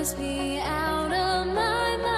must be out of my mind.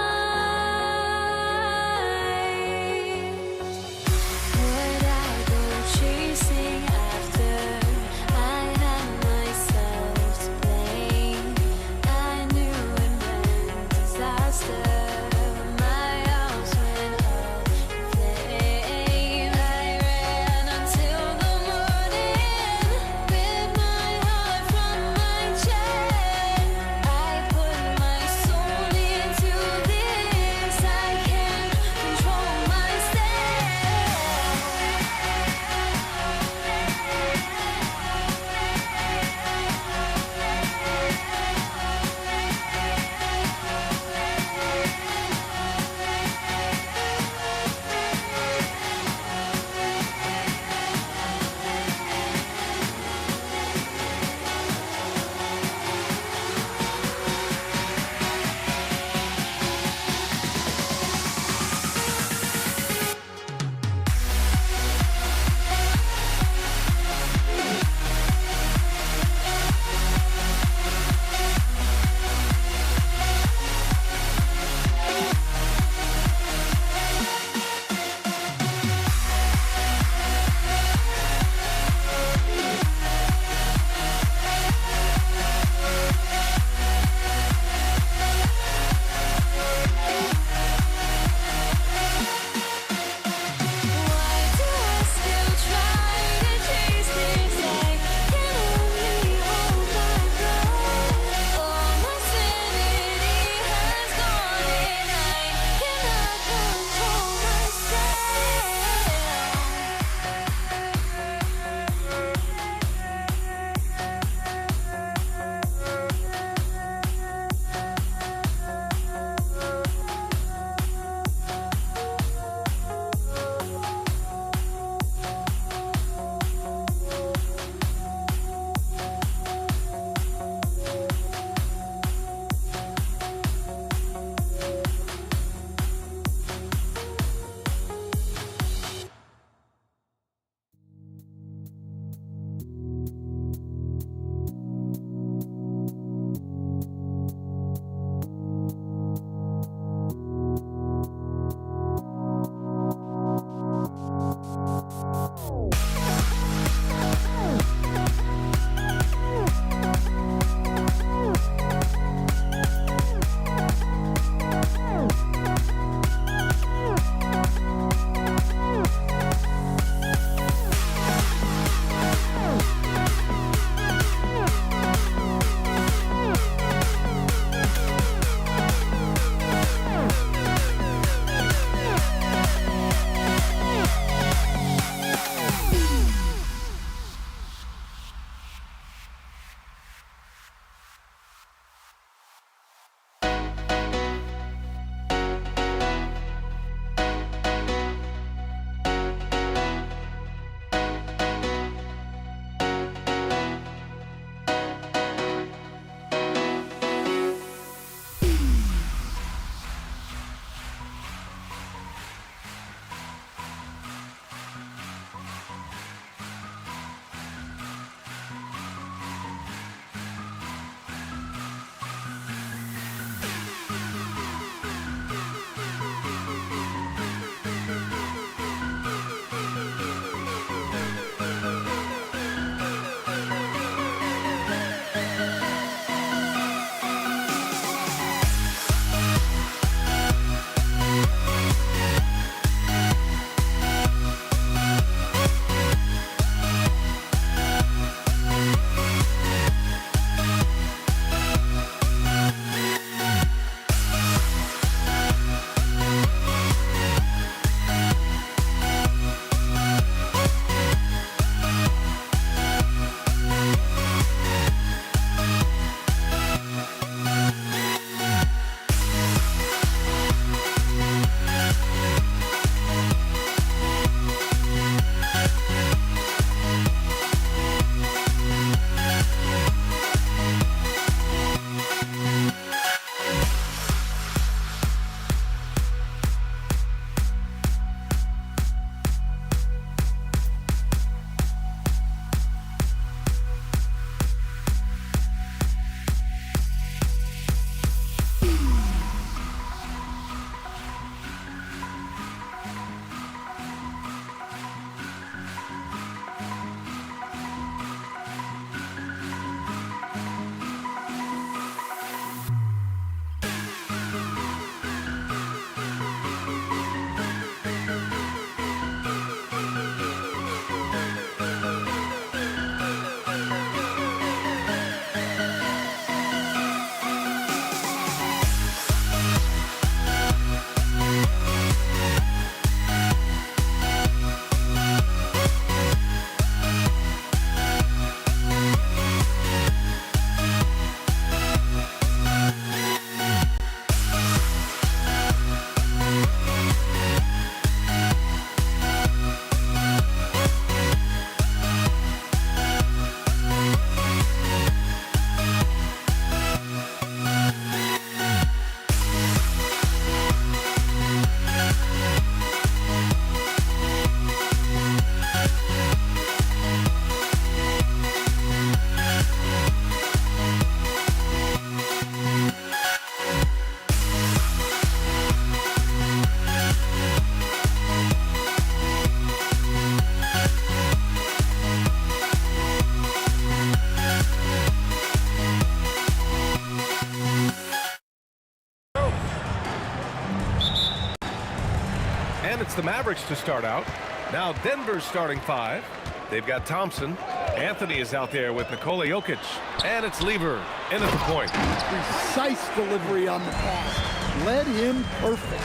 And it's the Mavericks to start out. Now Denver's starting 5. They've got Thompson. Anthony is out there with Nikola Jokic. And it's Lever in at the point. Precise delivery on the pass. Led him perfect.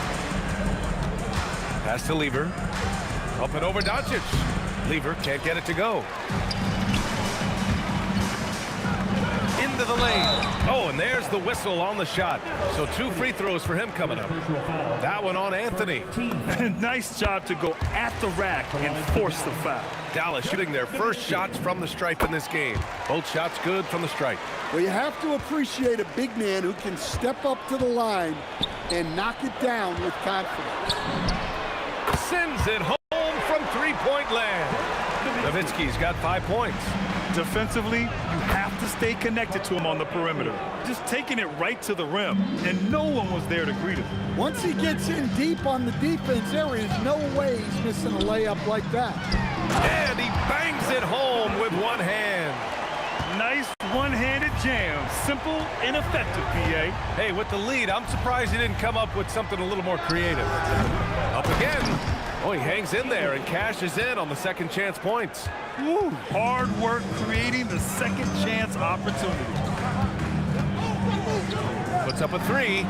Pass to Lever. Up and over Doncic. Lever can't get it to go. Into the lane. Oh, and there's the whistle on the shot. So 2 free throws for him coming up. That one on Anthony. Nice job to go at the rack and force the foul. Dallas shooting their first shots from the stripe in this game. Both shots good from the stripe. Well, you have to appreciate a big man who can step up to the line and knock it down with confidence. Sends it home from three-point land. Nowitzki's got 5 points. Defensively, you have to stay connected to him on the perimeter. Just taking it right to the rim, and no one was there to greet him. Once he gets in deep on the defense, there is no way he's missing a layup like that. And he bangs it home with one hand. Nice one-handed jam. Simple and effective, PA. Hey, with the lead, I'm surprised he didn't come up with something a little more creative. Up again. Oh, he hangs in there and cashes in on the second chance points. Woo. Hard work creating the second chance opportunity. Puts up a 3,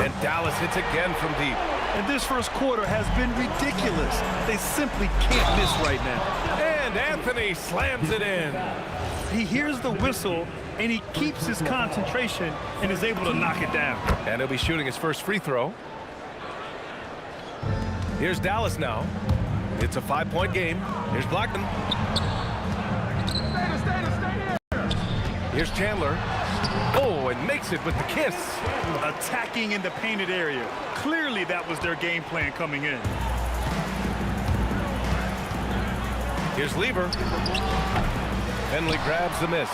and Dallas hits again from deep. And this first quarter has been ridiculous. They simply can't miss right now. And Anthony slams it in. He hears the whistle, and he keeps his concentration and is able to knock it down. And he'll be shooting his first free throw. Here's Dallas now. It's a 5-point game. Here's Blackman. Here's Chandler. Oh, and makes it with the kiss. Attacking in the painted area. Clearly that was their game plan coming in. Here's Lever. Finley grabs the miss.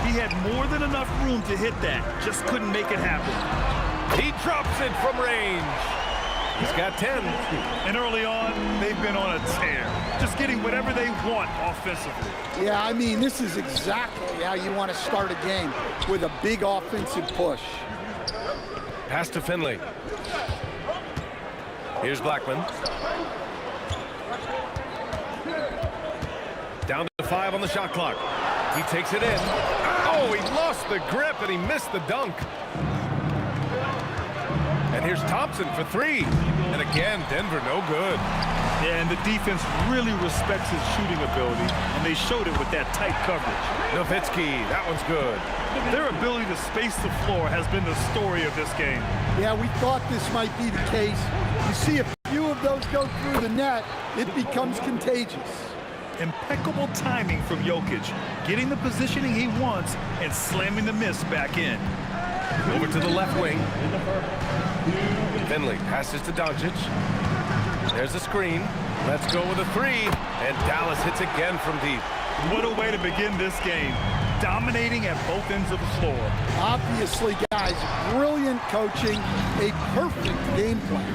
He had more than enough room to hit that. Just couldn't make it happen. He drops it from range. He's got 10. And early on, they've been on a tear. Just getting whatever they want offensively. Yeah, I mean, this is exactly how you want to start a game, with a big offensive push. Pass to Finley. Here's Blackman. Down to 5 on the shot clock. He takes it in. Oh, he lost the grip and he missed the dunk. And here's Thompson for 3. And again, Denver no good. Yeah, and the defense really respects his shooting ability, and they showed it with that tight coverage. Nowitzki, that one's good. Their ability to space the floor has been the story of this game. Yeah, we thought this might be the case. You see a few of those go through the net, it becomes contagious. Impeccable timing from Jokic, getting the positioning he wants and slamming the miss back in. Over to the left wing. Finley passes to Doncic. There's a screen. Let's go with a 3. And Dallas hits again from deep. What a way to begin this game. Dominating at both ends of the floor. Obviously, guys, brilliant coaching, a perfect game plan.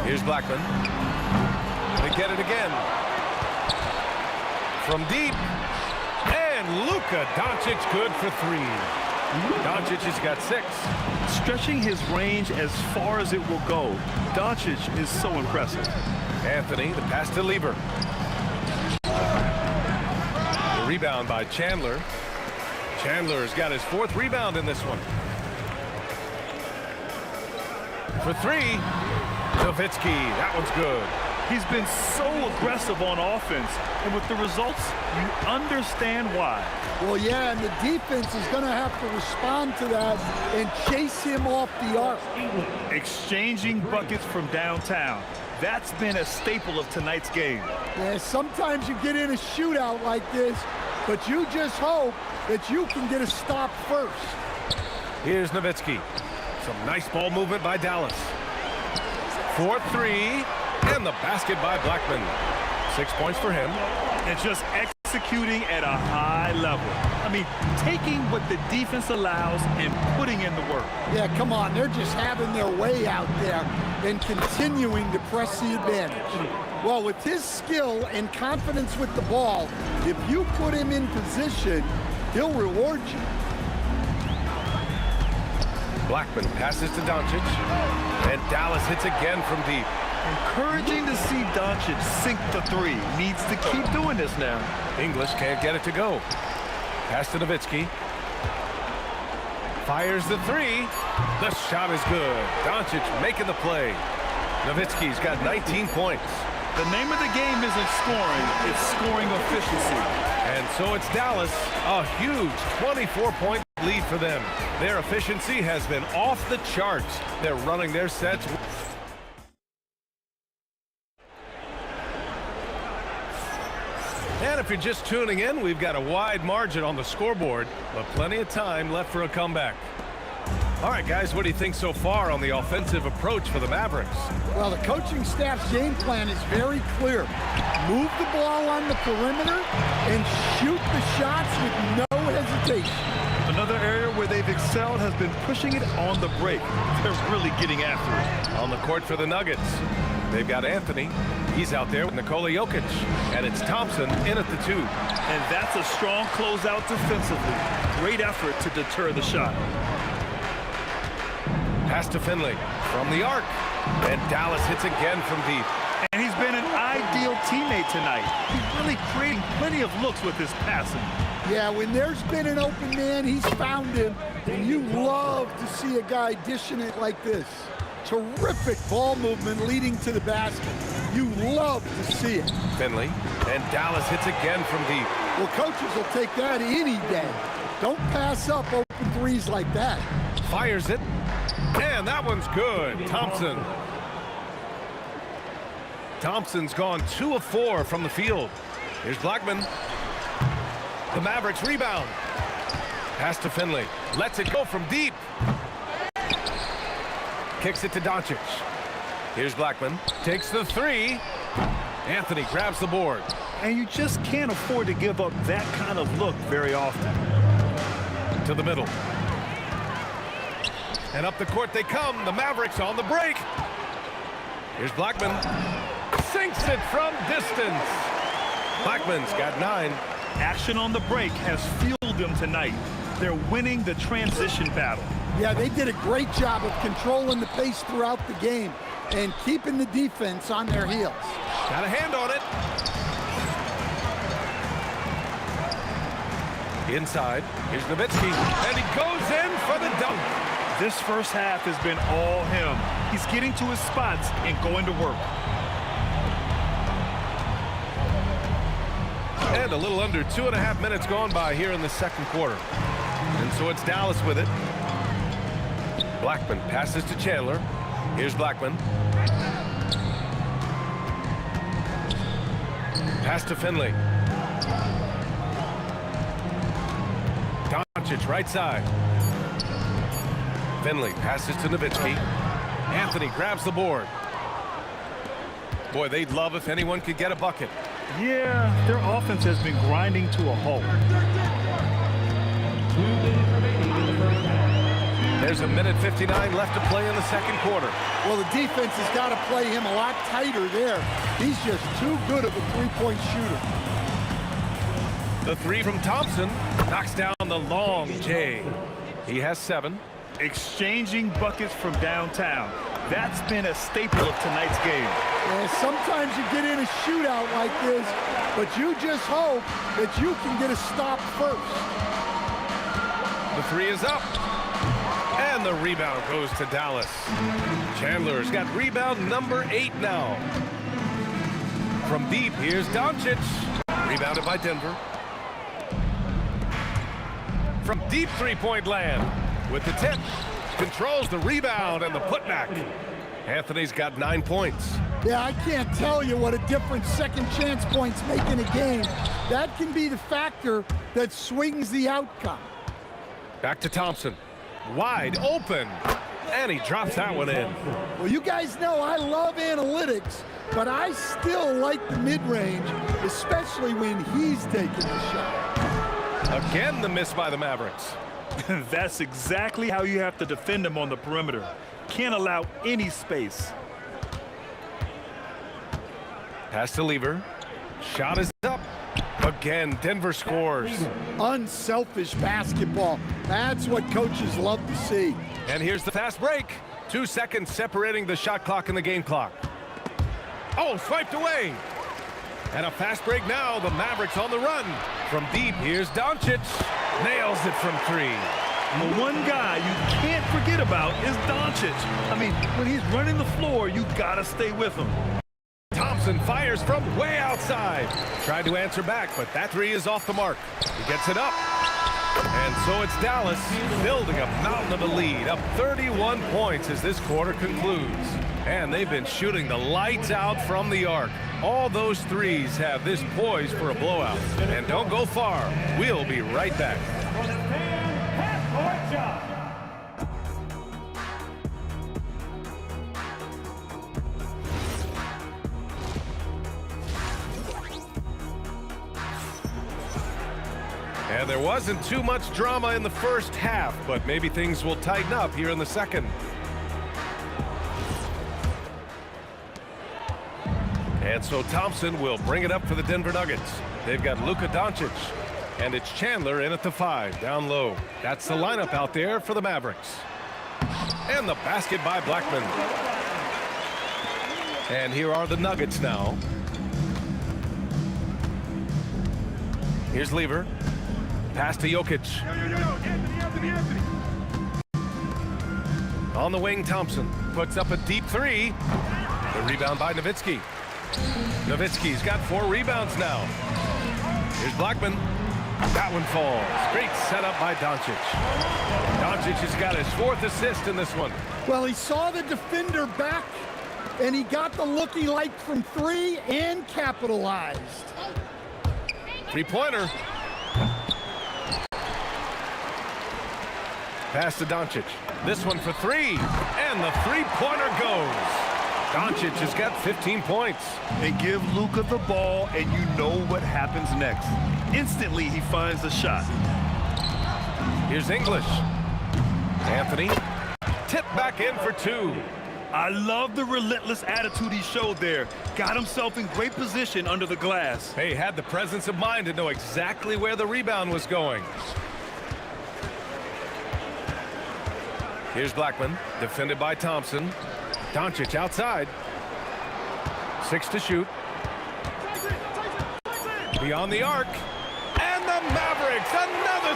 Here's Blackman. They get it again. From deep. And Luka Doncic good for 3. Doncic has got 6. Stretching his range as far as it will go. Doncic is so impressive. Anthony, the pass to Lever. The rebound by Chandler. Chandler's got his 4th rebound in this one. For 3, Nowitzki, that one's good. He's been so aggressive on offense, and with the results, you understand why. Well, yeah, and the defense is going to have to respond to that and chase him off the arc. Exchanging buckets from downtown. That's been a staple of tonight's game. Yeah, sometimes you get in a shootout like this, but you just hope that you can get a stop first. Here's Nowitzki. Some nice ball movement by Dallas. 4-3. And the basket by Blackman. 6 points for him. And just executing at a high level. I mean, taking what the defense allows and putting in the work. Yeah, come on. They're just having their way out there and continuing to press the advantage. Well, with his skill and confidence with the ball, if you put him in position, he'll reward you. Blackman passes to Doncic. And Dallas hits again from deep. Encouraging to see Doncic sink the three. Needs to keep doing this now. English can't get it to go. Pass to Nowitzki. Fires the three. The shot is good. Doncic making the play. Nowitzki's got 19 points. The name of the game isn't scoring, it's scoring efficiency. And so it's Dallas, a huge 24-point lead for them. Their efficiency has been off the charts. They're running their sets. And if you're just tuning in, we've got a wide margin on the scoreboard, but plenty of time left for a comeback. All right, guys, what do you think so far on the offensive approach for the Mavericks? Well, the coaching staff's game plan is very clear. Move the ball on the perimeter and shoot the shots with no hesitation. Another area where they've excelled has been pushing it on the break. They're really getting after it. On the court for the Nuggets, they've got Anthony. He's out there with Nikola Jokic. And it's Thompson in at the 2. And that's a strong closeout defensively. Great effort to deter the shot. Pass to Finley from the arc. And Dallas hits again from deep. And he's been an ideal teammate tonight. He's really creating plenty of looks with his passing. Yeah, when there's been an open man, he's found him. And you love to see a guy dishing it like this. Terrific ball movement leading to the basket. You love to see it. Finley, and Dallas hits again from deep. Well, coaches will take that any day. Don't pass up open threes like that. Fires it, and that one's good. Thompson's gone 2 of 4 from the field. Here's Blackman. The Mavericks rebound. Pass to Finley. Lets it go from deep. Kicks it to Doncic. Here's Blackman. Takes the 3. Anthony grabs the board. And you just can't afford to give up that kind of look very often. To the middle. And up the court they come. The Mavericks on the break. Here's Blackman. Sinks it from distance. Blackman's got 9. Action on the break has fueled them tonight. They're winning the transition battle. Yeah, they did a great job of controlling the pace throughout the game and keeping the defense on their heels. Got a hand on it. Inside, here's Nowitzki, and he goes in for the dunk. This first half has been all him. He's getting to his spots and going to work. And a little under 2.5 minutes gone by here in the second quarter. And so it's Dallas with it. Blackman passes to Chandler. Here's Blackman. Pass to Finley. Doncic right side. Finley passes to Nowitzki. Anthony grabs the board. Boy, they'd love if anyone could get a bucket. Yeah, their offense has been grinding to a halt. There's 1:59 left to play in the second quarter. Well, the defense has got to play him a lot tighter there. He's just too good of a three-point shooter. The 3 from Thompson knocks down the long J. He has 7. Exchanging buckets from downtown. That's been a staple of tonight's game. And sometimes you get in a shootout like this, but you just hope that you can get a stop first. The 3 is up. And the rebound goes to Dallas. Chandler's got rebound number 8 now. From deep, here's Doncic. Rebounded by Denver. From deep three-point land with the tip. Controls the rebound and the putback. Anthony's got 9 points. Yeah, I can't tell you what a difference second chance points make in a game. That can be the factor that swings the outcome. Back to Thompson. Wide open. And he drops that one in. Well, you guys know I love analytics, but I still like the mid-range, especially when he's taking the shot. Again, the miss by the Mavericks. That's exactly how you have to defend him on the perimeter. Can't allow any space. Pass to Lever. Shot is up. Again, Denver scores. Unselfish basketball. That's what coaches love to see. And here's the fast break. 2 seconds separating the shot clock and the game clock. Oh, swiped away. And a fast break now. The Mavericks on the run. From deep, here's Doncic. Nails it from 3. The one guy you can't forget about is Doncic. I mean, when he's running the floor, you gotta stay with him. Thompson fires from way outside. Tried to answer back, but that 3 is off the mark. He gets it up. And so it's Dallas building a mountain of a lead, up 31 points as this quarter concludes. And they've been shooting the lights out from the arc. All those 3s have this poised for a blowout. And don't go far. We'll be right back. And there wasn't too much drama in the first half, but maybe things will tighten up here in the second. And so Thompson will bring it up for the Denver Nuggets. They've got Luka Doncic, and it's Chandler in at the 5, down low. That's the lineup out there for the Mavericks. And the basket by Blackman. And here are the Nuggets now. Here's Lever. Pass to Jokic. On the wing, Thompson puts up a deep 3. The rebound by Nowitzki. Nowitzki's got 4 rebounds now. Here's Blackman. That one falls. Great setup by Doncic. Doncic has got his 4th assist in this one. Well, he saw the defender back, and he got the look he liked from 3 and capitalized. 3-pointer. Pass to Doncic. This one for 3. And the 3-pointer goes. Doncic has got 15 points. They give Luka the ball, and you know what happens next. Instantly, he finds the shot. Here's English. Anthony. Tip back in for 2. I love the relentless attitude he showed there. Got himself in great position under the glass. He had the presence of mind to know exactly where the rebound was going. Here's Blackman, defended by Thompson. Doncic outside. 6 to shoot. Beyond the arc. And the Mavericks, another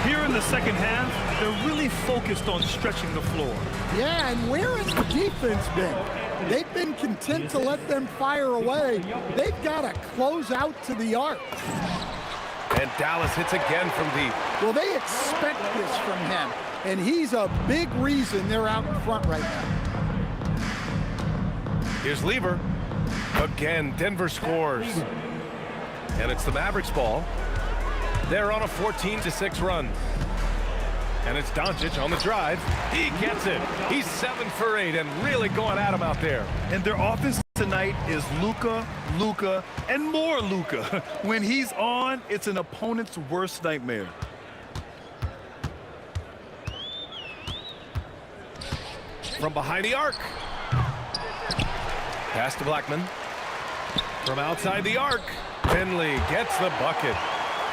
3. Here in the second half, they're really focused on stretching the floor. Yeah, and where has the defense been? They've been content to let them fire away. They've got to close out to the arc. And Dallas hits again from deep. Well, they expect this from him, and he's a big reason they're out in front right now. Here's Lever. Again, Denver scores. And it's the Mavericks ball. They're on a 14-6 run. And it's Doncic on the drive. He gets it. He's 7 for 8 and really going at him out there. And their offense tonight is Luka, Luka, and more Luka. When he's on, it's an opponent's worst nightmare. From behind the arc. Pass to Blackman. From outside the arc. Finley gets the bucket.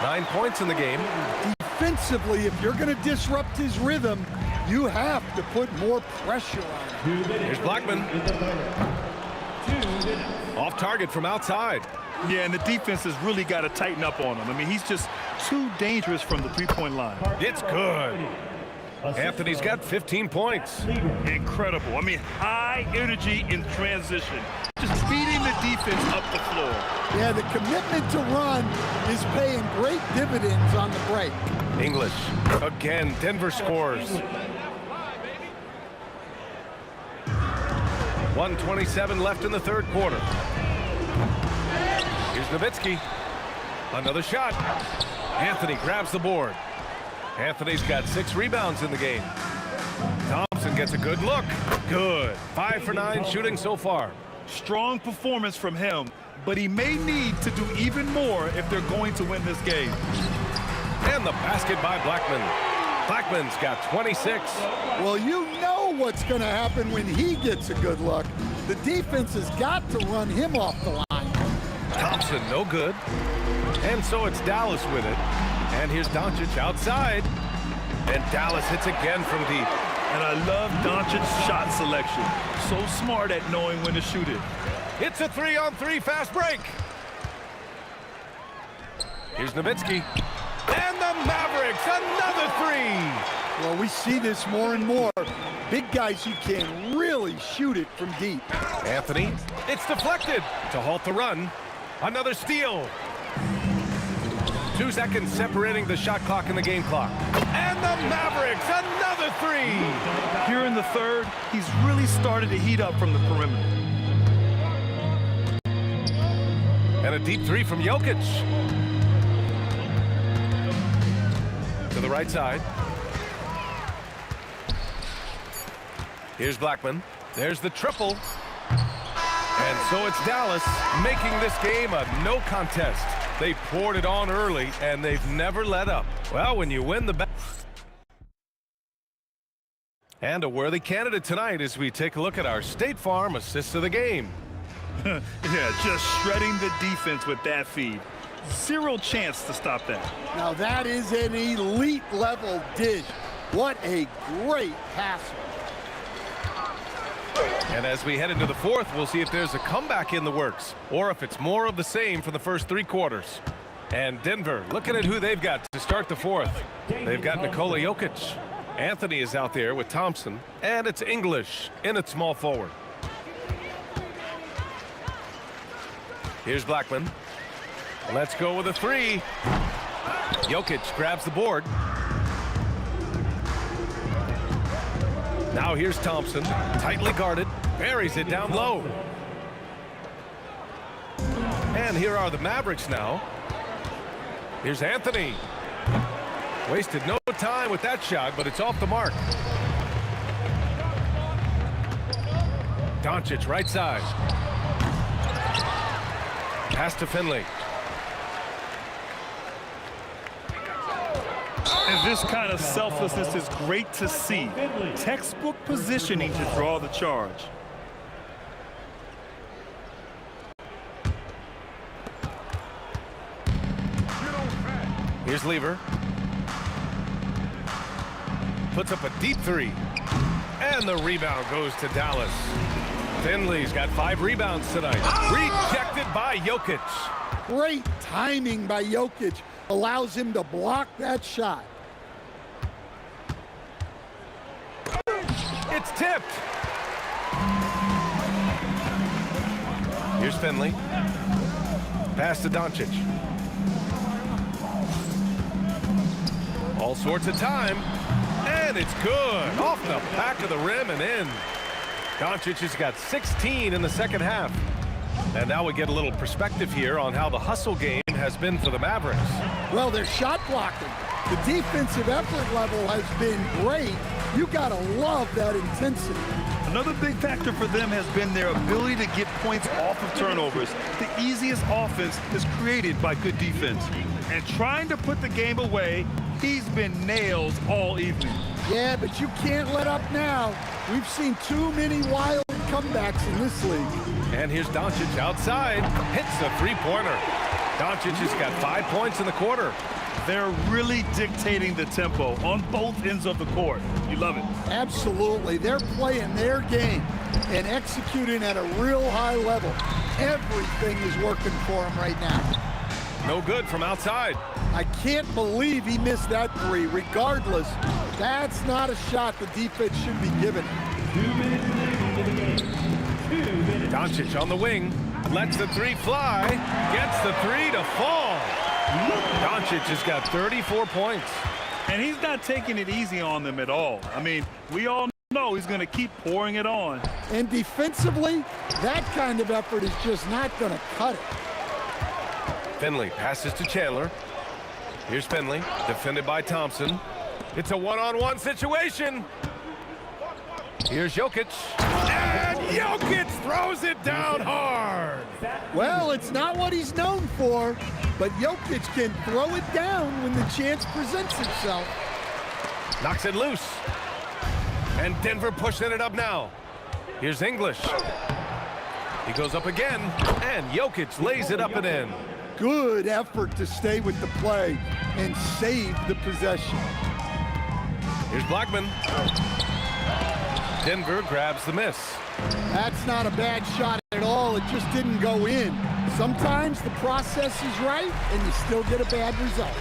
9 points in the game. Defensively, if you're going to disrupt his rhythm, you have to put more pressure on him. Here's Blackman. Off target from outside. Yeah, and the defense has really got to tighten up on him. I mean, he's just too dangerous from the three-point line. It's good. Anthony's got 15 points. Incredible. I mean, high energy in transition. Just beating the defense up the floor. Yeah, the commitment to run is paying great dividends on the break. English. Again, Denver scores. 1:27 left in the third quarter. Here's Nowitzki. Another shot. Anthony grabs the board. Anthony's got 6 rebounds in the game. Thompson gets a good look. Good. 5 for 9 shooting so far. Strong performance from him, but he may need to do even more if they're going to win this game. And the basket by Blackman. Blackman's got 26. Well, you know what's going to happen when he gets a good look. The defense has got to run him off the line. Thompson, no good. And so it's Dallas with it. And here's Doncic outside. And Dallas hits again from deep. And I love Doncic's shot selection. So smart at knowing when to shoot it. It's a 3-on-3 fast break. Here's Nowitzki. And the Mavericks, another three. Well, we see this more and more. Big guys who can really shoot it from deep. Anthony, it's deflected to halt the run. Another steal. 2 seconds separating the shot clock and the game clock. And the Mavericks, another three. Here in the third, he's really started to heat up from the perimeter. And a deep three from Jokic. To the right side. Here's Blackman. There's the triple. And so it's Dallas making this game a no contest. They poured it on early, and they've never let up. Well, when you win the and a worthy candidate tonight as we take a look at our State Farm assist of the game. Yeah, just shredding the defense with that feed. Zero chance to stop that. Now that is an elite level dish. What a great passer. And as we head into the fourth, we'll see if there's a comeback in the works or if it's more of the same for the first 3 quarters. And Denver, looking at who they've got to start the fourth. They've got Nikola Jokic. Anthony is out there with Thompson. And it's English in at small forward. Here's Blackman. Let's go with a three. Jokic grabs the board. Now here's Thompson, tightly guarded, buries it down low. And here are the Mavericks now. Here's Anthony. Wasted no time with that shot, but it's off the mark. Doncic, right side. Pass to Finley. And this kind of selflessness is great to see. Textbook positioning to draw the charge. Here's Lever. Puts up a deep three. And the rebound goes to Dallas. Finley's got 5 rebounds tonight. Rejected by Jokic. Great timing by Jokic. Allows him to block that shot. It's tipped. Here's Finley. Pass to Doncic. All sorts of time. And it's good. Off the back of the rim and in. Doncic has got 16 in the second half. And now we get a little perspective here on how the hustle game has been for the Mavericks. Well, they're shot blocking. The defensive effort level has been great. You gotta love that intensity. Another big factor for them has been their ability to get points off of turnovers. The easiest offense is created by good defense. And trying to put the game away, he's been nails all evening. Yeah, but you can't let up now. We've seen too many wild comebacks in this league. And here's Doncic outside. Hits a three-pointer. Doncic has got 5 points in the quarter. They're really dictating the tempo on both ends of the court. You love it. Absolutely. They're playing their game and executing at a real high level. Everything is working for them right now. No good from outside. I can't believe he missed that three. Regardless, that's not a shot the defense should be giving. 2 minutes into the game. Doncic on the wing. Lets the three fly. Gets the three to fall. Doncic has got 34 points. And he's not taking it easy on them at all. I mean, we all know he's going to keep pouring it on. And defensively, that kind of effort is just not going to cut it. Finley passes to Chandler. Here's Finley, defended by Thompson. It's a one-on-one situation. Here's Jokic. And Jokic throws it down hard. Well, it's not what he's known for, but Jokic can throw it down when the chance presents itself. Knocks it loose. And Denver pushing it up now. Here's English. He goes up again, and Jokic lays it up and in. Good effort to stay with the play and save the possession. Here's Blackman. Denver grabs the miss. That's not a bad shot at all. ball, it just didn't go in. Sometimes the process is right, and you still get a bad result.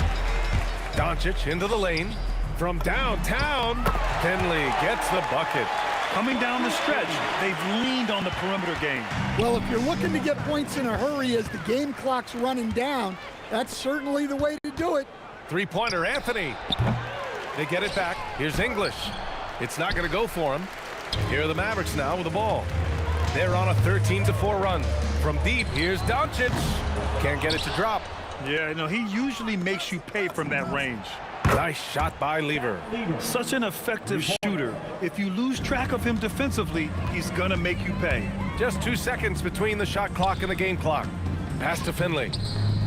Doncic into the lane. From downtown, Finley gets the bucket. Coming down the stretch, they've leaned on the perimeter game. Well, if you're looking to get points in a hurry as the game clock's running down, that's certainly the way to do it. Three-pointer, Anthony. They get it back. Here's English. It's not going to go for him. Here are the Mavericks now with the ball. They're on a 13-4 run. From deep, here's Doncic. Can't get it to drop. Yeah, he usually makes you pay from that range. Nice shot by Lever. Such an effective shooter. If you lose track of him defensively, he's going to make you pay. Just 2 seconds between the shot clock and the game clock. Pass to Finley.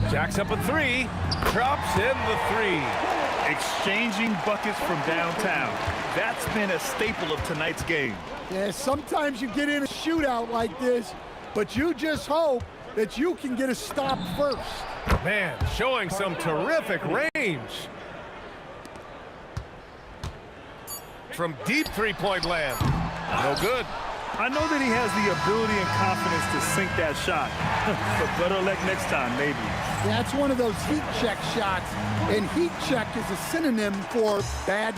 Jacks up a three. Drops in the three. Exchanging buckets from downtown. That's been a staple of tonight's game. Yeah, sometimes you get in a shootout like this, but you just hope that you can get a stop first. Man, showing some terrific range. From deep three-point land. No good. I know that he has the ability and confidence to sink that shot, but better luck next time, maybe. That's one of those heat check shots, and heat check is a synonym for bad.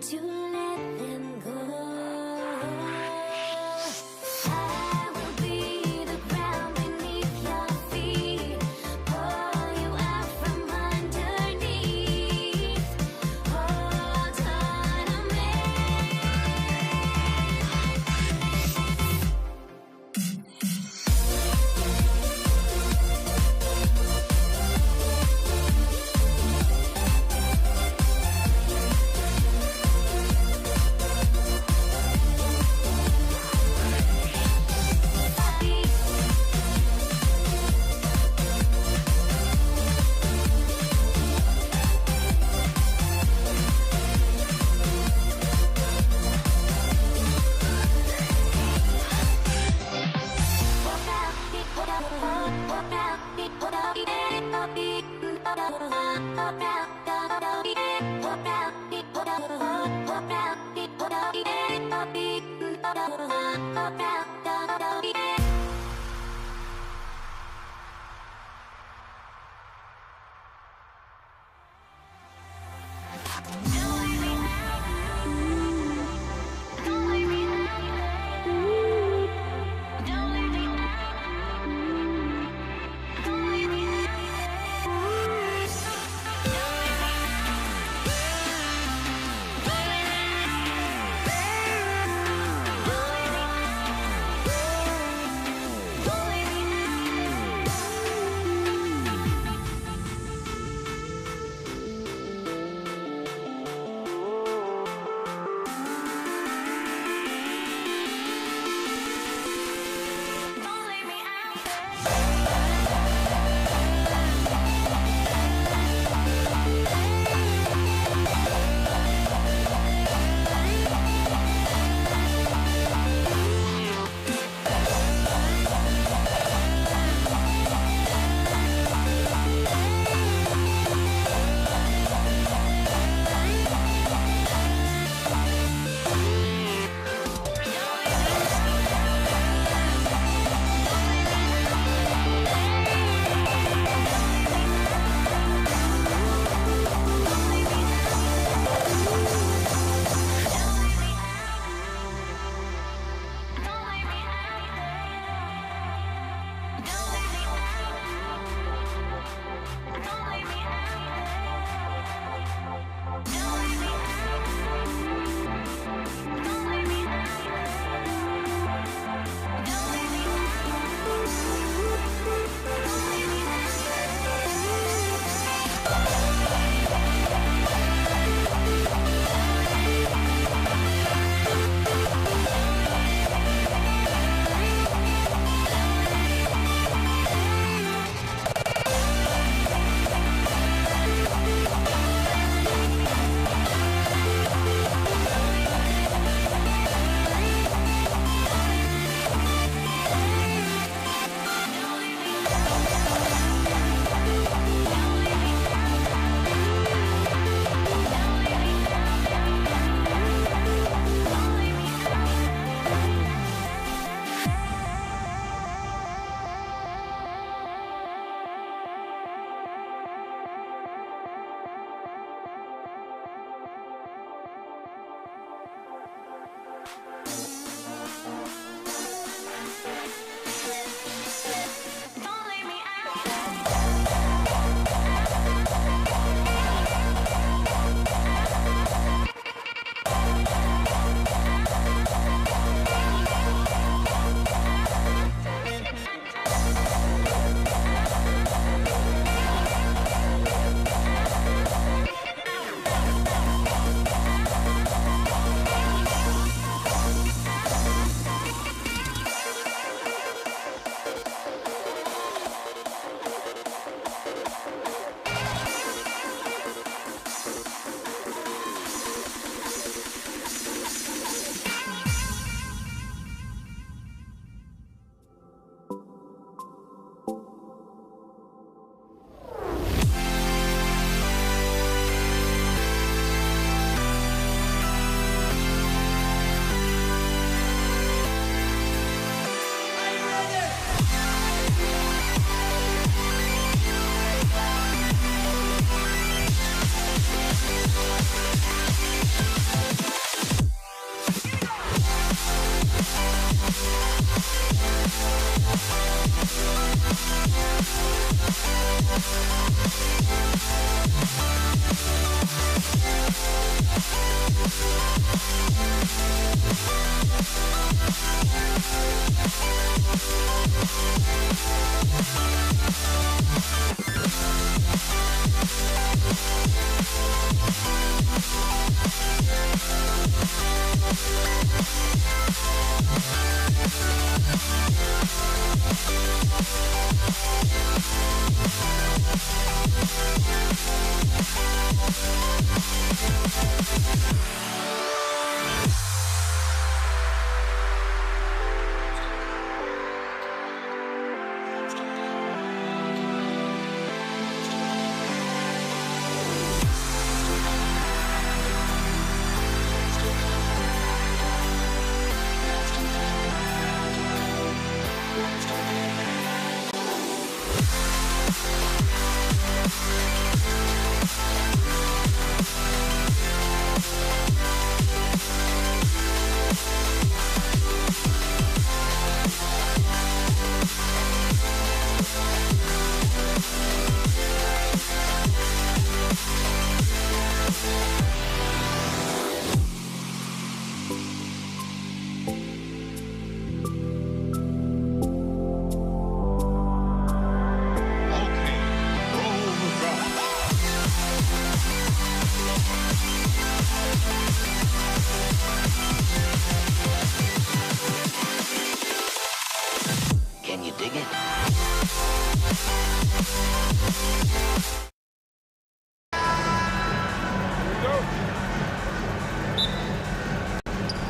to let them go. I will be the ground beneath your feet, pull you out from underneath. Hold on to me. Can you dig it?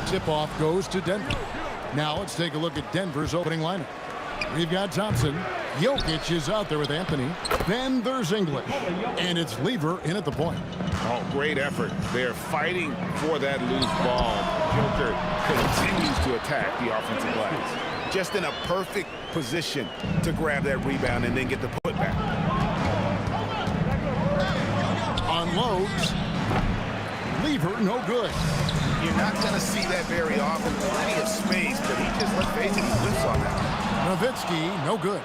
Tip-off goes to Denver. Now let's take a look at Denver's opening lineup. We've got Thompson. Jokic is out there with Anthony. Then there's English. And it's Lever in at the point. Oh, great effort. They're fighting for that loose ball. Joker continues to attack the offensive glass. Just in a perfect position to grab that rebound and then get the putback. Unloads. Lever, no good. You're not going to see that very often. Plenty of space, but he just, let's face it, he whiffs on that. Nowitzki, no good.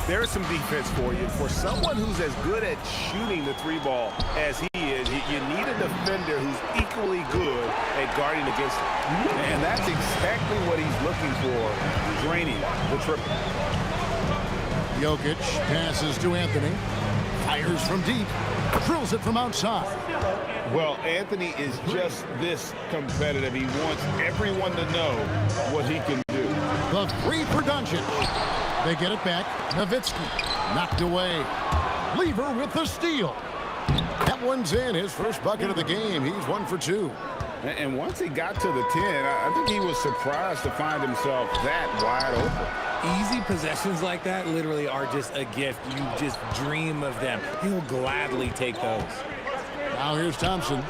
There's some defense for you. For someone who's as good at shooting the three ball as he is, you need a defender who's equally good at guarding against him. And that's exactly what he's looking for, draining the triple. Jokic passes to Anthony. Fires from deep. Drills it from outside. Well, Anthony is just this competitive. He wants everyone to know what he can do. The three for Doncic. They get it back. Nowitzki knocked away. Lever with the steal. That one's in. His first bucket of the game. He's 1 for 2. And once he got to the 10, I think he was surprised to find himself that wide open. Easy possessions like that literally are just a gift. You just dream of them. He'll gladly take those. Now here's Thompson.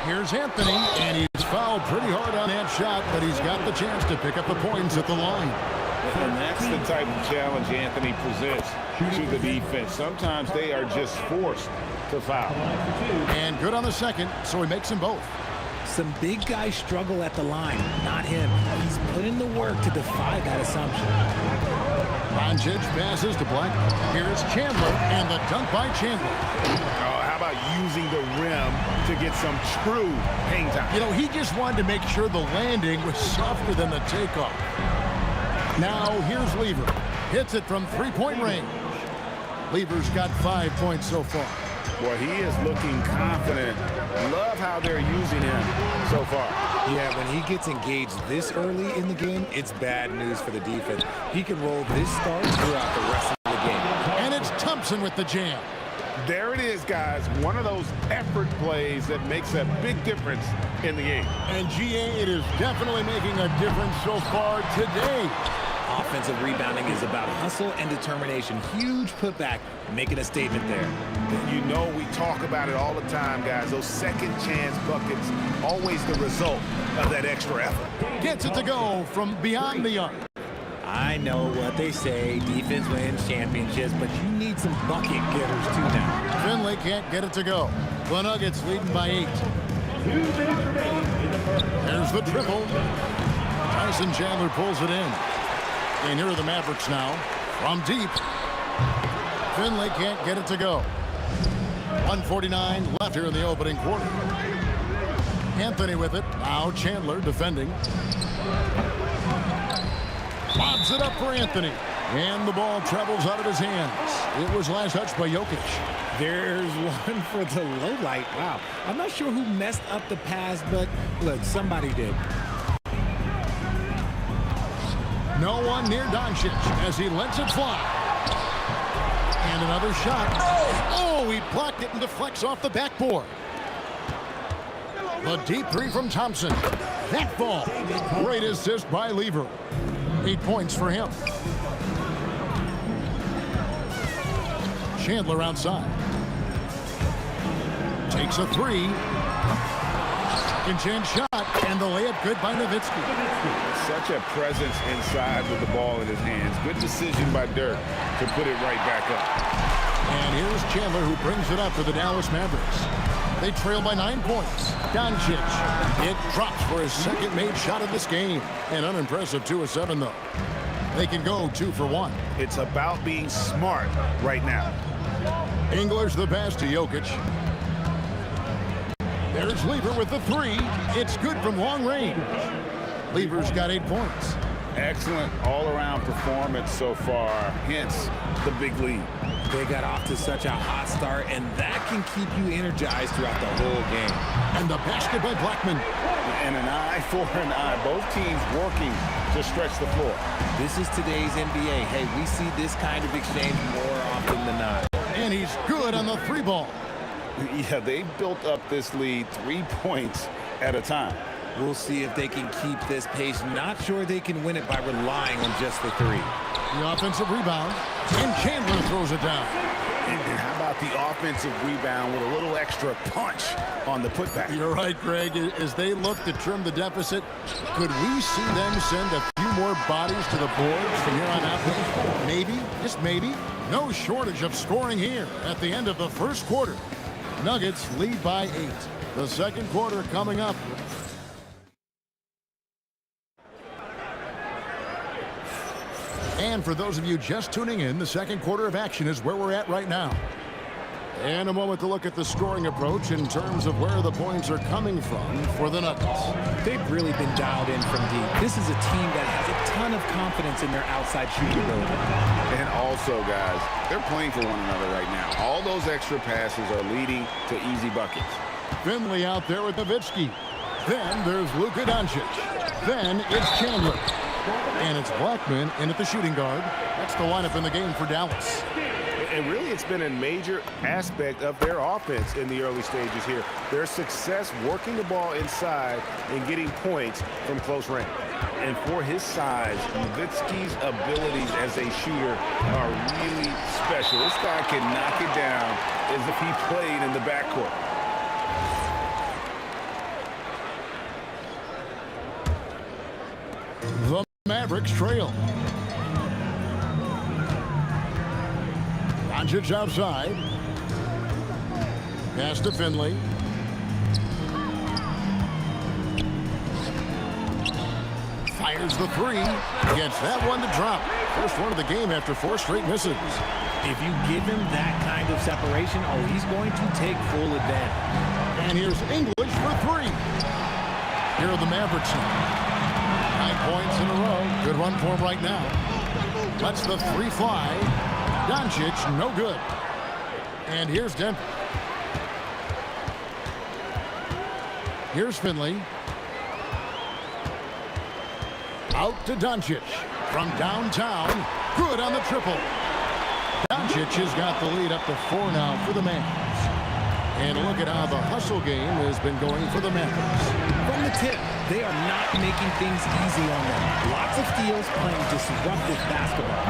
Here's Anthony, and he's fouled pretty hard on that shot, but he's got the chance to pick up the points at the line. And that's the type of challenge Anthony presents to the defense. Sometimes they are just forced to foul. And good on the second, so he makes them both. Some big guys struggle at the line, not him. He's put in the work to defy that assumption. Doncic passes to Black. Here's Chandler, and the dunk by Chandler. How about using the rim to get some true hang time? You know, he just wanted to make sure the landing was softer than the takeoff. Now here's Lever. Hits it from three-point range. Lever's got 5 points so far. Boy, he is looking confident. Love how they're using him so far. Yeah, when he gets engaged this early in the game, it's bad news for the defense. He can roll this start throughout the rest of the game. And it's Thompson with the jam. There it is, guys. One of those effort plays that makes a big difference in the game. And GA, it is definitely making a difference so far today. Offensive rebounding is about hustle and determination. Huge putback, making a statement there. You know we talk about it all the time, guys. Those second chance buckets, always the result of that extra effort. Gets it to go from beyond the arc. I know what they say, defense wins championships, but you need some bucket getters too now. Finley can't get it to go. The Nuggets leading by 8. 2 minutes remaining in the first. There's the triple. Tyson Chandler pulls it in. And here are the Mavericks now. From deep. Finley can't get it to go. 1:49 left here in the opening quarter. Anthony with it. Now Chandler defending. Lobs it up for Anthony. And the ball travels out of his hands. It was last touched by Jokic. There's one for the low light. Wow. I'm not sure who messed up the pass, but look, somebody did. No one near Doncic as he lets it fly. And another shot. Oh, he blocked it and deflects off the backboard. The deep three from Thompson. That ball. Great assist by Lever. 8 points for him. Chandler outside. Takes a three. Second chance shot. And the layup good by Nowitzki. Such a presence inside with the ball in his hands. Good decision by Dirk to put it right back up. And here's Chandler who brings it up for the Dallas Mavericks. They trail by 9 points. Doncic. It drops for his second made shot of this game. An unimpressive 2 of 7 though. They can go 2 for 1. It's about being smart right now. English the pass to Jokic. There's Lever with the three. It's good from long range. Lever's got 8 points. Excellent all-around performance so far, hence the big lead. They got off to such a hot start, and that can keep you energized throughout the whole game. And the basket by Blackman. And an eye for an eye. Both teams working to stretch the floor. This is today's NBA. Hey, we see this kind of exchange more often than not. And he's good on the 3 ball. Yeah, they've built up this lead 3 points at a time. We'll see if they can keep this pace. Not sure they can win it by relying on just the 3. The offensive rebound. And Chandler throws it down. And how about the offensive rebound with a little extra punch on the putback? You're right, Greg. As they look to trim the deficit, could we see them send a few more bodies to the boards from here on out? Maybe, just maybe. No shortage of scoring here at the end of the first quarter. Nuggets lead by 8. The second quarter coming up. And for those of you just tuning in, the second quarter of action is where we're at right now. And a moment to look at the scoring approach in terms of where the points are coming from for the Nuggets. They've really been dialed in from deep. This is a team that has a ton of confidence in their outside shooting ability. And also, guys, they're playing for one another right now. All those extra passes are leading to easy buckets. Finley out there with Nowitzki. Then there's Luka Doncic. Then it's Chandler. And it's Blackman in at the shooting guard. That's the lineup in the game for Dallas. And really, it's been a major aspect of their offense in the early stages here. Their success working the ball inside and getting points from close range. And for his size, Nowitzki's abilities as a shooter are really special. This guy can knock it down as if he played in the backcourt. The Mavericks trail. Doncic outside. Pass to Finley. Fires the three. Gets that one to drop. First one of the game after 4 straight misses. If you give him that kind of separation, oh, he's going to take full advantage. And here's English for 3. Here are the Mavericks. 9 points in a row. Good run for him right now. Lets the 3 fly. Doncic, no good. And here's Denver. Here's Finley. Out to Doncic. From downtown. Good on the triple. Doncic has got the lead up to 4 now for the Mavs. And look at how the hustle game has been going for the Mavericks. From the tip, they are not making things easy on them. Lots of steals, playing disruptive basketball.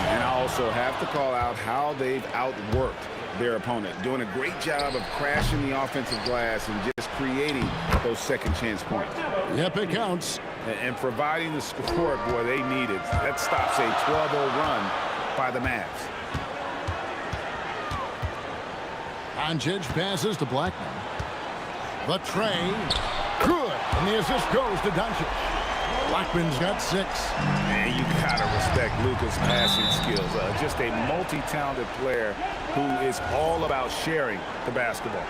And I also have to call out how they've outworked their opponent. Doing a great job of crashing the offensive glass and just creating those second chance points. Yep, it counts. And providing the score, boy, they needed. That stops a 12-0 run by the Mavs. Doncic passes to Blackman. The tray. Good. And the assist goes to Doncic. Blackman's got 6. And you got to respect Luka's passing skills. Just a multi-talented player who is all about sharing the basketball.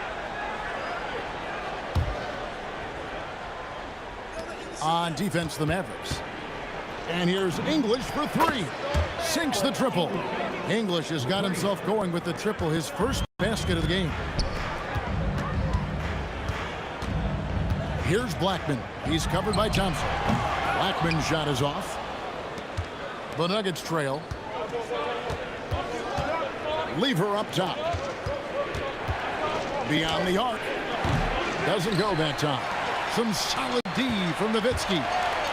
On defense, the Mavericks. And here's English for three. Sinks the triple. English has got himself going with the triple, his first basket of the game. Here's Blackman. He's covered by Thompson. Blackman's shot is off. The Nuggets trail. Lever up top. Beyond the arc. Doesn't go that time. Some solid D from Nowitzki.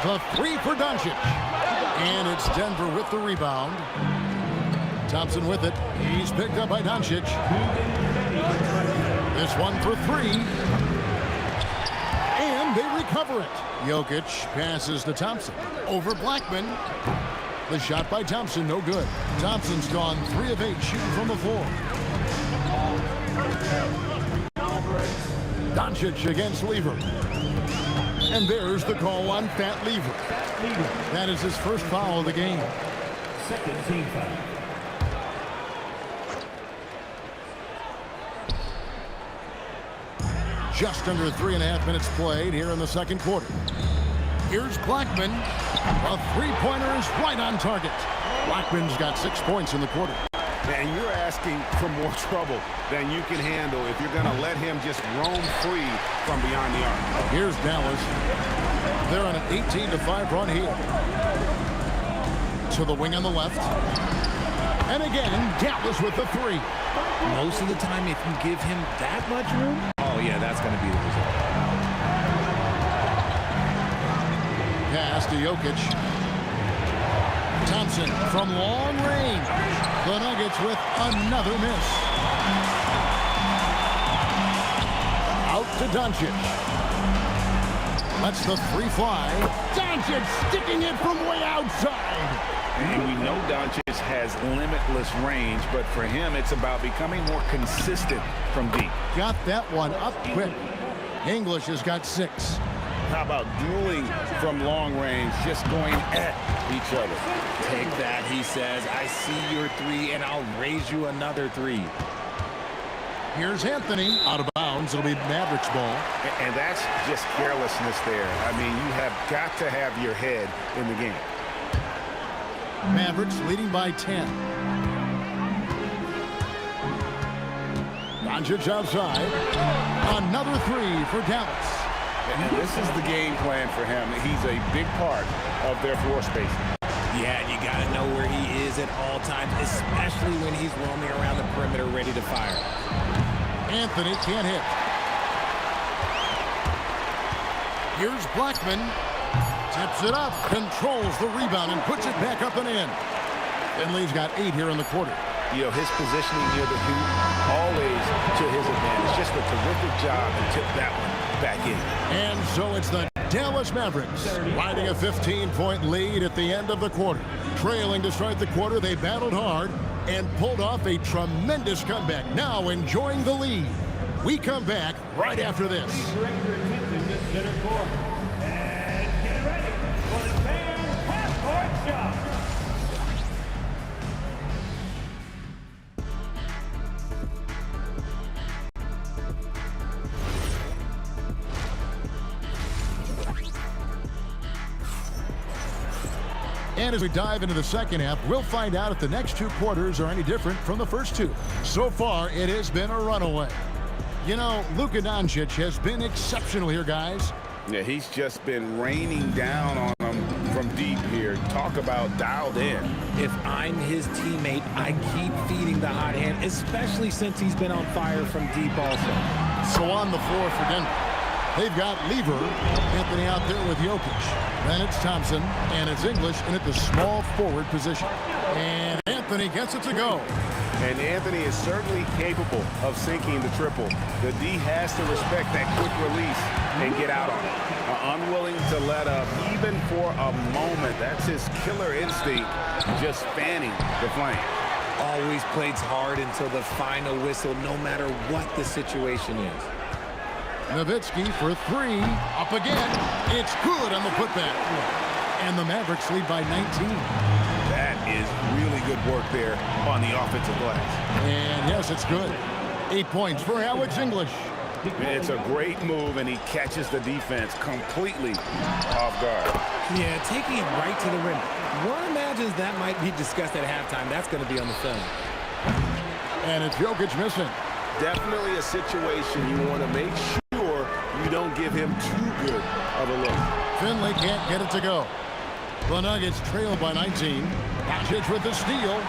The three for Doncic. And it's Denver with the rebound. Thompson with it. He's picked up by Doncic. This one for three. And they recover it. Jokic passes to Thompson. Over Blackman. The shot by Thompson, no good. Thompson's gone 3 of 8 shooting from the floor. Doncic against Lever. And there's the call on Fat Lever. That is his first foul of the game. Second team foul. Just under 3.5 minutes played here in the second quarter. Here's Blackman. A three-pointer is right on target. Blackman's got 6 points in the quarter. And you're asking for more trouble than you can handle if you're going to let him just roam free from beyond the arc. Here's Dallas. They're on an 18-5 run here. To the wing on the left. And again, Dallas with the three. Most of the time, if you give him that much room, oh yeah, that's going to be the result. Pass to Jokic. Thompson from long range. The Nuggets with another miss. Out to Doncic. That's the three fly. Doncic sticking it from way outside. And we know Doncic has limitless range, but for him, it's about becoming more consistent from deep. Got that one up quick. English has got 6. How about dueling from long range, just going at each other? Take that, he says. I see your three, and I'll raise you another 3. Here's Anthony. Out of bounds. It'll be Mavericks ball. And that's just carelessness there. I mean, you have got to have your head in the game. Mavericks leading by 10. Doncic outside. Another 3 for Dallas. And this is the game plan for him. He's a big part of their floor spacing. Yeah, and you got to know where he is at all times, especially when he's roaming around the perimeter ready to fire. Anthony can't hit. Here's Blackman. Tips it up, controls the rebound, and puts it back up and in. Finley's got 8 here in the quarter. You know, his positioning near the hoop, always to his advantage. Just a terrific job to tip that one back in. And so it's the Dallas Mavericks riding a 15-point lead at the end of the quarter. Trailing to start the quarter, they battled hard and pulled off a tremendous comeback. Now enjoying the lead. We come back right after this. Direct your attention to center court. And get ready for the fan half-court shot. And as we dive into the second half, we'll find out if the next 2 quarters are any different from the first 2. So far, it has been a runaway. You know, Luka Doncic has been exceptional here, guys. Yeah, he's just been raining down on them from deep here. Talk about dialed in. If I'm his teammate, I keep feeding the hot hand, especially since he's been on fire from deep also. So on the floor for Denver. They've got Lever. Anthony out there with Jokic. Then it's Thompson, and it's English in at the small forward position. And Anthony gets it to go. And Anthony is certainly capable of sinking the triple. The D has to respect that quick release and get out on it. Unwilling to let up even for a moment. That's his killer instinct, just fanning the flame. Always plays hard until the final whistle, no matter what the situation is. Nowitzki for 3. Up again. It's good on the putback. And the Mavericks lead by 19. That is really good work there on the offensive glass. And yes, it's good. 8 points for Alex English. It's a great move, and he catches the defense completely off guard. Yeah, taking it right to the rim. One imagines that might be discussed at halftime. That's going to be on the film. And it's Jokic missing. Definitely a situation you want to make sure you don't give him too good of a look. Finley can't get it to go. The Nuggets trail by 19. Doncic with the steal.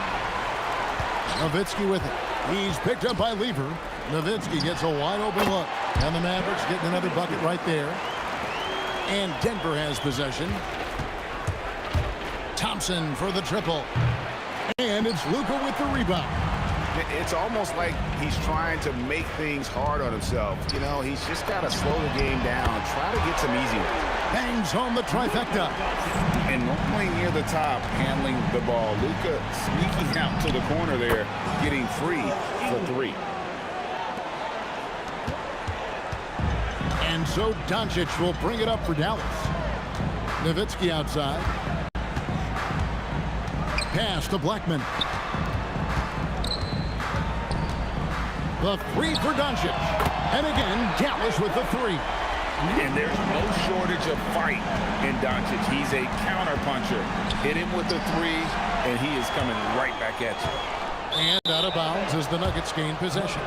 Nowitzki with it. He's picked up by Lever. Nowitzki gets a wide open look. And the Mavericks getting another bucket right there. And Denver has possession. Thompson for the triple. And it's Luka with the rebound. It's almost like he's trying to make things hard on himself. You know, he's just got to slow the game down, try to get some easy ones. Bangs home the trifecta. And normally near the top, handling the ball. Luka sneaking out to the corner there, getting free for three. And so Doncic will bring it up for Dallas. Nowitzki outside. Pass to Blackman. The three for Doncic. And again, Dallas with the three. And there's no shortage of fight in Doncic. He's a counter-puncher. Hit him with the three, and he is coming right back at you. And out of bounds as the Nuggets gain possession.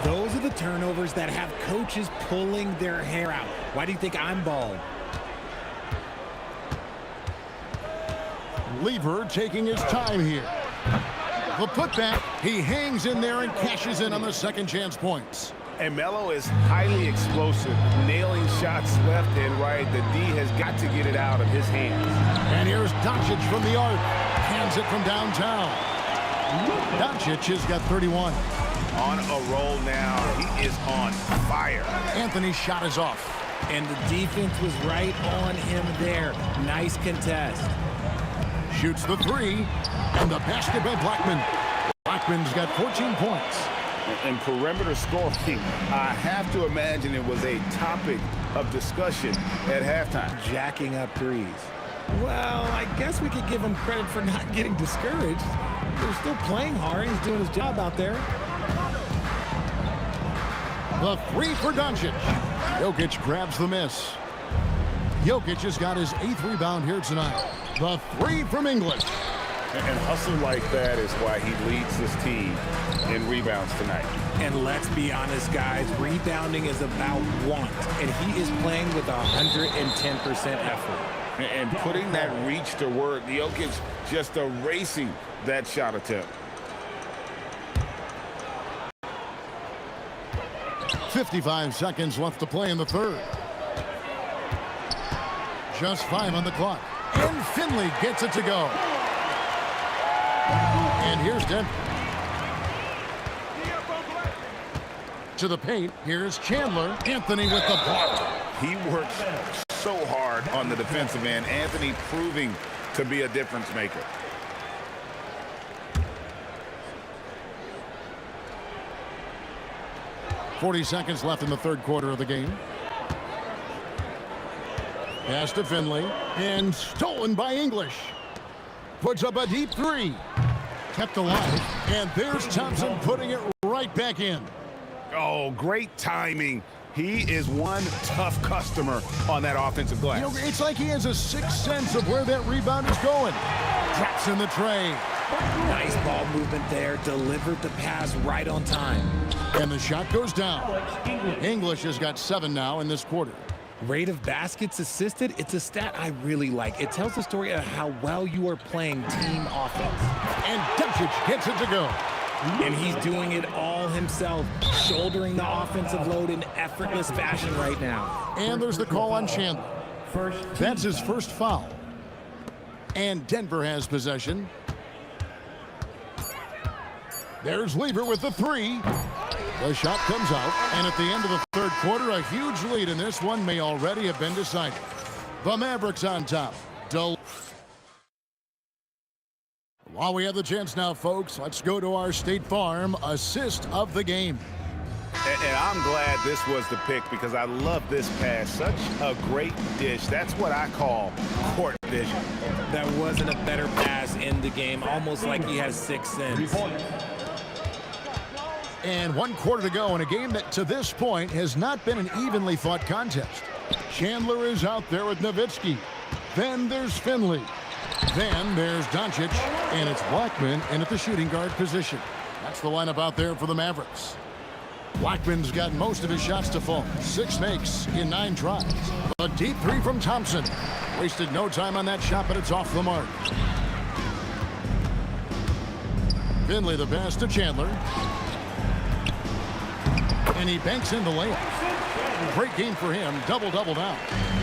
Those are the turnovers that have coaches pulling their hair out. Why do you think I'm bald? Lever taking his time here. The putback, he hangs in there and cashes in on the second chance points. And Melo is highly explosive, nailing shots left and right. The D has got to get it out of his hands. And here's Doncic from the arc. Hands it from downtown. Doncic has got 31. On a roll now. He is on fire. Anthony's shot is off. And the defense was right on him there. Nice contest. Shoots the three. And the basket by Blackman. Blackman's got 14 points. And perimeter scoring, I have to imagine it was a topic of discussion at halftime. Jacking up threes. Well, I guess we could give him credit for not getting discouraged. They're still playing hard. He's doing his job out there. The three for Doncic. Jokic grabs the miss. Jokic has got his 8th rebound here tonight. The three from English. And hustle like that is why he leads this team in rebounds tonight. And let's be honest, guys, rebounding is about want. And he is playing with 110% effort. And putting that reach to work, Jokic just erasing that shot attempt. 55 seconds left to play in the third. Just 5 on the clock. And Finley gets it to go. And here's Denver. To the paint, here's Chandler. Anthony with the block. He works so hard on the defensive end. Anthony proving to be a difference maker. .40 seconds left in the third quarter of the game. Pass to Finley. And stolen by English. Puts up a deep three. Kept alive. And there's Thompson putting it right back in. Oh, great timing. He is one tough customer on that offensive glass. You know, it's like he has a sixth sense of where that rebound is going. Drops in the tray. Nice ball movement there. Delivered the pass right on time. And the shot goes down. English has got 7 now in this quarter. Rate of baskets assisted, it's a stat I really like. It tells the story of how well you are playing team offense. And Doncic gets it to go. And he's doing it all himself, shouldering the offensive load in effortless fashion right now. And there's the call on Chandler. That's his first foul. And Denver has possession. There's Lever with the three. The shot comes out, and at the end of the third quarter, a huge lead in this one may already have been decided. The Mavericks on top. While we have the chance now, folks, let's go to our State Farm assist of the game. And I'm glad this was the pick because I love this pass. Such a great dish. That's what I call court vision. That wasn't a better pass in the game, almost like he has 6 cents. And 1 quarter to go in a game that to this point has not been an evenly fought contest. Chandler is out there with Nowitzki. Then there's Finley. Then there's Doncic, and it's Blackman in at the shooting guard position. That's the lineup out there for the Mavericks. Blackman's got most of his shots to fall. 6 makes in 9 tries. A deep 3 from Thompson. Wasted no time on that shot, but it's off the mark. Finley the pass to Chandler. And he banks in the layup. Great game for him. Double-double now.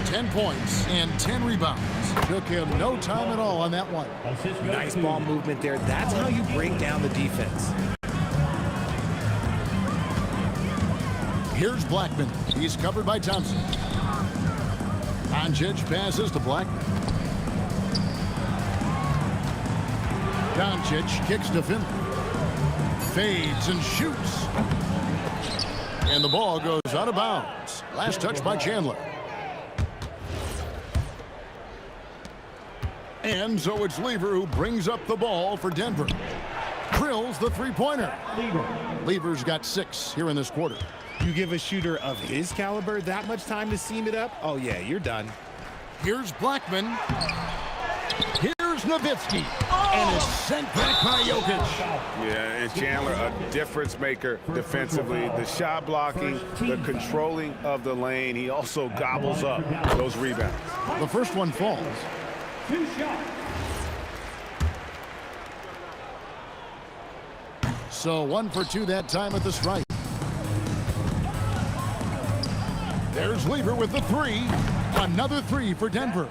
10 points and 10 rebounds. Took him no time at all on that one. Nice ball movement there. That's how you break down the defense. Here's Blackman. He's covered by Thompson. Doncic passes to Blackman. Doncic kicks to Finley. Fades and shoots. And the ball goes out of bounds. Last touch by Chandler. And so it's Lever who brings up the ball for Denver. Drills the three-pointer. Lever's got 6 here in this quarter. You give a shooter of his caliber that much time to seam it up? Oh, yeah, you're done. Here's Blackman. Here's Nowitzki. And it's sent back by Jokic. Yeah, and Chandler, a difference maker defensively. The shot blocking, the controlling of the lane. He also gobbles up those rebounds. The first one falls. 2 shots. So 1 for 2 that time at the stripe. There's Lever with the 3. Another 3 for Denver.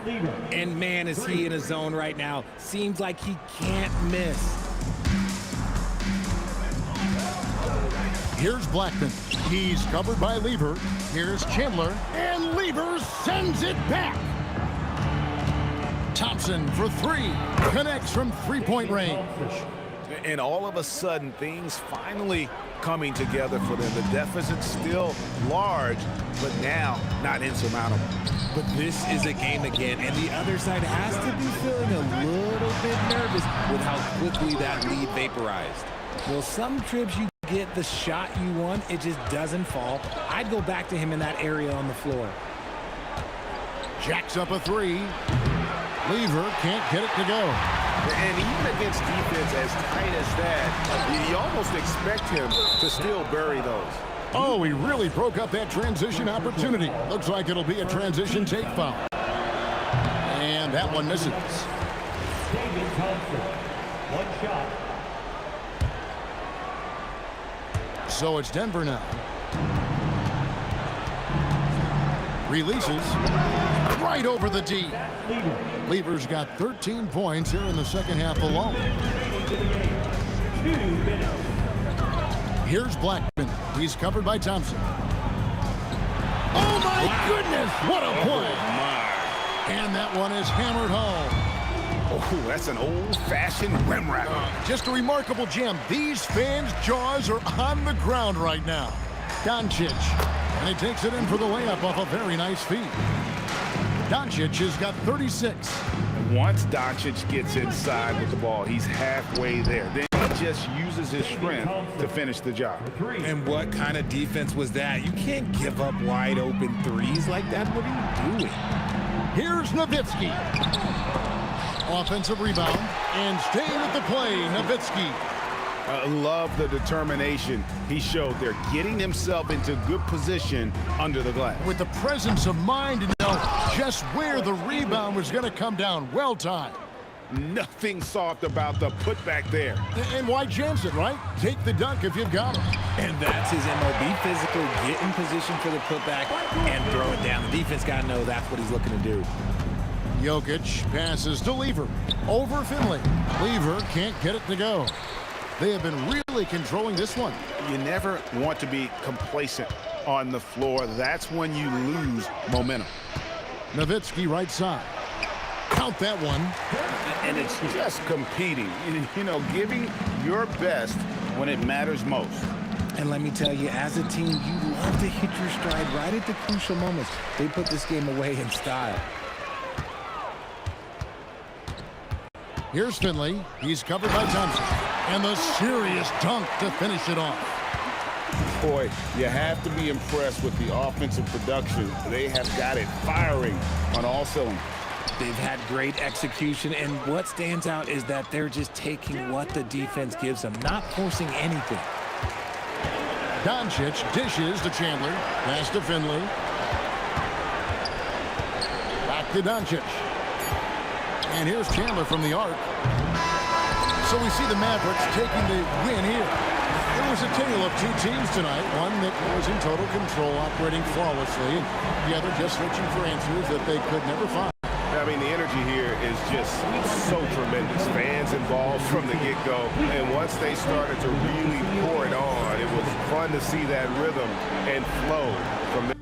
And man, is he in a zone right now. Seems like he can't miss. Here's Blackman. He's covered by Lever. Here's Chandler. And Lever sends it back. Thompson for 3. Connects from three-point range. And all of a sudden, things finally coming together for them. The deficit's still large, but now not insurmountable. But this is a game again, and the other side has to be feeling a little bit nervous with how quickly that lead vaporized. Well, some trips you get the shot you want, it just doesn't fall. I'd go back to him in that area on the floor. Jacks up a 3. Lever can't get it to go. And even against defense as tight as that, you almost expect him to still bury those. Oh, he really broke up that transition opportunity. Looks like it'll be a transition take foul. And that one misses. David Thompson. 1 shot. So it's Denver now. Releases. Right over the D. Lever's got 13 points here in the second half alone. 2 minutes. Here's Blackman. He's covered by Thompson. Oh, my goodness. What a play. And that one is hammered home. Oh, that's an old-fashioned rim wrapper. Just a remarkable gem. These fans' jaws are on the ground right now. Doncic. And he takes it in for the layup off a very nice feed. Doncic has got 36. Once Doncic gets inside with the ball, he's halfway there. Then he just uses his strength to finish the job. And what kind of defense was that? You can't give up wide open threes like that. What are you doing? Here's Nowitzki. Offensive rebound. And staying with the play, Nowitzki. Love the determination he showed there, getting himself into good position under the glass. With the presence of mind to know just where the rebound was going to come down. Well timed. Nothing soft about the putback there. And why chance it, right? Take the dunk if you've got it. And that's his MO. Be physical, get in position for the putback, and throw it down. The defense got to know that's what he's looking to do. Jokic passes to Lever. Over Finley. Lever can't get it to go. They have been really controlling this one. You never want to be complacent on the floor. That's when you lose momentum. Nowitzki right side. Count that one. And it's just competing, you know, giving your best when it matters most. And let me tell you, as a team, you love to hit your stride right at the crucial moments. They put this game away in style. Here's Finley. He's covered by Thompson. And the serious dunk to finish it off. Boy, you have to be impressed with the offensive production. They have got it firing on all cylinders. They've had great execution, and what stands out is that they're just taking what the defense gives them, not forcing anything. Doncic dishes to Chandler. Pass to Finley. Back to Doncic. And here's Chandler from the arc. So we see the Mavericks taking the win here. It was a tale of two teams tonight. One that was in total control, operating flawlessly. The other just searching for answers that they could never find. I mean, the energy here is just so tremendous. Fans involved from the get-go. And once they started to really pour it on, it was fun to see that rhythm and flow from there.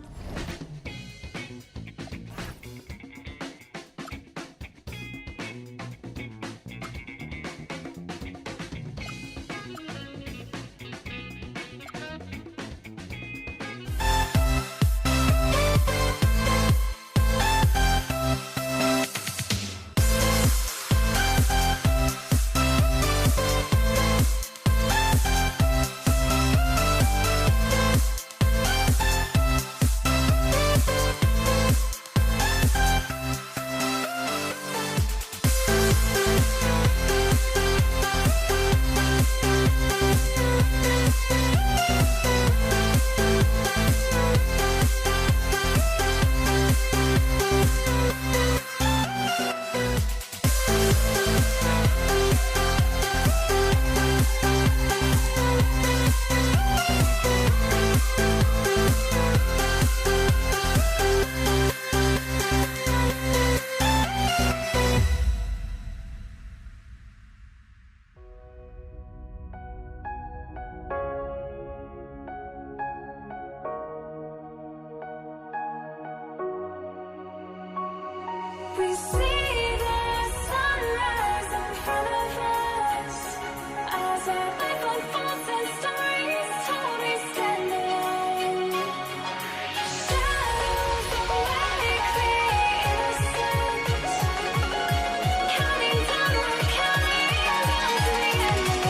We see the sunrise in front of us as our life unfolds and stories told. We stand alone. Shadows awake the innocent, counting down, we're counting down to the endless.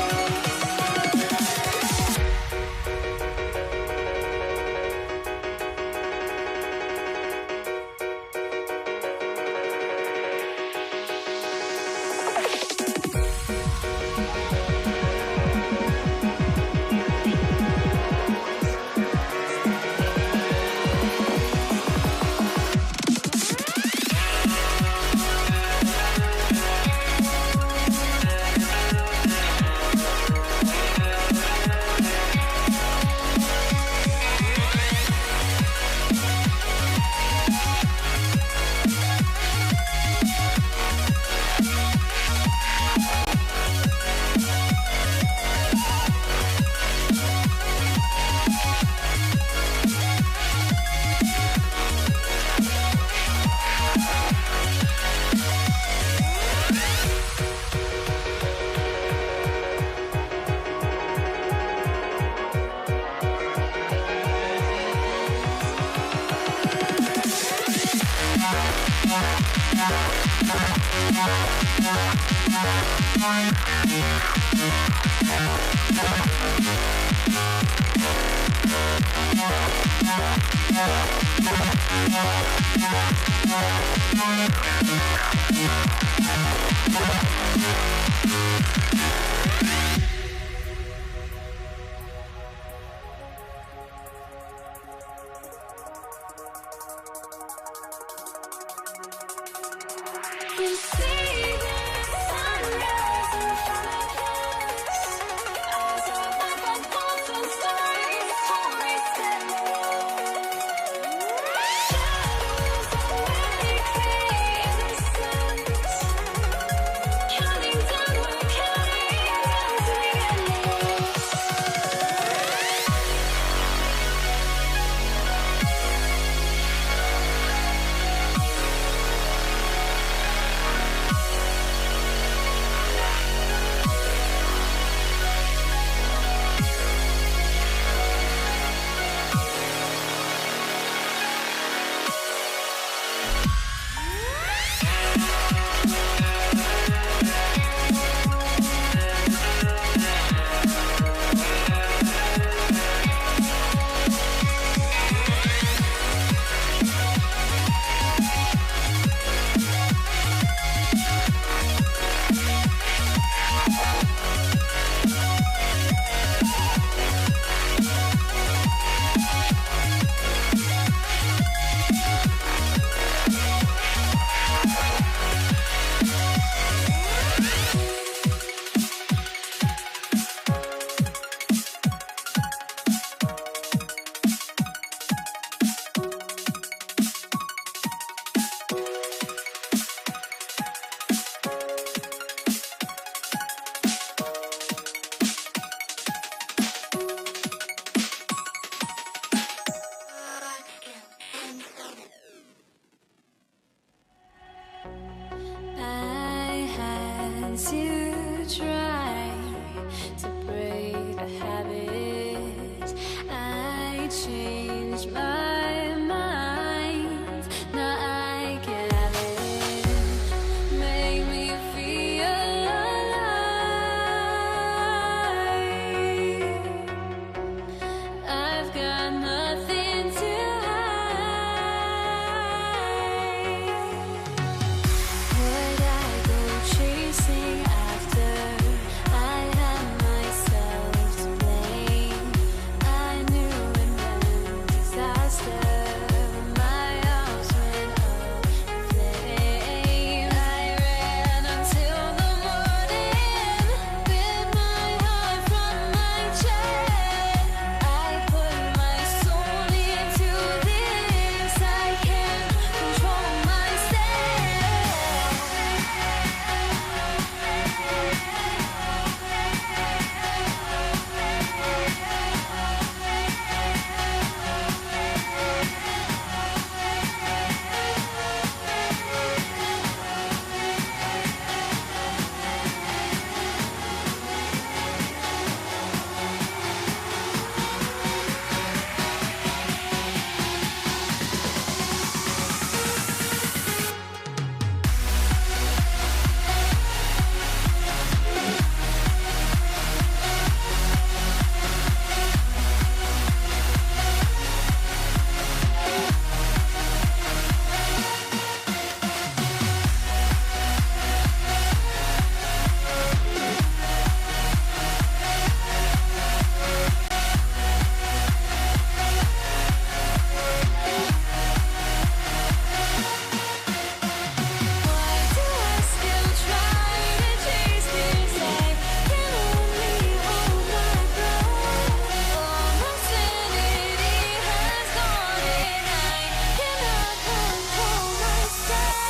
We see the sunrise in front of us as our life unfolds and stories told. We stand alone. Shadows awake the innocent, counting down, we're counting down to the endless. I had to try to break a habit. I changed my mind. Now I can have it. Make me feel alive. I've got nothing to would I go chasing after? I had myself to blame. I knew it meant disaster. My arms went up in flames. I ran until the morning. Bit my heart from my chest. I put my soul into this. I can't control myself. Why do I still try to chase this? I can only hold my breath. All my sanity has gone, and I cannot control myself.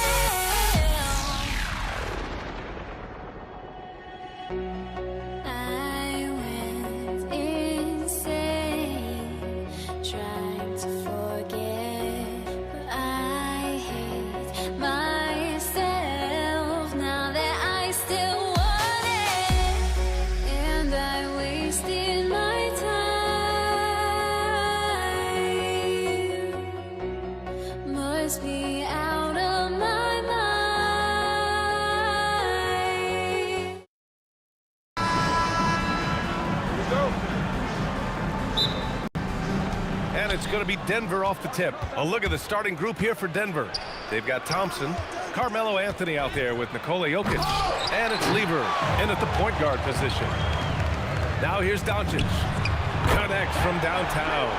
I went insane, trying to forget, but I hate myself now that I still want it, and I wasted my time. Must be out of my mind. And it's going to be Denver off the tip. A look at the starting group here for Denver. They've got Thompson, Carmelo Anthony out there with Nikola Jokic, and it's Lever in at the point guard position. Now here's Doncic. Connects from downtown.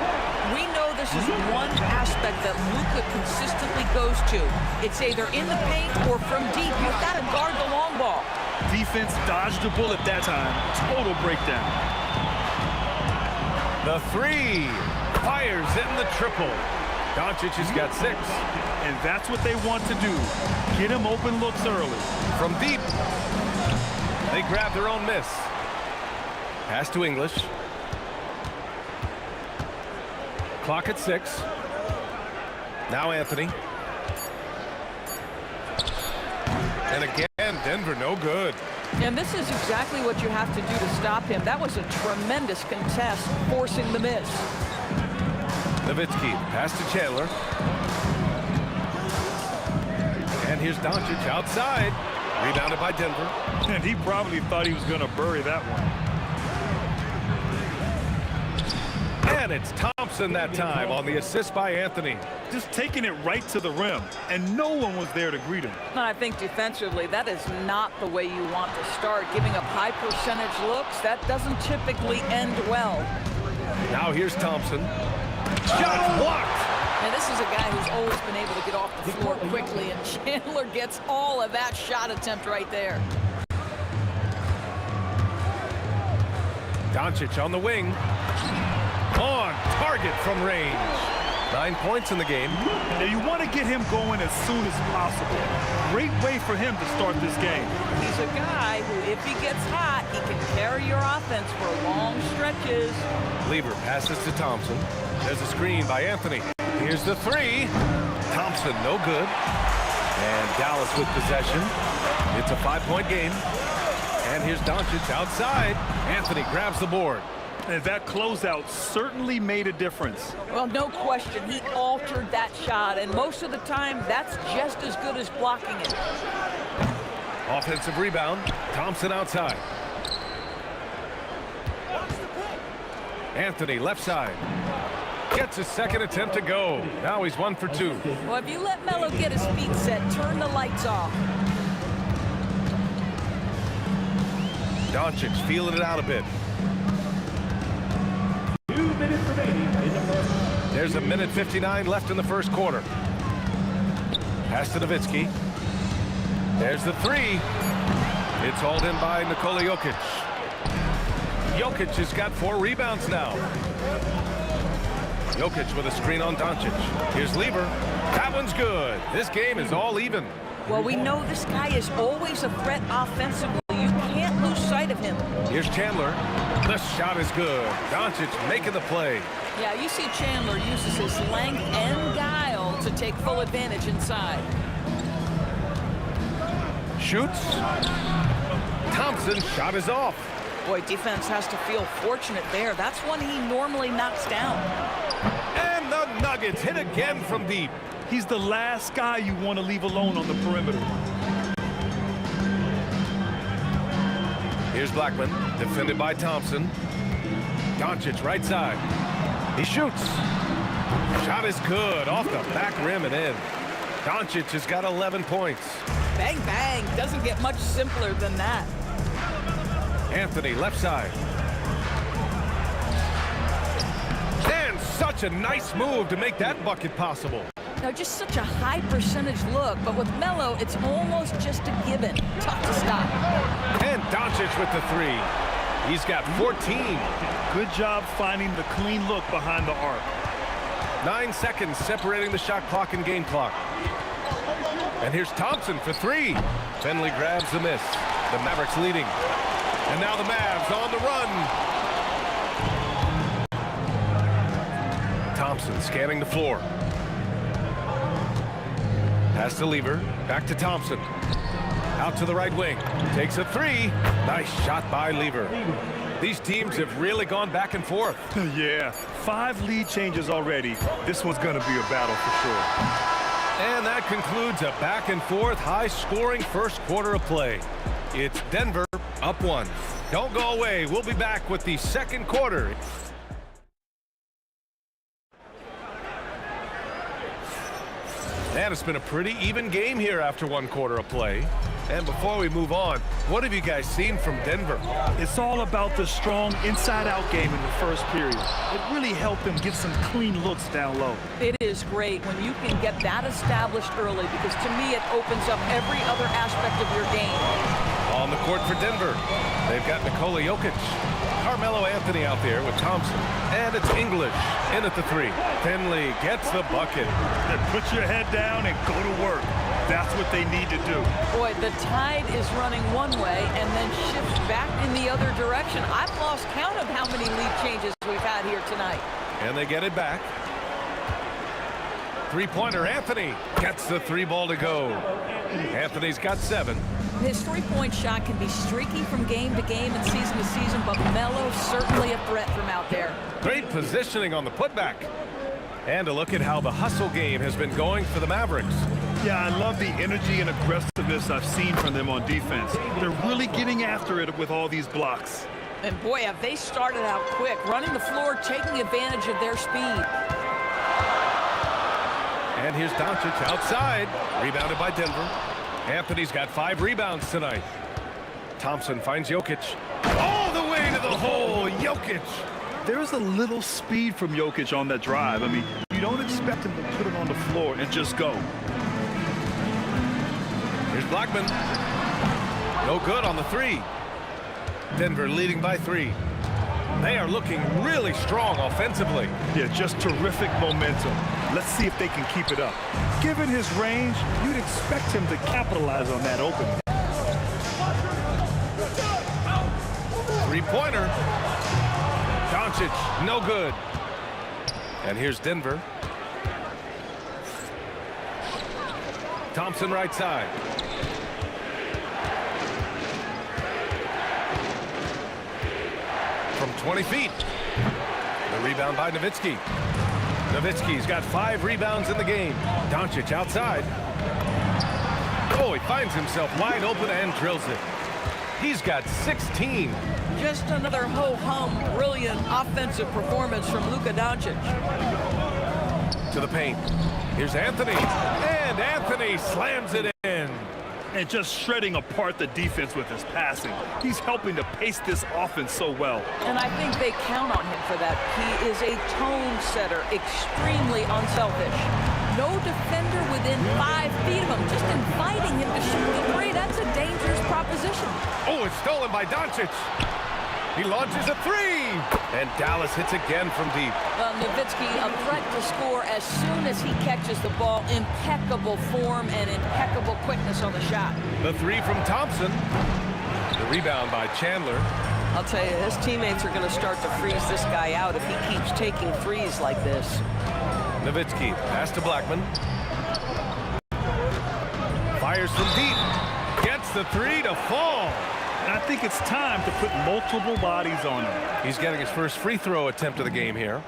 We know this is one aspect that Luka consistently goes to. It's either in the paint or from deep. You've got to guard the long ball. Defense dodged the bullet that time. Total breakdown. The three. Fires in the triple. Doncic has got 6. And that's what they want to do. Get him open looks early. From deep. They grab their own miss. Pass to English. Clock at 6. Now Anthony. And again, Denver no good. And this is exactly what you have to do to stop him. That was a tremendous contest, forcing the miss. Nowitzki, pass to Chandler. And here's Doncic outside. Rebounded by Denver. And he probably thought he was going to bury that one. And it's Thompson that time on the assist by Anthony. Just taking it right to the rim, and no one was there to greet him. And I think defensively, that is not the way you want to start. Giving up high percentage looks, that doesn't typically end well. Now here's Thompson. Shot blocked. And this is a guy who's always been able to get off the floor quickly, and Chandler gets all of that shot attempt right there. Doncic on the wing. On target from range. 9 points in the game. Now you want to get him going as soon as possible. Great way for him to start this game. He's a guy who, if he gets hot, he can carry your offense for long stretches. Lever passes to Thompson. There's a screen by Anthony. He Here's the three. Thompson, no good. And Dallas with possession. It's a 5-point game. And here's Doncic outside. Anthony grabs the board. And that closeout certainly made a difference. Well, no question. He altered that shot, and most of the time, that's just as good as blocking it. Offensive rebound. Thompson outside. Anthony left side. Gets his second attempt to go. Now he's 1 for 2. Well, if you let Melo get his feet set, turn the lights off. Doncic feeling it out a bit. 2 minutes remaining in the first. There's a minute 59 left in the first quarter. Pass to Nowitzki. There's the three. It's hauled in by Nikola Jokic. Jokic has got 4 rebounds now. Jokic with a screen on Doncic. Here's Lever. That one's good. This game is all even. Well, we know this guy is always a threat offensively. You can't lose sight of him. Here's Chandler. The shot is good. Doncic making the play. Yeah, you see Chandler uses his length and guile to take full advantage inside. Shoots. Thompson's shot is off. Boy, defense has to feel fortunate there. That's one he normally knocks down. And the Nuggets hit again from deep. He's the last guy you want to leave alone on the perimeter. Here's Blackman, defended by Thompson. Doncic right side. He shoots. Shot is good, off the back rim and in. Doncic has got 11 points. Bang, bang. Doesn't get much simpler than that. Anthony left side. And such a nice move to make that bucket possible. Now, just such a high percentage look, but with Melo, it's almost just a given. Tough to stop. And Doncic with the three. He's got 14. Good job finding the clean look behind the arc. 9 seconds separating the shot clock and game clock. And here's Thompson for three. Finley grabs the miss. The Mavericks leading. And now the Mavs on the run. Thompson scanning the floor. Pass to Lever. Back to Thompson. Out to the right wing. Takes a three. Nice shot by Lever. These teams have really gone back and forth. Yeah, 5 lead changes already. This one's going to be a battle for sure. And that concludes a back and forth, high-scoring first quarter of play. It's Denver up 1. Don't go away. We'll be back with the second quarter. And it's been a pretty even game here after 1 quarter of play. And before we move on, what have you guys seen from Denver? It's all about the strong inside-out game in the first period. It really helped them get some clean looks down low. It is great when you can get that established early, because to me it opens up every other aspect of your game. On the court for Denver, they've got Nikola Jokic. Carmelo Anthony out there with Thompson. And it's English in at the three. Finley gets the bucket. Then put your head down and go to work. That's what they need to do. Boy, the tide is running one way and then shifts back in the other direction. I've lost count of how many lead changes we've had here tonight. And they get it back. Three-pointer, Anthony gets the 3 ball to go. Anthony's got 7. His three-point shot can be streaky from game to game and season to season, but Melo's certainly a threat from out there. Great positioning on the putback. And a look at how the hustle game has been going for the Mavericks. Yeah, I love the energy and aggressiveness I've seen from them on defense. They're really getting after it with all these blocks. And boy, have they started out quick, running the floor, taking advantage of their speed. And here's Doncic outside, rebounded by Denver. Anthony's got 5 rebounds tonight. Thompson finds Jokic. All the way to the hole, Jokic. There's a little speed from Jokic on that drive. I mean, you don't expect him to put it on the floor and just go. Here's Blackman. No good on the 3. Denver leading by 3. They are looking really strong offensively. Yeah, just terrific momentum. Let's see if they can keep it up. Given his range, you'd expect him to capitalize on that opening. Three-pointer. Doncic, no good. And here's Denver. Thompson right side. From 20 feet. The rebound by Nowitzki. Nowitzki's got 5 rebounds in the game. Doncic outside. Oh, he finds himself wide open and drills it. He's got 16. Just another ho-hum, brilliant offensive performance from Luka Doncic. To the paint. Here's Anthony. And Anthony slams it in. And just shredding apart the defense with his passing. He's helping to pace this offense so well. And I think they count on him for that. He is a tone setter, extremely unselfish. No defender within 5 feet of him, just inviting him to shoot the three. That's a dangerous proposition. Oh, it's stolen by Doncic. He launches a 3. And Dallas hits again from deep. Well, Nowitzki, a threat to score as soon as he catches the ball. Impeccable form and impeccable quickness on the shot. The 3 from Thompson. The rebound by Chandler. I'll tell you, his teammates are going to start to freeze this guy out if he keeps taking threes like this. Nowitzki, pass to Blackman. Fires from deep. Gets the 3 to fall. And I think it's time to put multiple bodies on him. He's getting his first free throw attempt of the game here.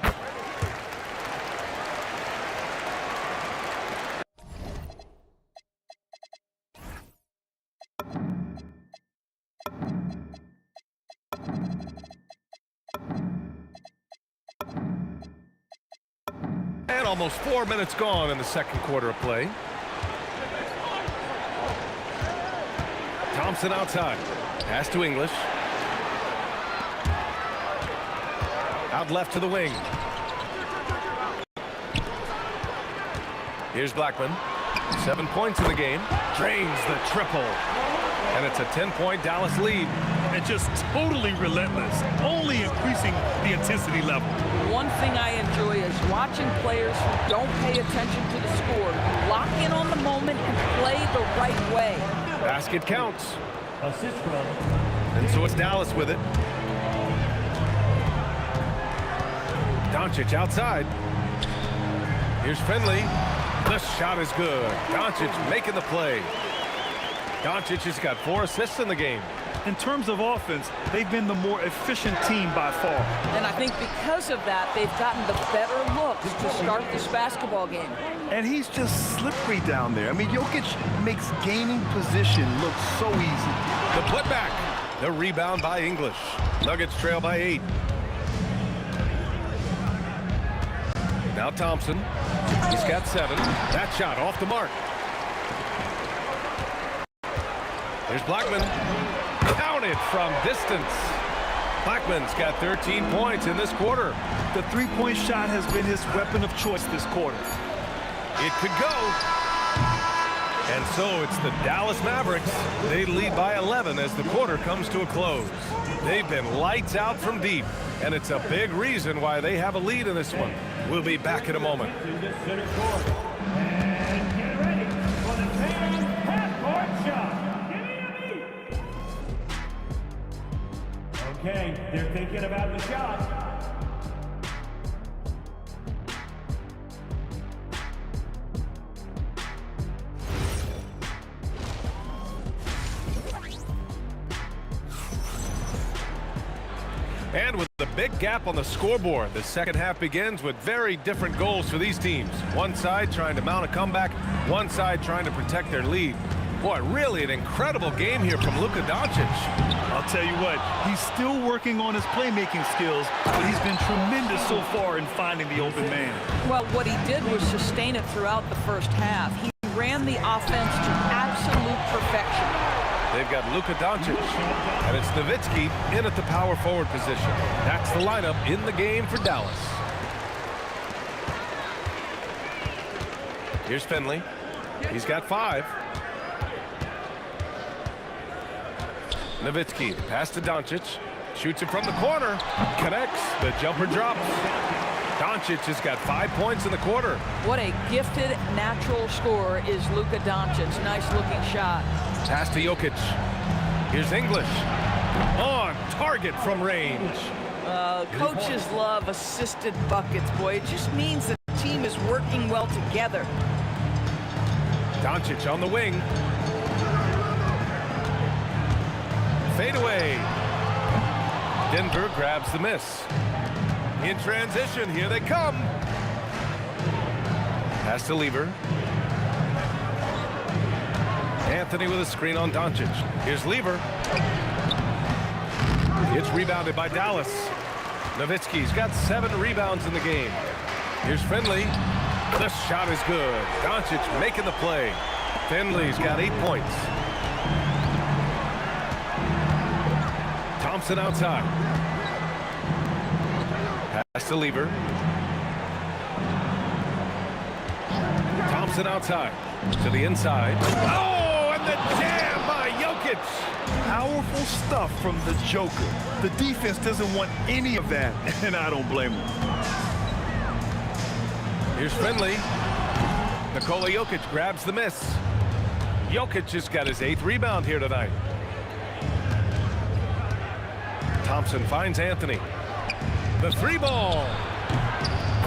And almost 4 minutes gone in the second quarter of play. Thompson outside. Pass to English. Out left to the wing. Here's Blackman. 7 points in the game. Drains the triple. And it's a 10-point Dallas lead. And just totally relentless, only increasing the intensity level. One thing I enjoy is watching players who don't pay attention to the score, lock in on the moment and play the right way. Basket counts. Assist from And so it's Dallas with it. Doncic outside. Here's Finley. The shot is good. Doncic making the play. Doncic has got 4 assists in the game. In terms of offense, they've been the more efficient team by far. And I think because of that, they've gotten the better looks to start this basketball game. And he's just slippery down there. I mean, Jokic makes gaining position look so easy. The putback. The rebound by English. Nuggets trail by 8. Now Thompson. He's got 7. That shot off the mark. There's Blackman. Counted from distance. Blackman's got 13 points in this quarter. The three-point shot has been his weapon of choice this quarter. It could go. And so it's the Dallas Mavericks. They lead by 11 as the quarter comes to a close. They've been lights out from deep, and it's a big reason why they have a lead in this one. We'll be back in a moment. to the center court. And get ready for the fan half-court shot. Give me a beat. Okay, they're thinking about the shot. And with the big gap on the scoreboard, the second half begins with very different goals for these teams. One side trying to mount a comeback, one side trying to protect their lead. Boy, really an incredible game here from Luka Doncic. I'll tell you what, he's still working on his playmaking skills, but he's been tremendous so far in finding the open man. Well, what he did was sustain it throughout the first half. He ran the offense to absolute perfection. They've got Luka Doncic, and it's Nowitzki in at the power forward position. That's the lineup in the game for Dallas. Here's Finley. He's got 5. Nowitzki, pass to Doncic. Shoots it from the corner. Connects. The jumper drops. Doncic has got 5 points in the quarter. What a gifted natural scorer is Luka Doncic. Nice looking shot. Pass to Jokic. Here's English. On target from range. Coaches love assisted buckets, boy. It just means the team is working well together. Doncic on the wing. Fade away. Denver grabs the miss. In transition, here they come. Pass to Lever. Anthony with a screen on Doncic. Here's Lever. It's rebounded by Dallas. Nowitzki's got 7 rebounds in the game. Here's Finley. The shot is good. Doncic making the play. Finley's got 8 points. Thompson outside. Pass to Lever. Thompson outside. To the inside. Oh, and the jam by Jokic. Powerful stuff from the Joker. The defense doesn't want any of that, and I don't blame them. Here's Finley. Nikola Jokic grabs the miss. Jokic just got his 8th rebound here tonight. Thompson finds Anthony. The 3 ball.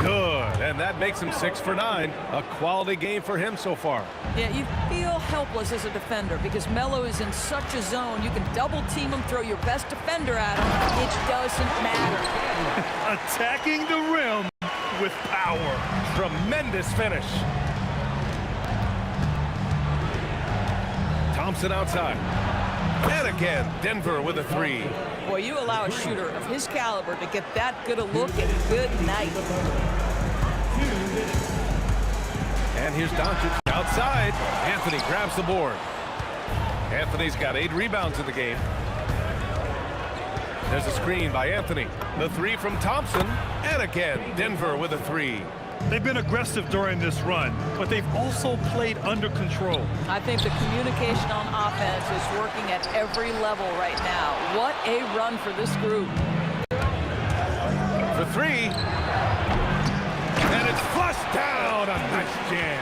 Good, and that makes him 6 for 9. A quality game for him so far. Yeah, you feel helpless as a defender because Melo is in such a zone. You can double team him, throw your best defender at him. It doesn't matter. Attacking the rim with power. Tremendous finish. Thompson outside. And again, Denver with a 3. Boy, you allow a shooter of his caliber to get that good a look and good night. And here's Doncic outside. Anthony grabs the board. Anthony's got 8 rebounds in the game. There's a screen by Anthony. The 3 from Thompson. And again, Denver with a 3. They've been aggressive during this run, but they've also played under control. I think the communication on offense is working at every level right now. What a run for this group. For 3. And it's flushed down. A nice jam.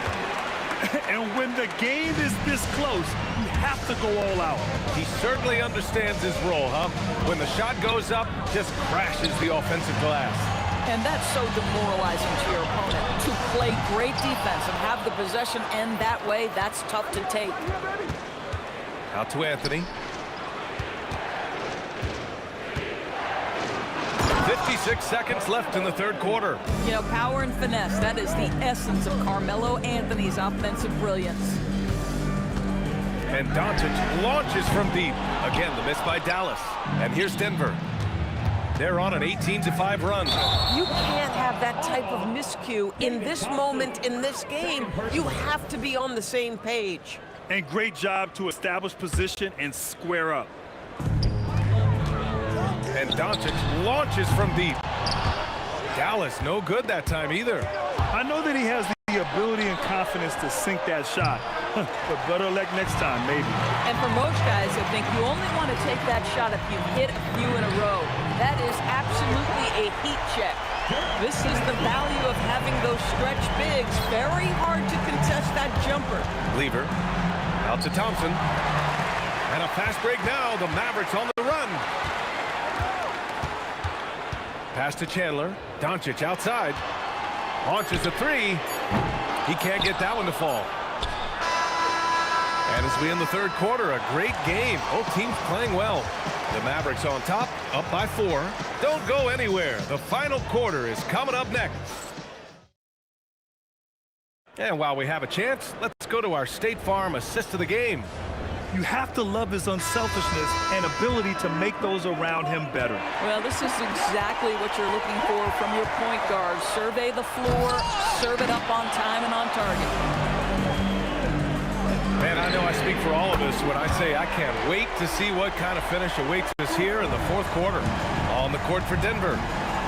And when the game is this close, you have to go all out. He certainly understands his role, huh? When the shot goes up, just crashes the offensive glass. And that's so demoralizing to your opponent. To play great defense and have the possession end that way, that's tough to take. Out to Anthony. 56 seconds left in the 3rd quarter. You know, power and finesse, that is the essence of Carmelo Anthony's offensive brilliance. And Doncic launches from deep. Again, the miss by Dallas. And here's Denver. They're on an 18-5 run. You can't have that type of miscue in this moment in this game. You have to be on the same page. And great job to establish position and square up. And Doncic launches from deep. Dallas no good that time either. I know that he has the ability and confidence to sink that shot, but better luck next time, maybe. And for most guys, I think you only want to take that shot if you hit a few in a row. That is absolutely a heat check. This is the value of having those stretch bigs. Very hard to contest that jumper. Lever out to Thompson. And a fast break now. The Mavericks on the run. Pass to Chandler. Doncic outside. Launches a 3. He can't get that one to fall. And as we end the 3rd quarter, a great game. Both teams playing well. The Mavericks on top, up by 4. Don't go anywhere. The final quarter is coming up next. And while we have a chance, let's go to our State Farm assist of the game. You have to love his unselfishness and ability to make those around him better. Well, this is exactly what you're looking for from your point guard. Survey the floor, serve it up on time and on target. Man, I know I speak for all of us when I say I can't wait to see what kind of finish awaits us here in the 4th quarter. On the court for Denver,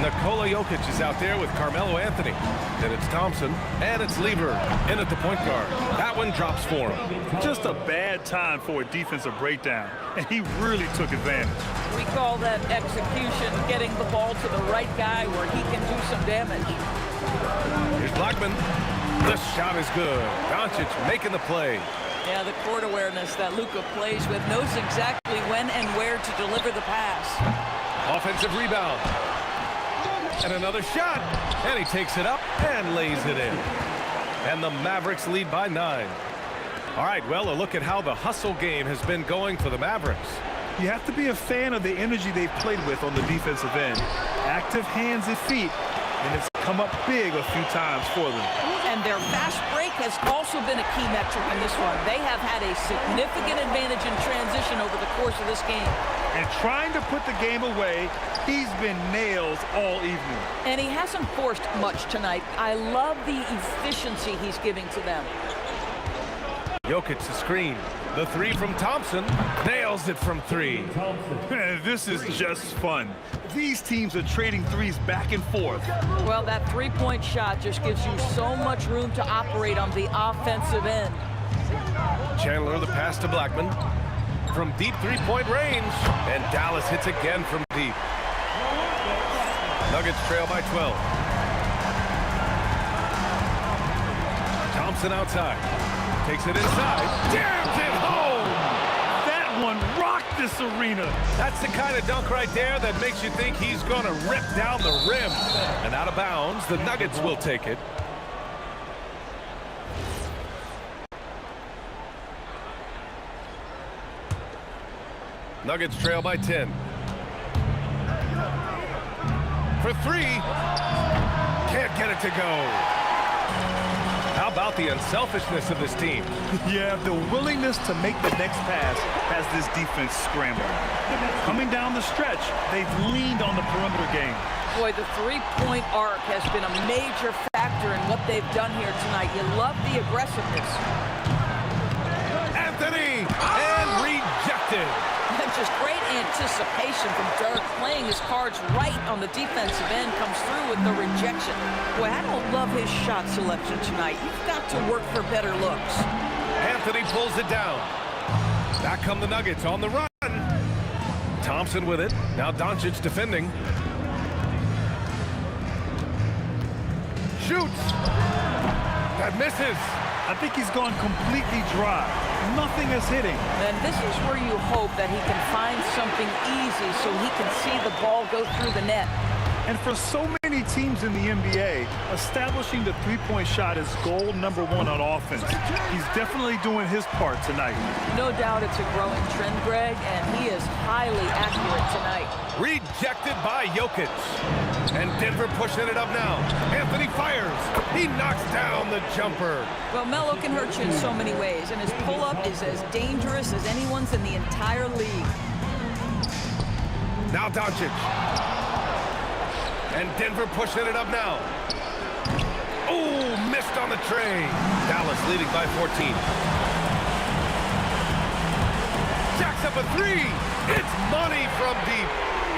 Nikola Jokic is out there with Carmelo Anthony. Then it's Thompson, and it's Lever in at the point guard. That one drops for him. Just a bad time for a defensive breakdown, and he really took advantage. We call that execution, getting the ball to the right guy where he can do some damage. Here's Blackman. The shot is good. Doncic making the play. Yeah, the court awareness that Luka plays with, knows exactly when and where to deliver the pass. Offensive rebound. And another shot. And he takes it up and lays it in. And the Mavericks lead by 9. All right, well, a look at how the hustle game has been going for the Mavericks. You have to be a fan of the energy they've played with on the defensive end. Active hands and feet, and it's come up big a few times for them. And their fast break has also been a key metric in this one. They have had a significant advantage in transition over the course of this game. And trying to put the game away, he's been nails all evening. And he hasn't forced much tonight. I love the efficiency he's giving to them. Jokic the screen. The three from Thompson. Nails it from three. This is just fun. These teams are trading threes back and forth. Well, that three-point shot just gives you so much room to operate on the offensive end. Chandler the pass to Blackman. From deep three-point range. And Dallas hits again from deep. Nuggets trail by 12. Thompson outside. Takes it inside. Jams it home! That one rocked this arena. That's the kind of dunk right there that makes you think he's going to rip down the rim. And out of bounds, the Nuggets will take it. Nuggets trail by 10. For three. Can't get it to go. How about the unselfishness of this team? Yeah, the willingness to make the next pass has this defense scrambling. Coming down the stretch, they've leaned on the perimeter game. Boy, the three-point arc has been a major factor in what they've done here tonight. You love the aggressiveness. Anthony! And rejected. And just great anticipation from Dirk, playing his cards right on the defensive end, comes through with the rejection. Boy, I don't love his shot selection tonight. You've got to work for better looks. Anthony pulls it down. Back come the Nuggets on the run. Thompson with it. Now Doncic defending. Shoots. That misses. I think he's gone completely dry. Nothing is hitting. And this is where you hope that he can find something easy so he can see the ball go through the net. And for so many teams in the NBA, establishing the three-point shot is goal number one on offense. He's definitely doing his part tonight. No doubt it's a growing trend, Greg, and he is highly accurate tonight. Rejected by Jokic. And Denver pushing it up now. Anthony fires. He knocks down the jumper. Well, Melo can hurt you in so many ways, and his pull-up is as dangerous as anyone's in the entire league. Now Doncic. And Denver pushing it up now. Oh, missed on the tray. Dallas leading by 14. Jacks up a three. It's money from deep.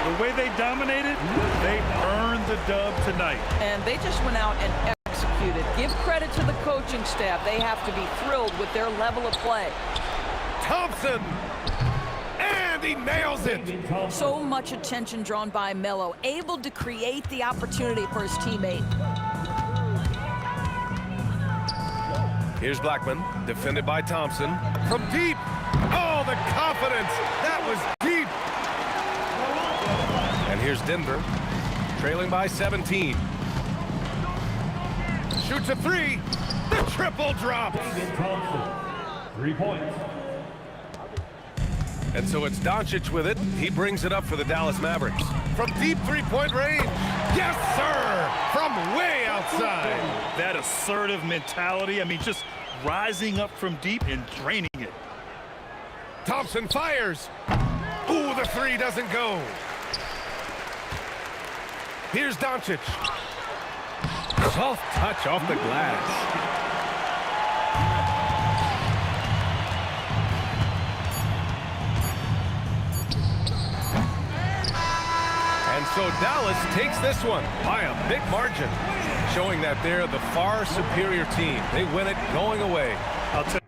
The way they dominated, they earned the dub tonight. And they just went out and executed. Give credit to the coaching staff. They have to be thrilled with their level of play. Thompson. And he nails it. So much attention drawn by Melo, able to create the opportunity for his teammate. Here's Blackman, defended by Thompson. From deep. Oh, the confidence. That was deep. And here's Denver, trailing by 17. Shoots a three. The triple drops. 3 points. And so it's Doncic with it. He brings it up for the Dallas Mavericks. From deep three-point range. Yes, sir! From way outside. That assertive mentality, I mean, just rising up from deep and draining it. Thompson fires. Ooh, the three doesn't go. Here's Doncic. Soft touch off the glass. And so Dallas takes this one by a big margin, showing that they're the far superior team. They win it going away. I'll tell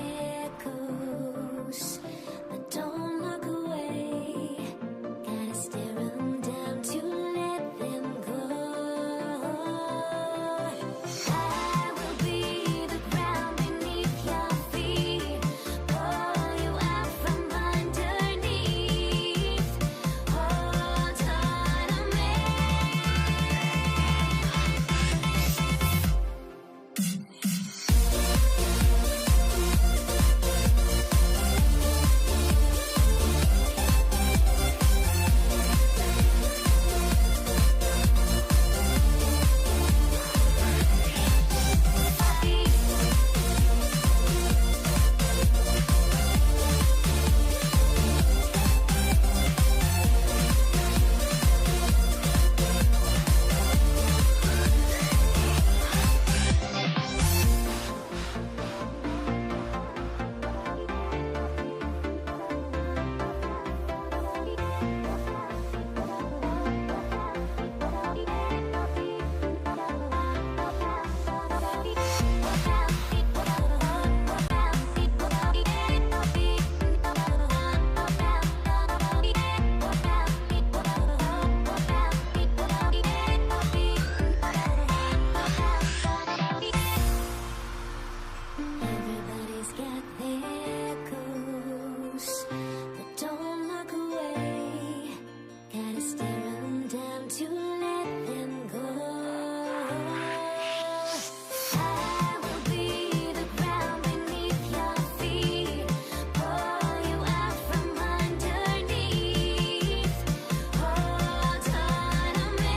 there goes. But don't look away. Gotta stare 'em down to let them go. I will be the ground beneath your feet. Pull you out from underneath. Hold on to me. Everybody's got their goals, but don't look away. Gotta stare 'em down to let them go. I will be the ground beneath your feet. Pull you out from underneath. Hold on to me.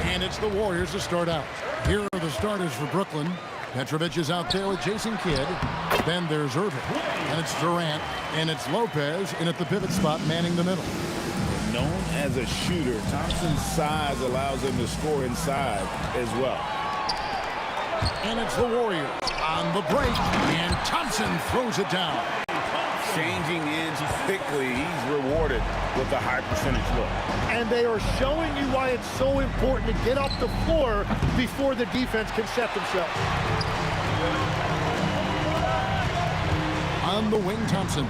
And it's the Warriors to start out. Here are the starters for Brooklyn. Petrovic is out there with Jason Kidd. Then there's Irving. And it's Durant. And it's Lopez in at the pivot spot, manning the middle. Known as a shooter, Thompson's size allows him to score inside as well. And it's the Warriors on the break. And Thompson throws it down. Changing ends quickly, he's rewarded with a high percentage look. And they are showing you why it's so important to get off the floor before the defense can set themselves. On the wing, Thompson.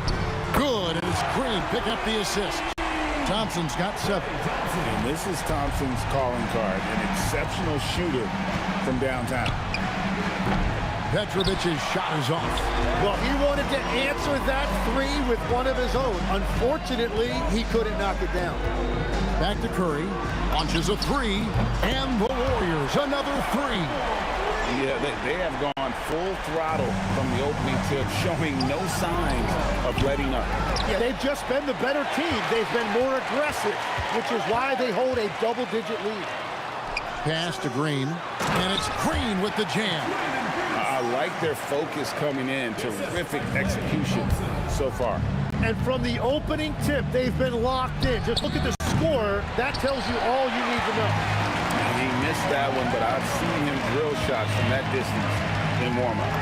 Good, and it's Green pick up the assist. Thompson's got 7. And this is Thompson's calling card, an exceptional shooter from downtown. Petrovic's shot is off. Well, he wanted to answer that three with one of his own. Unfortunately, he couldn't knock it down. Back to Curry. Launches a 3. And the Warriors, another 3. Yeah, they have gone full throttle from the opening tip, showing no signs of letting up. Yeah, they've just been the better team. They've been more aggressive, which is why they hold a double-digit lead. Pass to Green. And it's Green with the jam. I like their focus coming in. Terrific execution so far. And from the opening tip, they've been locked in. Just look at the score. That tells you all you need to know. He missed that one, but I've seen him drill shots from that distance in warm-up.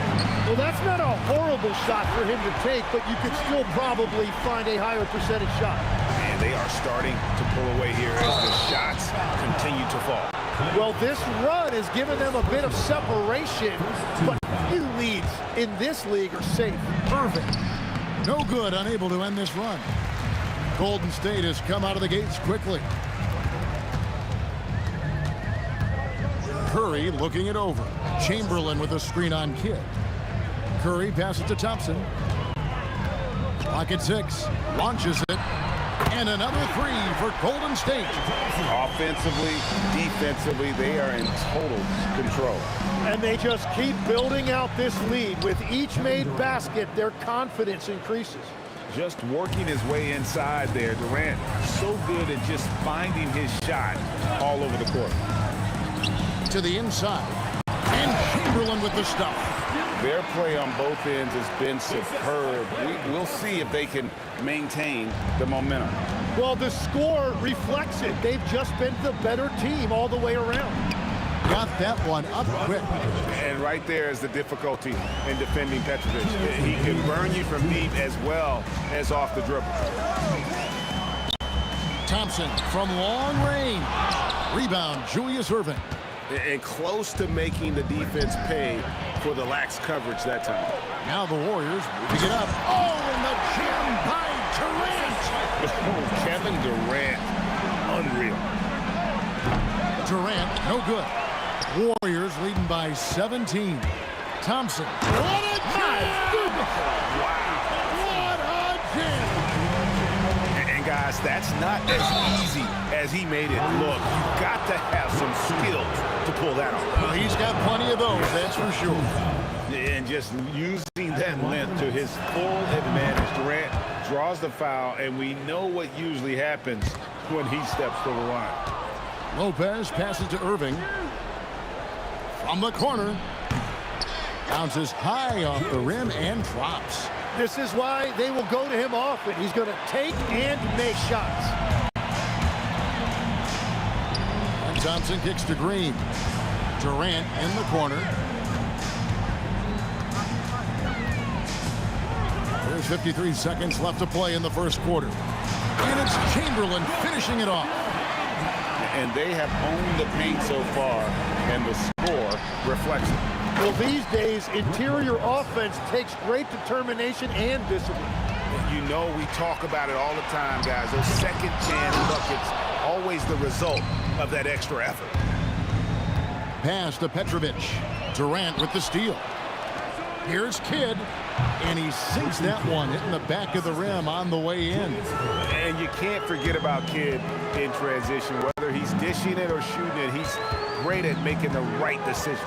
Well, that's not a horrible shot for him to take, but you could still probably find a higher percentage shot. And they are starting to pull away here as the shots continue to fall. Well, this run has given them a bit of separation, but few leads in this league are safe. Irving. No good, unable to end this run. Golden State has come out of the gates quickly. Curry looking it over. Chamberlain with a screen on Kidd. Curry passes to Thompson. Clock at 6. Launches it. And another 3 for Golden State. Offensively, defensively, they are in total control. And they just keep building out this lead. With each made basket, their confidence increases. Just working his way inside there. Durant so good at just finding his shot all over the court. To the inside. And Chamberlain with the stuff. Their play on both ends has been superb. We'll see if they can maintain the momentum. Well, the score reflects it. They've just been the better team all the way around. got that one up quick. And right there is the difficulty in defending Petrovic. He can burn you from deep as well as off the dribble. Thompson from long range. Rebound, Julius Erving. And close to making the defense pay for the lax coverage that time. Now the Warriors moving it up. Oh, and the jam by Durant. Kevin Durant, unreal. Durant, no good. Warriors leading by 17. Thompson. What a jam! What a jam! And guys, that's not as easy as he made it look. You've got to have some skills to pull that off. He's got plenty of those, that's for sure. And just using that length to his full advantage. Durant draws the foul, and we know what usually happens when he steps to the line. Lopez passes to Irving. From the corner. Bounces high off the rim and drops. This is why they will go to him often. He's going to take and make shots. And Thompson kicks to Green. Durant in the corner. There's 53 seconds left to play in the first quarter. And it's Chamberlain finishing it off. And they have owned the paint so far, and the score reflects it. Well, these days, interior offense takes great determination and discipline. You know, we talk about it all the time, guys. Those second chance buckets, always the result of that extra effort. Pass to Petrovic. Durant with the steal. Here's Kidd, and he sinks that one, hitting the back of the rim on the way in. And you can't forget about Kidd in transition. Whether he's dishing it or shooting it, he's great at making the right decision.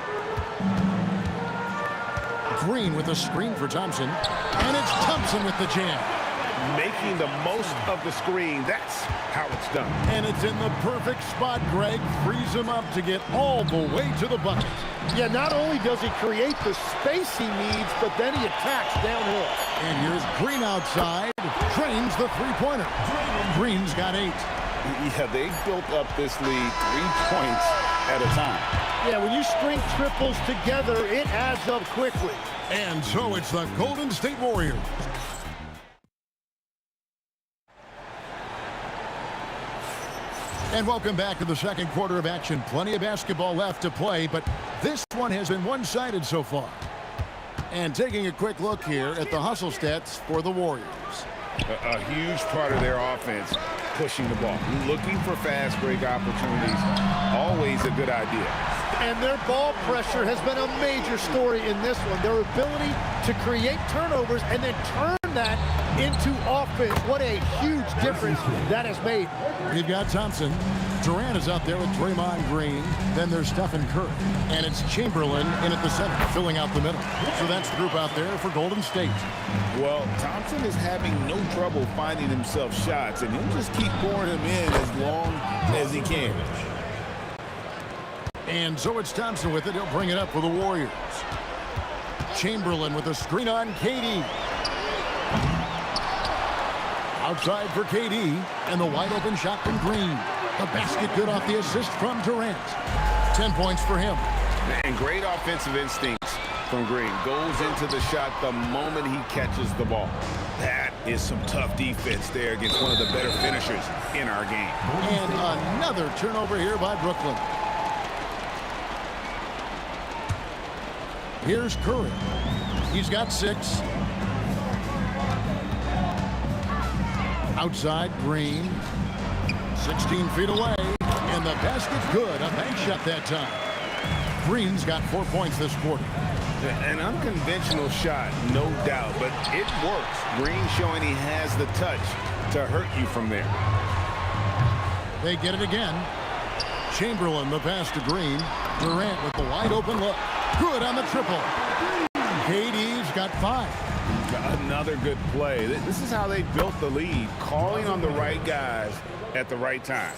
Green with a screen for Thompson, and it's Thompson with the jam. Making the most of the screen, that's how it's done. And it's in the perfect spot. Greg frees him up to get all the way to the bucket. Yeah, not only does he create the space he needs, but then he attacks downhill. And here's Green outside, drains the three-pointer. Green's got 8. Yeah, they built up this lead 3 points at a time. Yeah, when you string triples together, it adds up quickly. And so it's the Golden State Warriors. And welcome back to the second quarter of action. Plenty of basketball left to play, but this one has been one-sided so far. And taking a quick look here at the hustle stats for the Warriors. A huge part of their offense, pushing the ball. Looking for fast break opportunities, always a good idea. And their ball pressure has been a major story in this one. Their ability to create turnovers and then turn that into offense. What a huge difference that has made. We've got Thompson. Durant is out there with Draymond Green. Then there's Stephen Curry. And it's Chamberlain in at the center, filling out the middle. So that's the group out there for Golden State. Well, Thompson is having no trouble finding himself shots, and he'll just keep pouring them in as long as he can. And so it's Thompson with it. He'll bring it up for the Warriors. Chamberlain with a screen on KD. Outside for KD, and the wide open shot from Green. The basket good off the assist from Durant. 10 points for him. And great offensive instincts from Green. Goes into the shot the moment he catches the ball. That is some tough defense there against one of the better finishers in our game. And another turnover here by Brooklyn. Here's Curry. He's got 6. Outside, Green. 16 feet away. And the basket's good. A bank shot that time. Green's got 4 points this quarter. An unconventional shot, no doubt, but it works. Green showing he has the touch to hurt you from there. They get it again. Chamberlain, the pass to Green. Durant with the wide open look. Good on the triple. KD's got 5. Another good play. This is how they built the lead, calling on the right guys at the right time.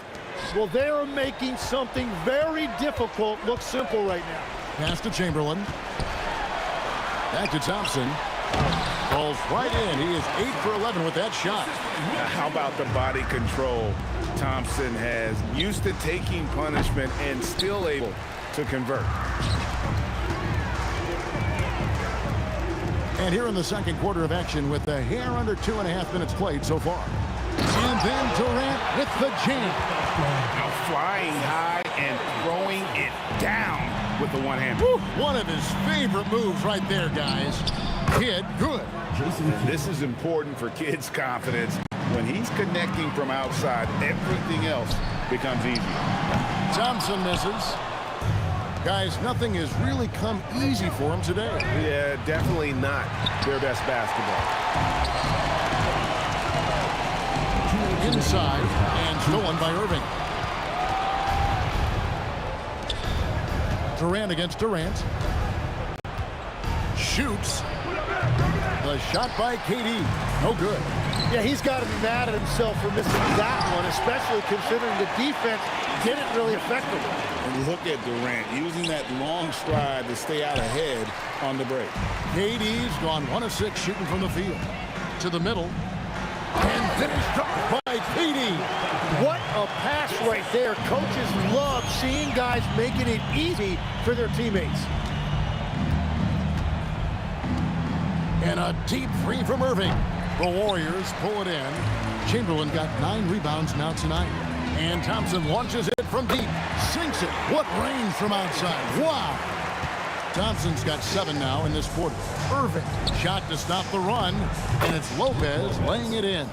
Well, they are making something very difficult look simple right now. Pass to Chamberlain. Back to Thompson. Falls right in. He is 8 for 11 with that shot. How about the body control Thompson has? Used to taking punishment and still able to convert. And here in the second quarter of action with a hair under 2.5 minutes played so far. And then Durant with the jam. Now flying high and throwing it down with the one hand. One of his favorite moves right there, guys. Kid, good. This is important for Kid's confidence. When he's connecting from outside, everything else becomes easy. Thompson misses. Guys, nothing has really come easy for him today. Yeah, definitely not their best basketball. Inside and stolen by Irving. Durant against Durant. Shoots. The shot by KD. No good. Yeah, he's got to be mad at himself for missing that one, especially considering the defense didn't really affect him. And look at Durant using that long stride to stay out ahead on the break. KD's gone 1 of 6 shooting from the field. To the middle. And finished up by KD. What a pass right there. Coaches love seeing guys making it easy for their teammates. And a deep three from Irving. The Warriors pull it in. Chamberlain got 9 rebounds now tonight. And Thompson launches it from deep. Sinks it. What range from outside. Wow. Thompson's got 7 now in this quarter. Irving. Shot to stop the run. And it's Lopez laying it in.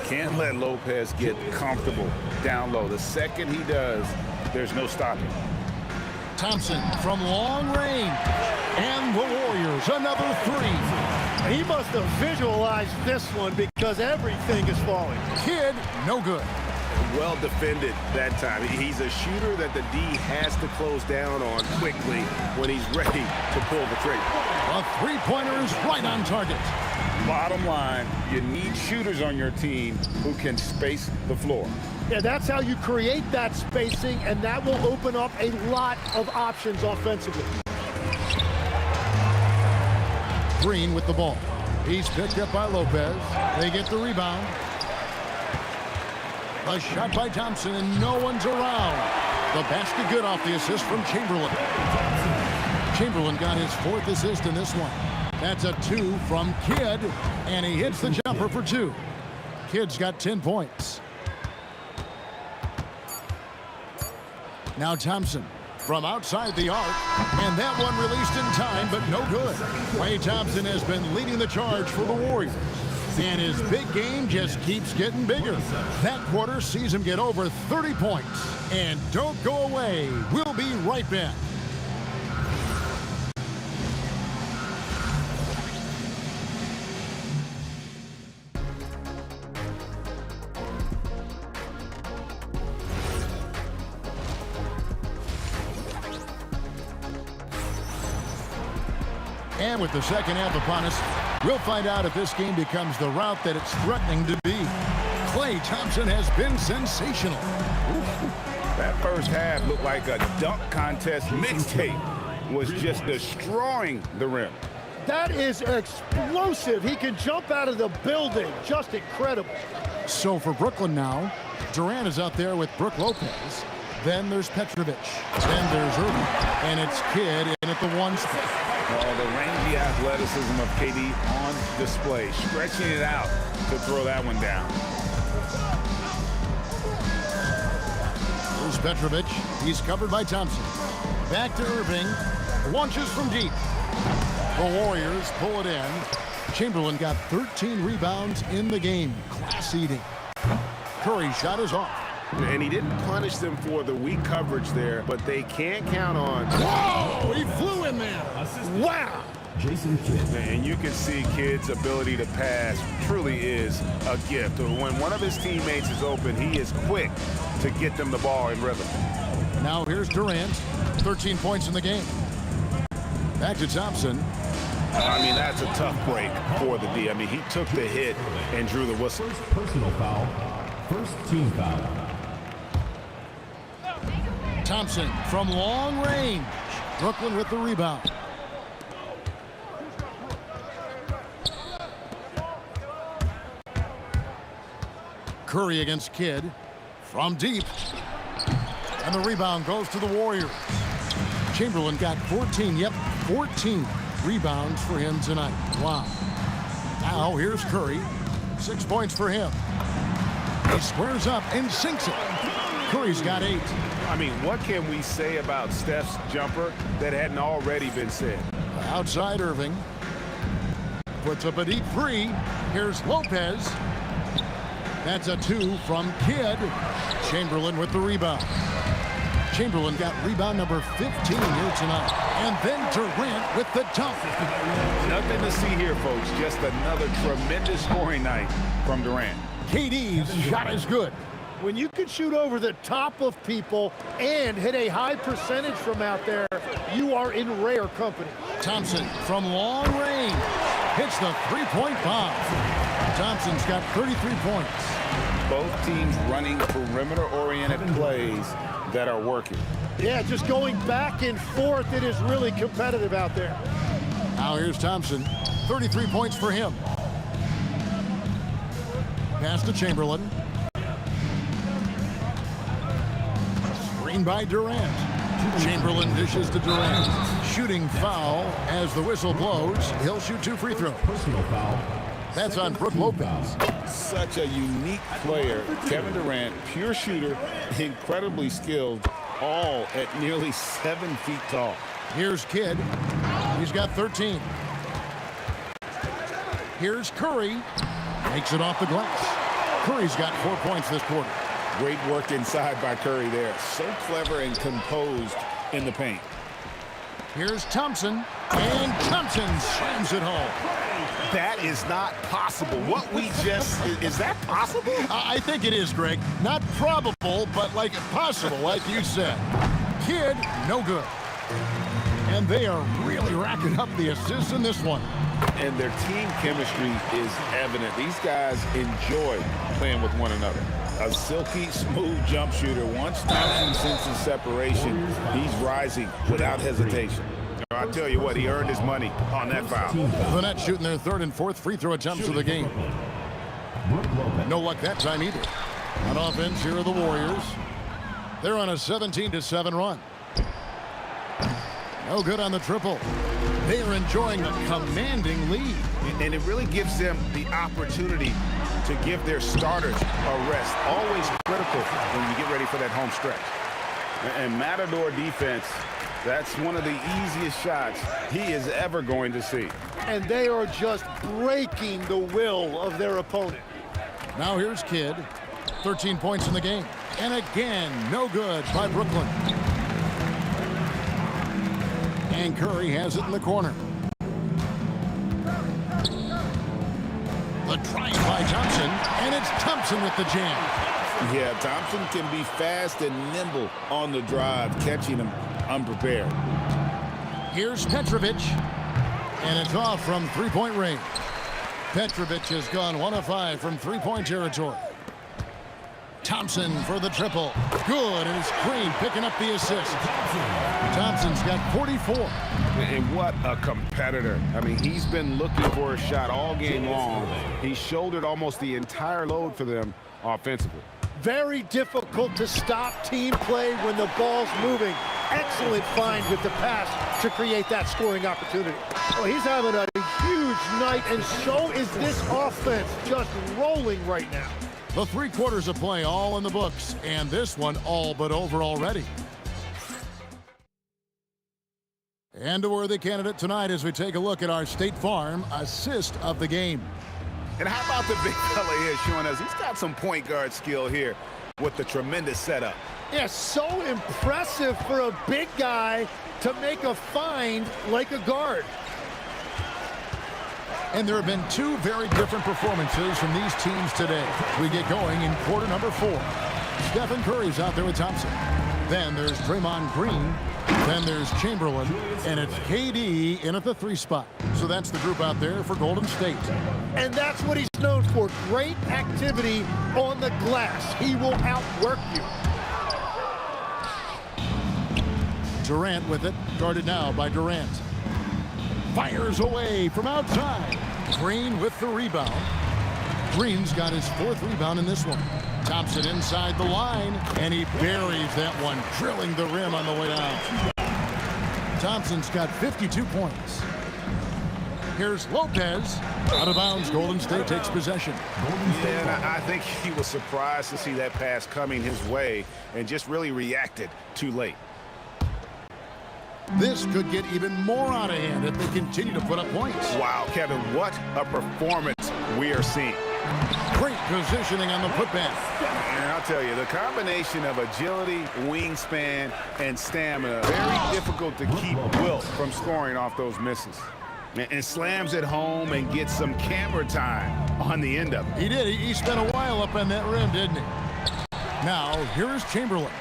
Can't let Lopez get comfortable down low. The second he does, there's no stopping. Thompson from long range. And the Warriors another 3. He must have visualized this one because everything is falling. Kid, no good. Well defended that time. He's a shooter that the D has to close down on quickly when he's ready to pull the trigger. A three-pointer is right on target. Bottom line, you need shooters on your team who can space the floor. Yeah, that's how you create that spacing, and that will open up a lot of options offensively. Green with the ball. He's picked up by Lopez. They get the rebound. A shot by Thompson, and no one's around. The basket good off the assist from Chamberlain. Chamberlain got his 4th assist in this one. That's a 2 from Kidd, and he hits the jumper for 2. Kidd's got 10 points. Now Thompson from outside the arc, and that one released in time, but no good. Klay Thompson has been leading the charge for the Warriors, and his big game just keeps getting bigger. That quarter sees him get over 30 points. And don't go away. We'll be right back. And with the second half upon us, we'll find out if this game becomes the route that it's threatening to be. Klay Thompson has been sensational. That first half looked like a dunk contest mixtape. Was just destroying the rim. That is explosive. He can jump out of the building. Just incredible. So for Brooklyn now, Durant is out there with Brook Lopez. Then there's Petrovic. Then there's Irving. And it's Kidd in at the 1 spot. Oh, the rangy athleticism of KD on display. Stretching it out to throw that one down. There's Petrovic. He's covered by Thompson. Back to Irving. Launches from deep. The Warriors pull it in. Chamberlain got 13 rebounds in the game. Class eating. Curry's shot is off. And he didn't punish them for the weak coverage there, but they can't count on. Whoa! He flew in there. Wow! Jason Kidd. And you can see Kidd's ability to pass truly is a gift. When one of his teammates is open, he is quick to get them the ball in rhythm. Now here's Durant. 13 points in the game. Back to Thompson. I mean, that's a tough break for the D. I mean, he took the hit and drew the whistle. First personal foul. First team foul. Thompson from long range. Brooklyn with the rebound. Curry against Kidd from deep. And the rebound goes to the Warriors. Chamberlain got 14. Yep, 14 rebounds for him tonight. Wow. Now here's Curry. 6 points for him. He squares up and sinks it. Curry's got 8. I mean, what can we say about Steph's jumper that hadn't already been said? Outside Irving. Puts up a deep 3. Here's Lopez. That's a 2 from Kidd. Chamberlain with the rebound. Chamberlain got rebound number 15 here tonight. And then Durant with the dunk. Nothing to see here, folks. Just another tremendous scoring night from Durant. KD's shot is good. When you can shoot over the top of people and hit a high percentage from out there, you are in rare company. Thompson from long range hits the three-point bomb. Thompson's got 33 points. Both teams running perimeter-oriented plays that are working. Yeah, just going back and forth, it is really competitive out there. Now here's Thompson. 33 points for him. Pass to Chamberlain. Screen by Durant. Chamberlain dishes to Durant. Shooting foul as the whistle blows. He'll shoot 2 free throws. Personal foul. That's on Brook Lopez. Such a unique player. Kevin Durant, pure shooter, incredibly skilled, all at nearly 7 feet tall. Here's Kidd. He's got 13. Here's Curry. Makes it off the glass. Curry's got 4 points this quarter. Great work inside by Curry there. So clever and composed in the paint. Here's Thompson. And Thompson slams it home. That is not possible. What we just, is that possible? I think it is, Greg. Not probable, but like possible, like you said. Kidd, no good. And they are really racking up the assists in this one. And their team chemistry is evident. These guys enjoy playing with one another. A silky, smooth jump shooter. Once Thompson senses separation, he's rising without hesitation. I tell you what, he earned his money on that foul. The Nets shooting their 3rd and 4th free throw attempts of the game. No luck that time either. On offense, here are the Warriors. They're on a 17-7 run. No good on the triple. They are enjoying a commanding lead. And it really gives them the opportunity to give their starters a rest. Always critical when you get ready for that home stretch. And Matador defense, that's one of the easiest shots he is ever going to see. And they are just breaking the will of their opponent. Now here's Kidd. 13 points in the game. And again, no good by Brooklyn. And Curry has it in the corner. The drive by Thompson, and it's Thompson with the jam. Yeah, Thompson can be fast and nimble on the drive, catching him unprepared. Here's Petrovic, and it's off from three-point range. Petrovic has gone 1 of 5 from three-point territory. Thompson for the triple. Good, and it's Green picking up the assist. Thompson's got 44. And what a competitor. I mean, he's been looking for a shot all game long. He shouldered almost the entire load for them offensively. Very difficult to stop team play when the ball's moving. Excellent find with the pass to create that scoring opportunity. Oh, he's having a huge night, and so is this offense, just rolling right now. The 3 quarters of play all in the books, and this one all but over already. And a worthy candidate tonight as we take a look at our State Farm assist of the game. And how about the big fella here showing us he's got some point guard skill here with the tremendous setup. Yeah, so impressive for a big guy to make a find like a guard. And there have been 2 very different performances from these teams today. We get going in quarter number 4. Stephen Curry's out there with Thompson. Then there's Draymond Green. Then there's Chamberlain. And it's KD in at the 3 spot. So that's the group out there for Golden State. And that's what he's known for. Great activity on the glass. He will outwork you. Durant with it. Guarded now by Durant. Fires away from outside. Green with the rebound. Green's got his 4th rebound in this one. Thompson inside the line, and he buries that one, drilling the rim on the way down. Thompson's got 52 points. Here's Lopez. Out of bounds. Golden State takes possession. Yeah, and I think he was surprised to see that pass coming his way and just really reacted too late. This could get even more out of hand if they continue to put up points. Wow, Kevin, what a performance we are seeing. Great positioning on the putback. And I'll tell you, the combination of agility, wingspan, and stamina, very difficult to keep Wilt from scoring off those misses. And slams it home and gets some camera time on the end of it. He did. He spent a while up on that rim, didn't he? Now, here is Chamberlain.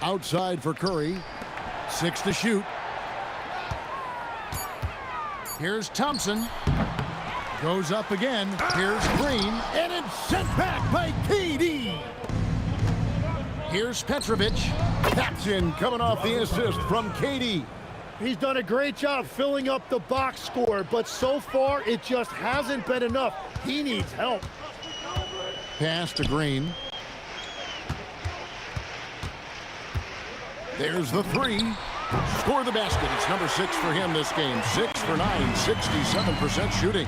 Outside for Curry. 6 to shoot. Here's Thompson. Goes up again. Here's Green. And it's sent back by KD. Here's Petrovic. Captain coming off the assist from KD. He's done a great job filling up the box score, but so far it just hasn't been enough. He needs help. Pass to Green. There's the three. Score the basket. It's number 6 for him this game. 6 for 9, 67% shooting.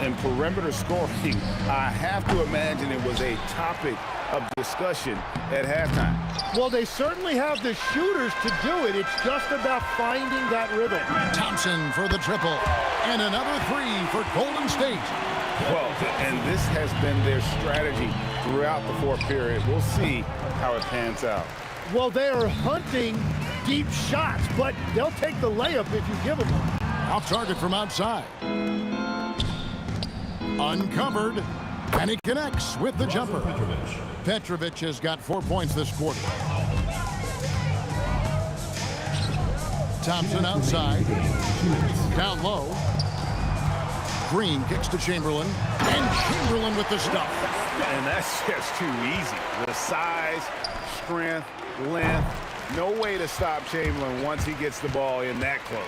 And perimeter scoring, I have to imagine it was a topic of discussion at halftime. Well, they certainly have the shooters to do it. It's just about finding that rhythm. Thompson for the triple. And another 3 for Golden State. Well, and this has been their strategy throughout the fourth period. We'll see how it pans out. Well, they are hunting deep shots, but they'll take the layup if you give them one. Off target from outside. Uncovered. And he connects with the jumper. Petrovic has got 4 points this quarter. Thompson outside. Down low. Green kicks to Chamberlain. And Chamberlain with the stuff. And that's just too easy. The size, strength, length. No way to stop Chamberlain once he gets the ball in that close.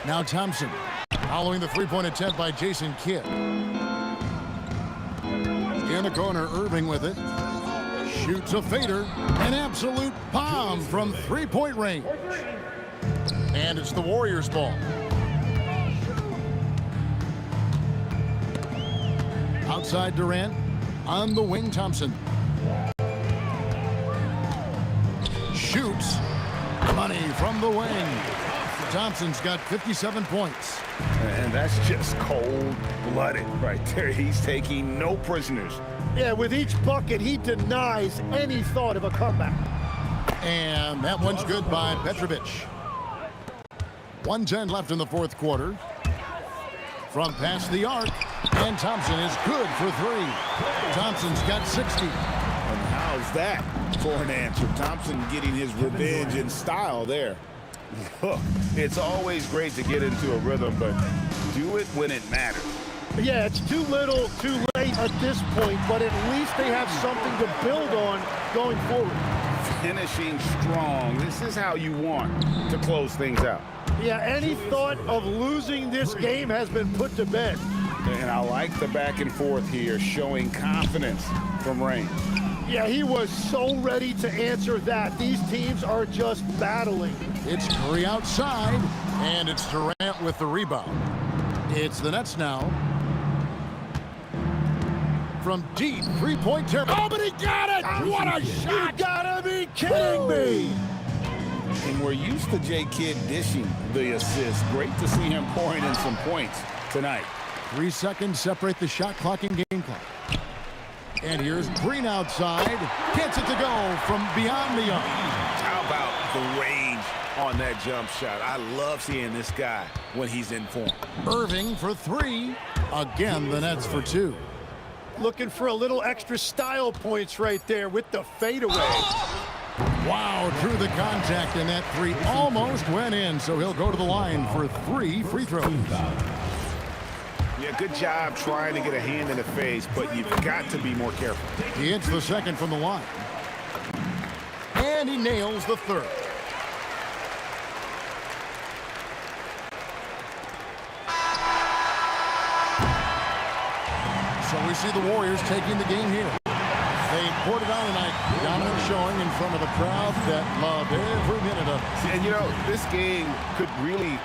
Now Thompson. Following the three-point attempt by Jason Kidd. In the corner, Irving with it. Shoots a fader. An absolute bomb from three-point range. And it's the Warriors' ball. Outside Durant. On the wing, Thompson. Shoots. Money from the wing. Thompson's got 57 points. And that's just cold-blooded right there. He's taking no prisoners. Yeah, with each bucket, he denies any thought of a comeback. And that one's good by Petrovic. 1:10 left in the fourth quarter. From past the arc, and Thompson is good for 3. Thompson's got 60. And how's that for an answer? Thompson getting his revenge in style there. Look, it's always great to get into a rhythm, but do it when it matters. Yeah, it's too little, too late at this point, but at least they have something to build on going forward. Finishing strong. This is how you want to close things out. Yeah, any thought of losing this game has been put to bed. And I like the back and forth here, showing confidence from Reigns. Yeah, he was so ready to answer that. These teams are just battling. It's Curry outside, and it's Durant with the rebound. It's the Nets now. From deep, three-point territory. Oh, but he got it! What a shot! You gotta be kidding me! And we're used to J. Kidd dishing the assist. Great to see him pouring in some points tonight. 3 seconds separate the shot clock and game clock. And here's Green outside. Gets it to go from beyond the arc. How about the range on that jump shot? I love seeing this guy when he's in form. Irving for 3. Again, the Nets for 2. Looking for a little extra style points right there with the fadeaway. Wow, through the contact, and that 3 almost went in, so he'll go to the line for 3 free throws. Yeah, good job trying to get a hand in the face, but you've got to be more careful. He hits the second from the line. And he nails the third. So we see the Warriors taking the game here. They poured it on tonight. Dominant showing in front of a crowd that loved every minute of it. And, you know, this game could really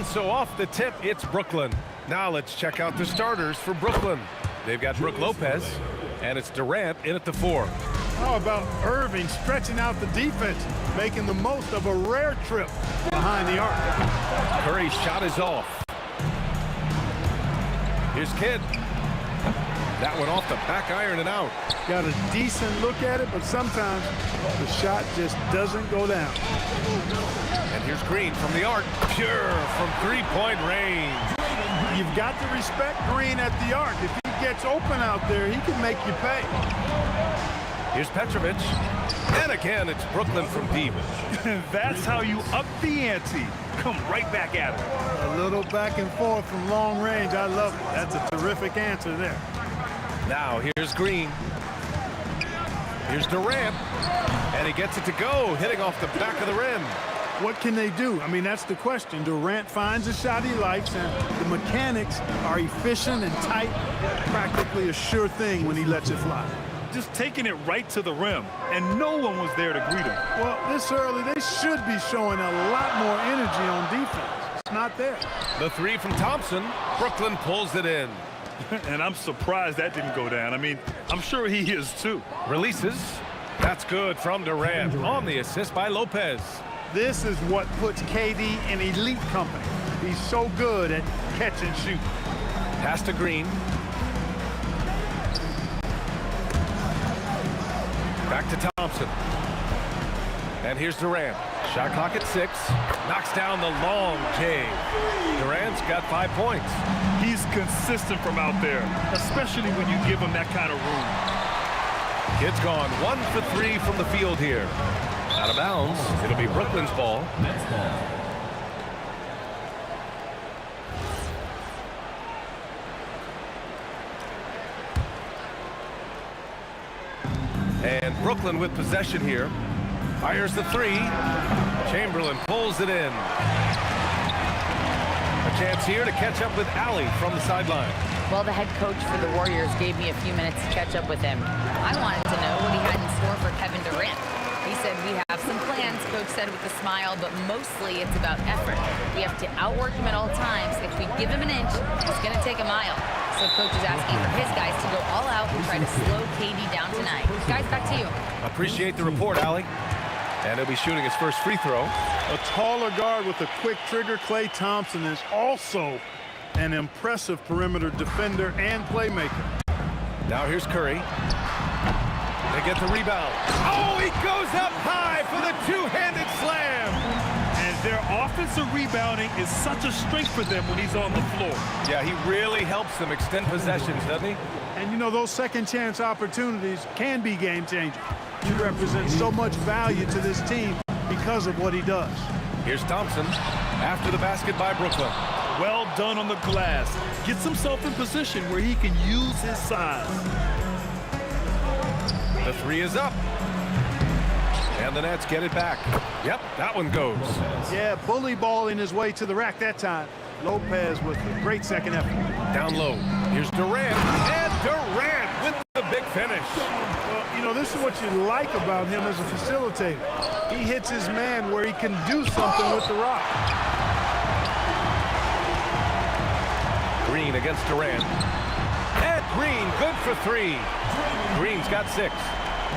so off the tip, it's Brooklyn. Now let's check out the starters for Brooklyn. They've got Brook Lopez, and it's Durant in at the 4. How about Irving stretching out the defense, making the most of a rare trip behind the arc? Curry's shot is off. Here's Kidd. That one off the back iron and out. Got a decent look at it, but sometimes the shot just doesn't go down. And here's Green from the arc. Pure from three-point range. You've got to respect Green at the arc. If he gets open out there, he can make you pay. Here's Petrovic. And again, it's Brooklyn from deep. That's how you up the ante. Come right back at it. A little back and forth from long range. I love it. That's a terrific answer there. Now here's Green. Here's Durant. And he gets it to go, hitting off the back of the rim. What can they do? I mean, that's the question. Durant finds a shot he likes, and the mechanics are efficient and tight. Practically a sure thing when he lets it fly. Just taking it right to the rim, and no one was there to greet him. Well, this early, they should be showing a lot more energy on defense. It's not there. The 3 from Thompson. Brooklyn pulls it in. And I'm surprised that didn't go down. I mean, I'm sure he is too. Releases. That's good from Durant on the assist by Lopez. This is what puts KD in elite company. He's so good at catch and shoot. Pass to Green. Back to Thompson. And here's Durant. Shot clock at 6. Knocks down the long J. Durant's got 5 points. He's consistent from out there, especially when you give him that kind of room. Kidd's gone 1 for 3 from the field here. Out of bounds. It'll be Brooklyn's ball. And Brooklyn with possession here. Fires the 3. Chamberlain pulls it in. A chance here to catch up with Allie from the sideline. Well, the head coach for the Warriors gave me a few minutes to catch up with him. I wanted to know what he had in store for Kevin Durant. He said, we have some plans, Coach said with a smile, but mostly it's about effort. We have to outwork him at all times. If we give him an inch, it's going to take a mile. So Coach is asking for his guys to go all out and try to slow KD down tonight. Guys, back to you. Appreciate the report, Allie. And he'll be shooting his first free throw. A taller guard with a quick trigger, Klay Thompson, is also an impressive perimeter defender and playmaker. Now here's Curry. They get the rebound. Oh, he goes up high for the two-handed slam. And their offensive rebounding is such a strength for them when he's on the floor. Yeah, he really helps them extend possessions, doesn't he? And, you know, those second-chance opportunities can be game-changing. He represents so much value to this team because of what he does. Here's Thompson after the basket by Brooklyn. Well done on the glass. Gets himself in position where he can use his size. The 3 is up. And the Nets get it back. Yep, that one goes. Yeah, bully balling his way to the rack that time. Lopez with a great second effort. Down low. Here's Durant. And Durant with the big finish. Well, you know, this is what you like about him as a facilitator. He hits his man where he can do something with the rock. Green against Durant. And Green, good for 3. Green's got 6.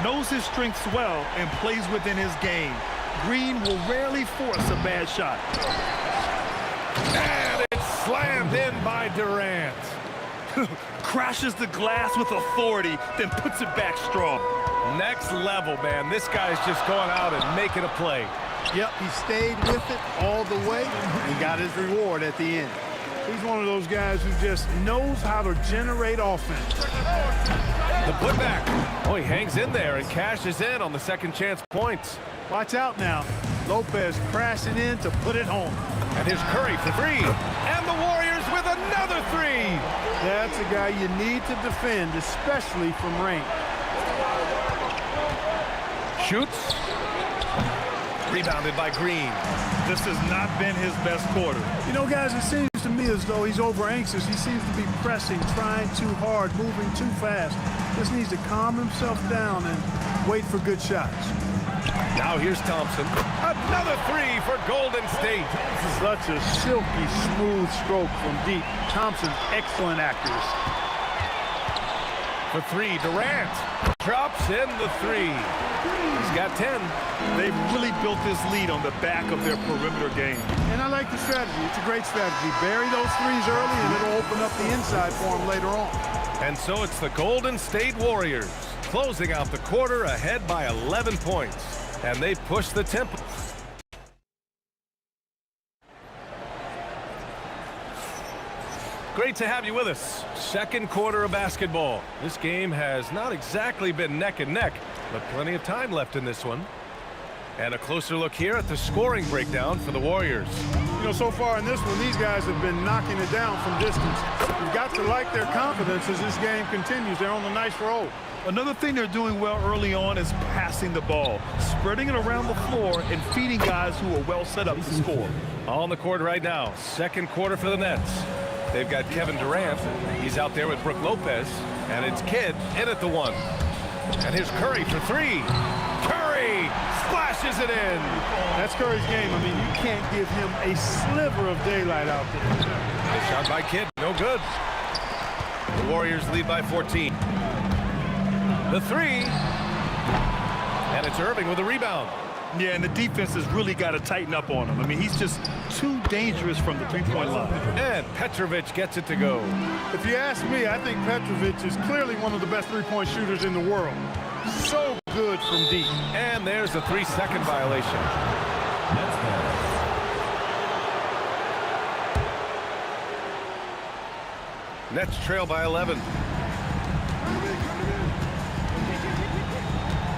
Knows his strengths well and plays within his game. Green will rarely force a bad shot. And it's slammed in by Durant. Crashes the glass with authority, then puts it back strong. Next level, man. This guy's just going out and making a play. Yep, he stayed with it all the way and got his reward at the end. He's one of those guys who just knows how to generate offense. The putback. Oh, he hangs in there and cashes in on the second chance points. Watch out now. Lopez crashing in to put it home. And here's Curry for 3. And the Warriors with another 3. That's a guy you need to defend, especially from range. Shoots. Rebounded by Green. This has not been his best quarter. You know, guys, it seems to me as though he's over anxious. He seems to be pressing, trying too hard, moving too fast. Just needs to calm himself down and wait for good shots. Now here's Thompson. Another three for Golden State. Such a silky, smooth stroke from deep. Thompson's excellent accuracy. For three, Durant drops in the three. He's got 10. They've really built this lead on the back of their perimeter game. And I like the strategy. It's a great strategy. Bury those threes early, and it'll open up the inside for them later on. And so it's the Golden State Warriors closing out the quarter ahead by 11 points. And they push the tempo. Great to have you with us. Second quarter of basketball. This game has not exactly been neck and neck, but plenty of time left in this one. And a closer look here at the scoring breakdown for the Warriors. You know, so far in this one, these guys have been knocking it down from distance. You've got to like their confidence as this game continues. They're on a nice roll. Another thing they're doing well early on is passing the ball, spreading it around the floor and feeding guys who are well set up to score. On the court right now, second quarter for the Nets. They've got Kevin Durant. He's out there with Brook Lopez. And it's Kidd in at the one. And here's Curry for three. Curry splashes it in. That's Curry's game. I mean, you can't give him a sliver of daylight out there. Good shot by Kidd. No good. The Warriors lead by 14. The three. And it's Irving with a rebound. Yeah, and the defense has really got to tighten up on him. I mean, he's just too dangerous from the three-point line. And Petrovic gets it to go. If you ask me, I think Petrovic is clearly one of the best three-point shooters in the world. So good from deep. And there's a 3-second violation. Nets trail by 11.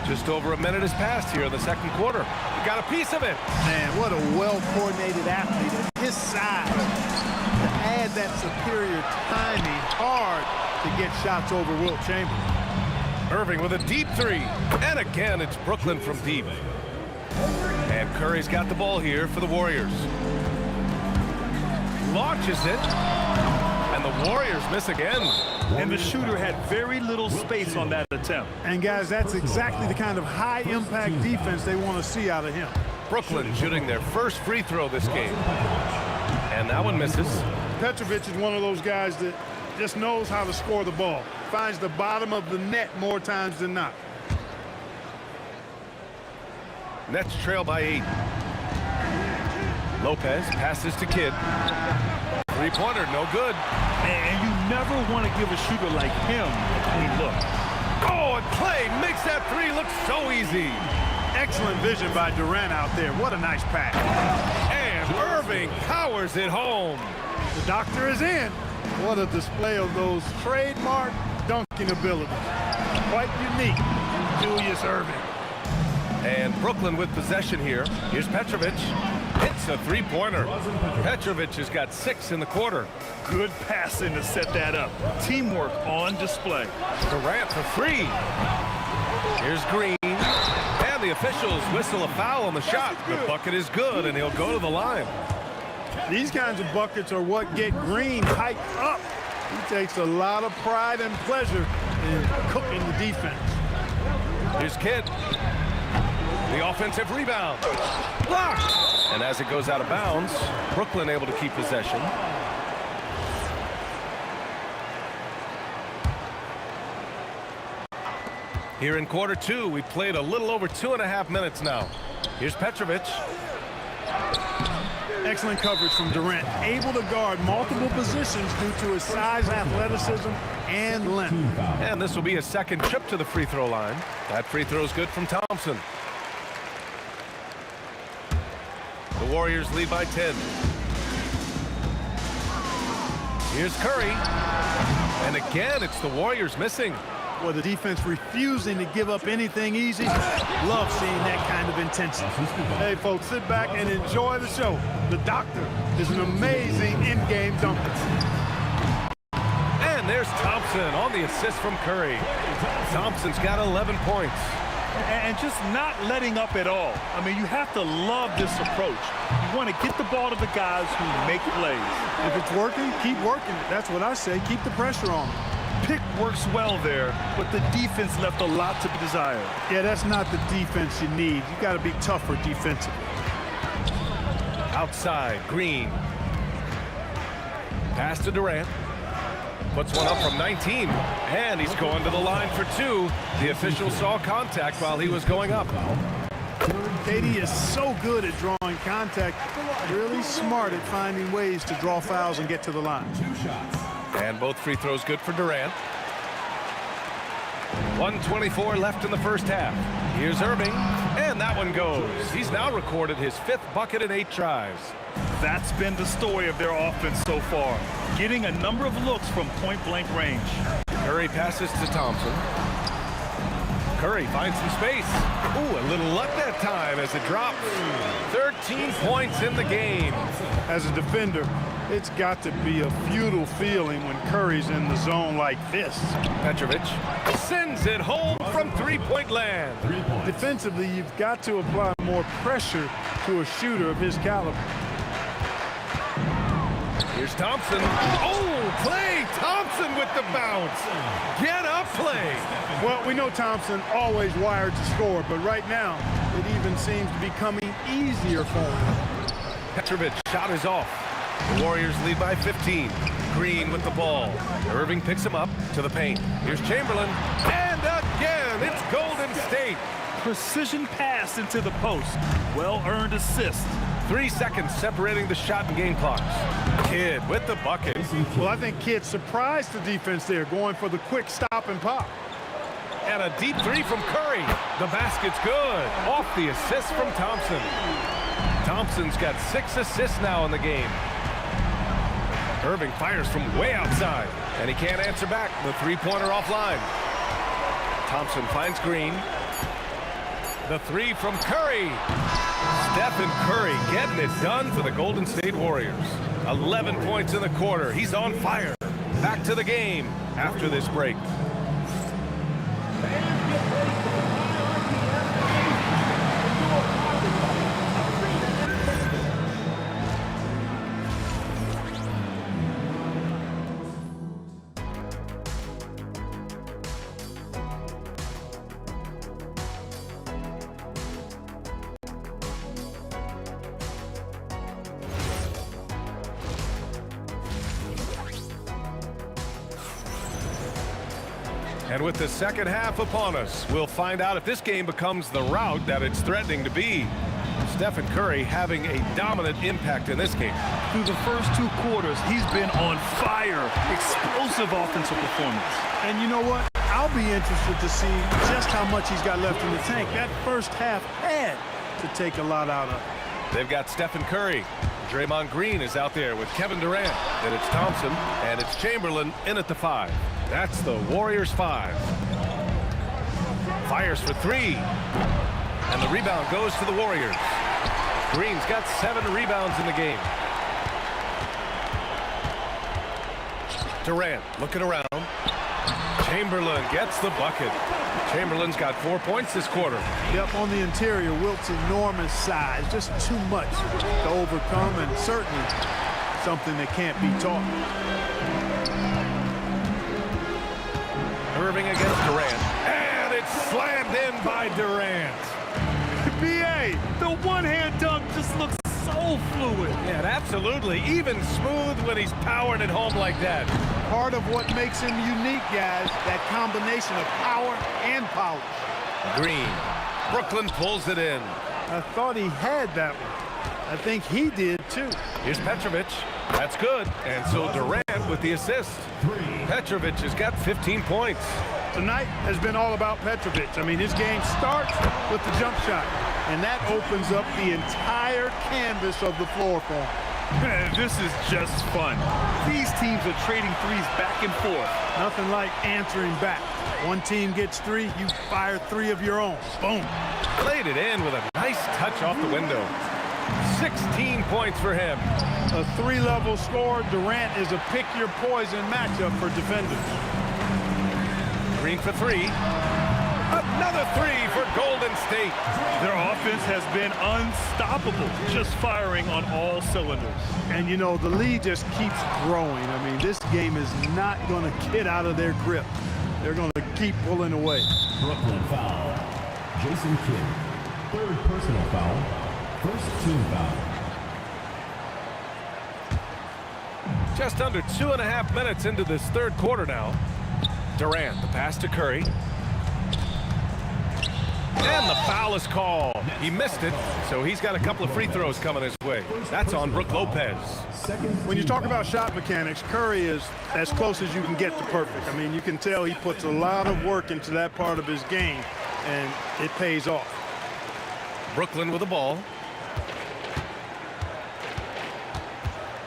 Just over a minute has passed here in the second quarter. You got a piece of it. Man, what a well-coordinated athlete at his size. To add that superior timing, hard to get shots over Wilt Chamberlain. Irving with a deep three. And again, it's Brooklyn from deep. And Curry's got the ball here for the Warriors. Launches it. And the Warriors miss again. And the shooter had very little space on that attempt. And guys, that's exactly the kind of high-impact defense they want to see out of him. Brooklyn shooting their first free throw this game. And that one misses. Petrovic is one of those guys that just knows how to score the ball. Finds the bottom of the net more times than not. Nets trail by 8. Lopez passes to Kidd. Three-pointer, no good. And you never want to give a shooter like him a clean look. Oh, and Clay makes that three look so easy. Excellent vision by Durant out there. What a nice pass. And Irving powers it home. The doctor is in. What a display of those trademark dunking abilities. Quite unique, Julius Irving. And Brooklyn with possession here. Here's Petrovic. Hits a three-pointer. Petrovic has got 6 in the quarter. Good passing to set that up. Teamwork on display. Durant for 3. Here's Green. And the officials whistle a foul on the shot. The bucket is good, and he'll go to the line. These kinds of buckets are what get Green hyped up. He takes a lot of pride and pleasure in cooking the defense. Here's Kidd. The offensive rebound. Blocked. And as it goes out of bounds, Brooklyn able to keep possession. Here in quarter 2, we played a little over 2.5 minutes now. Here's Petrovic. Excellent coverage from Durant. Able to guard multiple positions due to his size, athleticism, and length. And this will be a second trip to the free throw line. That free throw is good from Thompson. The Warriors lead by 10. Here's Curry. And again, it's the Warriors missing. Well, the defense refusing to give up anything easy. Love seeing that kind of intensity. Hey, folks, sit back and enjoy the show. The doctor is an amazing in-game dunker. And there's Thompson on the assist from Curry. Thompson's got 11 points. And just not letting up at all. I mean, you have to love this approach. You want to get the ball to the guys who make plays. If it's working, keep working it. That's what I say. Keep the pressure on them. Pick works well there, but the defense left a lot to be desired. Yeah, that's not the defense you need. You got to be tougher defensively. Outside, Green. Pass to Durant. Puts one up from 19, and he's going to the line for two. The official saw contact while he was going up. KD is so good at drawing contact, really smart at finding ways to draw fouls and get to the line. And both free throws good for Durant. 1:24 left in the first half. Here's Irving, and that one goes. He's now recorded his 5th bucket in 8 tries. That's been the story of their offense so far, getting a number of looks from point-blank range. Curry passes to Thompson. Curry finds some space. Ooh, a little luck that time as it drops. 13 points in the game. As a defender, it's got to be a futile feeling when Curry's in the zone like this. Petrovic sends it home from three-point land. Defensively, you've got to apply more pressure to a shooter of his caliber. Here's Thompson. Oh, Klay Thompson with the bounce. Get up, Klay. Well, we know Thompson always wired to score, but right now, it even seems to be coming easier for him. Petrovic shot is off. The Warriors lead by 15. Green with the ball. Irving picks him up to the paint. Here's Chamberlain. And again, it's Golden State. Precision pass into the post. Well-earned assist. 3 seconds separating the shot and game clocks. Kidd with the bucket. Well, I think Kidd surprised the defense there, going for the quick stop and pop. And a deep three from Curry. The basket's good. Off the assist from Thompson. Thompson's got 6 assists now in the game. Irving fires from way outside, and he can't answer back. The three-pointer offline. Thompson finds Green. The three from Curry. Stephen Curry getting it done for the Golden State Warriors. 11 points in the quarter. He's on fire. Back to the game after this break. And with the second half upon us, we'll find out if this game becomes the rout that it's threatening to be. Stephen Curry having a dominant impact in this game. Through the first 2 quarters, he's been on fire. Explosive offensive performance. And you know what? I'll be interested to see just how much he's got left in the tank. That first half had to take a lot out of it. They've got Stephen Curry. Draymond Green is out there with Kevin Durant. Then it's Thompson, and it's Chamberlain in at the 5. That's the Warriors' 5. Fires for 3. And the rebound goes to the Warriors. Green's got 7 rebounds in the game. Durant looking around. Chamberlain gets the bucket. Chamberlain's got 4 points this quarter. Yep, on the interior, Wilt's enormous size. Just too much to overcome, and certainly something that can't be taught. Irving against Durant. And it's slammed in by Durant. B.A., the one-hand dunk just looks so fluid. Yeah, absolutely. Even smooth when he's powered at home like that. Part of what makes him unique, guys, that combination of power and polish. Green. Brooklyn pulls it in. I thought he had that one. I think he did, too. Here's Petrovic. That's good. And so Durant with the assist. Petrovic has got 15 points. Tonight has been all about Petrovic. I mean, his game starts with the jump shot, and that opens up the entire canvas of the floor for him. This is just fun. These teams are trading threes back and forth. Nothing like answering back. One team gets 3, you fire 3 of your own. Boom. Played it in with a nice touch off the window. 16 points for him. A 3-level score. Durant is a pick-your-poison matchup for defenders. Green for 3. Another three for Golden State. Their offense has been unstoppable, just firing on all cylinders. And, you know, the lead just keeps growing. I mean, this game is not going to get out of their grip. They're going to keep pulling away. Brooklyn foul. Jason Kidd. Third personal foul. First team foul. Just under 2.5 minutes into this third quarter now. Durant, the pass to Curry. And the foul is called. He missed it, so he's got a couple of free throws coming his way. That's on Brook Lopez. When you talk about shot mechanics, Curry is as close as you can get to perfect. I mean, you can tell he puts a lot of work into that part of his game, and it pays off. Brooklyn with the ball.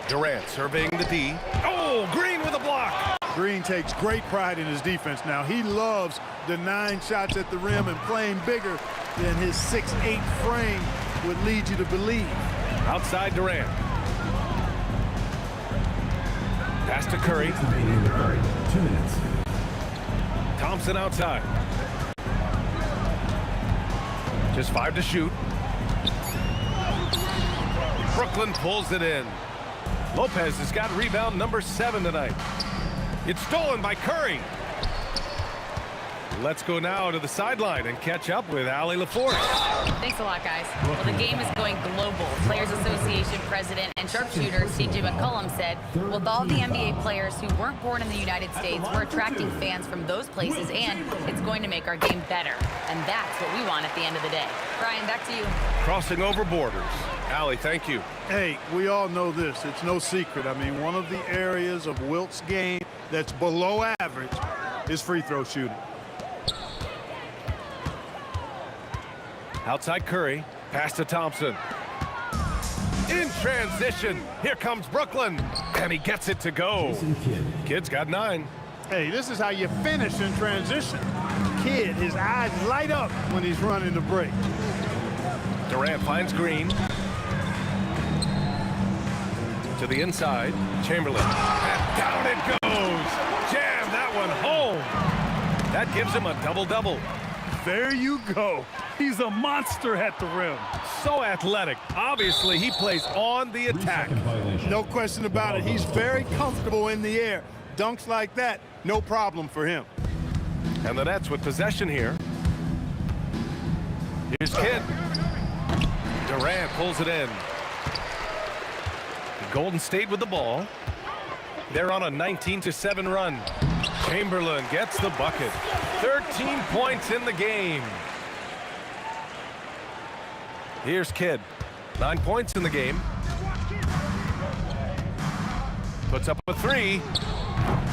Durant surveying the D. Oh, Green with a block. Green takes great pride in his defense now. He loves denying shots at the rim and playing bigger than his 6'8" frame would lead you to believe. Outside Durant. Pass to Curry. 2 minutes. Thompson outside. Just 5 to shoot. Brooklyn pulls it in. Lopez has got rebound number 7 tonight. It's stolen by Curry. Let's go now to the sideline and catch up with Allie LaForce. Thanks a lot, guys. Well, the game is going global. Players Association president and sharpshooter C.J. McCollum said, with all the NBA players who weren't born in the United States, we're attracting fans from those places, and it's going to make our game better. And that's what we want at the end of the day. Brian, back to you. Crossing over borders. Allie, thank you. Hey, we all know this. It's no secret. I mean, one of the areas of Wilt's game that's below average is free throw shooting. Outside Curry, pass to Thompson. In transition, here comes Brooklyn, and he gets it to go. Kid's got 9. Hey, this is how you finish in transition. Kid, his eyes light up when he's running the break. Durant finds Green. To the inside, Chamberlain. And down it goes. Jam that one home. That gives him a double-double. There you go. He's a monster at the rim. So athletic. Obviously, he plays on the attack. No question about it. He's very comfortable in the air. Dunks like that, no problem for him. And the Nets with possession here. Here's Kidd. Durant pulls it in. Golden State with the ball. They're on a 19-7 run. Chamberlain gets the bucket. 13 points in the game. Here's Kidd. 9 points in the game. Puts up a 3.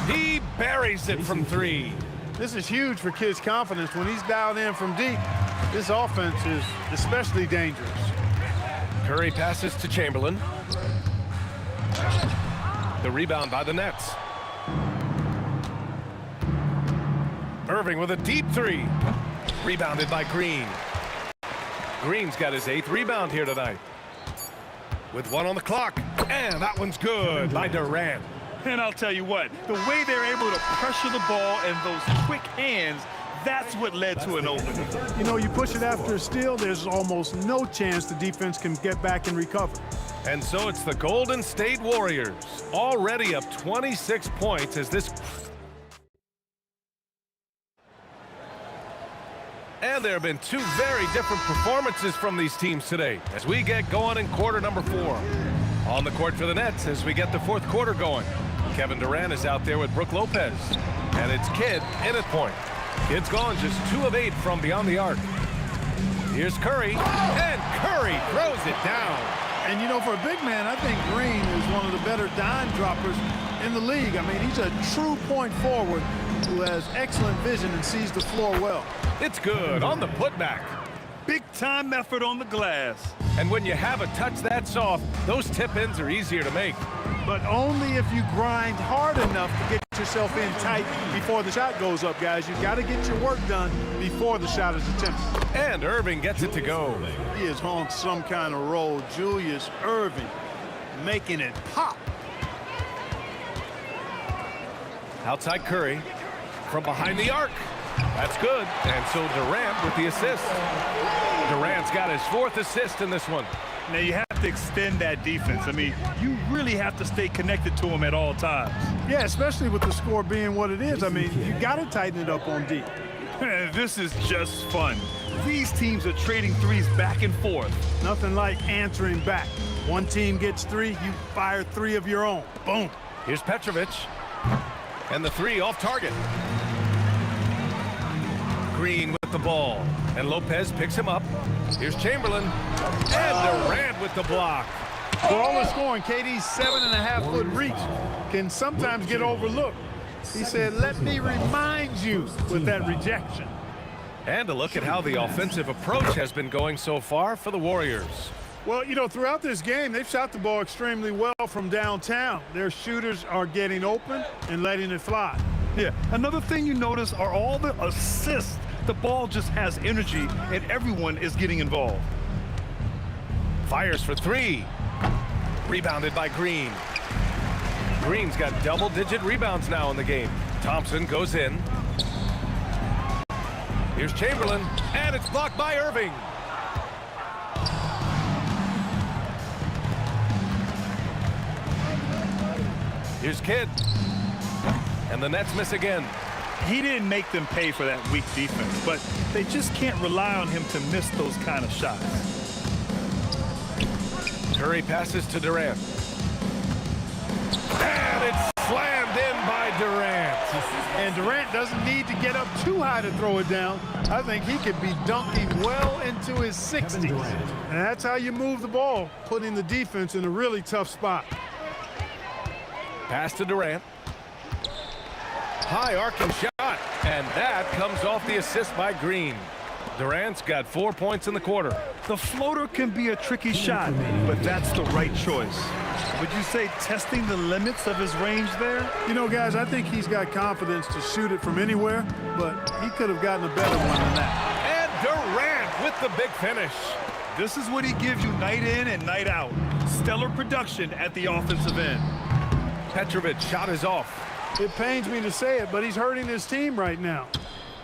He buries it from 3. This is huge for Kidd's confidence. When he's dialed in from deep, this offense is especially dangerous. Curry passes to Chamberlain. The rebound by the Nets. Irving with a deep 3. Rebounded by Green. Green's got his 8th rebound here tonight. With 1 on the clock. And that one's good by Durant. And I'll tell you what, the way they're able to pressure the ball and those quick hands, that's what led to an opening. You know, you push it after a steal, there's almost no chance the defense can get back and recover. And so it's the Golden State Warriors, already up 26 points as this... And there have been 2 very different performances from these teams today as we get going in quarter number 4. On the court for the Nets as we get the 4th quarter going. Kevin Durant is out there with Brook Lopez. And it's Kidd in at point. Kidd's gone just 2 of 8 from beyond the arc. Here's Curry, and Curry throws it down. And, you know, for a big man, I think Green is one of the better dime droppers in the league. I mean, he's a true point forward who has excellent vision and sees the floor well. It's good on the putback. Big-time effort on the glass. And when you have a touch that soft, those tip-ins are easier to make. But only if you grind hard enough to get yourself in tight before the shot goes up, guys. You've got to get your work done before the shot is attempted. And Irving gets it to go. He is on some kind of roll. Julius Irving making it pop. Outside Curry from behind the arc. That's good. And so Durant with the assist. Durant's got his 4th assist in this one. Now you have to extend that defense. I mean, you really have to stay connected to him at all times. Yeah, especially with the score being what it is. I mean, you got to tighten it up on D. This is just fun. These teams are trading threes back and forth. Nothing like answering back. One team gets 3, you fire 3 of your own. Boom. Here's Petrovic. And the 3 off target. Green with the ball. And Lopez picks him up. Here's Chamberlain. And Durant with the block. For all the scoring, KD's 7.5-foot reach can sometimes get overlooked. He said, let me remind you with that rejection. And a look at how the offensive approach has been going so far for the Warriors. Well, you know, throughout this game, they've shot the ball extremely well from downtown. Their shooters are getting open and letting it fly. Yeah, another thing you notice are all the assists. The ball just has energy, and everyone is getting involved. Fires for 3. Rebounded by Green. Green's got double-digit rebounds now in the game. Thompson goes in. Here's Chamberlain, and it's blocked by Irving. Here's Kidd. And the Nets miss again. He didn't make them pay for that weak defense, but they just can't rely on him to miss those kind of shots. Curry passes to Durant. And it's slammed in by Durant. And Durant doesn't need to get up too high to throw it down. I think he could be dunking well into his 60s. And that's how you move the ball, putting the defense in a really tough spot. Pass to Durant. High arcing shot, and that comes off the assist by Green. Durant's got 4 points in the quarter. The floater can be a tricky shot, but that's the right choice. Would you say testing the limits of his range there? You know, guys, I think he's got confidence to shoot it from anywhere, but he could have gotten a better one than that. And Durant with the big finish. This is what he gives you night in and night out. Stellar production at the offensive end. Petrovic shot is off. It pains me to say it, but he's hurting his team right now.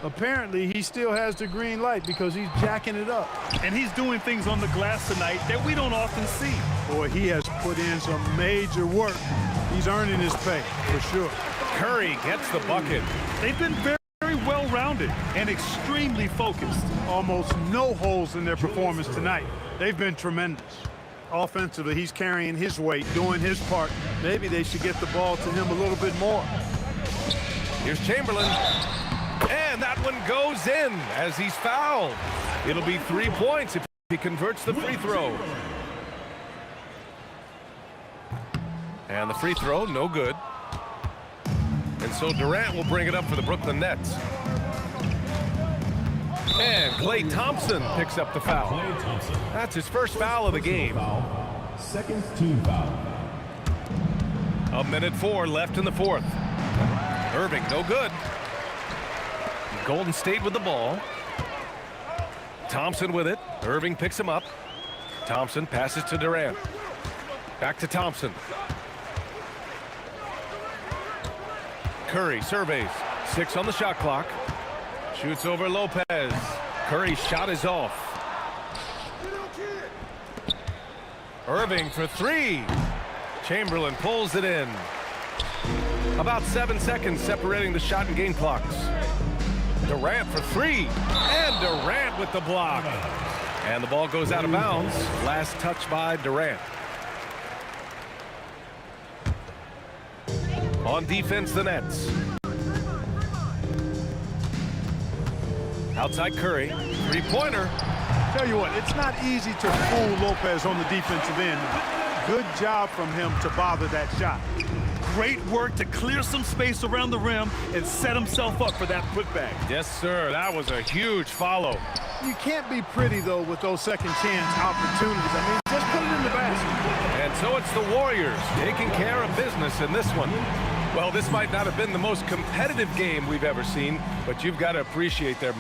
Apparently, he still has the green light because he's jacking it up. And he's doing things on the glass tonight that we don't often see. Boy, he has put in some major work. He's earning his pay, for sure. Curry gets the bucket. They've been very well-rounded and extremely focused. Almost no holes in their performance tonight. They've been tremendous. Offensively, he's carrying his weight, doing his part. Maybe they should get the ball to him a little bit more. Here's Chamberlain. And that one goes in as he's fouled. It'll be 3 points if he converts the free throw. And the free throw, no good. And so Durant will bring it up for the Brooklyn Nets. And Klay Thompson picks up the foul. That's his first foul of the game. Second team foul. 1:04 left in the 4th. Irving, no good. Golden State with the ball. Thompson with it. Irving picks him up. Thompson passes to Durant. Back to Thompson. Curry surveys. 6 on the shot clock. Shoots over Lopez. Curry's shot is off. Irving for 3. Chamberlain pulls it in. About 7 seconds separating the shot and game clocks. Durant for 3. And Durant with the block. And the ball goes out of bounds. Last touch by Durant. On defense, the Nets. Outside Curry, 3-pointer. Tell you what, it's not easy to fool Lopez on the defensive end. Good job from him to bother that shot. Great work to clear some space around the rim and set himself up for that putback. Yes, sir. That was a huge follow. You can't be pretty, though, with those second chance opportunities. I mean, just put it in the basket. And so it's the Warriors taking care of business in this one. Well, this might not have been the most competitive game we've ever seen, but you've got to appreciate their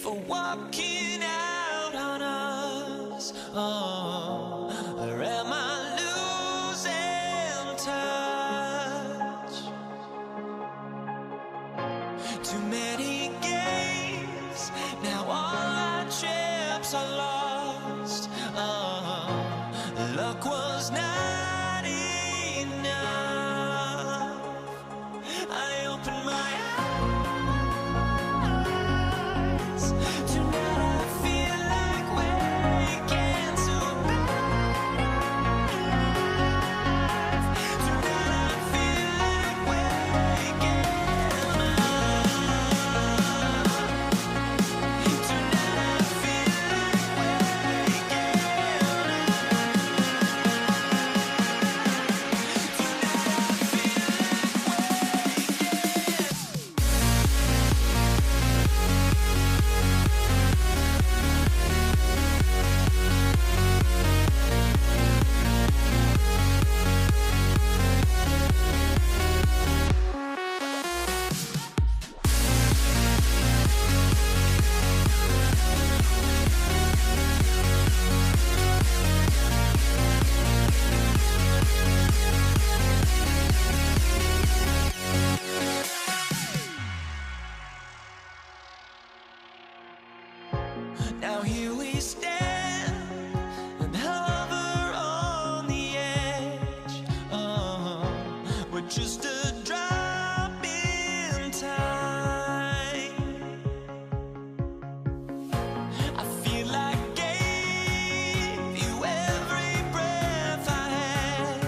for walking out on us? Oh, or am I losing touch? Too many games, now all our chips are lost. Oh, luck was not enough. I opened my eyes. Tonight I feel like waking to life. Tonight I feel like waking up. Tonight I feel like now here we stand and hover on the edge. Oh, we're just a drop in time. I feel like I gave you every breath I had.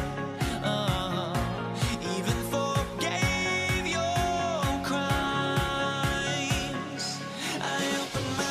Even forgave your crimes. I opened my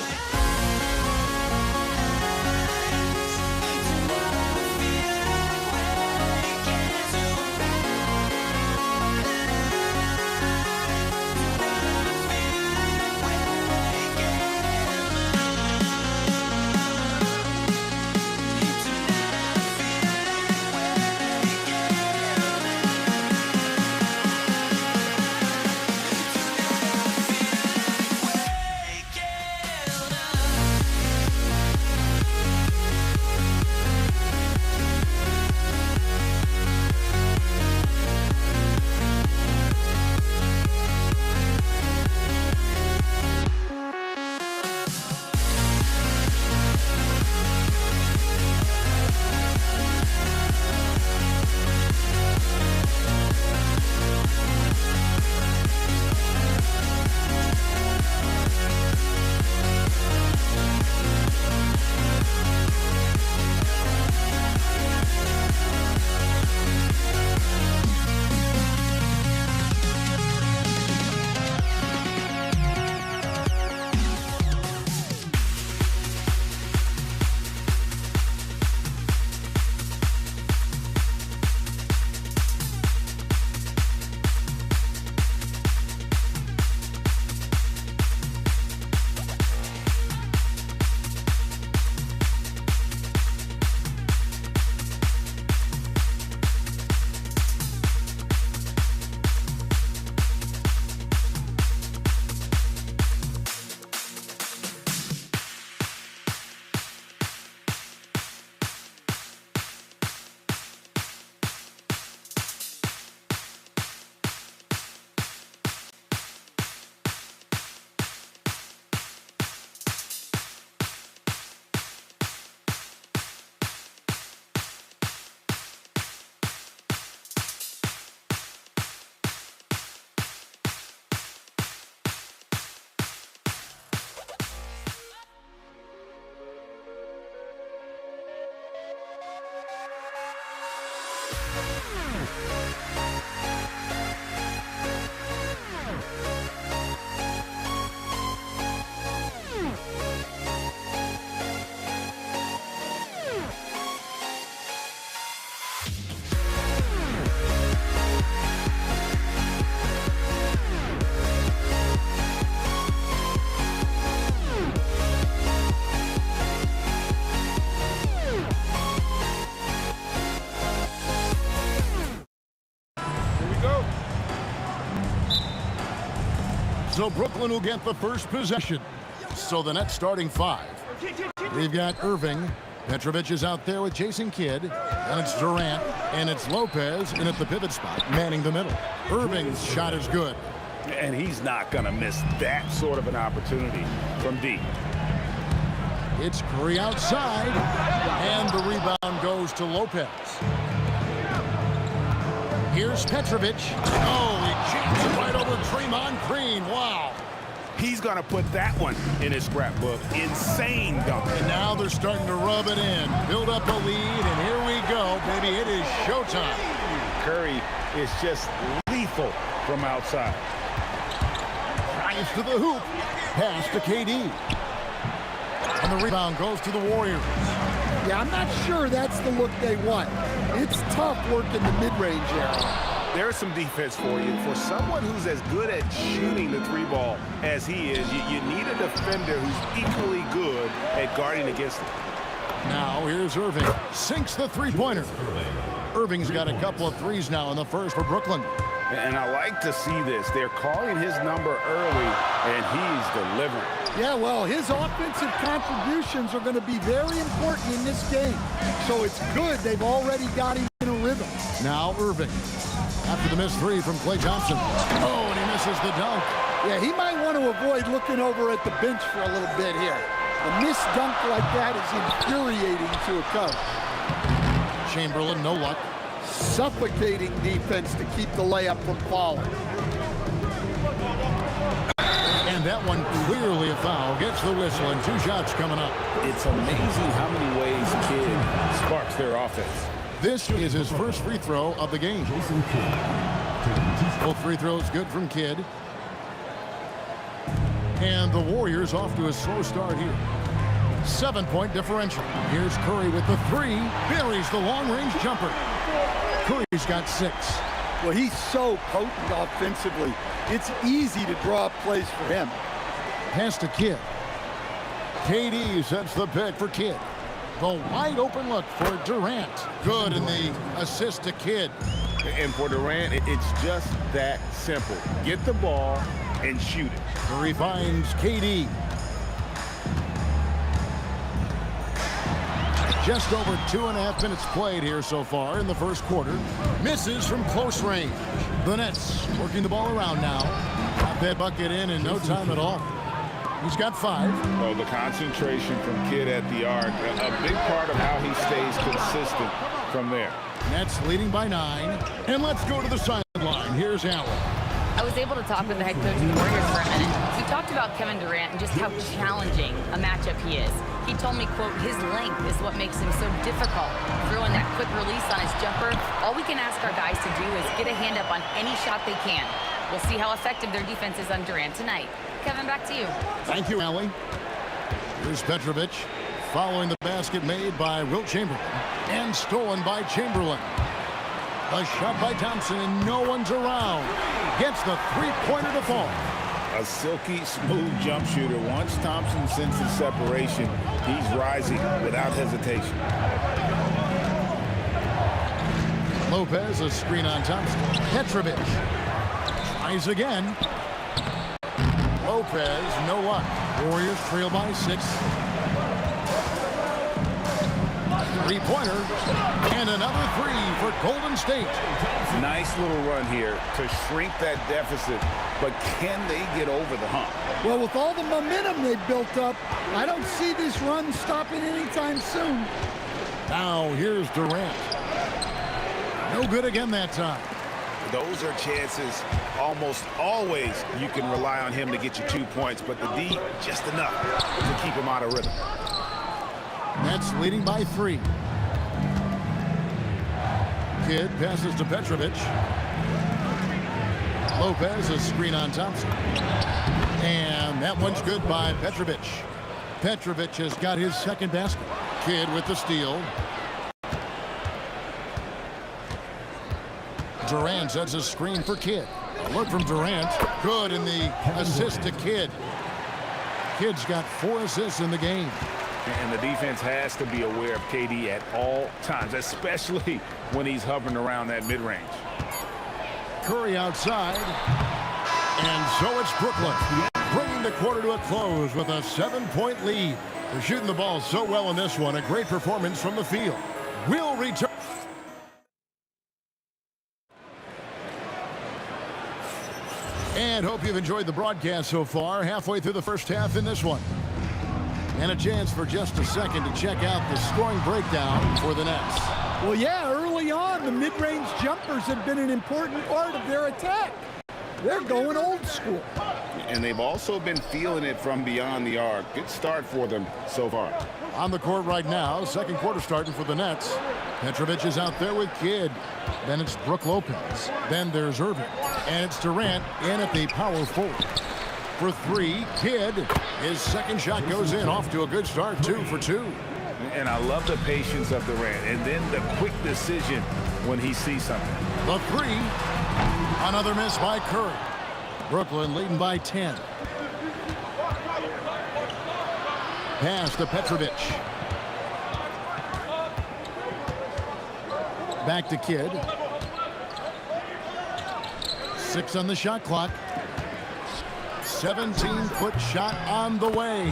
So Brooklyn will get the first possession. So the Nets starting 5. We've got Irving. Petrovic is out there with Jason Kidd. And it's Durant. And it's Lopez in at the pivot spot, manning the middle. Irving's shot is good. And he's not going to miss that sort of an opportunity from deep. It's Curry outside. And the rebound goes to Lopez. Here's Petrovic. Oh, he jams it right over Draymond Green. Wow. He's going to put that one in his scrapbook. Insane dunk. And now they're starting to rub it in. Build up a lead, and here we go, baby. It is showtime. Curry is just lethal from outside. Drives to the hoop. Pass to KD. And the rebound goes to the Warriors. Yeah, I'm not sure that's the look they want. It's tough work in the mid-range area. There's some defense for you. For someone who's as good at shooting the 3-ball as he is, you need a defender who's equally good at guarding against him. Now here's Irving. Sinks the three-pointer. Irving's got a couple of threes now in the first for Brooklyn. And I like to see this. They're calling his number early, and he's delivering. Yeah, well, his offensive contributions are going to be very important in this game. So it's good they've already got him in a rhythm. Now Irving. After the missed three from Klay Thompson. Oh, and he misses the dunk. Yeah, he might want to avoid looking over at the bench for a little bit here. A missed dunk like that is infuriating to a coach. Chamberlain, no luck. Suffocating defense to keep the layup from falling. And that one clearly a foul. Gets the whistle, and 2 shots coming up. It's amazing how many ways Kidd sparks their offense. This is his first free throw of the game. Both free throws good from Kidd. And the Warriors off to a slow start here. 7-point differential. Here's Curry with the 3. Buries the long-range jumper. Curry's got 6. Well, he's so potent offensively. It's easy to draw up plays for him. Pass to Kidd. KD sets the pick for Kidd. The wide open look for Durant. Good in the assist to Kidd. And for Durant, it's just that simple. Get the ball and shoot it. Curry finds KD. Just over 2.5 minutes played here so far in the first quarter. Misses from close range. The Nets working the ball around now. Got that bucket in no time at all. He's got 5. Oh, the concentration from Kidd at the arc, a big part of how he stays consistent from there. Nets leading by 9. And let's go to the sideline. Here's Allen. I was able to talk with the head coach of the Warriors for a minute. We talked about Kevin Durant and just how challenging a matchup he is. He told me, quote, his length is what makes him so difficult. Throwing that quick release on his jumper, all we can ask our guys to do is get a hand up on any shot they can. We'll see how effective their defense is on Durant tonight. Kevin, back to you. Thank you, Allie. Here's Petrovic following the basket made by Wilt Chamberlain and stolen by Chamberlain. A shot by Thompson and no one's around. Gets the three-pointer to fall. A silky, smooth jump shooter. Once Thompson senses separation, he's rising without hesitation. Lopez, a screen on Thompson. Petrovic tries again. Lopez, no luck. Warriors trail by 6. Three-pointer, and another 3 for Golden State. Nice little run here to shrink that deficit, but can they get over the hump? Well, with all the momentum they've built up, I don't see this run stopping anytime soon. Now here's Durant. No good again that time. Those are chances almost always you can rely on him to get you 2 points, but the D just enough to keep him out of rhythm. Nets leading by 3. Kidd passes to Petrovic. Lopez, a screen on Thompson. And that one's good by Petrovic. Petrovic has got his second basket. Kidd with the steal. Durant sets a screen for Kidd. A look from Durant. Good in the assist to Kidd. Kidd's got 4 assists in the game. And the defense has to be aware of KD at all times, especially when he's hovering around that mid-range. Curry outside. And so it's Brooklyn. bringing the quarter to a close with a 7-point lead. They're shooting the ball so well in this one. A great performance from the field. We'll return. And hope you've enjoyed the broadcast so far. Halfway through the first half in this one. And a chance for just a second to check out the scoring breakdown for the Nets. Well, yeah, early on, the mid-range jumpers have been an important part of their attack. They're going old school. And they've also been feeling it from beyond the arc. Good start for them so far. On the court right now, second quarter starting for the Nets. Petrovic is out there with Kidd. Then it's Brook Lopez. Then there's Irving. And it's Durant in at the power forward. For three, Kidd. His second shot goes in. Off to a good start, 2 for 2. And I love the patience of Durant. And then the quick decision when he sees something. The three. Another miss by Curry. Brooklyn leading by 10. Pass to Petrovic. Back to Kidd. 6 on the shot clock. 17-foot shot on the way.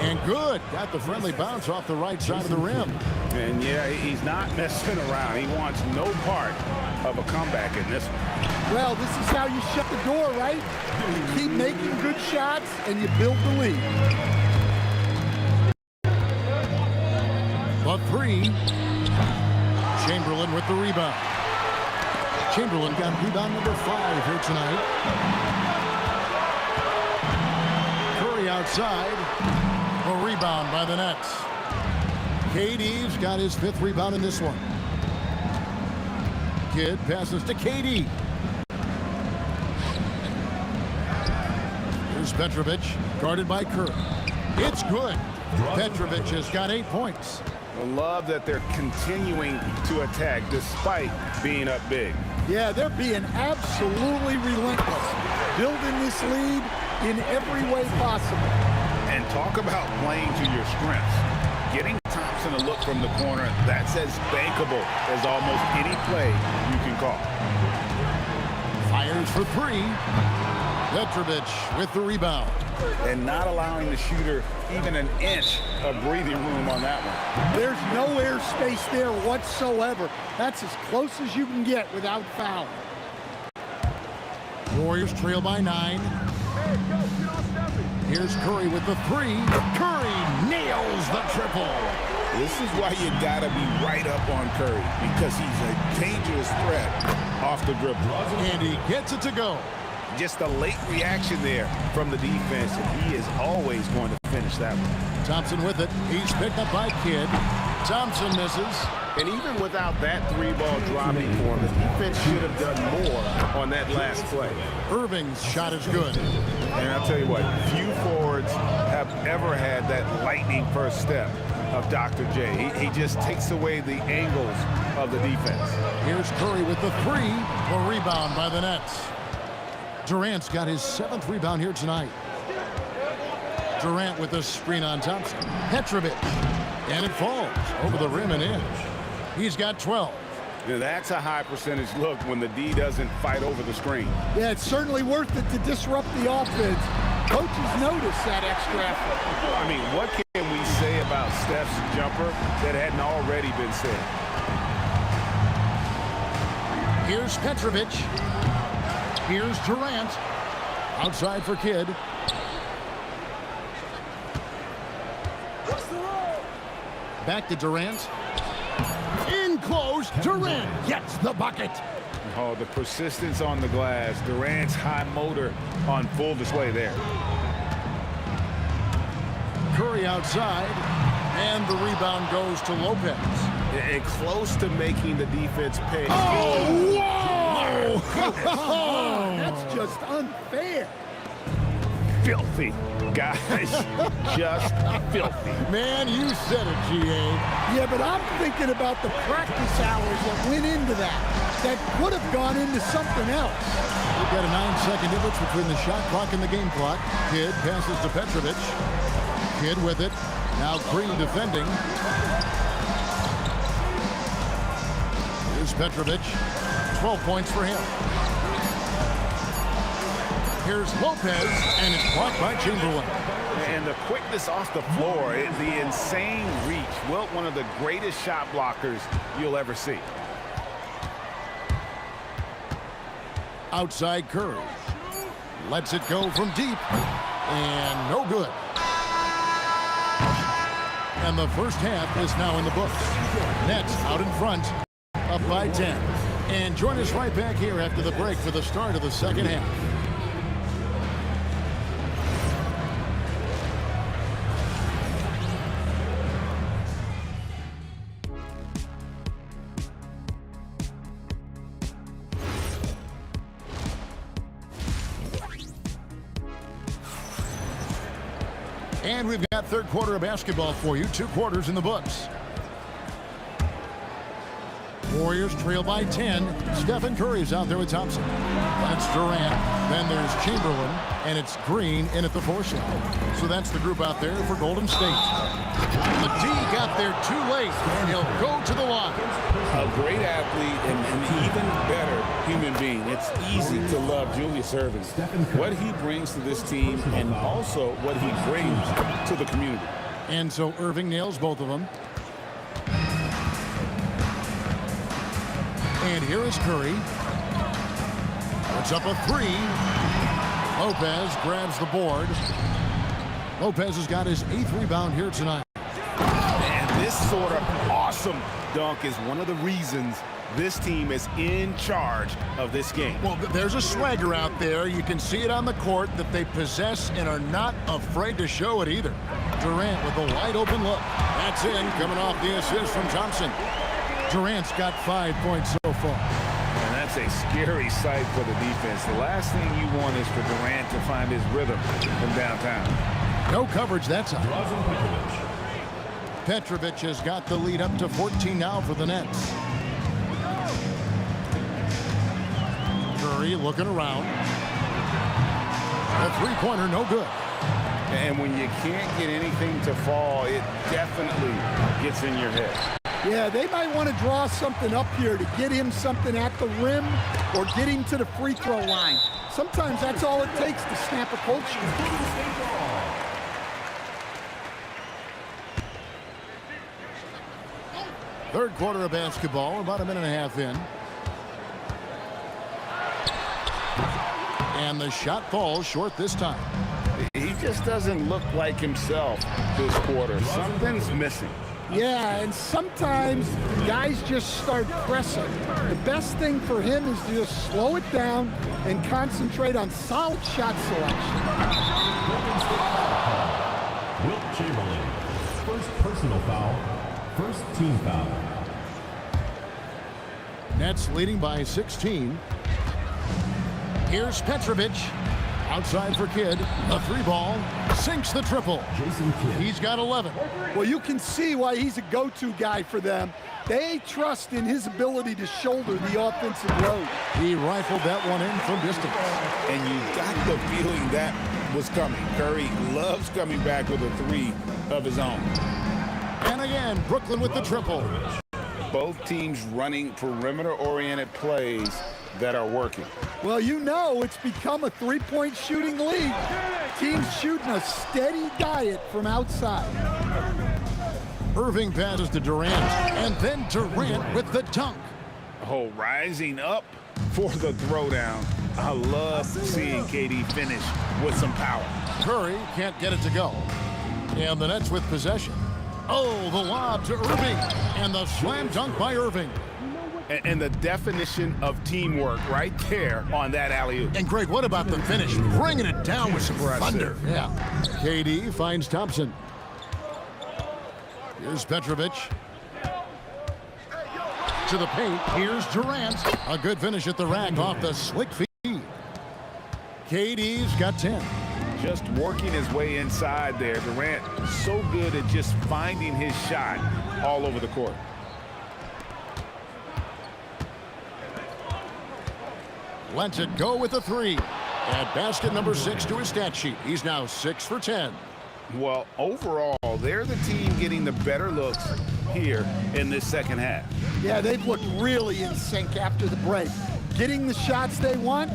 And good. Got the friendly bounce off the right side of the rim. And yeah, he's not messing around. He wants no part of a comeback in this one. Well, this is how you shut the door, right? You keep making good shots and you build the lead. The three. Chamberlain with the rebound. Chamberlain got rebound number 5 here tonight. Curry outside. A rebound by the Nets. KD's got his 5th rebound in this one. Kidd passes to KD. Here's Petrovic, guarded by Curry. It's good. Petrovic has got 8 points. I love that they're continuing to attack despite being up big. Yeah, they're being absolutely relentless. Building this lead in every way possible. And talk about playing to your strengths. Getting Thompson a look from the corner, that's as bankable as almost any play you can call. Fires for 3. Petrovic with the rebound. And not allowing the shooter even an inch of breathing room on that one. There's no air space there whatsoever. That's as close as you can get without foul. Warriors trail by 9. Here's Curry with the 3. Curry nails the triple. This is why you gotta be right up on Curry, because he's a dangerous threat off the dribble. And he gets it to go. Just a late reaction there from the defense, and he is always going to finish that one. Thompson with it. He's picked up by Kidd. Thompson misses. And even without that 3-ball dropping for him, the defense should have done more on that last play. Irving's shot is good. And I'll tell you what, few forwards have ever had that lightning first step of Dr. J. He just takes away the angles of the defense. Here's Curry with the 3. A rebound by the Nets. Durant's got his 7th rebound here tonight. Durant with a screen on Thompson. Petrovic. And it falls over the rim and in. He's got 12. Yeah, that's a high percentage look when the D doesn't fight over the screen. Yeah, it's certainly worth it to disrupt the offense. Coaches notice that extra effort. I mean, what can we say about Steph's jumper that hadn't already been said? Here's Petrovic. Here's Durant. Outside for Kidd. Back to Durant. In close. Durant gets the bucket. Oh, the persistence on the glass. Durant's high motor on full display there. Curry outside. And the rebound goes to Lopez. And close to making the defense pay. Oh, whoa! That's just unfair. Filthy, guys. Just filthy. Man, you said it, G.A. Yeah, but I'm thinking about the practice hours that went into that. That could have gone into something else. We've got a 9-second difference between the shot clock and the game clock. Kidd passes to Petrovic. Kidd with it. Now Green defending. Here's Petrovic. 12 points for him. Here's Lopez, and it's blocked by Chamberlain. And the quickness off the floor, the insane reach. Wilt, one of the greatest shot blockers you'll ever see. Outside Curry. Lets it go from deep. And no good. And the first half is now in the books. Nets out in front, up by 10. And join us right back here after the break for the start of the second half. And we've got third quarter of basketball for you. 2 quarters in the books. Warriors trail by 10. Stephen Curry's out there with Thompson. That's Durant. Then there's Chamberlain, and it's Green in at the 4 slot. So that's the group out there for Golden State. The D got there too late, and he'll go to the line. A great athlete and an even better human being. It's easy to love Julius Erving. What he brings to this team and also what he brings to the community. And so Irving nails both of them. And here is Curry. Puts up a 3. Lopez grabs the board. Lopez has got his 8th rebound here tonight. And this sort of awesome dunk is one of the reasons this team is in charge of this game. Well, there's a swagger out there. You can see it on the court that they possess and are not afraid to show it either. Durant with a wide open look. That's in, coming off the assist from Thompson. Durant's got 5 points so far. And that's a scary sight for the defense. The last thing you want is for Durant to find his rhythm from downtown. No coverage that time. Petrovic has got the lead up to 14 now for the Nets. Curry looking around. A 3-pointer, no good. And when you can't get anything to fall, it definitely gets in your head. Yeah, they might want to draw something up here to get him something at the rim or get him to the free throw line. Sometimes that's all it takes to snap a culture. Third quarter of basketball, about a minute and a half in. And the shot falls short this time. He just doesn't look like himself this quarter. Something's missing. Yeah, and sometimes guys just start pressing. The best thing for him is to just slow it down and concentrate on solid shot selection. Wilt Chamberlain, first personal foul, first team foul. Nets leading by 16. Here's Petrovic. Outside for Kidd. A 3-ball. Sinks the triple. Jason Kidd. He's got 11. Well, you can see why he's a go-to guy for them. They trust in his ability to shoulder the offensive load. He rifled that one in from distance. And you got the feeling that was coming. Curry loves coming back with a 3 of his own. And again, Brooklyn with the triple. Both teams running perimeter-oriented plays that are working. Well, you know it's become a 3-point shooting league. Teams shooting a steady diet from outside. Irving passes to Durant, and then Durant with the dunk. Oh, rising up for the throwdown. I love seeing KD finish with some power. Curry can't get it to go. And the Nets with possession. Oh, the lob to Irving, and the slam dunk by Irving. And the definition of teamwork right there on that alley-oop. And Greg, what about the finish? Bringing it down with some thunder. Yeah. KD finds Thompson. Here's Petrovic. To the paint. Here's Durant. A good finish at the rack off the slick feed. KD's got 10. Just working his way inside there. Durant so good at just finding his shot all over the court. Lets it go with a 3. At basket number 6 to his stat sheet. He's now 6 for 10. Well, overall, they're the team getting the better looks here in this second half. Yeah, they've looked really in sync after the break. Getting the shots they want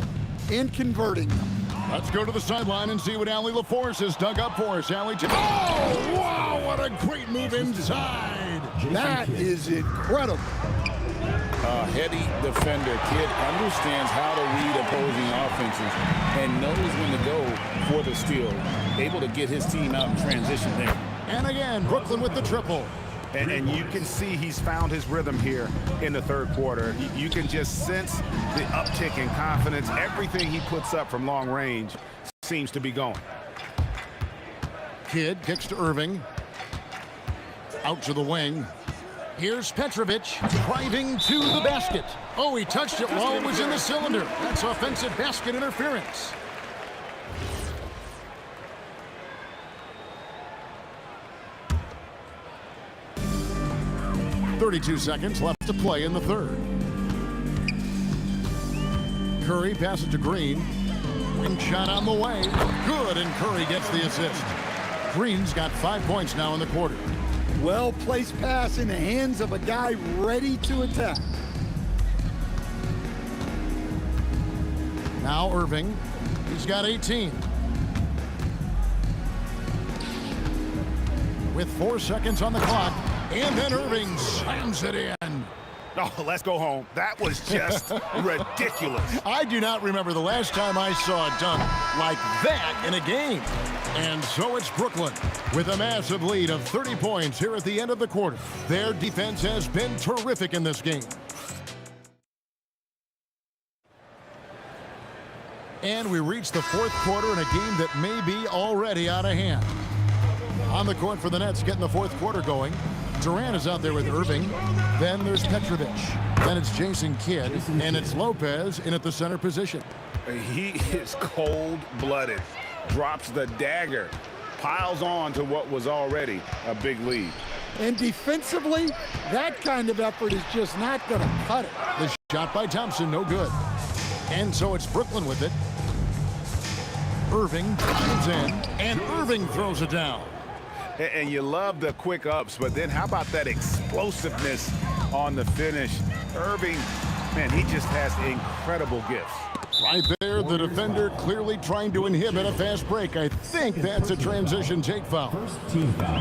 and converting them. Let's go to the sideline and see what Allie LaForce has dug up for us. Allie, oh, wow, what a great move inside. That is incredible. A heady defender. Kid understands how to read opposing offenses and knows when to go for the steal. Able to get his team out in transition there. And again, Brooklyn with the triple. And you can see he's found his rhythm here in the third quarter. You can just sense the uptick in confidence. Everything he puts up from long range seems to be going. Kidd kicks to Irving. Out to the wing. Here's Petrovic driving to the basket. Oh, he touched it while it was in the cylinder. That's offensive basket interference. .32 seconds left to play in the third. Curry passes to Green. Wing shot on the way. Good, and Curry gets the assist. Green's got 5 points now in the quarter. Well-placed pass in the hands of a guy ready to attack. Now Irving. He's got 18. With 4 seconds on the clock. And then Irving slams it in. Oh, let's go home. That was just ridiculous. I do not remember the last time I saw a dunk like that in a game. And so it's Brooklyn with a massive lead of 30 points here at the end of the quarter. Their defense has been terrific in this game. And we reach the fourth quarter in a game that may be already out of hand. On the court for the Nets, getting the fourth quarter going. Durant is out there with Irving. Then there's Petrovic. Then it's Jason Kidd. And it's Lopez in at the center position. He is cold-blooded. Drops the dagger. Piles on to what was already a big lead. And defensively, that kind of effort is just not going to cut it. The shot by Thompson, no good. And so it's Brooklyn with it. Irving comes in, and Irving throws it down. And you love the quick ups, but then how about that explosiveness on the finish? Irving, man, he just has incredible gifts. Right there, the defender clearly trying to inhibit a fast break. I think that's a transition take foul.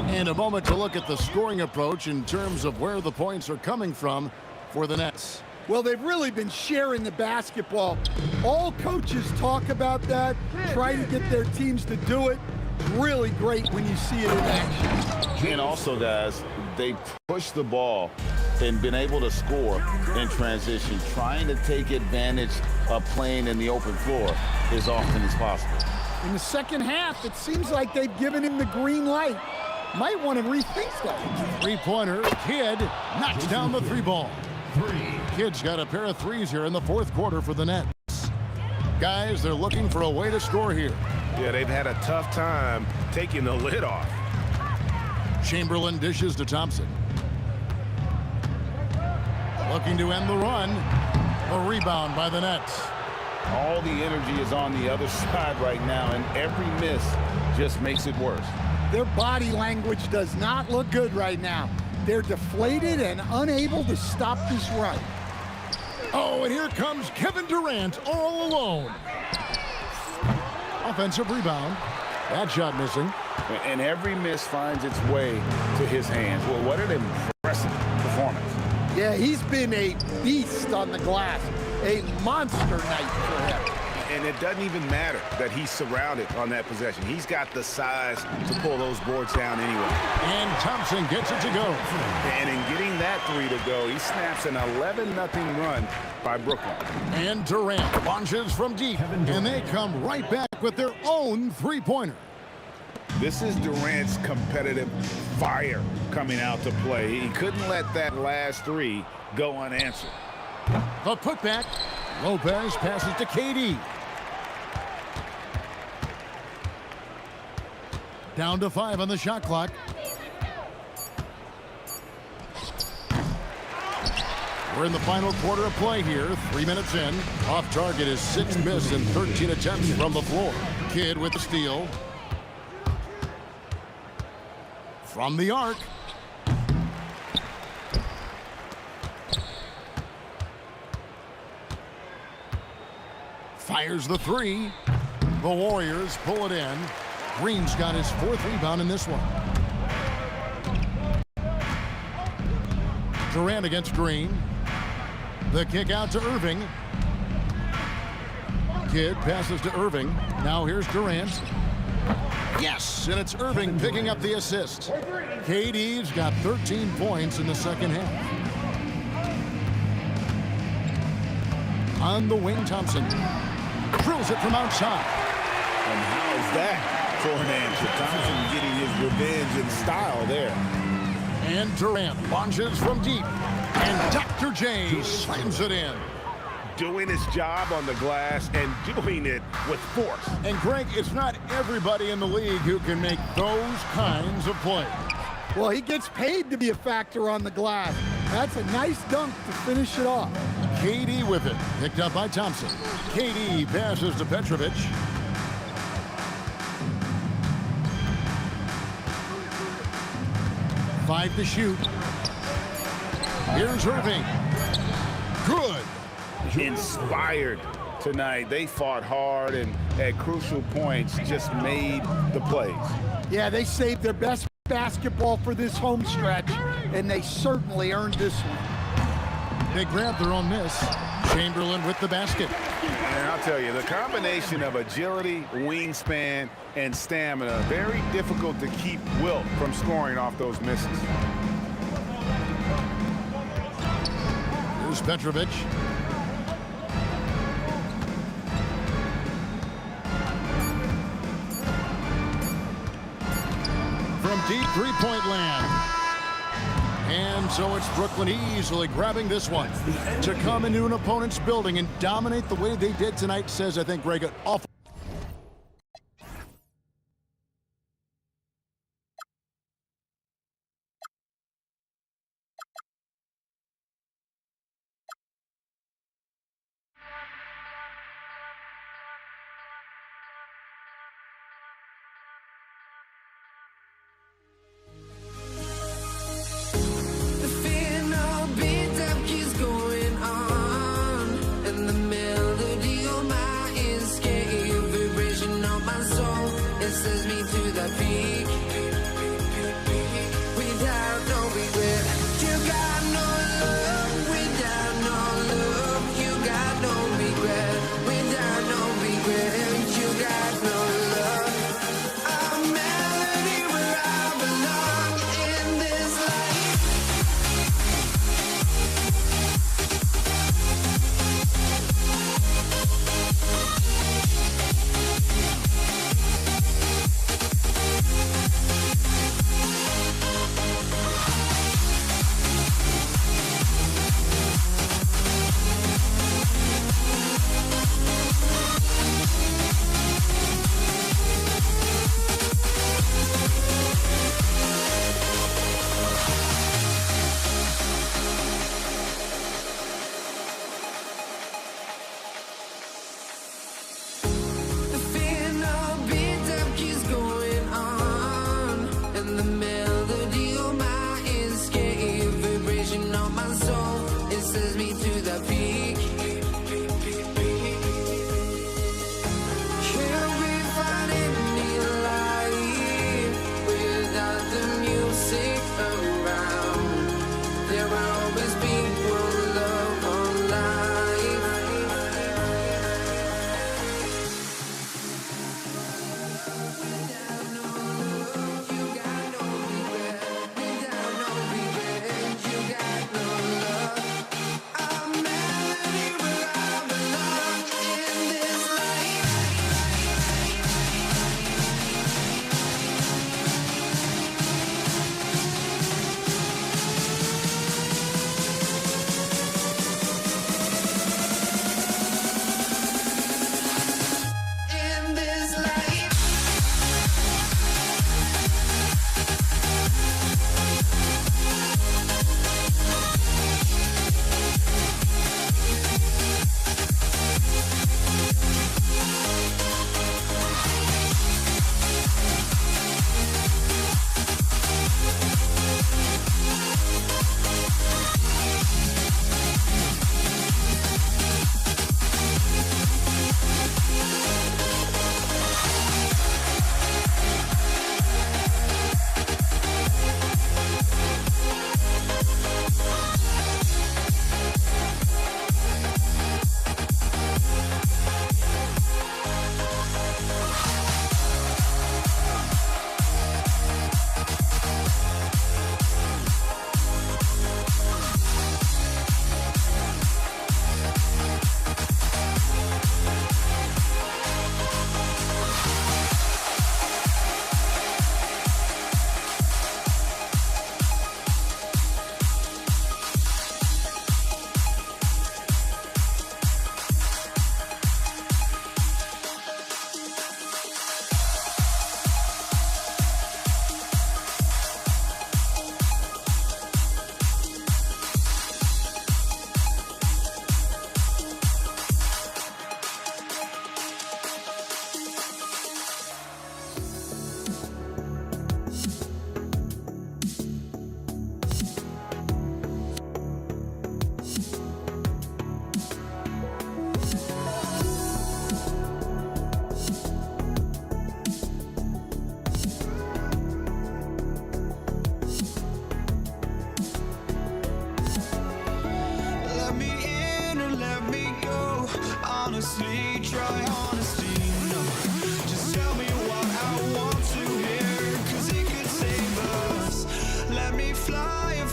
And a moment to look at the scoring approach in terms of where the points are coming from for the Nets. Well, they've really been sharing the basketball. All coaches talk about that, try to get their teams to do it. Really great when you see it in action. And also, guys, they push the ball and been able to score in transition, trying to take advantage of playing in the open floor as often as possible. In the second half, it seems like they've given him the green light. Might want to rethink that. Three-pointer, Kidd knocks down the three ball. Kidd's got a pair of threes here in the fourth quarter for the Nets. Guys, they're looking for a way to score here. Yeah, they've had a tough time taking the lid off. Chamberlain dishes to Thompson. Looking to end the run. A rebound by the Nets. All the energy is on the other side right now, and every miss just makes it worse. Their body language does not look good right now. They're deflated and unable to stop this run. Oh, and here comes Kevin Durant all alone. Offensive rebound. That shot missing. And every miss finds its way to his hands. Well, what an impressive performance. Yeah, he's been a beast on the glass. A monster night for him. And it doesn't even matter that he's surrounded on that possession. He's got the size to pull those boards down anyway. And Thompson gets it to go. And in getting that three to go, he snaps an 11-0 run by Brooklyn. And Durant launches from deep. And they come right back with their own three-pointer. This is Durant's competitive fire coming out to play. He couldn't let that last three go unanswered. The putback. Lopez passes to KD. Down to 5 on the shot clock. We're in the final quarter of play here. 3 minutes in. Off target is 6 miss and 13 attempts from the floor. Kidd with the steal. From the arc. Fires the three. The Warriors pull it in. Green's got his 4th rebound in this one. Durant against Green. The kick out to Irving. Kidd passes to Irving. Now here's Durant. Yes, and it's Irving picking up the assist. KD's got 13 points in the second half. On the wing, Thompson drills it from outside. And how is that for an answer? Thompson getting his revenge in style there. And Durant launches from deep. And Dr. J slams it in. Doing his job on the glass and doing it with force. And Greg, it's not everybody in the league who can make those kinds of plays. Well, he gets paid to be a factor on the glass. That's a nice dunk to finish it off. KD with it, picked up by Thompson. KD passes to Petrovic. Five to shoot. Here's Irving. Good. Inspired tonight. They fought hard and at crucial points just made the plays. Yeah, they saved their best basketball for this home stretch, and they certainly earned this one. They grabbed their own miss. Chamberlain with the basket. And I'll tell you, the combination of agility, wingspan, and stamina, very difficult to keep Wilt from scoring off those misses. Here's Petrovic. From deep three-point land. And so it's Brooklyn easily grabbing this one. To come into an opponent's building and dominate the way they did tonight says, I think, Greg, an awful. Going on, and the melody of my escape.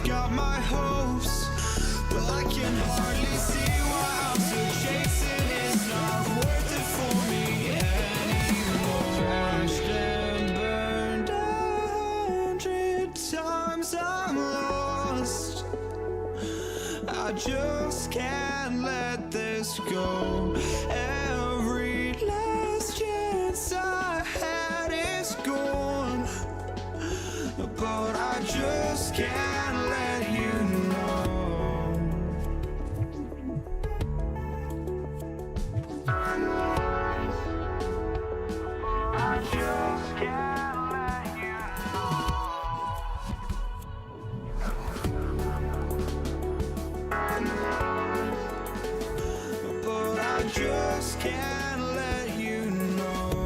I've got my hopes, but I can hardly see why I'm still chasing. It's not worth it for me anymore. Crashed and burned 100 times, I'm lost. I just can't let this go. Every last chance I had is gone, but I just can't let you know. I just can't let you know. But I just can't let you know.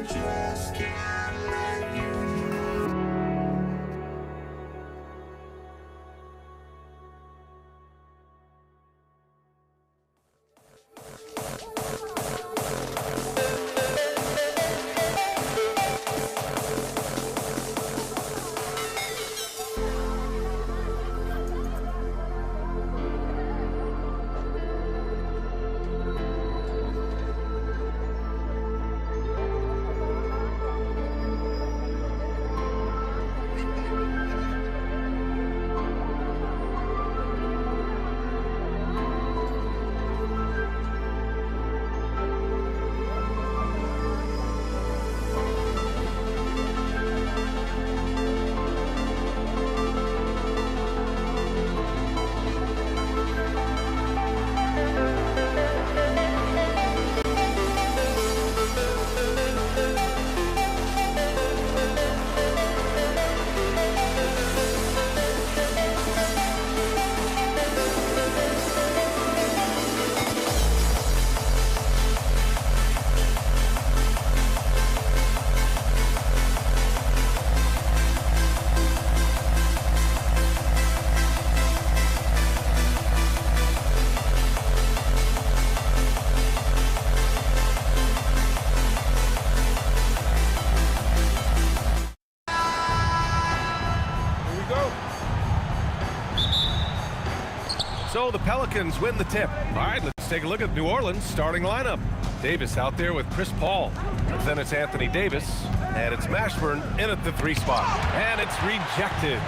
just can't let you So the Pelicans win the tip. All right, let's take a look at New Orleans' starting lineup. Davis out there with Chris Paul. Then it's Anthony Davis, and it's Mashburn in at the 3 spot. And it's rejected.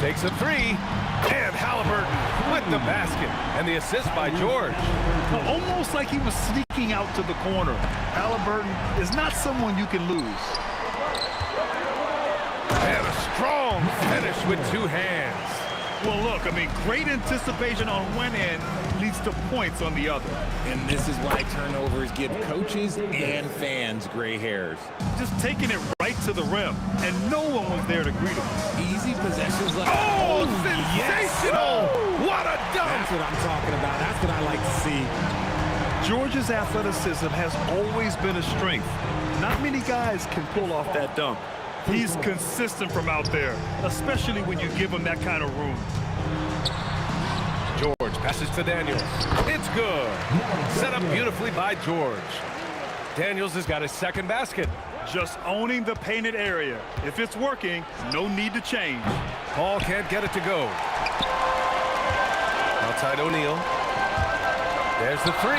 Takes a 3, and Halliburton with the basket. And the assist by George. Almost like he was sneaking out to the corner. Halliburton is not someone you can lose. And a strong finish with 2 hands. Well, look, I mean, great anticipation on one end leads to points on the other. And this is why turnovers give coaches and fans gray hairs. Just taking it right to the rim, and no one was there to greet him. Easy possessions like... Oh, sensational! Yes. What a dunk! That's what I'm talking about. That's what I like to see. George's athleticism has always been a strength. Not many guys can pull off that dunk. He's consistent from out there, especially when you give him that kind of room. George passes to Daniels. It's good. Set up beautifully by George. Daniels has got his second basket. Just owning the painted area. If it's working, no need to change. Paul can't get it to go. Outside O'Neal. There's the 3.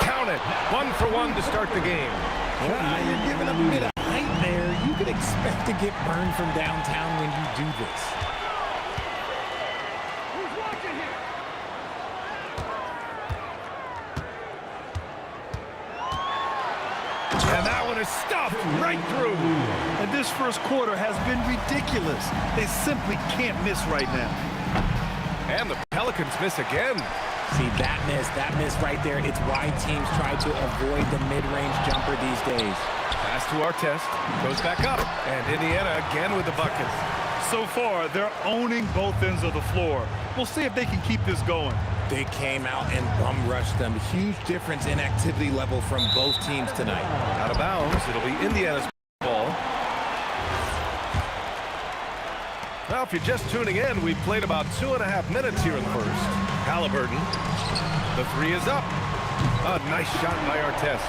Count it. 1 for 1 to start the game. You're giving up a bit of height there. You could expect to get burned from downtown when you do this. And that one is stuffed right through. And this first quarter has been ridiculous. They simply can't miss right now. And the Pelicans miss again. See, that miss right there, it's why teams try to avoid the mid-range jumper these days. Pass to Artest, goes back up, and Indiana again with the bucket. So far, they're owning both ends of the floor. We'll see if they can keep this going. They came out and bum rushed them. Huge difference in activity level from both teams tonight. Out of bounds, it'll be Indiana's ball. Now, if you're just tuning in, we've played about 2.5 minutes here in the first. Halliburton, the 3 is up. A nice shot by Artest.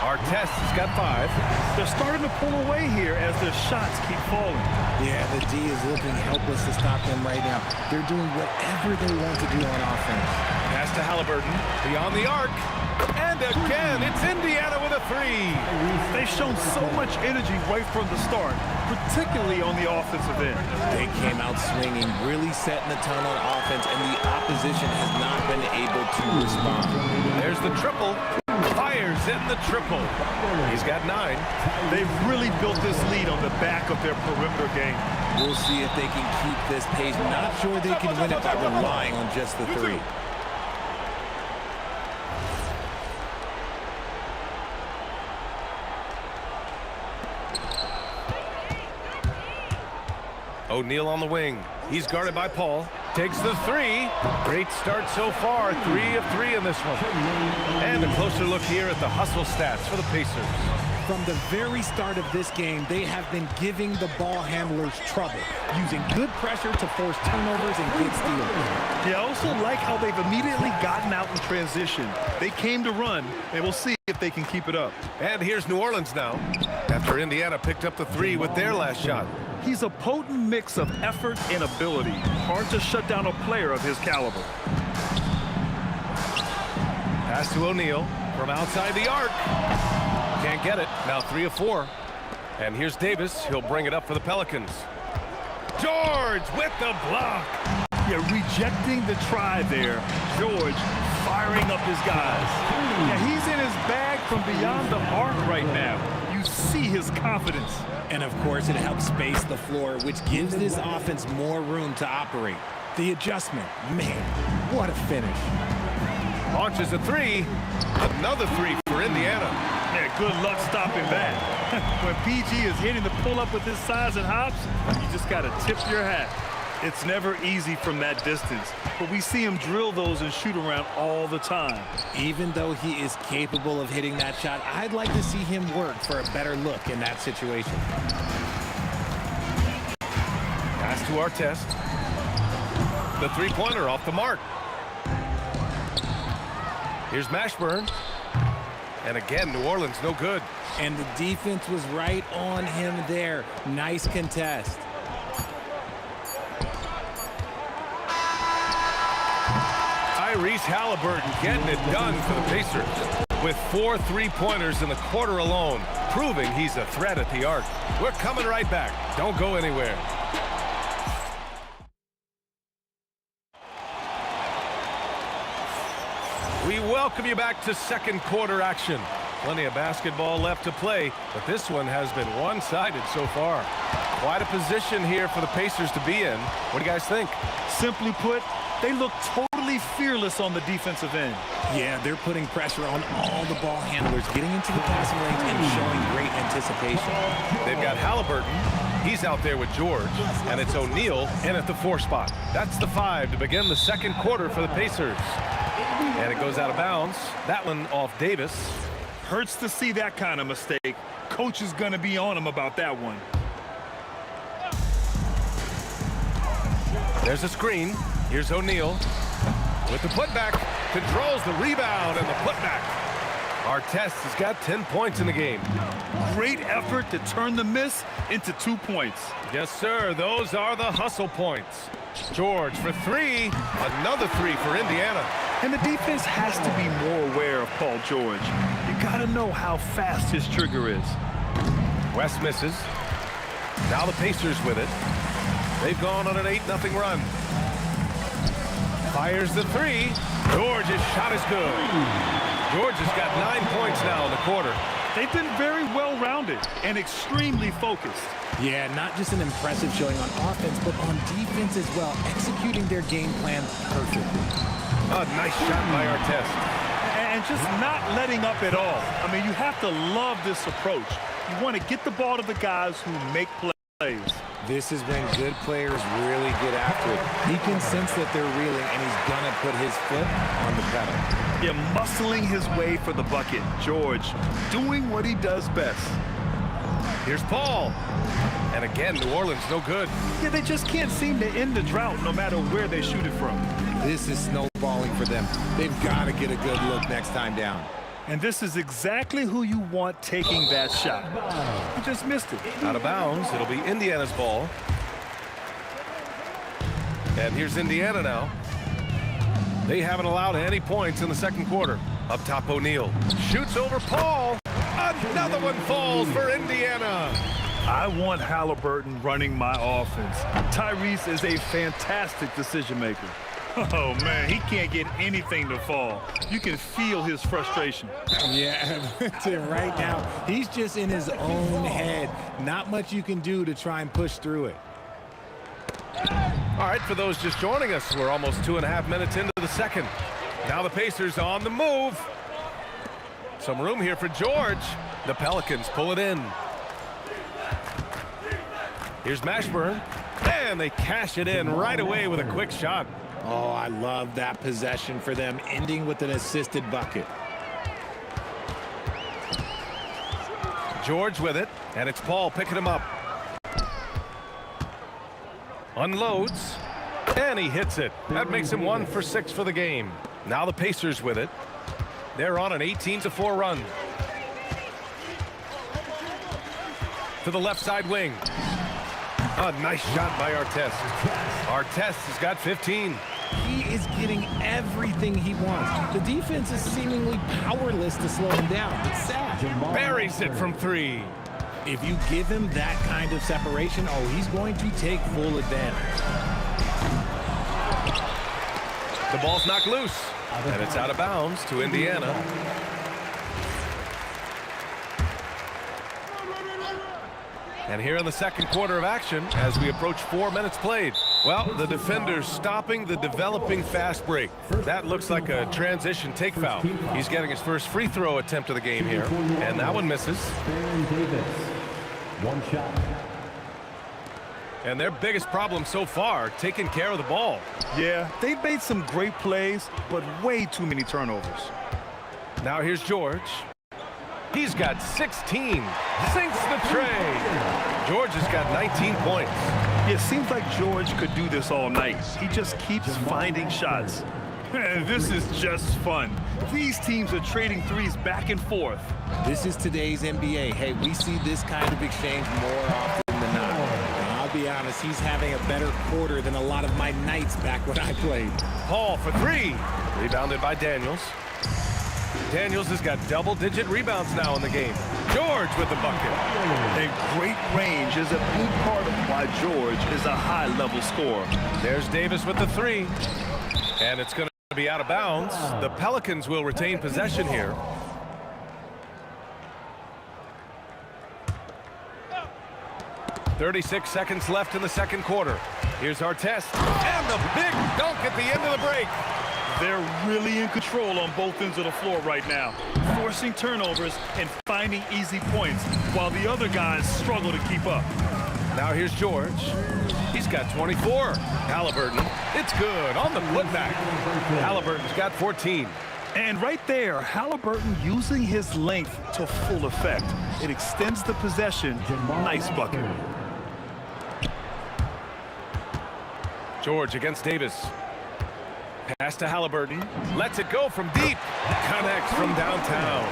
Artest has got 5. They're starting to pull away here as their shots keep falling. Yeah, the D is looking helpless to stop them right now. They're doing whatever they want to do on offense. Pass to Halliburton, beyond the arc. And again, it's Indiana with a 3. They've shown so much energy right from the start, particularly on the offensive end. They came out swinging, really setting the tone on offense, and the opposition has not been able to respond. There's the triple. Fires in the triple. He's got 9. They've really built this lead on the back of their perimeter game. We'll see if they can keep this pace. Not sure they can win it by relying on just the 3. O'Neal on the wing. He's guarded by Paul. Takes the 3. Great start so far. 3 of 3 in this one. And a closer look here at the hustle stats for the Pacers. From the very start of this game, they have been giving the ball handlers trouble, using good pressure to force turnovers and get steals. Yeah, I also like how they've immediately gotten out in transition. They came to run, and we'll see if they can keep it up. And here's New Orleans now, after Indiana picked up the 3 with their last shot. He's a potent mix of effort and ability. Hard to shut down a player of his caliber. Pass to O'Neal from outside the arc. Can't get it. Now 3 of 4. And here's Davis. He'll bring it up for the Pelicans. George with the block. Yeah, rejecting the try there. George firing up his guys. Yeah, he's in his bag from beyond the arc right now. You see his confidence. And of course, it helps space the floor, which gives this offense more room to operate. The adjustment, man, what a finish. Launches a 3. Another 3 for Indiana. Yeah, good luck stopping that. When PG is hitting the pull-up with his size and hops, you just got to tip your hat. It's never easy from that distance, but we see him drill those and shoot around all the time. Even though he is capable of hitting that shot, I'd like to see him work for a better look in that situation. Pass to Artest. The 3-pointer off the mark. Here's Mashburn. And again, New Orleans no good. And the defense was right on him there. Nice contest. Tyrese Halliburton getting it done for the Pacers with 4 3-pointers in the quarter alone, proving he's a threat at the arc. We're coming right back. Don't go anywhere. We welcome you back to second quarter action. Plenty of basketball left to play, but this one has been one-sided so far. Quite a position here for the Pacers to be in. What do you guys think? Simply put, they look totally fearless on the defensive end. Yeah, they're putting pressure on all the ball handlers, getting into the passing lanes and showing great anticipation. They've got Halliburton. He's out there with George, and it's O'Neal in at the 4 spot. That's the 5 to begin the second quarter for the Pacers. And it goes out of bounds. That one off Davis. Hurts to see that kind of mistake. Coach is going to be on him about that one. There's a screen. Here's O'Neal with the putback. Controls the rebound and the putback. Artest has got 10 points in the game. Great effort to turn the miss into 2 points. Yes, sir. Those are the hustle points. George for 3. Another 3 for Indiana. And the defense has to be more aware of Paul George. You got to know how fast his trigger is. West misses. Now the Pacers with it. They've gone on an 8-0 run. Fires the 3. George's shot is good. George has got 9 points now in the quarter. They've been very well-rounded and extremely focused. Yeah, not just an impressive showing on offense, but on defense as well, executing their game plan perfectly. A nice shot by Artest. And just not letting up at all. I mean, you have to love this approach. You want to get the ball to the guys who make plays. This is when good players really get after it. He can sense that they're reeling, and he's going to put his foot on the pedal. Yeah, muscling his way for the bucket. George doing what he does best. Here's Paul. And again, New Orleans no good. Yeah, they just can't seem to end the drought no matter where they shoot it from. This is snowballing for them. They've got to get a good look next time down. And this is exactly who you want taking that shot. He just missed it. Out of bounds. It'll be Indiana's ball. And here's Indiana now. They haven't allowed any points in the second quarter. Up top, O'Neal. Shoots over Paul. Another one falls for Indiana. I want Halliburton running my offense. Tyrese is a fantastic decision maker. Oh, man, he can't get anything to fall. You can feel his frustration. Yeah, right now, he's just in his own head. Not much you can do to try and push through it. All right, for those just joining us, we're almost 2.5 minutes into the second. Now the Pacers on the move. Some room here for George. The Pelicans pull it in. Here's Mashburn. And they cash it in right away with a quick shot. Oh, I love that possession for them, ending with an assisted bucket. George with it, and it's Paul picking him up. Unloads, and he hits it. That makes him 1 for 6 for the game. Now the Pacers with it. They're on an 18-4 run. To the left side wing. A nice shot by Artest. Artest has got 15. He is getting everything he wants. The defense is seemingly powerless to slow him down. It's sad. Buries it from 3. If you give him that kind of separation, oh, he's going to take full advantage. The ball's knocked loose, and it's out of bounds to Indiana. And here in the second quarter of action, as we approach 4 minutes played. Well, the defender's stopping the developing fast break. That looks like a transition take foul. He's getting his first free throw attempt of the game here, and that one misses. Davis, 1 shot. And their biggest problem so far, taking care of the ball. Yeah, they've made some great plays, but way too many turnovers. Now here's George. He's got 16. Sinks the tray. George has got 19 points. It seems like George could do this all night. He just keeps finding shots. This is just fun. These teams are trading threes back and forth. This is today's NBA. Hey, we see this kind of exchange more often than not. And I'll be honest, he's having a better quarter than a lot of my nights back when I played. Paul for three. Rebounded by Daniels. Daniels has got double-digit rebounds now in the game. George with the bucket. And great range is a big part of why George is a high-level scorer. There's Davis with the three. And it's going to be out of bounds. The Pelicans will retain possession here. "36 seconds left in the second quarter. Here's Artest. And the big dunk at the end of the break. They're really in control on both ends of the floor right now, forcing turnovers and finding easy points while the other guys struggle to keep up. Now here's George. He's got 24. Halliburton. It's good on the putback. Halliburton's got 14. And right there, Halliburton using his length to full effect. It extends the possession. Nice bucket. George against Davis. Pass to Halliburton. Lets it go from deep. Connects from downtown.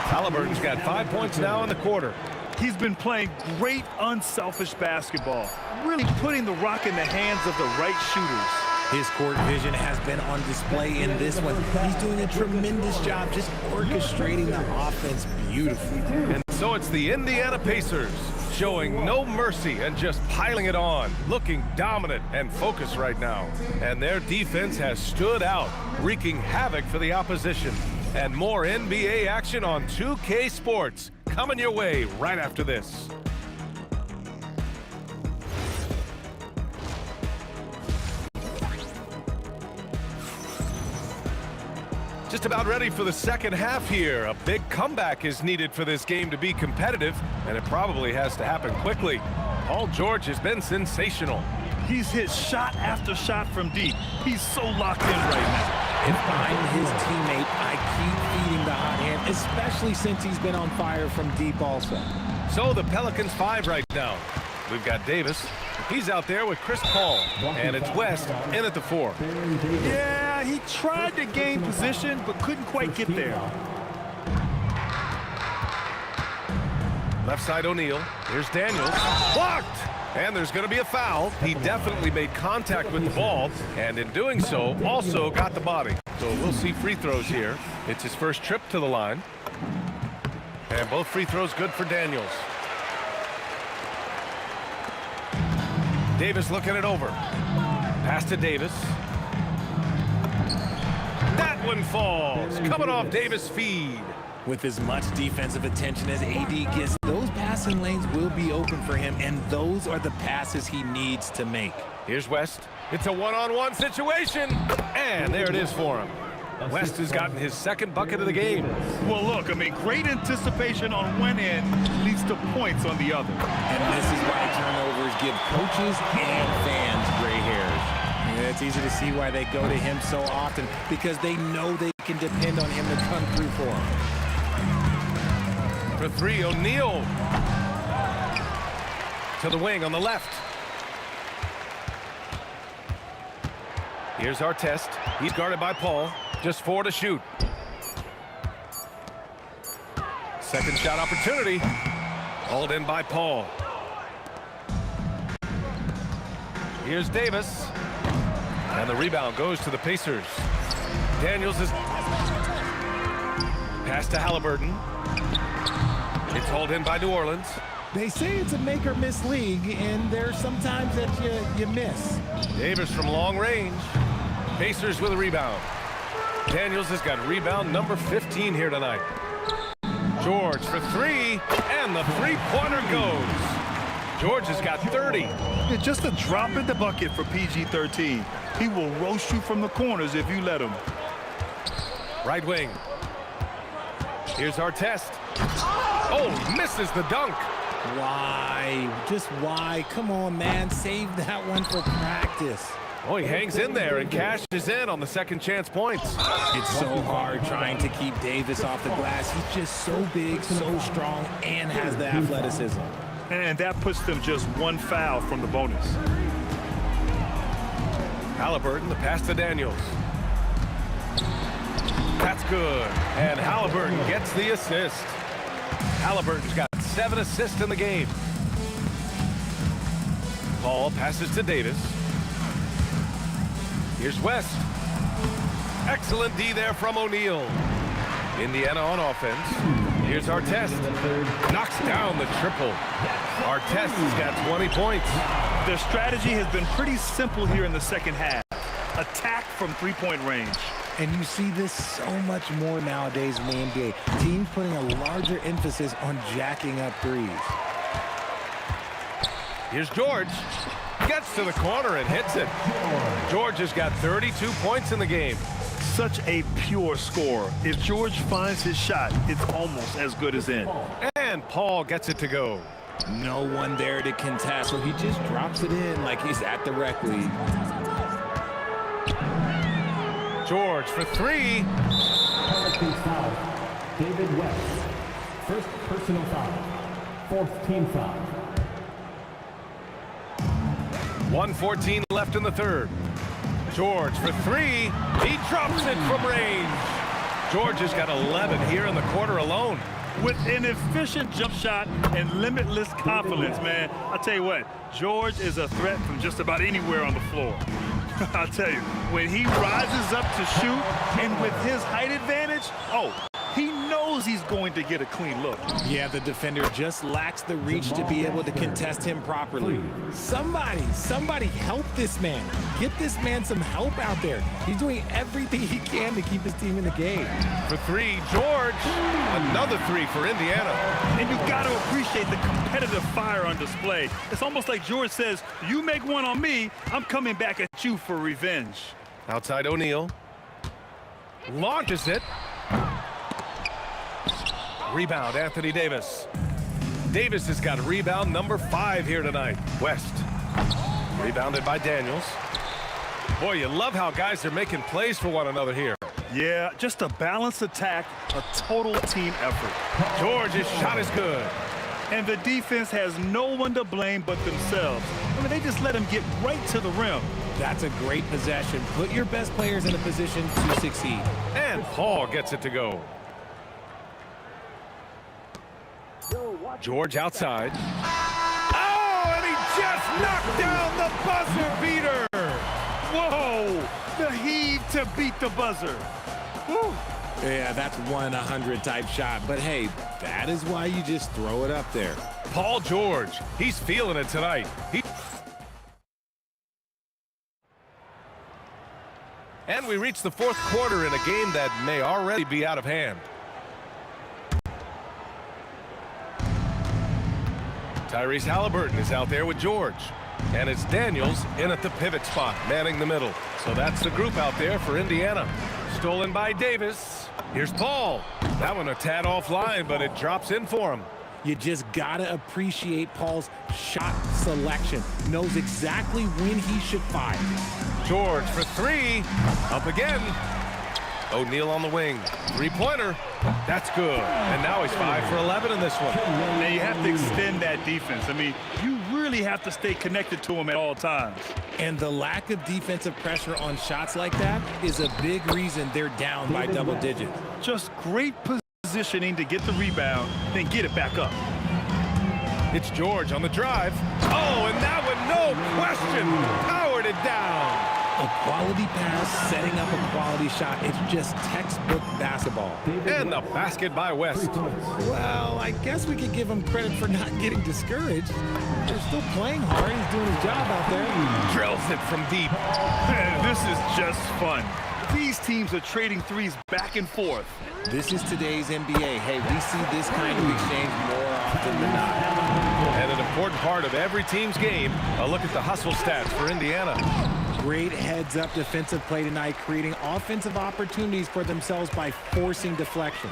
Halliburton's got 5 points now in the quarter. He's been playing great unselfish basketball, really putting the rock in the hands of the right shooters. His court vision has been on display in this one. He's doing a tremendous job just orchestrating the offense beautifully. And so it's the Indiana Pacers showing no mercy and just piling it on, looking dominant and focused right now. And their defense has stood out, wreaking havoc for the opposition. And more NBA action on 2K Sports coming your way right after this. Just about ready for the second half here. A big comeback is needed for this game to be competitive, and it probably has to happen quickly. Paul George has been sensational. He's hit shot after shot from deep. He's so locked in right now. If I'm his teammate, I keep feeding the hot hand, especially since he's been on fire from deep also. So the Pelicans 5 right now. We've got Davis. He's out there with Chris Paul. And it's West in at the 4. Yeah, he tried to gain position, but couldn't quite get there. Left side O'Neal. Here's Daniels. Blocked! And there's going to be a foul. He definitely made contact with the ball, and in doing so, also got the body. So we'll see free throws here. It's his first trip to the line. And both free throws good for Daniels. Davis looking it over. Pass to Davis. That one falls. Coming off Davis' feed. With as much defensive attention as AD gets, those passing lanes will be open for him, and those are the passes he needs to make. Here's West. It's a one-on-one situation, and there it is for him. West has gotten his second bucket of the game. Well, look, I mean, great anticipation on one end leads to points on the other. And this is why turnovers give coaches and fans gray hairs. Yeah, it's easy to see why they go to him so often, because they know they can depend on him to come through for them. For three, O'Neal. To the wing on the left. Here's Artest. He's guarded by Paul. Just 4 to shoot. Second shot opportunity. Hauled in by Paul. Here's Davis. And the rebound goes to the Pacers. Daniels is... Pass to Halliburton. It's hauled in by New Orleans. They say it's a make-or-miss league, and there's sometimes that you miss. Davis from long range. Pacers with a rebound. Daniels has got rebound number 15 here tonight. George for three, and the three-pointer goes. George has got 30. Yeah, just a drop in the bucket for PG-13. He will roast you from the corners if you let him. Right wing. Here's Artest. Oh, misses the dunk. Why? Just why? Come on, man. Save that one for practice. Oh, he hangs in there and cashes in on the second chance points. It's so hard trying to keep Davis off the glass. He's just so big, so strong, and has the athleticism. And that puts them just one foul from the bonus. Halliburton, the pass to Daniels. That's good. And Halliburton gets the assist. Halliburton's got 7 assists in the game. Paul passes to Davis. Here's West. Excellent D there from O'Neal. Indiana on offense. Here's Artest. Knocks down the triple. Artest has got 20 points. Their strategy has been pretty simple here in the second half. Attack from three-point range. And you see this so much more nowadays in the NBA. Teams putting a larger emphasis on jacking up threes. Here's George. Gets to the corner and hits it. George has got 32 points in the game. Such a pure score. If George finds his shot, it's almost as good as in. And Paul gets it to go. No one there to contest, so he just drops it in like he's at the rec league. George for three. Foul. David West. First personal foul. Fourth team foul. 1:14 left in the third. George for three. He drops it from range. George has got 11 here in the quarter alone. With an efficient jump shot and limitless confidence, man. I'll tell you what, George is a threat from just about anywhere on the floor. I'll tell you, when he rises up to shoot and with his height advantage, he knows he's going to get a clean look. Yeah, the defender just lacks the reach to be able to contest him properly. Somebody help this man. Get this man some help out there. He's doing everything he can to keep his team in the game. For three, George. Another three for Indiana. And you got to appreciate the competitive fire on display. It's almost like George says, you make one on me, I'm coming back at you for revenge. Outside O'Neal. Launches it. Rebound, Anthony Davis. Davis has got rebound number 5 here tonight. West. Rebounded by Daniels. Boy, you love how guys are making plays for one another here. Yeah, just a balanced attack, a total team effort. George's shot is good. And the defense has no one to blame but themselves. I mean, they just let him get right to the rim. That's a great possession. Put your best players in a position to succeed. And Paul gets it to go. George outside. Oh, and he just knocked down the buzzer beater. Whoa, the heave to beat the buzzer. Woo. Yeah, that's 1 in 100 type shot. But hey, that is why you just throw it up there. Paul George, he's feeling it tonight. And we reach the fourth quarter in a game that may already be out of hand. Tyrese Halliburton is out there with George. And it's Daniels in at the pivot spot, manning the middle. So that's the group out there for Indiana. Stolen by Davis. Here's Paul. That one a tad offline, but it drops in for him. You just gotta appreciate Paul's shot selection. Knows exactly when he should fire. George for three. Up again. O'Neal on the wing. Three-pointer. That's good. And now he's 5 for 11 in this one. Now you have to extend that defense. I mean, you really have to stay connected to him at all times. And the lack of defensive pressure on shots like that is a big reason they're down by double digits. Just great positioning to get the rebound, then get it back up. It's George on the drive. Oh, and that one, no question, powered it down. A quality pass, setting up a quality shot. It's just textbook basketball. And the basket by West. Well, I guess we could give him credit for not getting discouraged. They're still playing hard. He's doing his job out there. Drills it from deep. This is just fun. These teams are trading threes back and forth. This is today's NBA. Hey, we see this kind of exchange more often than not. And an important part of every team's game, a look at the hustle stats for Indiana. Great heads-up defensive play tonight, creating offensive opportunities for themselves by forcing deflections.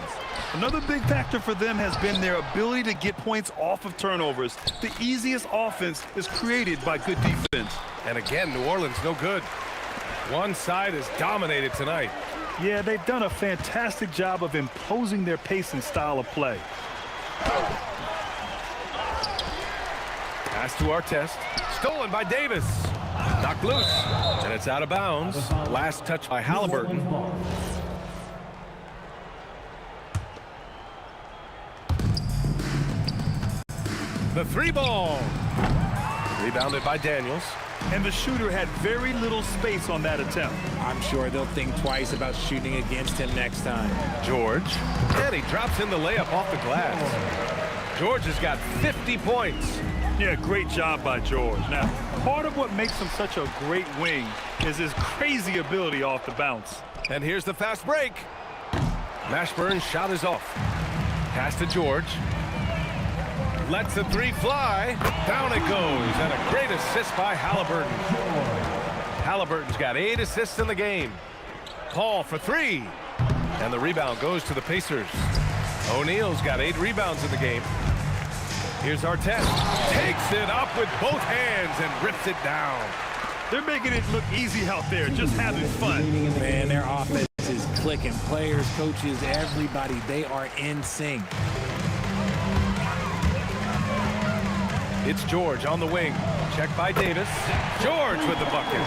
Another big factor for them has been their ability to get points off of turnovers. The easiest offense is created by good defense. And again, New Orleans no good. One side is dominated tonight. Yeah, they've done a fantastic job of imposing their pace and style of play. Pass to Artest. Stolen by Davis. Knocked loose. And it's out of bounds. Last touch by Halliburton. The three ball. Rebounded by Daniels. and the shooter had very little space on that attempt. I'm sure they'll think twice about shooting against him next time. George, and he drops in the layup off the glass. George has got 50 points. Yeah, great job by George. Now, part of what makes him such a great wing is his crazy ability off the bounce. And here's the fast break. Mashburn's shot is off. Pass to George. Lets the three fly. Down it goes. And a great assist by Halliburton. Halliburton's got 8 assists in the game. Paul for 3. And the rebound goes to the Pacers. O'Neal's got 8 rebounds in the game. Here's Artest. Takes it up with both hands and rips it down. They're making it look easy out there, just having fun. Man, their offense is clicking. Players, coaches, everybody, they are in sync. It's George on the wing. Checked by Davis. George with the bucket.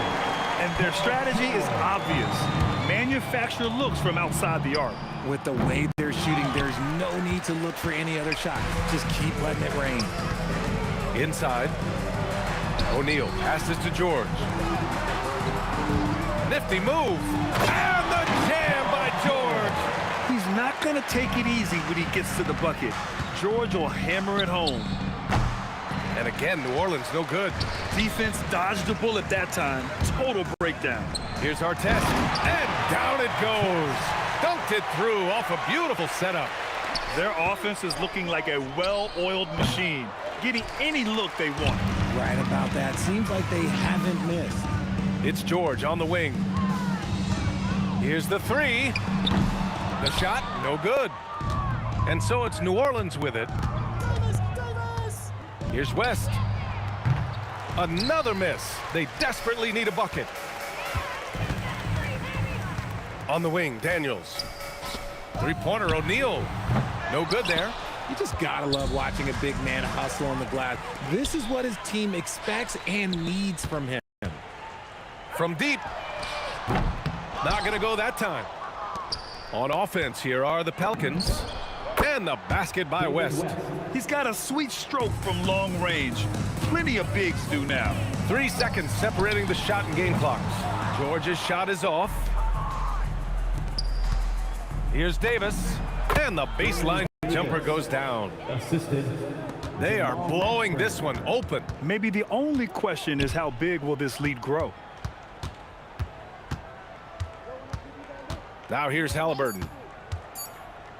And their strategy is obvious. Manufacture looks from outside the arc. With the way they're shooting, there's no need to look for any other shot. Just keep letting it rain. Inside. O'Neal passes to George. Nifty move. And the jam by George. He's not going to take it easy when he gets to the bucket. George will hammer it home. And again, New Orleans no good. Defense dodged the bullet that time. Total breakdown. Here's Artest. And down it goes. Dunked it through off a beautiful setup. Their offense is looking like a well-oiled machine, getting any look they want. Right about that. Seems like they haven't missed. It's George on the wing. Here's the 3. The shot, no good. And so it's New Orleans with it. Here's West. Another miss. They desperately need a bucket. On the wing, Daniels. Three-pointer, O'Neal. No good there. You just gotta love watching a big man hustle on the glass. This is what his team expects and needs from him. From deep. Not gonna go that time. On offense, here are the Pelicans. And the basket by West. He's got a sweet stroke from long range. Plenty of bigs do now. 3 seconds separating the shot and game clocks. George's shot is off. Here's Davis. And the baseline jumper goes down. They are blowing this one open. Maybe the only question is how big will this lead grow? Now here's Halliburton.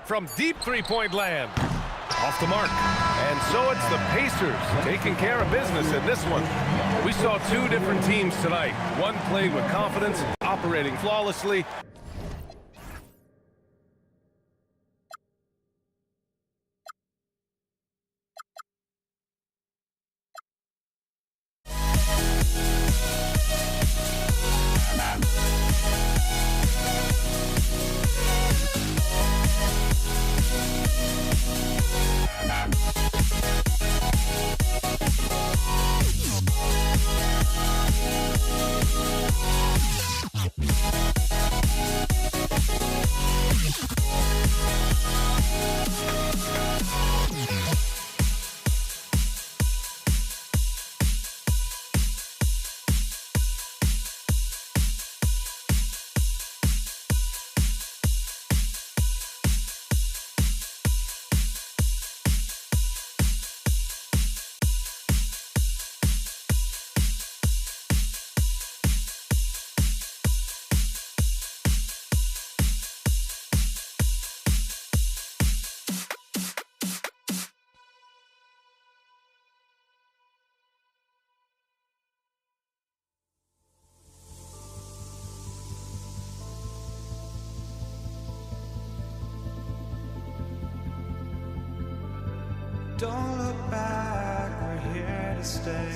From deep three-point land. Off the mark. And so it's the Pacers taking care of business in this one. We saw 2 different teams tonight. One played with confidence, operating flawlessly. Don't look back, we're here to stay.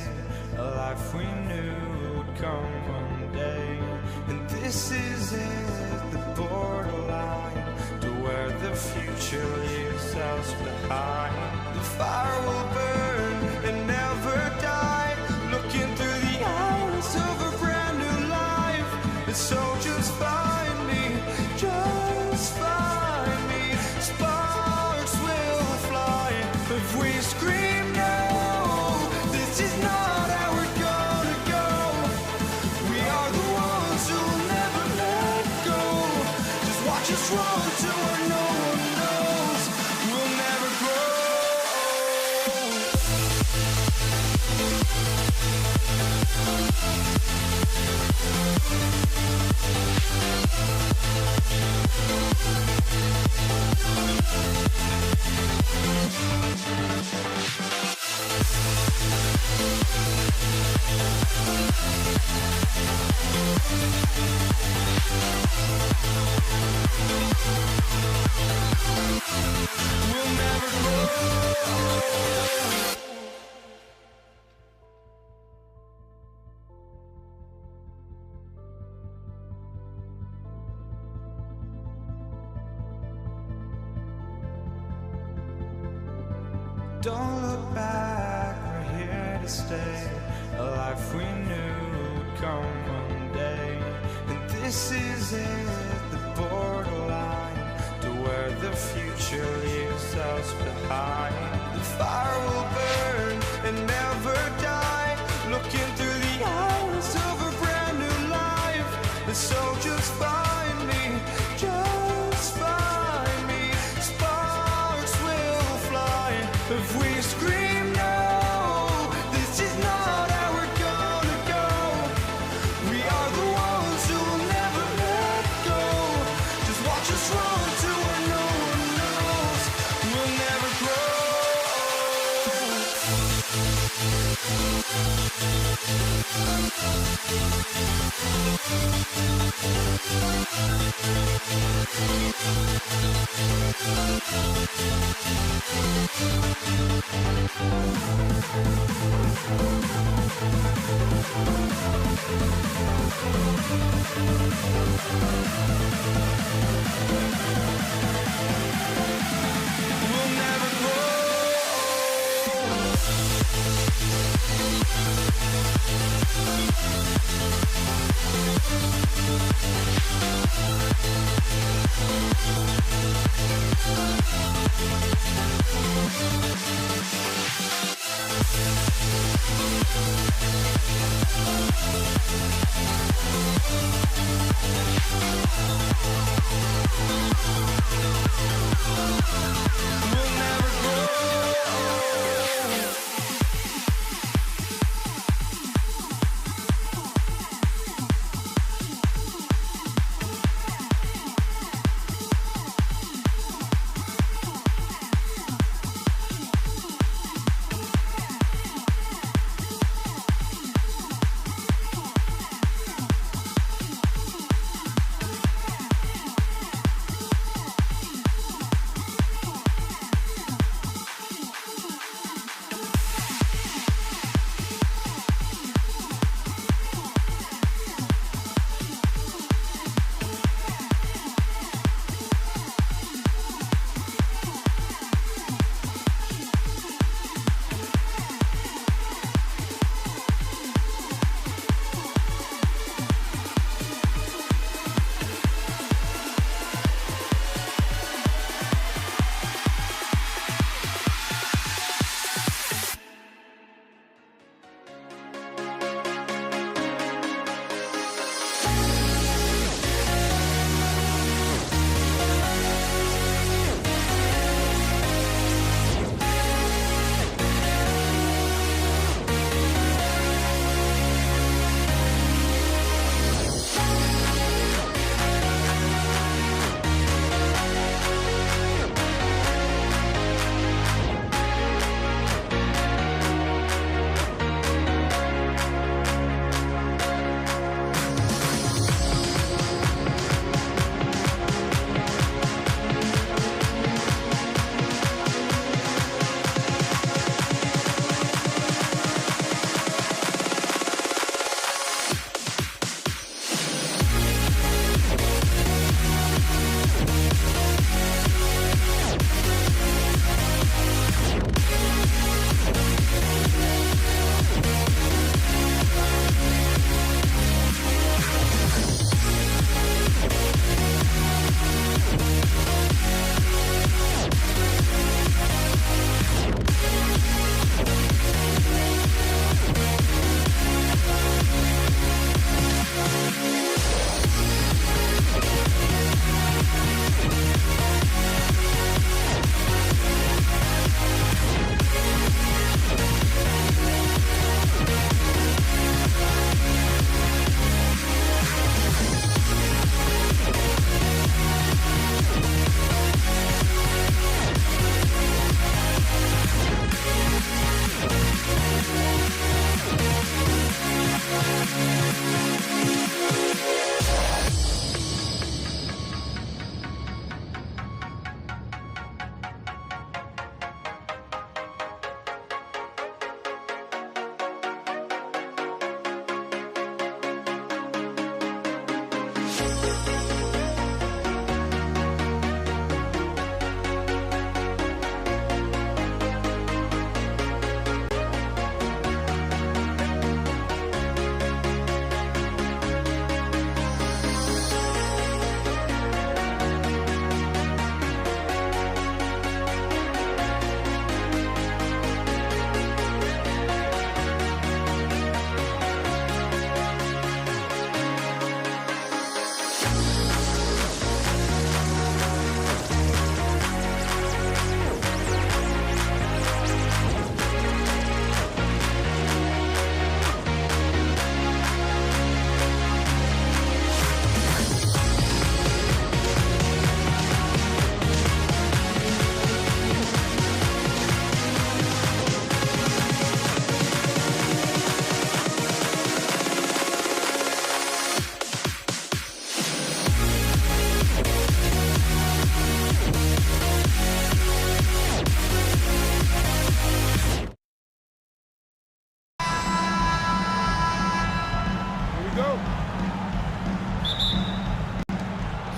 A life we knew would come one day. And this is it, the borderline to where the future leaves us behind. The fire will burn and never die. Looking through the eyes of a brand new life. And so just find me, just find me. Sparks will fly if we scream no. This is not how we're gonna go. us run to where no one knows. We'll never grow. We'll never grow. Don't look back, we're here to stay. A life we knew would come one day. And this is it, the borderline to where the future leaves us behind. The fire will burn and never die, looking through the eyes of a brand new life. And so just find me, just find me. Sparks will fly if we scream no. This is not how we're gonna go. We are the ones who will never let go. Just watch us run to where no one knows. We'll never grow. We'll never grow.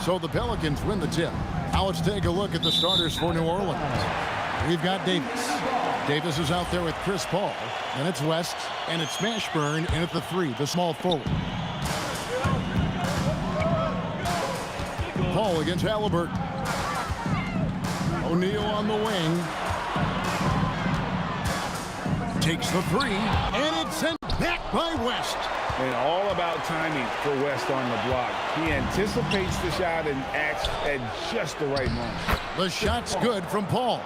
So the Pelicans win the tip. Now let's take a look at the starters for New Orleans. We've got Davis. Davis is out there with Chris Paul. Then it's West, and it's Mashburn in at the 3, the small forward. Paul against Halliburton. O'Neal on the wing. Takes the 3, and it's sent back by West. And all about timing for West on the block. He anticipates the shot and acts at just the right moment. The shot's good from Paul.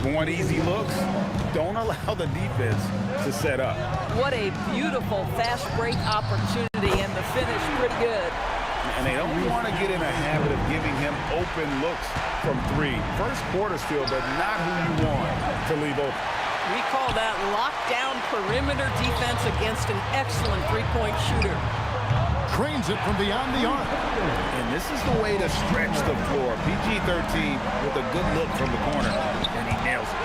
Want easy looks? Don't allow the defense to set up. What a beautiful fast break opportunity, and the finish pretty good. And they don't want to get in a habit of giving him open looks from 3. First quarter still, but not who you want to leave open. We call that lockdown perimeter defense against an excellent three-point shooter. Trains it from beyond the arc. And this is the way to stretch the floor. PG-13 with a good look from the corner, and he nails it.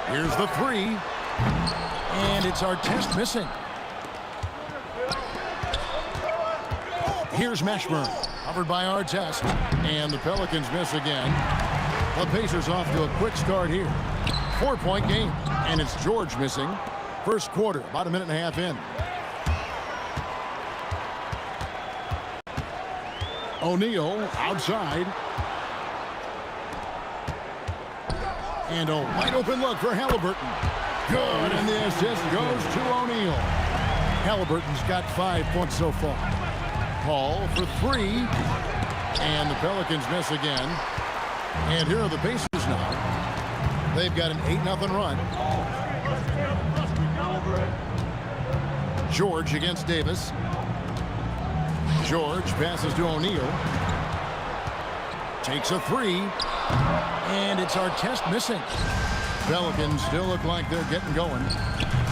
Here's the 3. And it's Artest missing. Here's Mashburn. Covered by Artest. And the Pelicans miss again. The Pacers off to a quick start here. 4-point game. And it's George missing. First quarter, about a minute and a half in. O'Neal outside. And a wide open look for Halliburton. Good, and the assist goes to O'Neal. Halliburton's got 5 points so far. Paul for 3. And the Pelicans miss again. And here are the Pacers now. They've got an 8-0 run. George against Davis. George passes to O'Neal. Takes a 3. And it's Artest missing. Pelicans still look like they're getting going.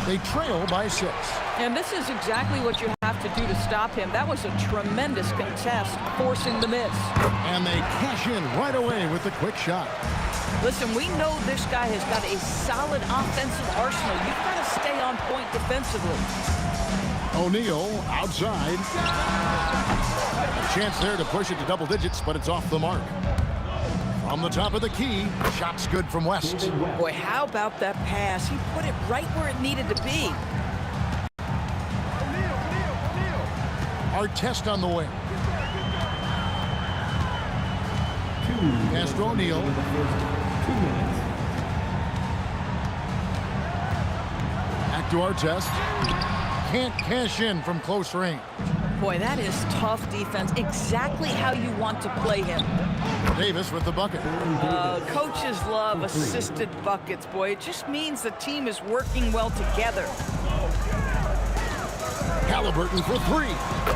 They trail by 6. And this is exactly what you have to do to stop him. That was a tremendous contest, forcing the miss. And they cash in right away with a quick shot. Listen, we know this guy has got a solid offensive arsenal. You've got to stay on point defensively. O'Neal outside. A chance there to push it to double digits, but it's off the mark. On the top of the key, shot's good from West. Boy, how about that pass? He put it right where it needed to be. Artest on the wing. Pass to O'Neal. Back to Artest. Can't cash in from close range. Boy, that is tough defense. Exactly how you want to play him. Davis with the bucket. Coaches love assisted buckets, boy. It just means the team is working well together. Halliburton for 3.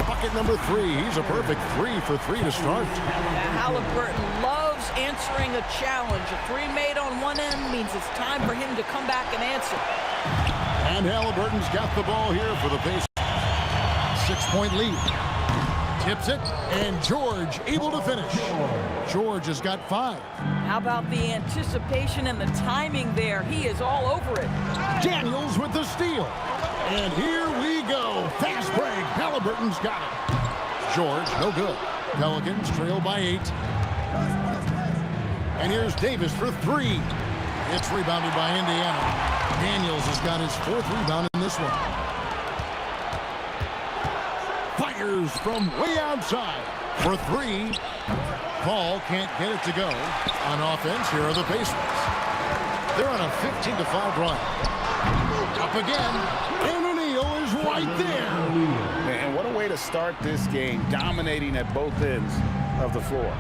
Bucket number 3. He's a perfect 3 for 3 to start. Halliburton loves answering a challenge. A 3 made on one end means it's time for him to come back and answer. And Halliburton's got the ball here for the Pacers. 6-point lead. Tips it, and George able to finish. George has got 5. How about the anticipation and the timing there? He is all over it. Daniels with the steal. And here we go. Fast break. Halliburton's got it. George, no good. Pelicans trail by 8. And here's Davis for 3. It's rebounded by Indiana. Daniels has got his 4th rebound in this one. Fires from way outside for 3. Paul can't get it to go. On offense, here are the Pacers. They're on a 15-5 run. Up again, and O'Neal is right there. And what a way to start this game, dominating at both ends of the floor.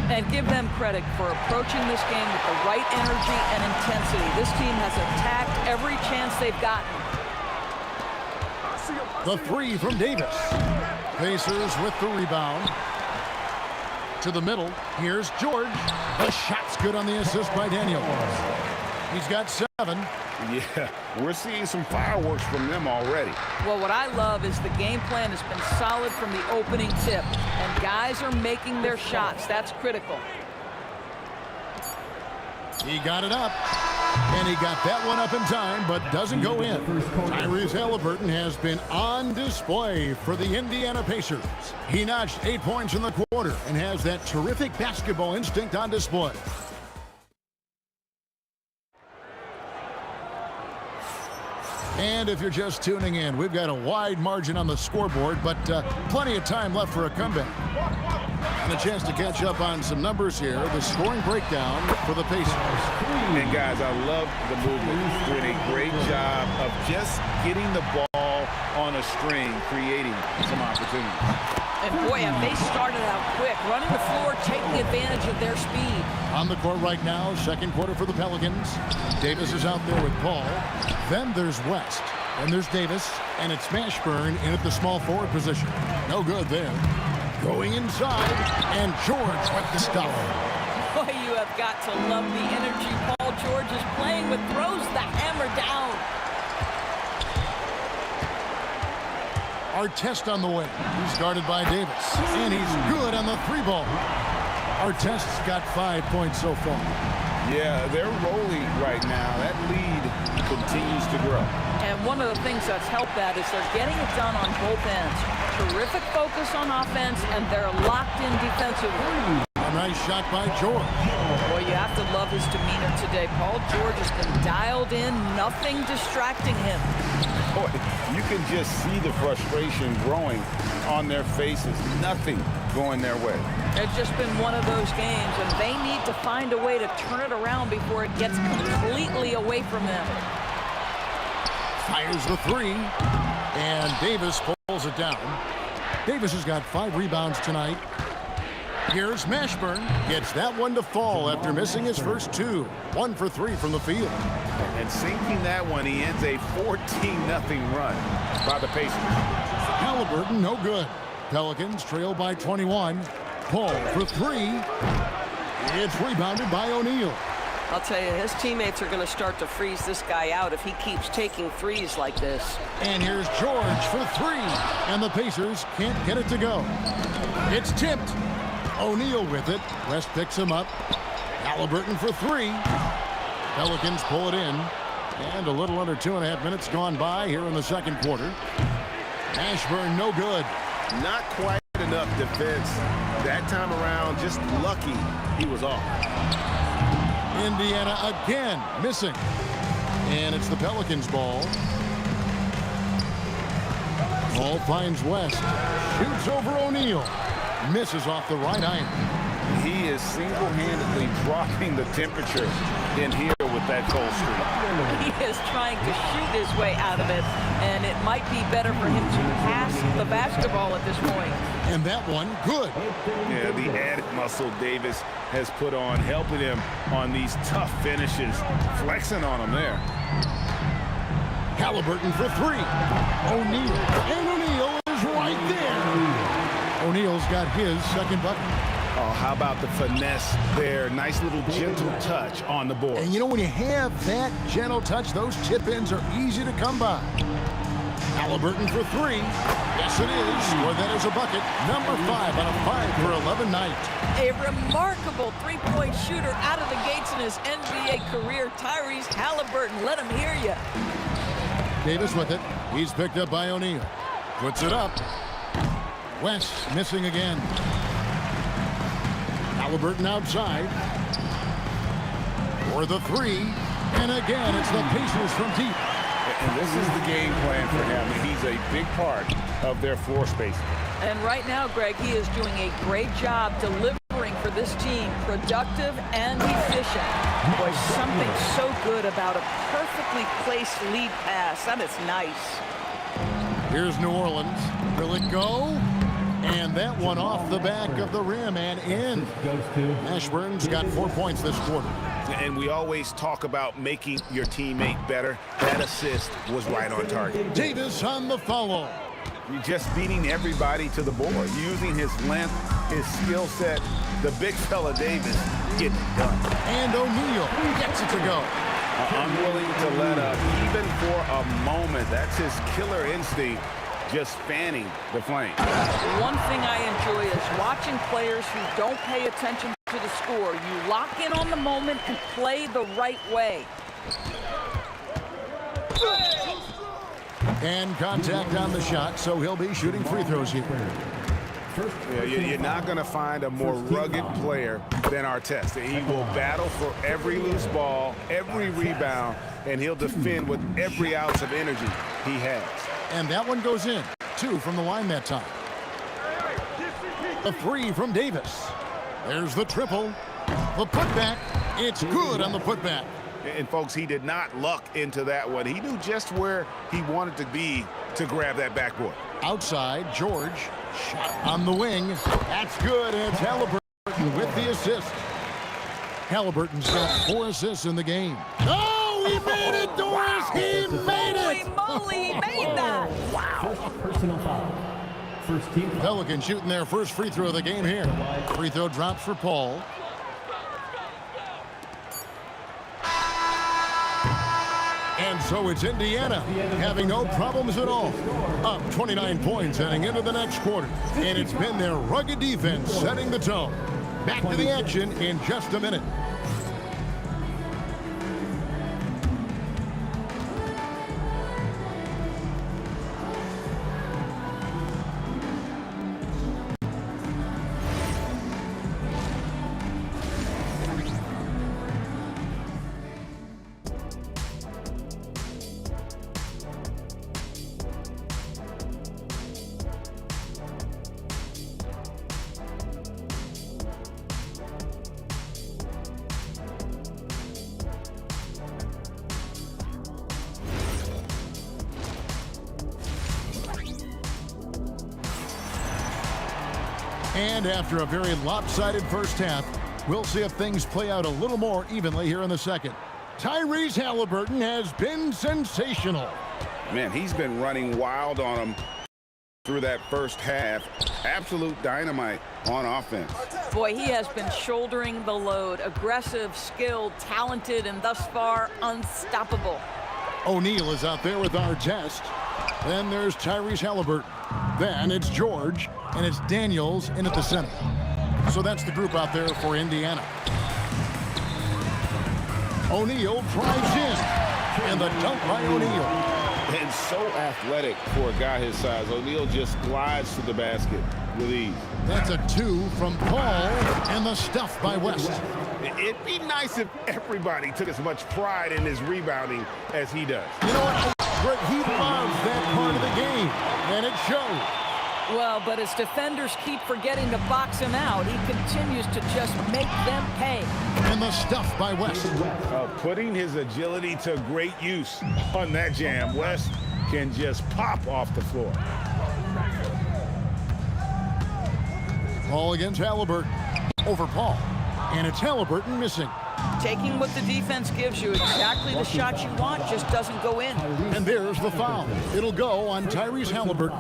And give them credit for approaching this game with the right energy and intensity. This team has attacked every chance they've gotten. The 3 from Davis. Pacers with the rebound. To the middle. Here's George. The shot's good on the assist by Daniels. He's got 7. Yeah, we're seeing some fireworks from them already. Well, what I love is the game plan has been solid from the opening tip, and guys are making their shots. That's critical. He got it up, and he got that one up in time, but doesn't go in. Tyrese Halliburton has been on display for the Indiana Pacers. He notched 8 points in the quarter and has that terrific basketball instinct on display. And if you're just tuning in, we've got a wide margin on the scoreboard, but plenty of time left for a comeback. And a chance to catch up on some numbers here. The scoring breakdown for the Pacers. And guys, I love the movement. Doing a great job of just getting the ball on a string, creating some opportunities. And boy, have they started out quick, running the floor, taking advantage of their speed. On the court right now, second quarter for the Pelicans. Davis is out there with Paul. Then there's West. And there's Davis. And it's Mashburn in at the small forward position. No good there. Going inside. And George with the stuff. Boy, you have got to love the energy Paul George is playing with. Throws the hammer down. Artest on the way. He's guarded by Davis. And he's good on the 3-ball. Artest's got 5 points so far. Yeah, they're rolling right now. That lead continues to grow. And one of the things that's helped that is they're getting it done on both ends. Terrific focus on offense, and they're locked in defensively. A nice shot by George. Boy, you have to love his demeanor today. Paul George has been dialed in, nothing distracting him. Boy, you can just see the frustration growing on their faces. Nothing going their way. It's just been one of those games, and they need to find a way to turn it around before it gets completely away from them. Fires the 3, and Davis pulls it down. Davis has got 5 rebounds tonight. Here's Mashburn. Gets that one to fall after missing his first 2. 1 for 3 from the field. And sinking that one, he ends a 14-0 run by the Pacers. Halliburton, no good. Pelicans trail by 21. Paul for 3. It's rebounded by O'Neal. I'll tell you, his teammates are going to start to freeze this guy out if he keeps taking threes like this. And here's George for 3. And the Pacers can't get it to go. It's tipped. O'Neal with it. West picks him up. Halliburton for 3. Pelicans pull it in. And a little under 2.5 minutes gone by here in the second quarter. Mashburn, no good. Not quite enough defense that time around. Just lucky he was off. Indiana again missing. And it's the Pelicans' ball. Ball finds West. Shoots over O'Neal. Misses off the right iron. He is single-handedly dropping the temperature in here with that cold streak. He is trying to shoot his way out of it, and it might be better for him to pass the basketball at this point. And that one, good. Yeah, the added muscle Davis has put on, helping him on these tough finishes, flexing on him there. Halliburton for 3. O'Neal. And O'Neal is right there. O'Neal's got his second bucket. Oh, how about the finesse there? Nice little gentle touch on the board. And you know, when you have that gentle touch, those chip-ins are easy to come by. Halliburton for 3. Yes, it is. Well, that is a bucket. Number 5 on a 5 for 11 night. A remarkable three-point shooter out of the gates in his NBA career, Tyrese Halliburton. Let him hear you. Davis with it. He's picked up by O'Neal. Puts it up. West missing again. Halliburton outside. For the three. And again, it's the Pacers from deep. And this is the game plan for him. He's a big part of their floor space. And right now, Greg, he is doing a great job delivering for this team, productive and efficient. Boy, something so good about a perfectly placed lead pass. That is nice. Here's New Orleans. Will it go? And that one off the back of the rim and in. Ashburn's got 4 points this quarter. And we always talk about making your teammate better. That assist was right on target. Davis on the follow. You're just beating everybody to the board, using his length, his skill set. The big fella Davis getting it done. And O'Neal gets it to go. Unwilling to let up, even for a moment. That's his killer instinct, just fanning the flame. One thing I enjoy is watching players who don't pay attention to the score. You lock in on the moment and play the right way. And contact on the shot, so he'll be shooting free throws here. Yeah, you're not going to find a more rugged player than Artest. He will battle for every loose ball, every rebound, and he'll defend with every ounce of energy he has. And that one goes in. 2 from the line that time. A 3 from Davis. There's the triple. The putback. It's good on the putback. And folks, he did not luck into that one. He knew just where he wanted to be to grab that backboard. Outside, George. Shot on the wing. That's good, and it's Halliburton with the assist. Halliburton's got 4 assists in the game. Oh, he made it, Doris! He made it! Holy moly, he made that! Wow. Personal foul. First team foul. Pelicans shooting their first free throw of the game here. Free throw drops for Paul. And so it's Indiana having no problems at all. Up 29 points heading into the next quarter. And it's been their rugged defense setting the tone. Back to the action in just a minute. And after a very lopsided first half, we'll see if things play out a little more evenly here in the second. Tyrese Halliburton has been sensational. Man, he's been running wild on him through that first half. Absolute dynamite on offense. Boy, he has been shouldering the load. Aggressive, skilled, talented, and thus far unstoppable. O'Neal is out there with Artest. Then there's Tyrese Halliburton. Then it's George, and it's Daniels in at the center. So that's the group out there for Indiana. O'Neal drives in, and the dunk by O'Neal. And so athletic for a guy his size. O'Neal just glides to the basket with ease. That's a 2 from Paul, and the stuff by West. It'd be nice if everybody took as much pride in his rebounding as he does. You know what? Greg, he loves that part of the game, and it shows. Well, but as defenders keep forgetting to box him out, he continues to just make them pay. And the stuff by West. Putting his agility to great use on that jam. West can just pop off the floor. Paul against Halliburton. Over Paul. And it's Halliburton missing. Taking what the defense gives you, exactly the shot you want, just doesn't go in. And there's the foul. It'll go on Tyrese Halliburton.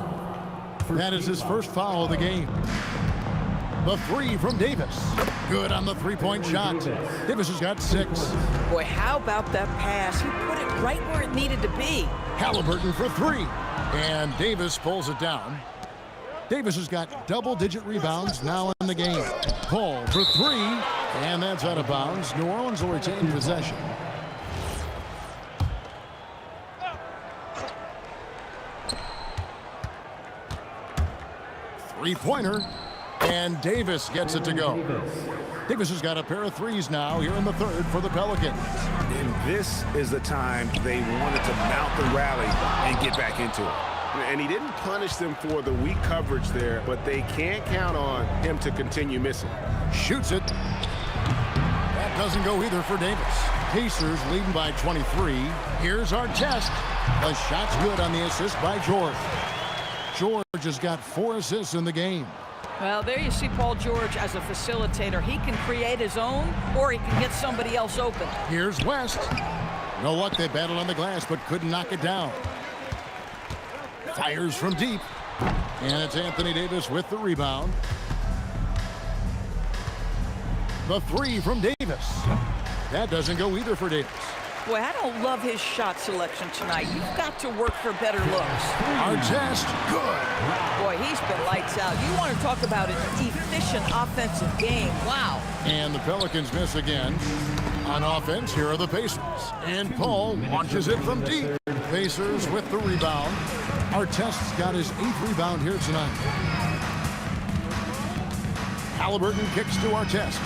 That is his first foul of the game. The 3 from Davis. Good on the three-point shot. Davis has got 6. Boy, how about that pass? He put it right where it needed to be. Halliburton for 3. And Davis pulls it down. Davis has got double-digit rebounds now in the game. Paul for 3. And that's out of bounds. New Orleans will retain possession. Three-pointer. And Davis gets it to go. Davis has got a pair of threes now here in the third for the Pelicans. And this is the time they wanted to mount the rally and get back into it. And he didn't punish them for the weak coverage there, but they can't count on him to continue missing. Shoots it. That doesn't go either for Davis. Pacers leading by 23. Here's Artest. The shot's good on the assist by George. George has got 4 assists in the game. Well, there you see Paul George as a facilitator. He can create his own, or he can get somebody else open. Here's West. No luck, they battled on the glass, but couldn't knock it down. Fires from deep. And it's Anthony Davis with the rebound. The three from Davis. That doesn't go either for Davis. Boy, I don't love his shot selection tonight. You've got to work for better looks. Artest, good. Boy, he's been lights out. You want to talk about an efficient offensive game. Wow. And the Pelicans miss again. On offense, here are the Pacers. And Paul launches it from deep. Pacers with the rebound. Artest's got his 8th rebound here tonight. Halliburton kicks to Artest.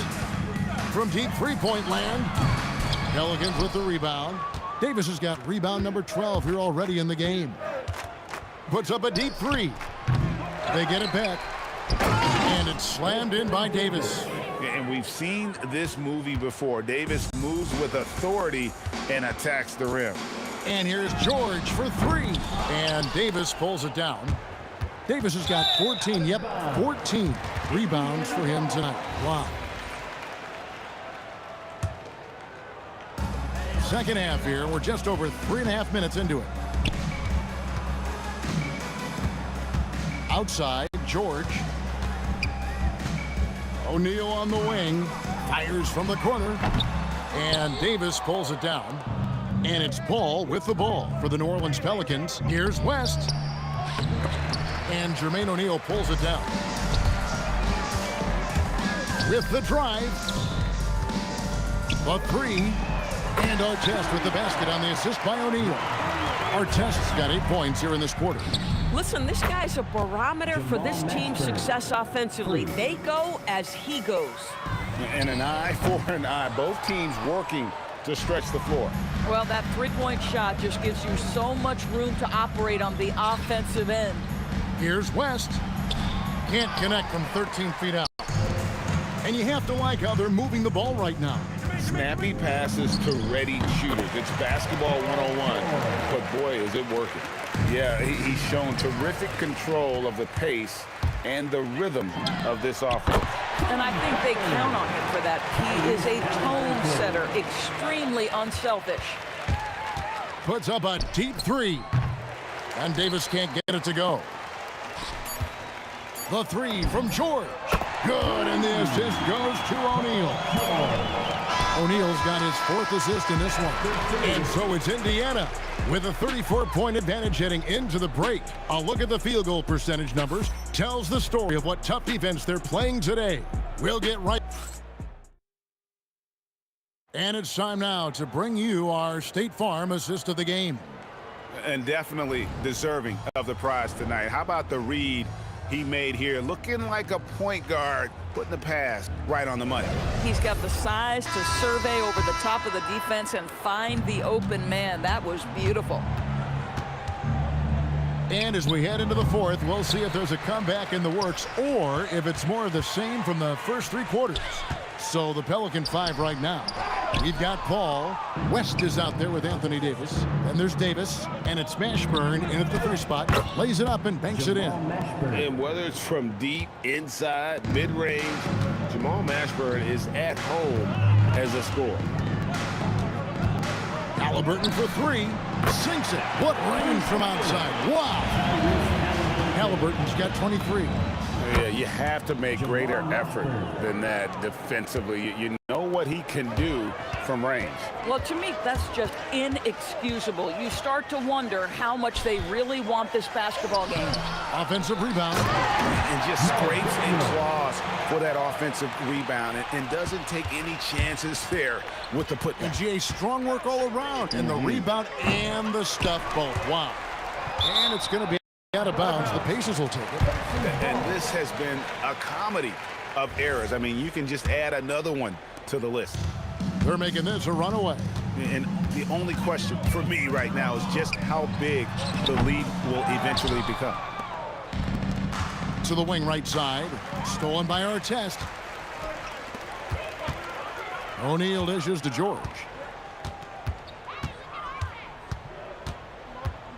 From deep three-point land. Pelicans with the rebound. Davis has got rebound number 12 here already in the game. Puts up a deep three. They get it back. And it's slammed in by Davis. And we've seen this movie before. Davis moves with authority and attacks the rim. And here's George for 3. And Davis pulls it down. Davis has got 14, 14 rebounds for him tonight. Wow. Second half here. We're just over 3.5 minutes into it. Outside, George. O'Neal on the wing. Fires from the corner. And Davis pulls it down. And it's Paul with the ball for the New Orleans Pelicans. Here's West. And Jermaine O'Neal pulls it down. With the drive. The three. And Artest with the basket on the assist by O'Neal. Artest's got 8 points here in this quarter. Listen, this guy's a barometer for this team's success offensively. They go as he goes. And an eye for an eye. Both teams working to stretch the floor. Well, that three-point shot just gives you so much room to operate on the offensive end. Here's West. Can't connect from 13 feet out. And you have to like how they're moving the ball right now. Snappy passes to ready shooters. It's basketball 101, but boy, is it working. Yeah, he's shown terrific control of the pace and the rhythm of this offense. And I think they count on him for that. He is a tone setter, extremely unselfish. Puts up a deep three. And Davis can't get it to go. The three from George. Good, and the assist goes to O'Neal. O'Neal's got his 4th assist in this one. And so it's Indiana with a 34-point advantage heading into the break. A look at the field goal percentage numbers tells the story of what tough defense they're playing today. We'll get right. And it's time now to bring you our State Farm assist of the game. And definitely deserving of the prize tonight. How about the read he made here? Looking like a point guard, putting the pass right on the money. He's got the size to survey over the top of the defense and find the open man. That was beautiful. And as we head into the 4th, we'll see if there's a comeback in the works or if it's more of the same from the first 3 quarters. So the Pelican 5 right now. We've got Paul. West is out there with Anthony Davis. Then there's Davis, and it's Mashburn in at the 3 spot. Lays it up and banks it in. And whether it's from deep, inside, mid-range, Jamal Mashburn is at home as a scorer. Halliburton for 3. Sinks it. What range from outside. Wow. Halliburton's got 23. Yeah, you have to make greater effort than that defensively. You know what he can do from range. Well, to me, that's just inexcusable. You start to wonder how much they really want this basketball game. Offensive rebound. And just scrapes and claws for that offensive rebound and doesn't take any chances there with the putback. And GA, strong work all around. And the rebound and the stuff both. Wow. And it's going to be out of bounds. The Pacers will take it. And this has been a comedy of errors. I mean, you can just add another one to the list. They're making this a runaway. And the only question for me right now is just how big the lead will eventually become. To the wing right side. Stolen by Artest. O'Neal dishes to George.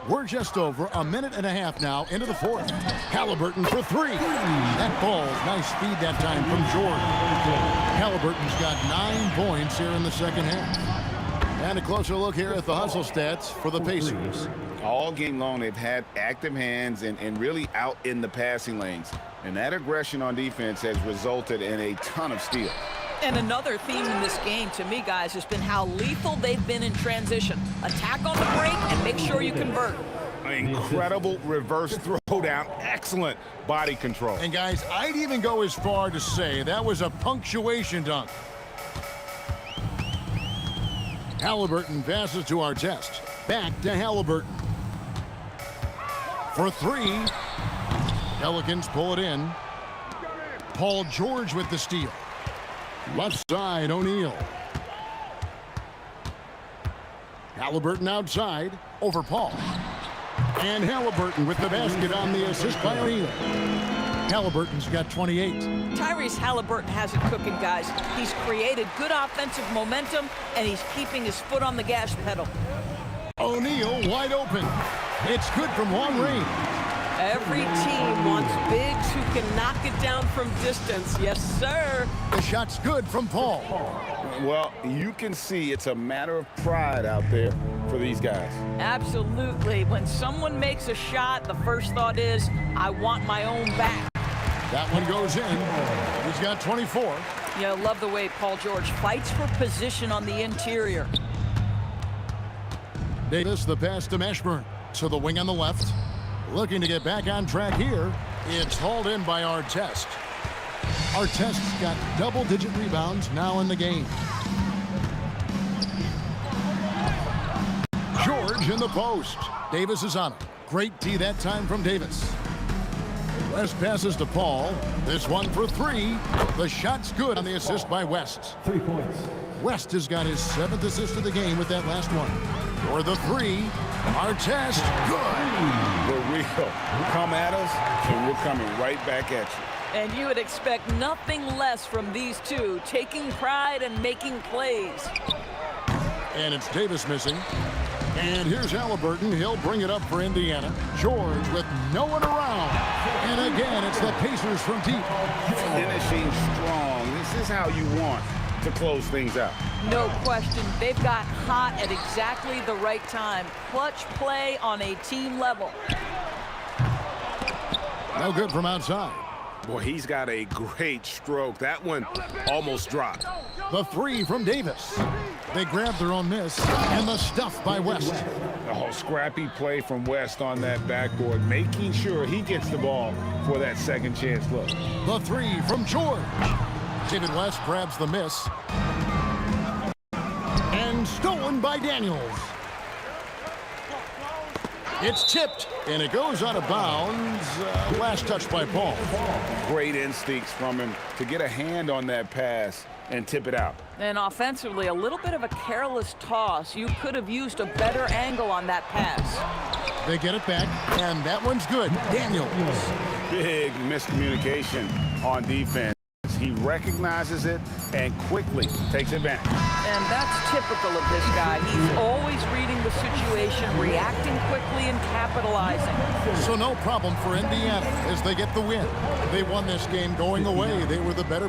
We're just over a minute and a half now into the fourth. Halliburton for three. That ball, nice feed that time from George. Halliburton's got 9 points here in the second half. And a closer look here at the hustle stats for the Pacers. All game long, they've had active hands and really out in the passing lanes. And that aggression on defense has resulted in a ton of steals. And another theme in this game, to me, guys, has been how lethal they've been in transition. Attack on the break and make sure you convert. Incredible reverse throwdown. Excellent body control. And, guys, I'd even go as far to say that was a punctuation dunk. Halliburton passes to Artest. Back to Halliburton. For three. Pelicans pull it in. Paul George with the steal. Left side, O'Neal. Halliburton outside, over Paul. And Halliburton with the basket on the assist by O'Neal. Halliburton's got 28. Tyrese Halliburton has it cooking, guys. He's created good offensive momentum, and he's keeping his foot on the gas pedal. O'Neal wide open. It's good from long range. Every team wants bigs who can knock it down from distance. Yes, sir. The shot's good from Paul. Well, you can see it's a matter of pride out there for these guys. Absolutely. When someone makes a shot, the first thought is, I want my own back. That one goes in. He's got 24. Yeah, I love the way Paul George fights for position on the interior. Davis, the pass to Mashburn. To the wing on the left. Looking to get back on track here. It's hauled in by Artest. Artest's got double-digit rebounds now in the game. George in the post. Davis is on it. Great D that time from Davis. West passes to Paul. This one for three. The shot's good on the assist by West. 3 points. West has got his 7th assist of the game with that last one. For the three, Artest, good. We're real. Come at us, and we're coming right back at you. And you would expect nothing less from these two, taking pride and making plays. And it's Davis missing. And here's Halliburton. He'll bring it up for Indiana. George with no one around. And again, it's the Pacers from deep. Finishing strong. This is how you want to close things out. No question. They've got hot at exactly the right time. Clutch play on a team level. No good from outside. Boy, he's got a great stroke. That one almost dropped. The three from Davis. They grab their own miss, and the stuff by West. Oh, scrappy play from West on that backboard, making sure he gets the ball for that second chance look. The three from George. David West grabs the miss. And stolen by Daniels. It's tipped, and it goes out of bounds. Last touch by Paul. Great instincts from him to get a hand on that pass and tip it out. And offensively, a little bit of a careless toss. You could have used a better angle on that pass. They get it back, and that one's good. Daniels. Big miscommunication on defense. He recognizes it and quickly takes advantage. And that's typical of this guy. He's always reading the situation, reacting quickly, and capitalizing. So no problem for Indiana as they get the win. They won this game going away. They were the better.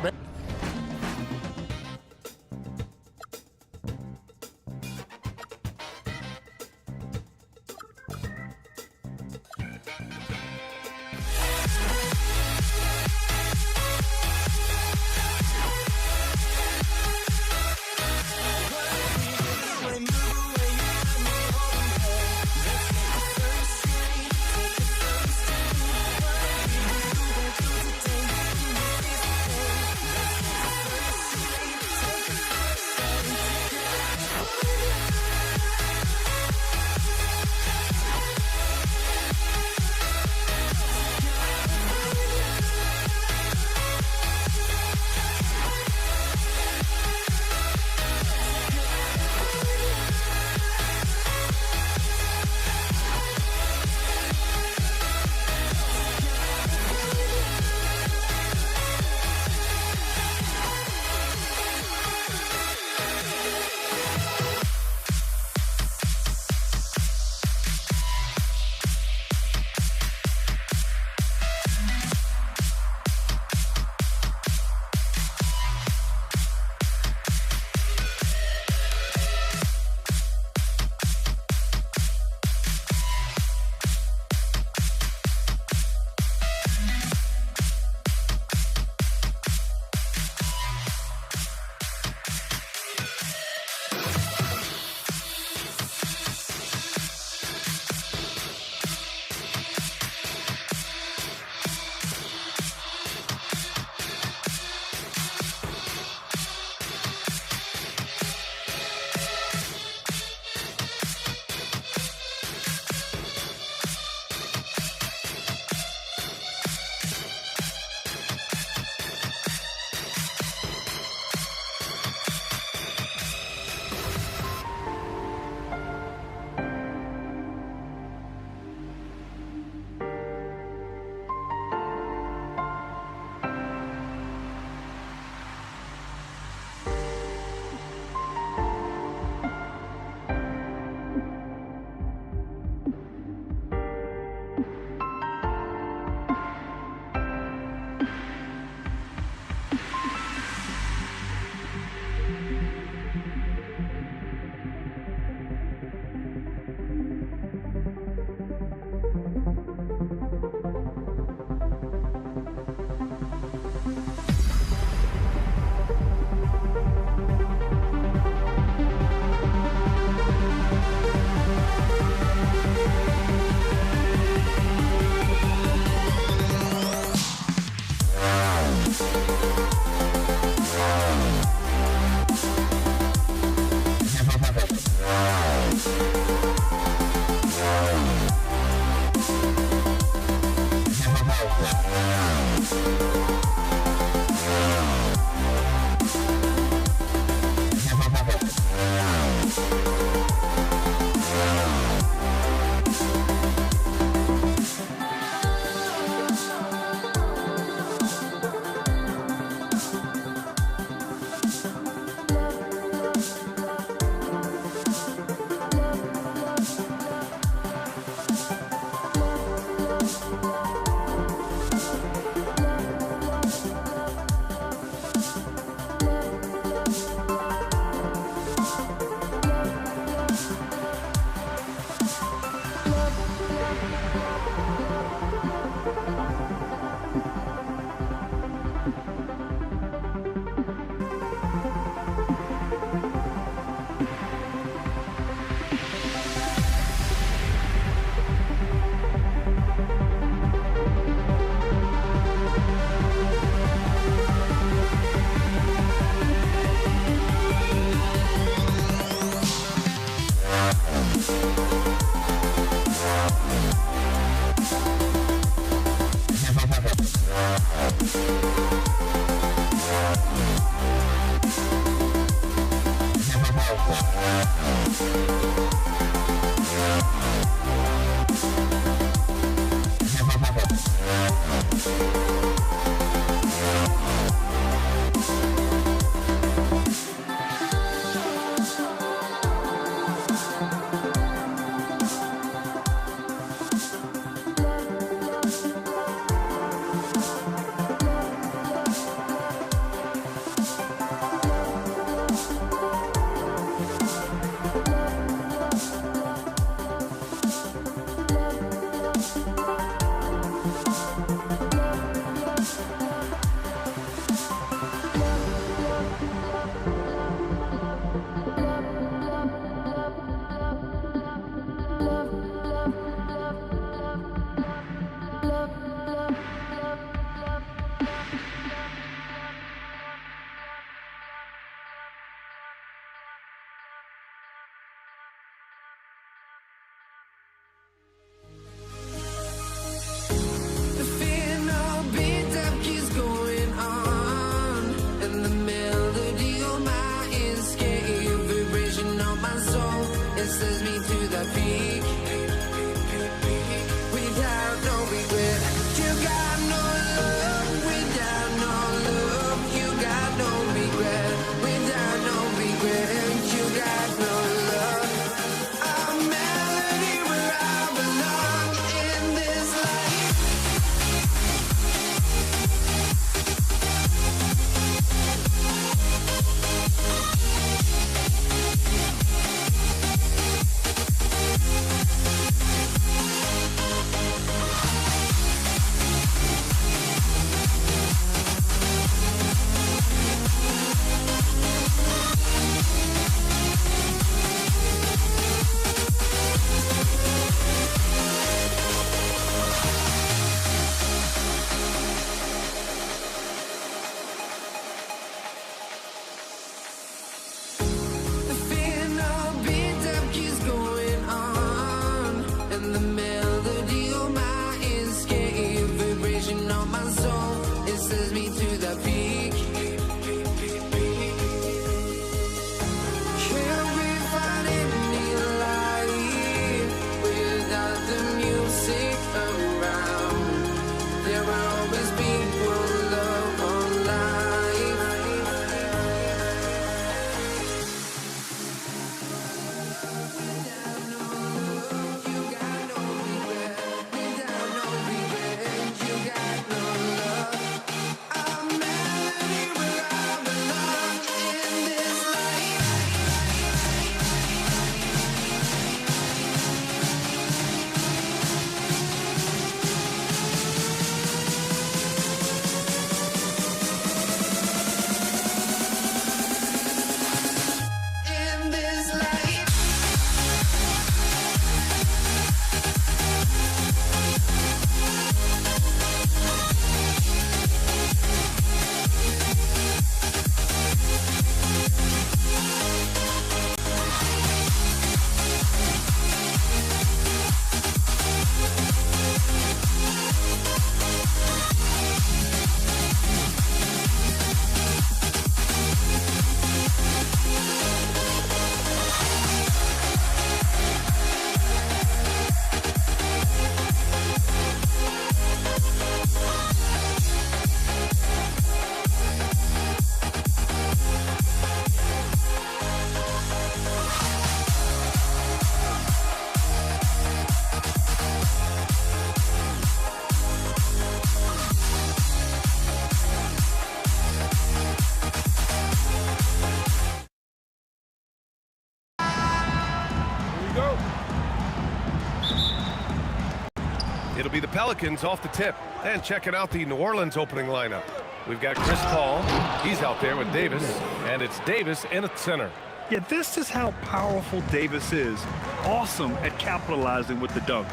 be the Pelicans off the tip. And checking out the New Orleans opening lineup. We've got Chris Paul. He's out there with Davis. And it's Davis in at center. Yeah, this is how powerful Davis is. Awesome at capitalizing with the dunk.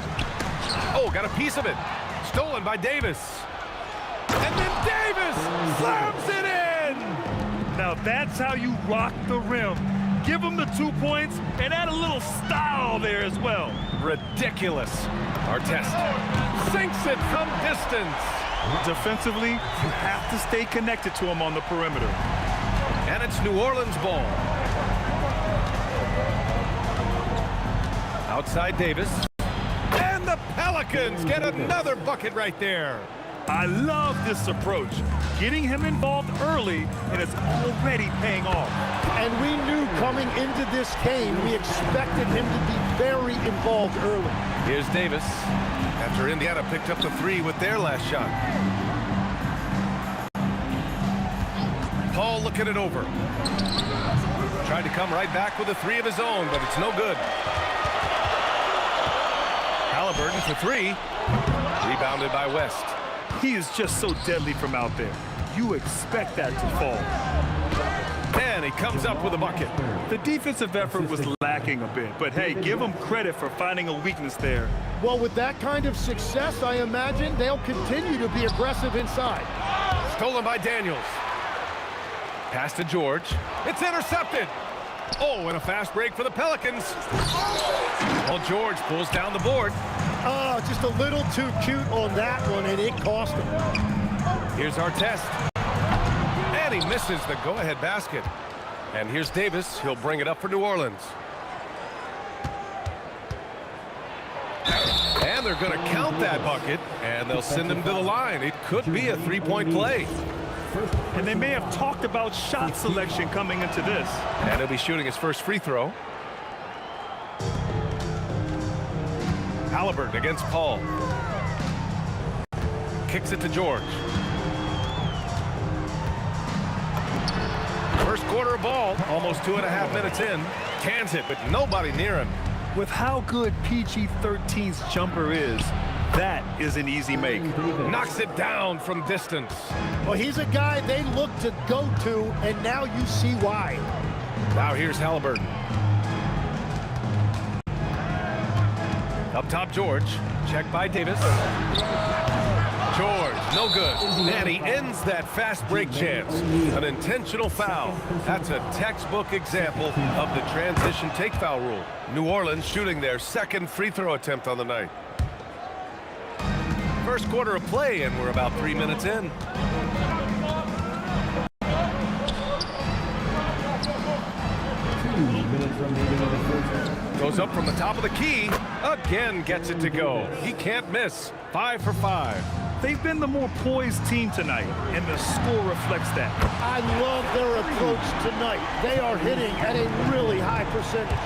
Oh, got a piece of it. Stolen by Davis. And then Davis slams it in! Now that's how you rock the rim. Give him the 2 points and add a little style there as well. Ridiculous. Artest sinks it from distance. Defensively, you have to stay connected to him on the perimeter. And it's New Orleans ball. Outside Davis. And the Pelicans get another bucket right there. I love this approach. Getting him involved early, and it's already paying off. And we knew coming into this game, we expected him to be very involved early. Here's Davis. After Indiana picked up the 3 with their last shot. Paul looking it over. Tried to come right back with a 3 of his own, but it's no good. Halliburton for 3. Rebounded by West. He is just so deadly from out there. You expect that to fall. And he comes up with a bucket. The defensive effort was lacking a bit, but hey, give him credit for finding a weakness there. Well, with that kind of success, I imagine they'll continue to be aggressive inside. Stolen by Daniels. Pass to George. It's intercepted. Oh, and a fast break for the Pelicans. Well, George pulls down the board. Oh, just a little too cute on that one, and it cost him. Here's Artest. And he misses the go-ahead basket. And here's Davis. He'll bring it up for New Orleans. And they're going to count that bucket, and they'll send him to the line. It could be a 3-point play. And they may have talked about shot selection coming into this. And he'll be shooting his first free throw. Halliburton against Paul. Kicks it to George. First quarter of ball, almost 2.5 minutes in. Cans it, but nobody near him. With how good PG-13's jumper is, that is an easy make. Knocks it down from distance. Well, he's a guy they look to go to, and now you see why. Now here's Halliburton. Up top, George. Check by Davis. George, no good. And he ends that fast break chance. An intentional foul. That's a textbook example of the transition take foul rule. New Orleans shooting their second free throw attempt on the night. First quarter of play, and we're about 3 minutes in. Goes up from the top of the key. Again gets it to go. He can't miss. 5 for 5. They've been the more poised team tonight, and the score reflects that. I love their approach tonight. They are hitting at a really high percentage.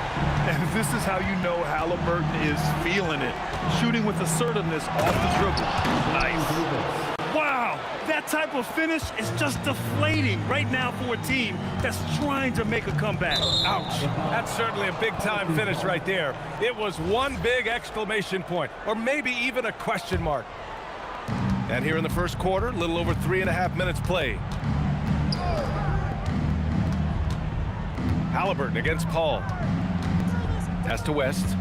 And this is how you know Halliburton is feeling it. Shooting with assertiveness off the dribble. Nice. Wow, that type of finish is just deflating right now for a team that's trying to make a comeback. Ouch. That's certainly a big-time finish right there. It was one big exclamation point, or maybe even a question mark. And here in the first quarter, a little over 3.5 minutes played. Halliburton against Paul. Pass to West.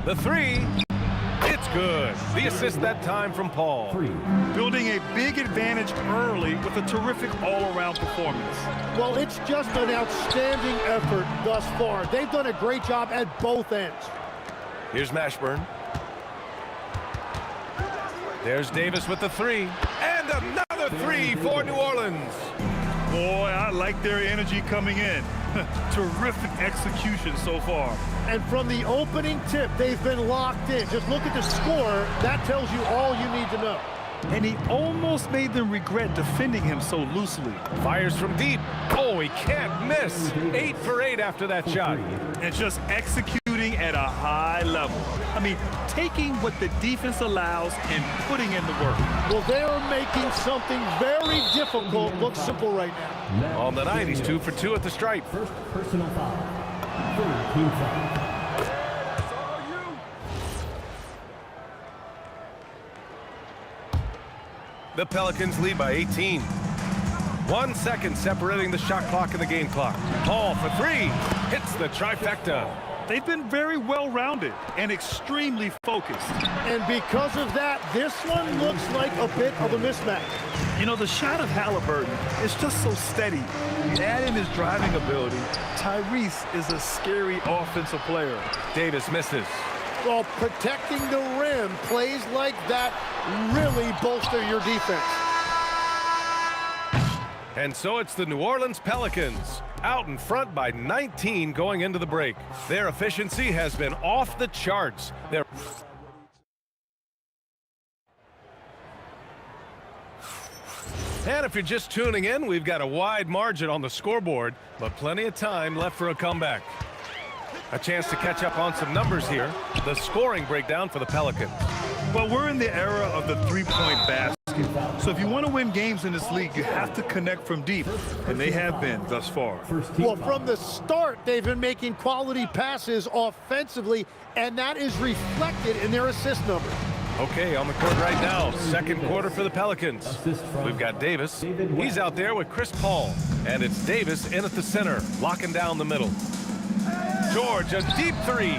The 3. It's good. The assist that time from Paul. Building a big advantage early with a terrific all-around performance. Well, it's just an outstanding effort thus far. They've done a great job at both ends. Here's Mashburn. There's Davis with the 3. And another 3 for New Orleans. Boy, I like their energy coming in. Terrific execution so far. And from the opening tip, they've been locked in. Just look at the score. That tells you all you need to know. And he almost made them regret defending him so loosely. Fires from deep. Oh, he can't miss. 8 for 8 after that shot. And just executing at a high level. I mean, taking what the defense allows and putting in the work. Well, they're making something very difficult look simple right now. On the night, he's 2 for 2 at the stripe. First personal foul. Third team foul. The Pelicans lead by 18. 1 second separating the shot clock and the game clock. Paul for three. Hits the trifecta. They've been very well-rounded and extremely focused. And because of that, this one looks like a bit of a mismatch. You know, the shot of Halliburton is just so steady. You add in his driving ability, Tyrese is a scary offensive player. Davis misses. Well, protecting the rim, plays like that really bolster your defense. And so it's the New Orleans Pelicans out in front by 19 going into the break. Their efficiency has been off the charts. And if you're just tuning in, we've got a wide margin on the scoreboard, but plenty of time left for a comeback. A chance to catch up on some numbers here. The scoring breakdown for the Pelicans. Well, we're in the era of the three-point basket. So if you want to win games in this league, you have to connect from deep, and they have been thus far. Well, from the start, they've been making quality passes offensively, and that is reflected in their assist number. Okay, on the court right now, second quarter for the Pelicans. We've got Davis. He's out there with Chris Paul, and it's Davis in at the center, locking down the middle. George, a deep three.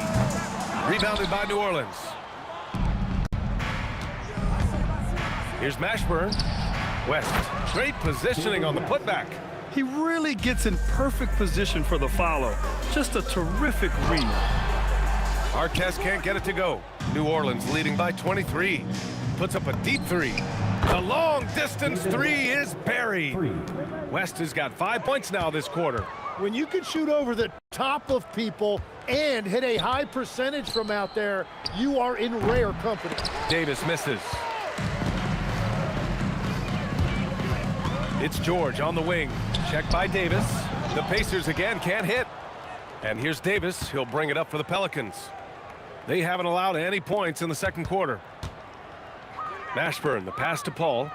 Rebounded by New Orleans. Here's Mashburn. West, great positioning on the putback. He really gets in perfect position for the follow. Just a terrific read. Artest can't get it to go. New Orleans leading by 23. Puts up a deep three. The long distance three is buried. West has got 5 points now this quarter. When you can shoot over the top of people and hit a high percentage from out there, you are in rare company. Davis misses. It's George on the wing. Checked by Davis. The Pacers again can't hit. And here's Davis. He'll bring it up for the Pelicans. They haven't allowed any points in the second quarter. Mashburn, the pass to Paul.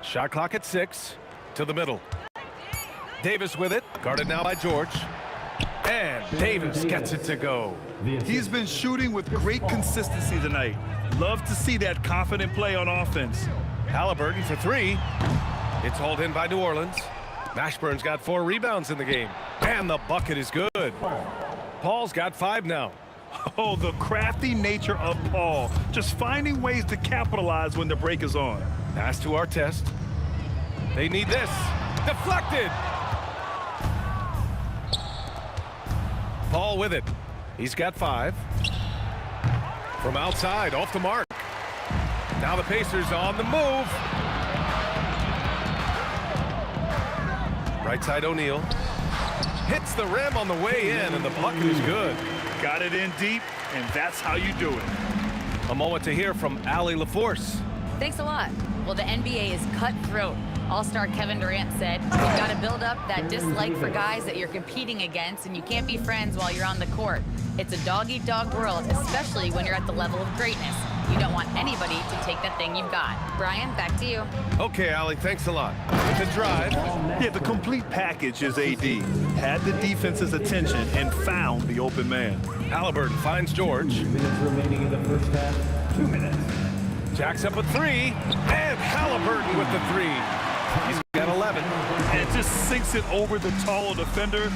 Shot clock at 6. To the middle. Davis with it. Guarded now by George. And Davis gets it to go. He's been shooting with great consistency tonight. Love to see that confident play on offense. Halliburton for three. It's hauled in by New Orleans. Mashburn's got 4 rebounds in the game. And the bucket is good. Paul's got 5 now. Oh, the crafty nature of Paul. Just finding ways to capitalize when the break is on. Pass to Artest. They need this. Deflected. Paul with it. He's got 5. From outside, off the mark. Now the Pacers on the move. Right side O'Neal. Hits the rim on the way in, and the bucket is good. Got it in deep, and that's how you do it. A moment to hear from Allie LaForce. Thanks a lot. Well, the NBA is cutthroat. All-star Kevin Durant said, you've got to build up that dislike for guys that you're competing against, and you can't be friends while you're on the court. It's a dog-eat-dog world, especially when you're at the level of greatness. You don't want anybody to take that thing you've got. Brian, back to you. Okay, Allie, thanks a lot. With the drive. Yeah, the complete package is AD. Had the defense's attention and found the open man. Halliburton finds George. 2 minutes remaining in the first half. 2 minutes. Jacks up a 3. And Halliburton with the 3. He's got 11. And it just sinks it over the tall defender.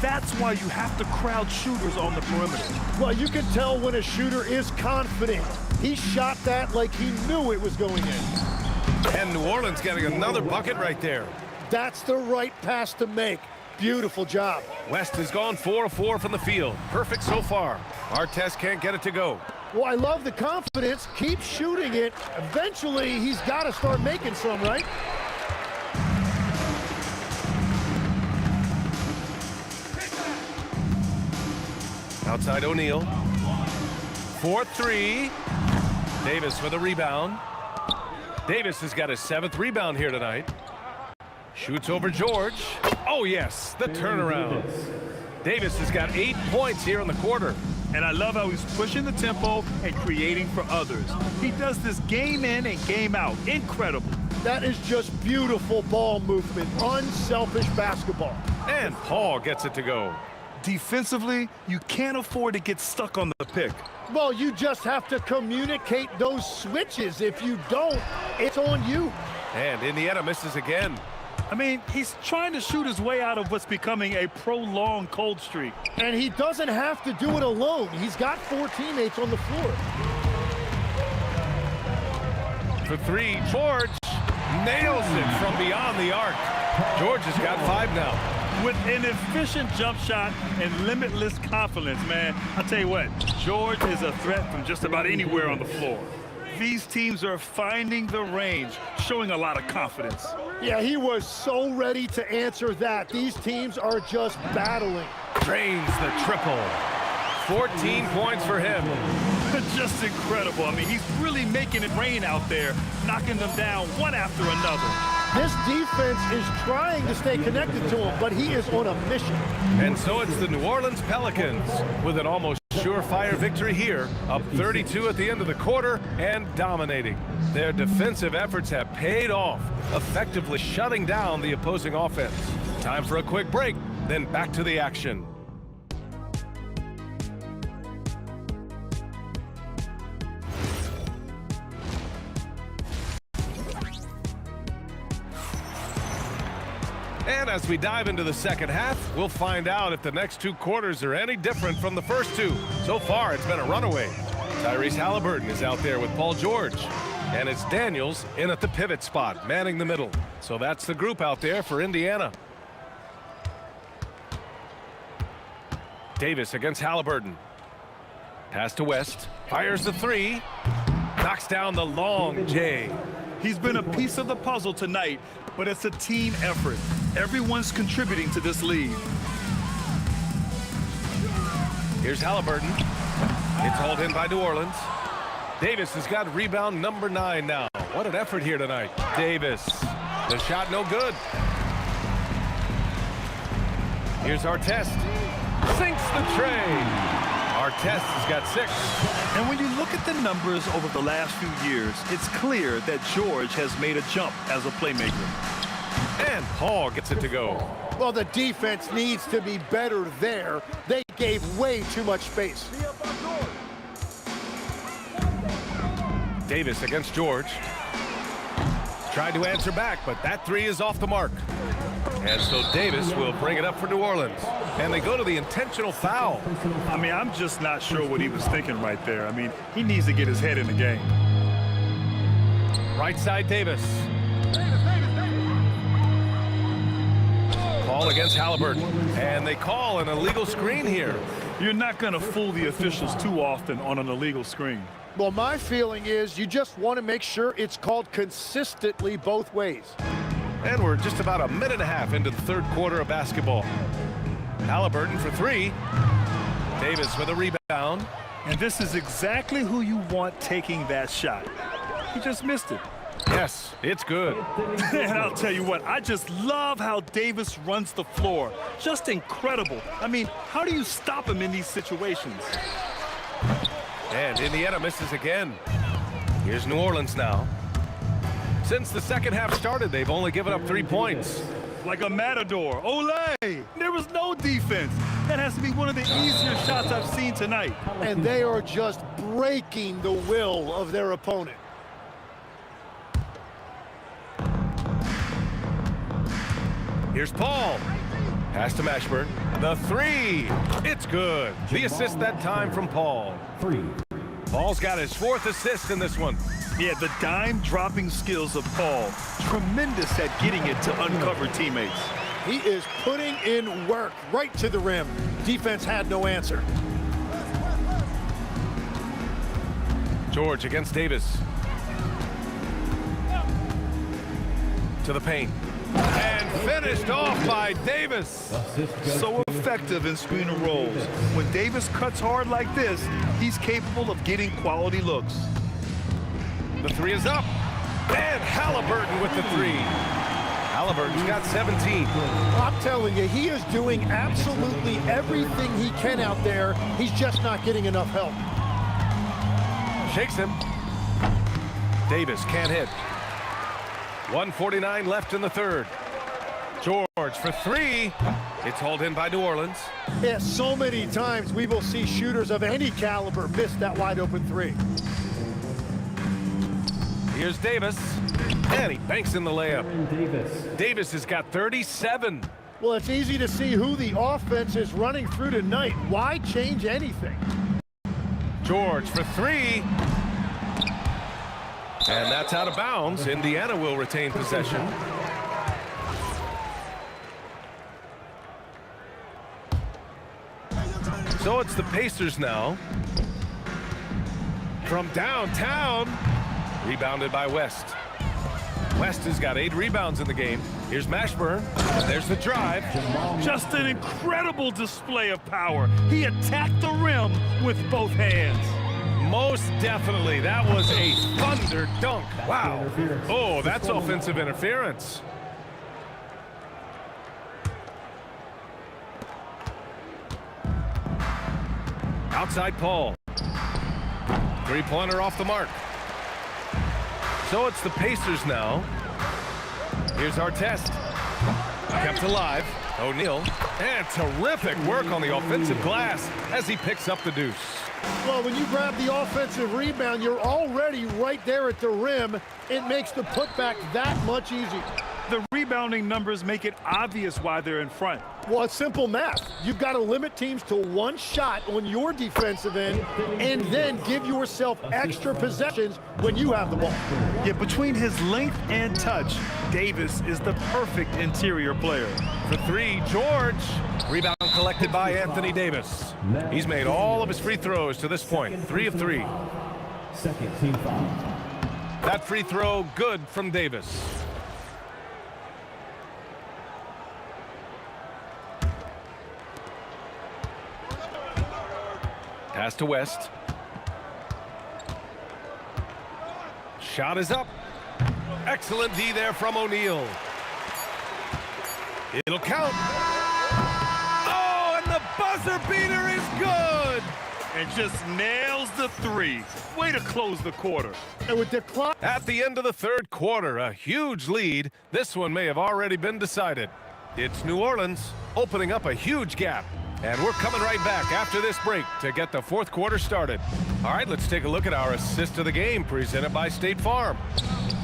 That's why you have to crowd shooters on the perimeter. Well, you can tell when a shooter is confident. He shot that like he knew it was going in. And New Orleans getting another bucket right there. That's the right pass to make. Beautiful job. West has gone 4 of 4 from the field. Perfect so far. Artest can't get it to go. Well, I love the confidence. Keep shooting it. Eventually, he's got to start making some, right? Outside O'Neal. 4-3. Davis with a rebound. Davis has got his 7th rebound here tonight. Shoots over George. Oh, yes, the turnaround. Davis has got 8 points here in the quarter. And I love how he's pushing the tempo and creating for others. He does this game in and game out. Incredible. That is just beautiful ball movement. Unselfish basketball. And Paul gets it to go. Defensively, you can't afford to get stuck on the pick. Well, you just have to communicate those switches. If you don't, it's on you. And Indiana misses again. I mean, he's trying to shoot his way out of what's becoming a prolonged cold streak. And he doesn't have to do it alone. He's got 4 teammates on the floor. For 3, George nails it from beyond the arc. George has got 5 now. With an efficient jump shot and limitless confidence, man, I'll tell you what, George is a threat from just about anywhere on the floor. These teams are finding the range, showing a lot of confidence. Yeah, he was so ready to answer that. These teams are just battling. Drains the triple. 14 points for him. Just incredible. I mean, he's really making it rain out there, knocking them down one after another. This defense is trying to stay connected to him, but he is on a mission. And so it's the New Orleans Pelicans with an almost surefire victory here, up 32 at the end of the quarter and dominating. Their defensive efforts have paid off, effectively shutting down the opposing offense. Time for a quick break, then back to the action. And as we dive into the second half, we'll find out if the next 2 quarters are any different from the first 2. So far, it's been a runaway. Tyrese Halliburton is out there with Paul George. And it's Daniels in at the pivot spot, manning the middle. So that's the group out there for Indiana. Davis against Halliburton. Pass to West. Fires the 3. Knocks down the long J. He's been a piece of the puzzle tonight, but it's a team effort. Everyone's contributing to this lead. Here's Halliburton. It's hauled in by New Orleans. Davis has got rebound number 9 now. What an effort here tonight. Davis. The shot no good. Here's Artest. Sinks the tray. Artest has got 6. And when you look at the numbers over the last few years, it's clear that George has made a jump as a playmaker. And Paul gets it to go. Well, the defense needs to be better there. They gave way too much space. Davis against George. Tried to answer back, but that 3 is off the mark. And so Davis will bring it up for New Orleans. And they go to the intentional foul. I mean, I'm just not sure what he was thinking right there. I mean, he needs to get his head in the game. Right side Davis. Call against Halliburton. And they call an illegal screen here. You're not going to fool the officials too often on an illegal screen. Well, my feeling is you just want to make sure it's called consistently both ways. And we're just about a minute and a half into the 3rd quarter of basketball. Halliburton for 3. Davis with a rebound. And this is exactly who you want taking that shot. He just missed it. Yes, it's good. And I'll tell you what, I just love how Davis runs the floor. Just incredible. I mean, how do you stop him in these situations? And Indiana misses again. Here's New Orleans now. Since the second half started, they've only given up 3 points. Like a matador. Olé! There was no defense. That has to be one of the easier shots I've seen tonight. And they are just breaking the will of their opponent. Here's Paul. Pass to Mashburn. The 3. It's good. The assist that time from Paul. 3. Paul's got his 4th assist in this one. Yeah, the dime-dropping skills of Paul. Tremendous at getting it to uncover teammates. He is putting in work right to the rim. Defense had no answer. George against Davis. To the paint. And finished off by Davis. So effective in screen and rolls. When Davis cuts hard like this, he's capable of getting quality looks. The 3 is up. And Halliburton with the 3. Halliburton's got 17. I'm telling you, he is doing absolutely everything he can out there. He's just not getting enough help. Shakes him. Davis can't hit. 1:49 left in the 3rd. George for three. It's hauled in by New Orleans. Yeah, so many times we will see shooters of any caliber miss that wide open three. Here's Davis, and he banks in the layup. Davis has got 37. Well, it's easy to see who the offense is running through tonight. Why change anything? George for three. And that's out of bounds. Indiana will retain possession. So it's the Pacers now. From downtown. Rebounded by West. West has got 8 rebounds in the game. Here's Mashburn. There's the drive. Just an incredible display of power. He attacked the rim with both hands. Most definitely. That was a thunder dunk. Wow. Oh, that's offensive interference. Outside Paul. Three-pointer off the mark. So it's the Pacers now. Here's Artest. Kept alive. O'Neal. And terrific work on the offensive glass as he picks up the deuce. Well, when you grab the offensive rebound, you're already right there at the rim. It makes the putback that much easier. The rebounding numbers make it obvious why they're in front. Well, it's simple math. You've got to limit teams to one shot on your defensive end and then give yourself extra possessions when you have the ball. Yet between his length and touch, Davis is the perfect interior player. For three, George. Rebound collected by Anthony Davis. He's made all of his free throws to this point. 3 of 3. Second team foul. That free throw good from Davis. Pass to West. Shot is up. Excellent D there from O'Neal. It'll count. Oh, and the buzzer beater is good. And just nails the three. Way to close the quarter. And with decline at the end of the third quarter, a huge lead. This one may have already been decided. It's New Orleans opening up a huge gap. And we're coming right back after this break to get the fourth quarter started. All right, let's take a look at our assist of the game presented by State Farm.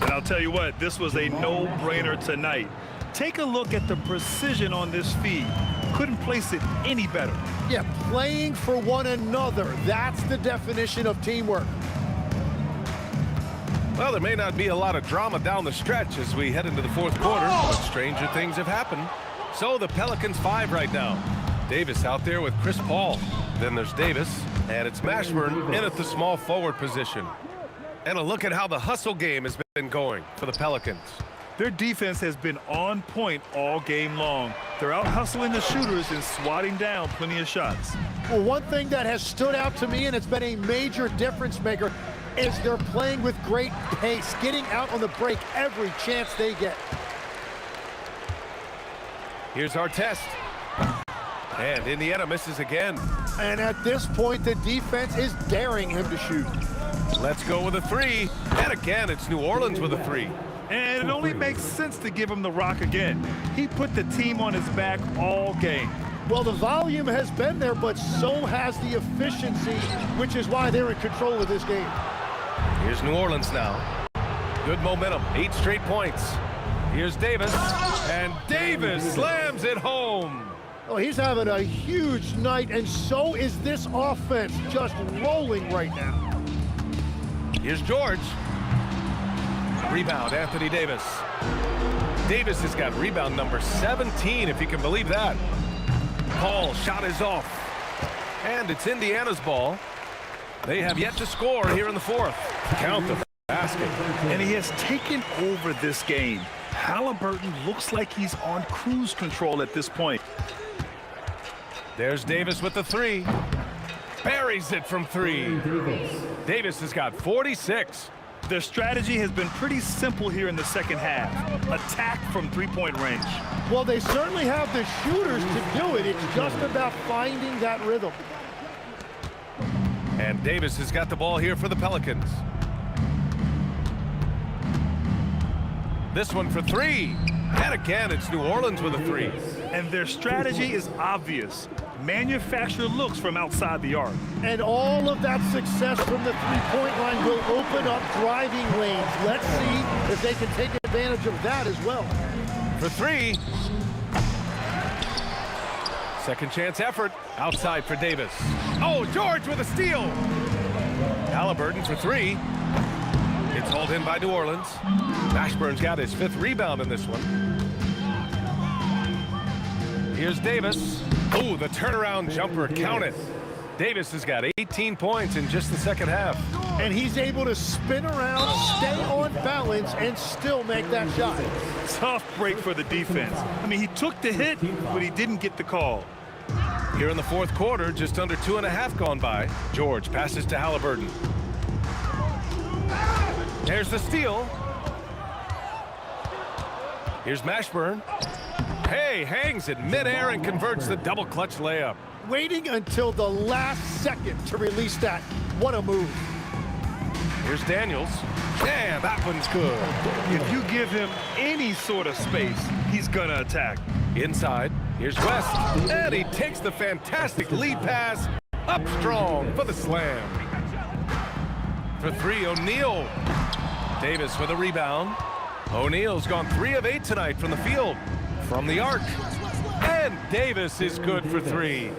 And I'll tell you what, this was a no-brainer tonight. Take a look at the precision on this feed. Couldn't place it any better. Yeah, playing for one another. That's the definition of teamwork. Well, there may not be a lot of drama down the stretch as we head into the fourth quarter, but stranger things have happened. So the Pelicans 5 right now. Davis out there with Chris Paul. Then there's Davis, and it's Mashburn in at the small forward position. And a look at how the hustle game has been going for the Pelicans. Their defense has been on point all game long. They're out hustling the shooters and swatting down plenty of shots. Well, one thing that has stood out to me, and it's been a major difference maker, is they're playing with great pace, getting out on the break every chance they get. Here's Artest. And Indiana misses again. And at this point, the defense is daring him to shoot. Let's go with a three. And again, it's New Orleans with a three. And it only makes sense to give him the rock again. He put the team on his back all game. Well, the volume has been there, but so has the efficiency, which is why they're in control of this game. Here's New Orleans now. Good momentum, 8 straight points. Here's Davis, and Davis slams it home. Oh, he's having a huge night, and so is this offense, just rolling right now. Here's George. Rebound, Anthony Davis. Davis has got rebound number 17, if you can believe that. Paul, shot is off. And it's Indiana's ball. They have yet to score here in the fourth. Count the basket. And he has taken over this game. Halliburton looks like he's on cruise control at this point. There's Davis with the three. Buries it from 3. Davis has got 46. Their strategy has been pretty simple here in the second half. Attack from three-point range. Well, they certainly have the shooters to do it. It's just about finding that rhythm. And Davis has got the ball here for the Pelicans. This one for 3. And again, it's New Orleans with a three. And their strategy is obvious. Manufacture looks from outside the arc. And all of that success from the three-point line will open up driving lanes. Let's see if they can take advantage of that as well. For three. Second chance effort. Outside for Davis. Oh, George with a steal. Halliburton for three. It's hauled in by New Orleans. Mashburn's got his 5th rebound in this one. Here's Davis. Oh, the turnaround jumper, count it. Davis has got 18 points in just the second half. And he's able to spin around, stay on balance, and still make that shot. Tough break for the defense. I mean, he took the hit, but he didn't get the call. Here in the fourth quarter, just under 2.5 gone by. George passes to Halliburton. There's the steal. Here's Mashburn. Hey, hangs in midair and converts the double clutch layup. Waiting until the last second to release that. What a move. Here's Daniels. Yeah, that one's good. If you give him any sort of space, he's gonna attack. Inside, here's West. And he takes the fantastic lead pass. Up strong for the slam. For three, O'Neal. Davis with a rebound. O'Neal's gone 3 of 8 tonight from the field. From the arc. And Davis is good for three.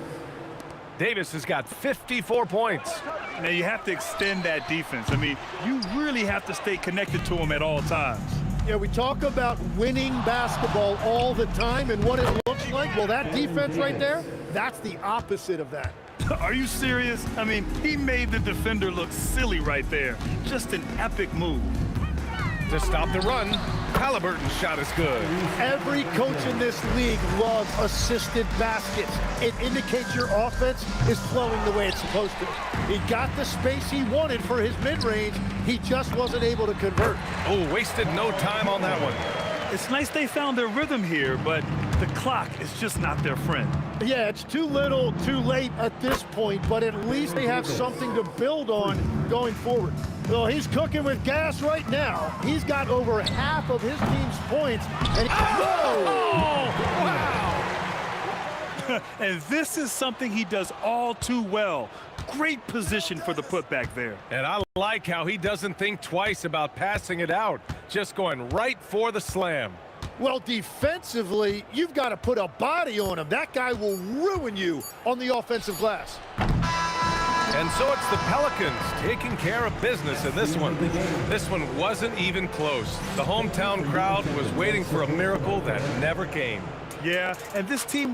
Davis has got 54 points. Now you have to extend that defense. I mean, you really have to stay connected to him at all times. Yeah, we talk about winning basketball all the time and what it looks like. Well, that defense right there, that's the opposite of that. Are you serious? I mean, he made the defender look silly right there. Just an epic move. To stop the run, Halliburton's shot is good. Every coach in this league loves assisted baskets. It indicates your offense is flowing the way it's supposed to. He got the space he wanted for his mid-range. He just wasn't able to convert. Oh, wasted no time on that one. It's nice they found their rhythm here, but the clock is just not their friend. Yeah, it's too little, too late at this point, but at least they have something to build on going forward. Well, he's cooking with gas right now. He's got over half of his team's points. And wow! And this is something he does all too well. Great position for the putback there. And I like how he doesn't think twice about passing it out, just going right for the slam. Well, defensively, you've got to put a body on him. That guy will ruin you on the offensive glass. And so it's the Pelicans taking care of business in this one. This one wasn't even close. The hometown crowd was waiting for a miracle that never came. Yeah, and this team...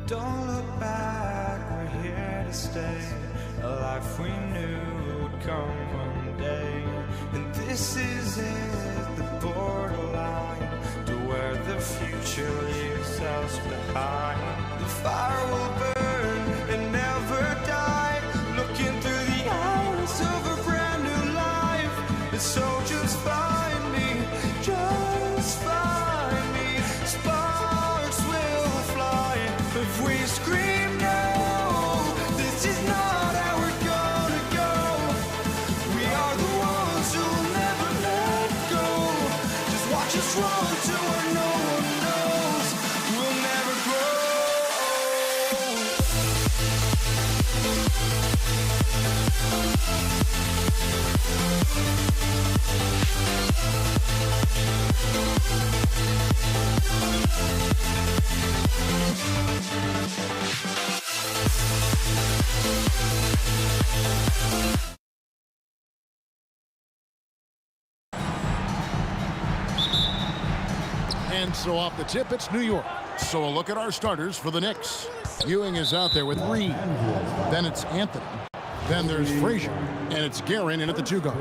Don't look back, we're here to stay. A life we knew would come one day. And this is it, the borderline to where the future leaves us behind. The fire will burn and never die, looking through the eyes of a brand new life. And so just find me, just find me. Sparks will fly if we scream no. This is not how we're gonna go. We are the ones who'll never let go. Just watch us run to where no one knows. We'll never grow. And so off the tip, it's New York. So a look at our starters for the Knicks. Ewing is out there with Reed. Then it's Anthony. Then there's Frazier. And it's Guerin in at the 2 guard.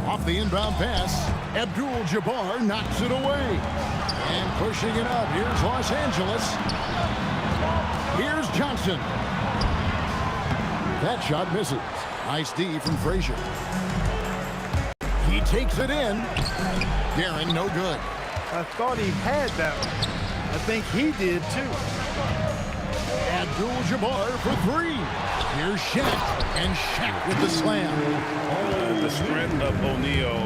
Off the inbound pass, Abdul-Jabbar knocks it away. And pushing it up, here's Los Angeles. Here's Johnson. That shot misses. Nice D from Frazier. He takes it in. Guerin, no good. I thought he had that one. I think he did too. Abdul-Jabbar for 3. Here's Shaq, and Shaq with the slam. The strength of O'Neal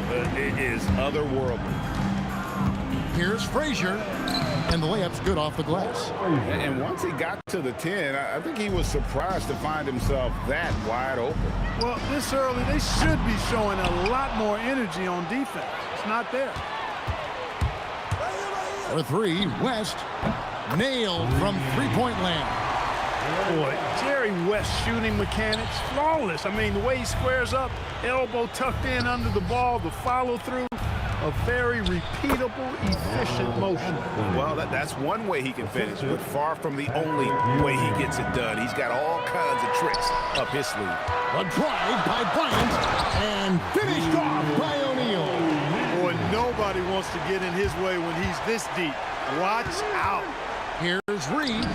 is otherworldly. Here's Frazier, and the layup's good off the glass. And once he got to the 10, I think he was surprised to find himself that wide open. Well, this early, they should be showing a lot more energy on defense. It's not there. For 3, West, nailed from three-point land. Boy, Jerry West shooting mechanics, flawless. I mean, the way he squares up, elbow tucked in under the ball, the follow-through, a very repeatable, efficient motion. Well, that's one way he can finish, but far from the only way he gets it done. He's got all kinds of tricks up his sleeve. A drive by Bryant, and finished off by O'Neal. Boy, nobody wants to get in his way when he's this deep. Watch out. Here's Reed.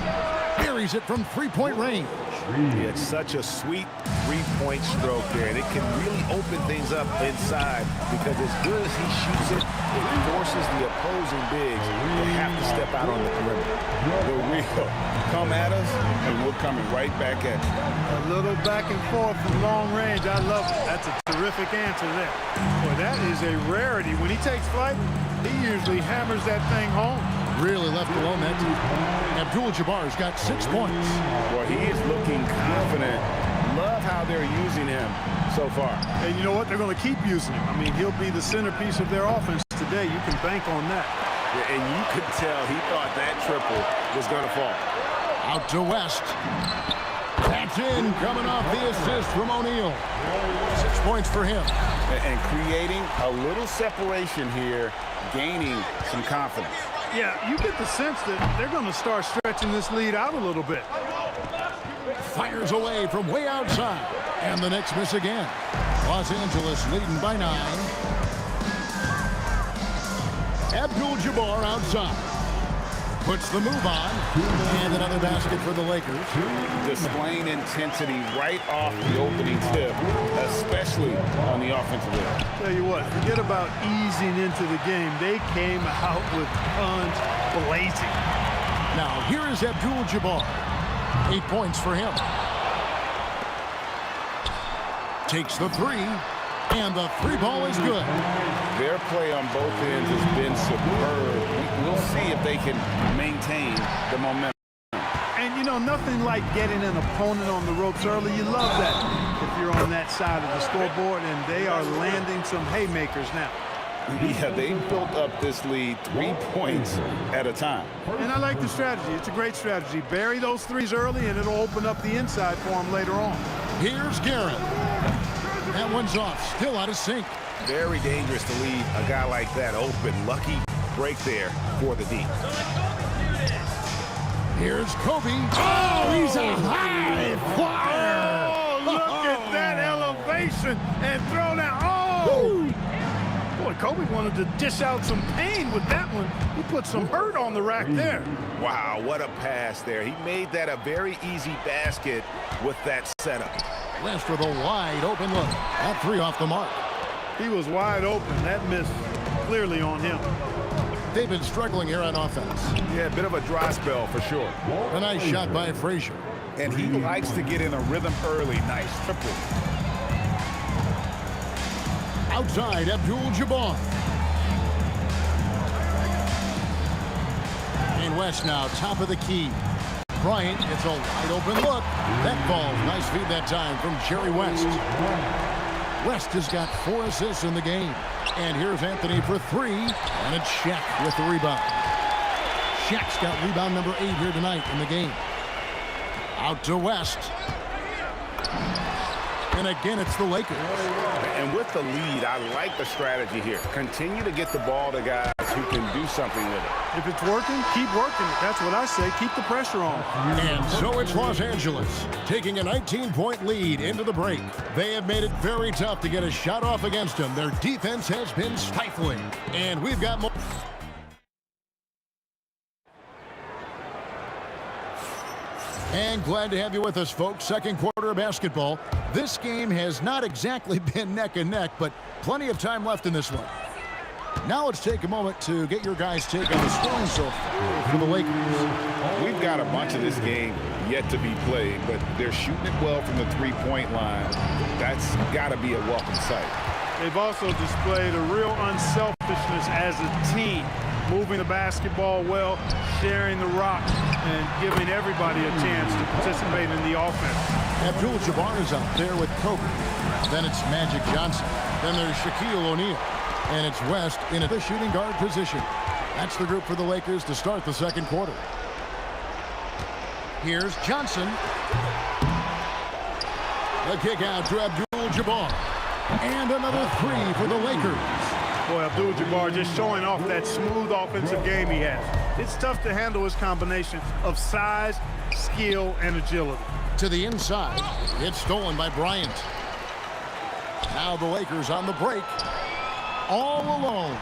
Buries it from three-point range. It's such a sweet three-point stroke there, and it can really open things up inside because as good as he shoots it, it forces the opposing bigs to have to step out on the perimeter. The real come at us, and we're coming right back at you. A little back and forth from long range. I love it. That's a terrific answer there. Boy, that is a rarity. When he takes flight, he usually hammers that thing home. Really left alone that time. Abdul-Jabbar's got 6 points. Boy, he is looking confident. Love how they're using him so far. And you know what? They're going to keep using him. I mean, he'll be the centerpiece of their offense today. You can bank on that. Yeah, and you could tell he thought that triple was going to fall. Out to West. That's in, coming off the assist from O'Neal. 6 points for him. And creating a little separation here, gaining some confidence. Yeah, you get the sense that they're going to start stretching this lead out a little bit. Fires away from way outside. And the Knicks miss again. Los Angeles leading by 9. Abdul-Jabbar outside. Puts the move on. And another basket for the Lakers. Displaying intensity right off the opening tip, especially on the offensive end. Tell you what, forget about easing into the game. They came out with guns blazing. Now, here is Abdul-Jabbar. 8 points for him. Takes the 3. And the 3 ball is good. Their play on both ends has been superb. We'll see if they can maintain the momentum. And, you know, nothing like getting an opponent on the ropes early. You love that if you're on that side of the scoreboard, and they are landing some haymakers now. Yeah, they built up this lead 3 points at a time. And I like the strategy. It's a great strategy. Bury those threes early, and it'll open up the inside for them later on. Here's Guerin. That one's off. Still out of sync. Very dangerous to leave a guy like that open. Lucky break there for the D. Here's Kobe. Oh, he's a high flyer. Oh, look at that elevation and throw down. Oh! Boy, Kobe wanted to dish out some pain with that one. He put some hurt on the rack there. Wow, what a pass there. He made that a very easy basket with that setup. West with a wide open look. That three off the mark. He was wide open. That miss clearly on him. They've been struggling here on offense. Yeah, a bit of a dry spell for sure. A nice shot by Frazier. And he likes to get in a rhythm early. Nice triple. Outside, Abdul-Jabbar. In West now, top of the key. Bryant gets a wide open look. That falls. Nice feed that time from Jerry West. West has got 4 assists in the game. And here's Anthony for 3. And it's Shaq with the rebound. Shaq's got rebound number 8 here tonight in the game. Out to West. And again, it's the Lakers. And with the lead, I like the strategy here. Continue to get the ball to guys who can do something with it. If it's working, keep working it. That's what I say. Keep the pressure on. And so it's Los Angeles taking a 19-point lead into the break. They have made it very tough to get a shot off against them. Their defense has been stifling. And we've got more. And glad to have you with us, folks. Second quarter of basketball. This game has not exactly been neck and neck, but plenty of time left in this one. Now let's take a moment to get your guys' take on the scoring so far for the Lakers. We've got a bunch of this game yet to be played, but they're shooting it well from the three-point line. That's got to be a welcome sight. They've also displayed a real unselfishness as a team, moving the basketball well, sharing the rock, and giving everybody a chance to participate in the offense. Abdul-Jabbar is out there with Kobe. Then it's Magic Johnson. Then there's Shaquille O'Neal. And it's West in a shooting guard position. That's the group for the Lakers to start the second quarter. Here's Johnson. The kick out to Abdul-Jabbar. And another 3 for the Lakers. Boy, Abdul-Jabbar just showing off that smooth offensive game he has. It's tough to handle his combination of size, skill, and agility. To the inside. It's stolen by Bryant. Now the Lakers on the break. All alone.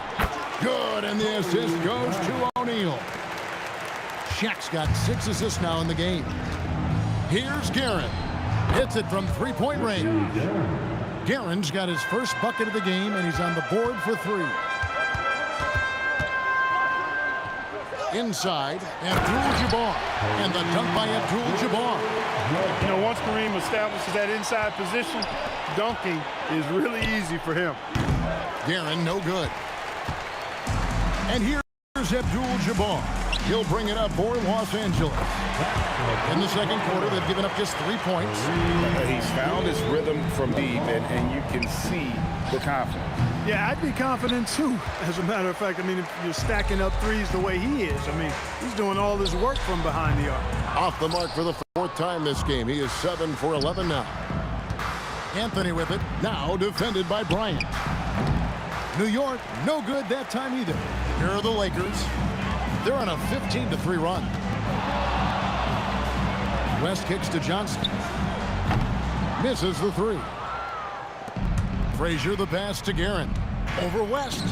Good, and the assist goes to O'Neal. Shaq's got 6 assists now in the game. Here's Guerin. Hits it from three-point range. Guerin's got his first bucket of the game, and he's on the board for 3. Inside, Abdul-Jabbar. And the dunk by Abdul-Jabbar. You know, once Kareem establishes that inside position, dunking is really easy for him. Guerin, no good. And here's Abdul-Jabbar. He'll bring it up for Los Angeles. In the second quarter, they've given up just 3 points. He's found his rhythm from deep, and you can see the confidence. Yeah, I'd be confident too. As a matter of fact, I mean, if you're stacking up threes the way he is, I mean, he's doing all this work from behind the arc. Off the mark for the 4th time this game. He is 7 for 11 now. Anthony with it, now defended by Bryant. New York, no good that time either. Here are the Lakers. They're on a 15-3 run. West kicks to Johnson. Misses the 3. Frazier the pass to Guerin. Over West.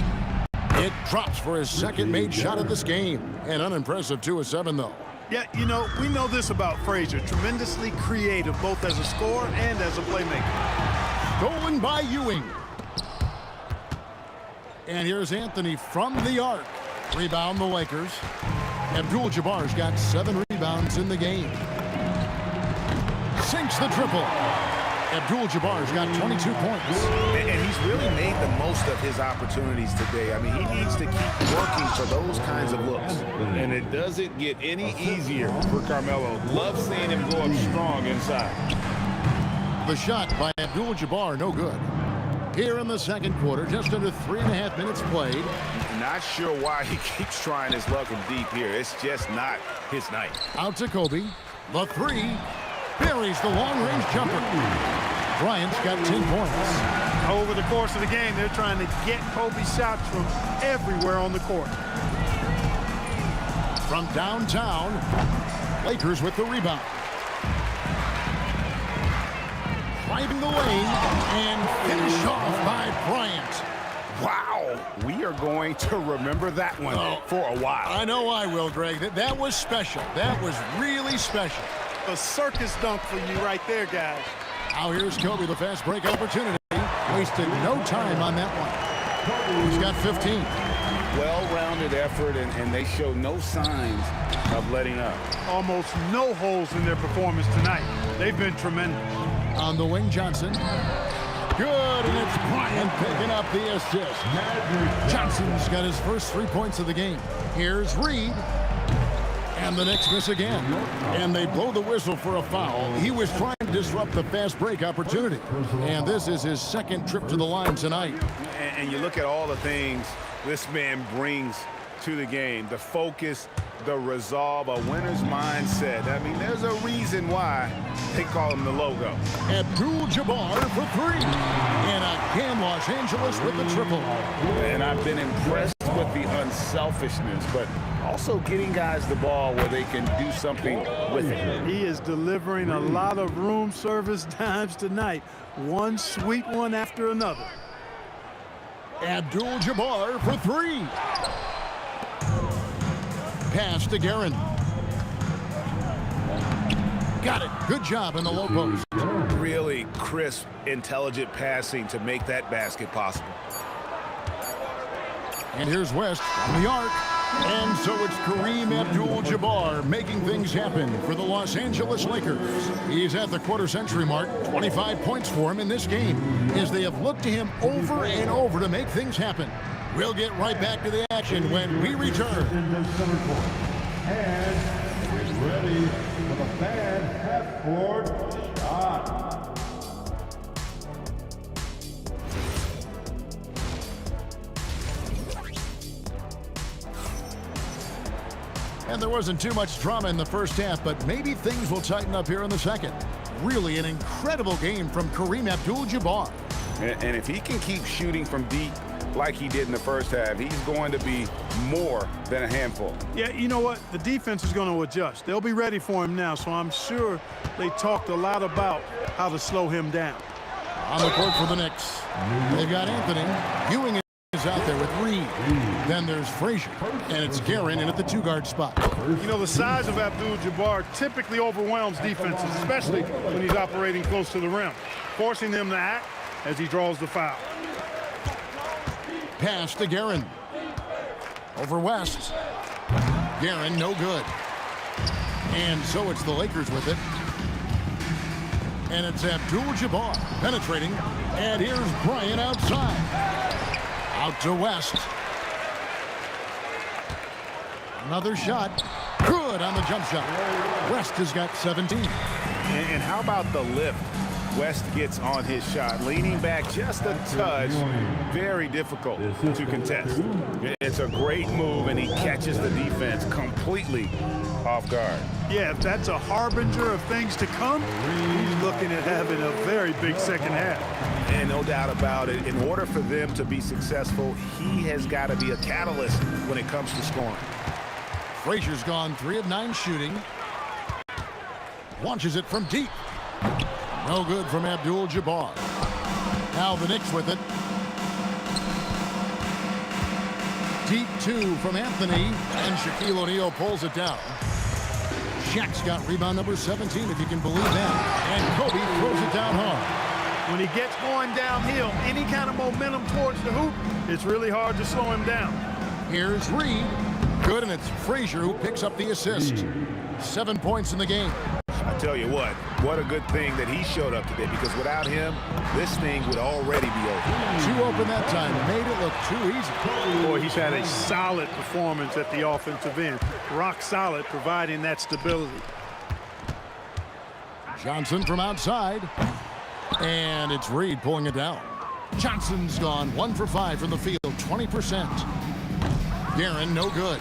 It drops for his second made shot of this game. An unimpressive 2 of 7, though. Yeah, you know, we know this about Frazier. Tremendously creative, both as a scorer and as a playmaker. Stolen by Ewing. And here's Anthony from the arc. Rebound the Lakers. Abdul-Jabbar's got 7 rebounds in the game. Sinks the triple. Abdul-Jabbar's got 22 points. And he's really made the most of his opportunities today. I mean, he needs to keep working for those kinds of looks. And it doesn't get any easier for Carmelo. Love seeing him go up strong inside. The shot by Abdul-Jabbar, no good. Here in the second quarter, just under 3.5 minutes played. Not sure why he keeps trying his luck from deep here. It's just not his night. Out to Kobe. The 3. Buries the long-range jumper. Bryant's got 10 points. Over the course of the game, they're trying to get Kobe shots from everywhere on the court. From downtown, Lakers with the rebound. Driving the lane and finish off by Bryant. Wow, we are going to remember that one for a while. I know I will, Greg. That was special. That was really special. A circus dunk for you right there, guys. Now here's Kobe, the fast break opportunity. Wasted no time on that one. He's got 15. Well-rounded effort, and they show no signs of letting up. Almost no holes in their performance tonight. They've been tremendous. On the wing, Johnson. Good, and it's Bryant picking up the assist. Johnson's got his first 3 points of the game. Here's Reed. And the Knicks miss again. And they blow the whistle for a foul. He was trying to disrupt the fast break opportunity. And this is his second trip to the line tonight. And you look at all the things this man brings to the game. The focus, the resolve, a winner's mindset. I mean, there's a reason why they call him the logo. Abdul-Jabbar for three. And again, Los Angeles with the triple. And I've been impressed with the unselfishness, but also getting guys the ball where they can do something with it. He is delivering a lot of room service dimes tonight. One sweet one after another. Abdul-Jabbar for three. Pass to Guerin. Got it. Good job in the low post. Really crisp, intelligent passing to make that basket possible. And here's West on the arc. And so it's Kareem Abdul-Jabbar making things happen for the Los Angeles Lakers. He's at the quarter-century mark. 25 points for him in this game as they have looked to him over and over to make things happen. We'll get right back to the action when we return. And get ready for the fan half-court shot. And there wasn't too much drama in the first half, but maybe things will tighten up here in the second. Really an incredible game from Kareem Abdul-Jabbar. And if he can keep shooting from deep like he did in the first half, he's going to be more than a handful. Yeah, you know what? The defense is going to adjust. They'll be ready for him now, so I'm sure they talked a lot about how to slow him down. On the court for the Knicks, they've got Anthony. Ewing is out there with Reed. Then there's Frazier, and it's Guerin in at the two-guard spot. You know, the size of Abdul-Jabbar typically overwhelms defenses, especially when he's operating close to the rim, forcing them to act as he draws the foul. Pass to Guerin. Over West. Guerin, no good. And so it's the Lakers with it. And it's Abdul-Jabbar penetrating. And here's Bryant outside. Out to West. Another shot. Good on the jump shot. West has got 17. And how about the lift West gets on his shot? Leaning back just a touch. Very difficult to contest. It's a great move, and he catches the defense completely off guard. Yeah, if that's a harbinger of things to come, he's looking at having a very big second half. And no doubt about it, in order for them to be successful, he has got to be a catalyst when it comes to scoring. Frazier's gone 3 of 9 shooting. Launches it from deep. No good from Abdul-Jabbar. Now the Knicks with it. Deep 2 from Anthony, and Shaquille O'Neal pulls it down. Shaq's got rebound number 17, if you can believe that. And Kobe throws it down hard. When he gets going downhill, any kind of momentum towards the hoop, it's really hard to slow him down. Here's Reed. Good, and it's Frazier who picks up the assist. 7 points in the game. I tell you what a good thing that he showed up today, because without him, this thing would already be over. Too open that time, made it look too easy. Boy, he's had a solid performance at the offensive end. Rock solid, providing that stability. Johnson from outside. And it's Reed pulling it down. Johnson's gone 1 for 5 from the field, 20%. Guerin, no good.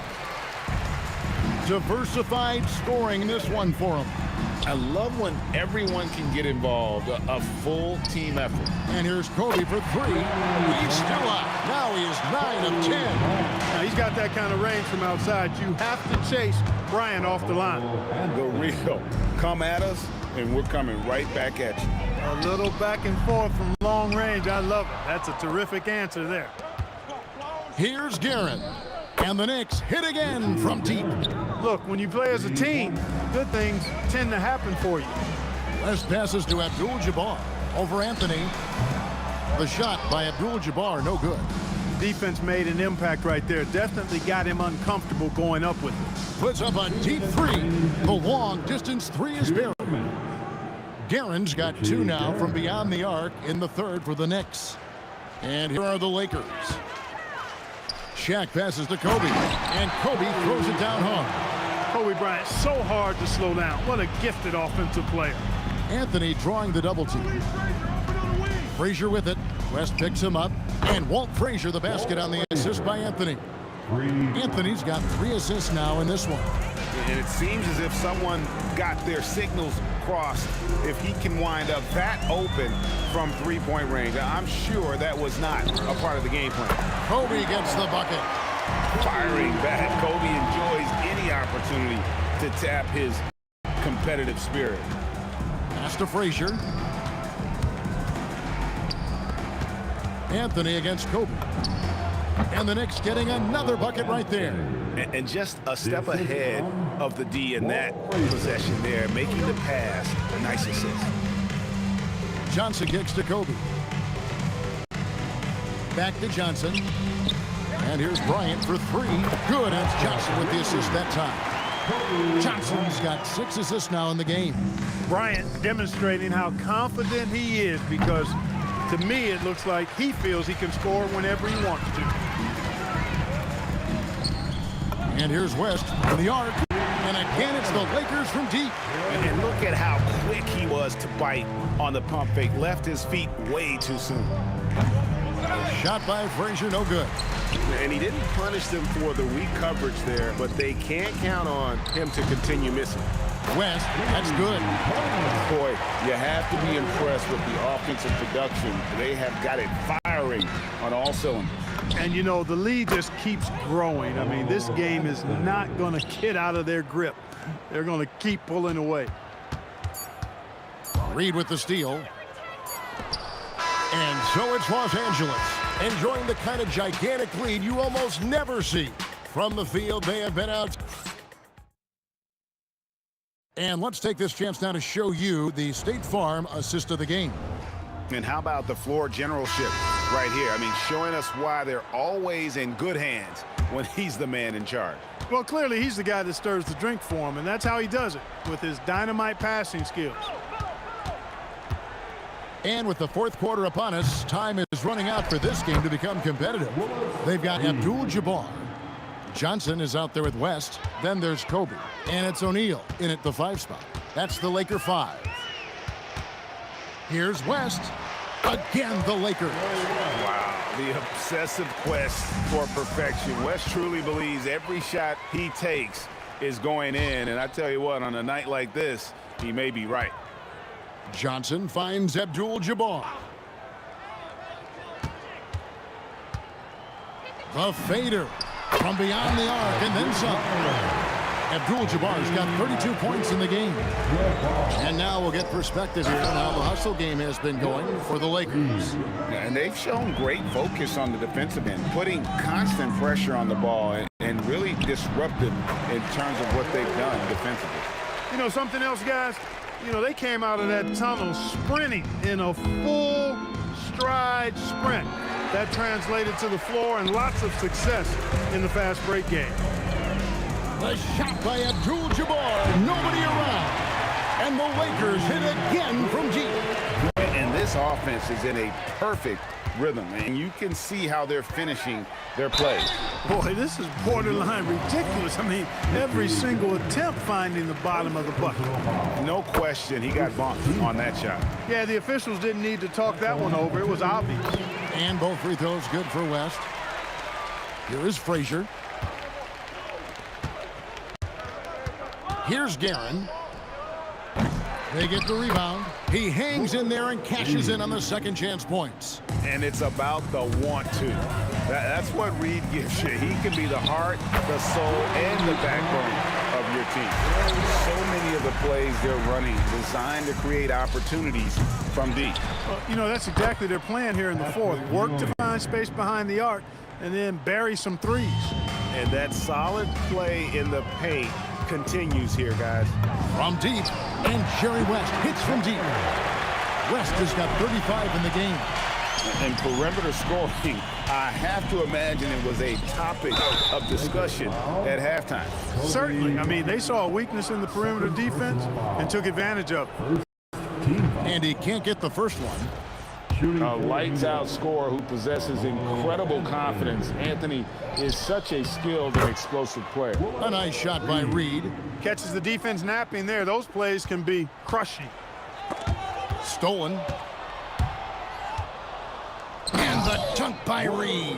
Diversified scoring in this one for him. I love when everyone can get involved, a full team effort. And here's Kobe for 3. He's still up. Now he is 9 of 10. Now he's got that kind of range from outside. You have to chase Bryant off the line. The real. Come at us, and we're coming right back at you. A little back and forth from long range. I love it. That's a terrific answer there. Here's Guerin. And the Knicks hit again from deep. Look, when you play as a team, good things tend to happen for you. West passes to Abdul-Jabbar over Anthony. The shot by Abdul-Jabbar, no good. Defense made an impact right there. Definitely got him uncomfortable going up with it. Puts up a deep three. The long distance three is buried. Guerin's got two now from beyond the arc in the third for the Knicks. And here are the Lakers. Shaq passes to Kobe, and Kobe throws it down hard. Kobe Bryant, so hard to slow down. What a gifted offensive player. Anthony drawing the double team. Frazier with it. West picks him up, and Walt Frazier the basket on the assist by Anthony. Anthony's got 3 assists now in this one. And it seems as if someone got their signals crossed if he can wind up that open from three-point range. I'm sure that was not a part of the game plan. Kobe gets the bucket. Firing back. Kobe enjoys any opportunity to tap his competitive spirit. Pass to Frazier. Anthony against Kobe. And the Knicks getting another bucket right there. And just a step ahead of the D in that possession there, making the pass. A nice assist. Johnson kicks to Kobe. Back to Johnson. And here's Bryant for 3. Good, and it's Johnson with the assist that time. Johnson's got 6 assists now in the game. Bryant demonstrating how confident he is, because to me it looks like he feels he can score whenever he wants to. And here's West from the arc. And again, it's the Lakers from deep. And look at how quick he was to bite on the pump fake. Left his feet way too soon. Shot by Frazier, no good. And he didn't punish them for the weak coverage there, but they can't count on him to continue missing. West, that's good. Boy, you have to be impressed with the offensive production. They have got it firing on all cylinders. And, you know, the lead just keeps growing. I mean, this game is not going to get out of their grip. They're going to keep pulling away. Reed with the steal. And so it's Los Angeles, enjoying the kind of gigantic lead you almost never see. From the field, they have been out. And let's take this chance now to show you the State Farm assist of the game. And how about the floor generalship right here? I mean, showing us why they're always in good hands when he's the man in charge. Well, clearly he's the guy that stirs the drink for him, and that's how he does it, with his dynamite passing skills. And with the fourth quarter upon us, time is running out for this game to become competitive. They've got Abdul-Jabbar. Johnson is out there with West. Then there's Kobe. And it's O'Neal in at the 5 spot. That's the Laker 5. Here's West. Again, the Lakers. Wow, the obsessive quest for perfection. West truly believes every shot he takes is going in. And I tell you what, on a night like this, he may be right. Johnson finds Abdul-Jabbar. The fader from beyond the arc, and then some. Abdul-Jabbar's got 32 points in the game. And now we'll get perspective here on how the hustle game has been going for the Lakers. And they've shown great focus on the defensive end, putting constant pressure on the ball and really disruptive in terms of what they've done defensively. You know, something else, guys? You know, they came out of that tunnel sprinting in a full stride sprint. That translated to the floor and lots of success in the fast break game. The shot by Abdul-Jabbar, nobody around. And the Lakers hit again from deep. And this offense is in a perfect rhythm, and you can see how they're finishing their plays. Boy, this is borderline ridiculous. I mean, every single attempt finding the bottom of the bucket. No question, he got bumped on that shot. Yeah, the officials didn't need to talk that one over. It was obvious. And both free throws good for West. Here is Frazier. Here's Guerin. They get the rebound. He hangs in there and cashes in on the second chance points. And it's about the want to. That's what Reed gives you. He can be the heart, the soul, and the backbone of your their team. So many of the plays they're running designed to create opportunities from deep. Well, you know, that's exactly their plan here in the fourth. Work to find space behind the arc and then bury some threes. And that solid play in the paint continues here, guys. From deep, and Jerry West hits from deep. West has got 35 in the game. And perimeter scoring, I have to imagine it was a topic of discussion at halftime. Certainly. I mean, they saw a weakness in the perimeter defense and took advantage of it. And he can't get the first one. A lights-out scorer who possesses incredible confidence. Anthony is such a skilled and explosive player. A nice shot by Reed. Catches the defense napping there. Those plays can be crushing. Stolen. And the dunk by Reed.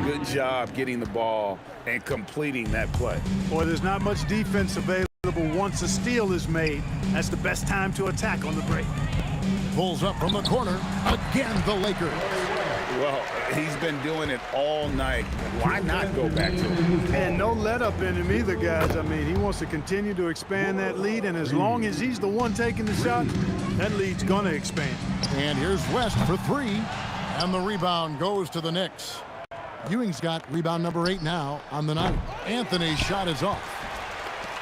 Good job getting the ball and completing that play. Boy, there's not much defense available once a steal is made. That's the best time to attack on the break. Pulls up from the corner. Again, the Lakers. Well, he's been doing it all night. Why not go back to it? And no let up in him either, guys. I mean, he wants to continue to expand that lead, and as long as he's the one taking the shot, that lead's going to expand. And here's West for three. And the rebound goes to the Knicks. Ewing's got rebound number 8 now on the night. Anthony's shot is off.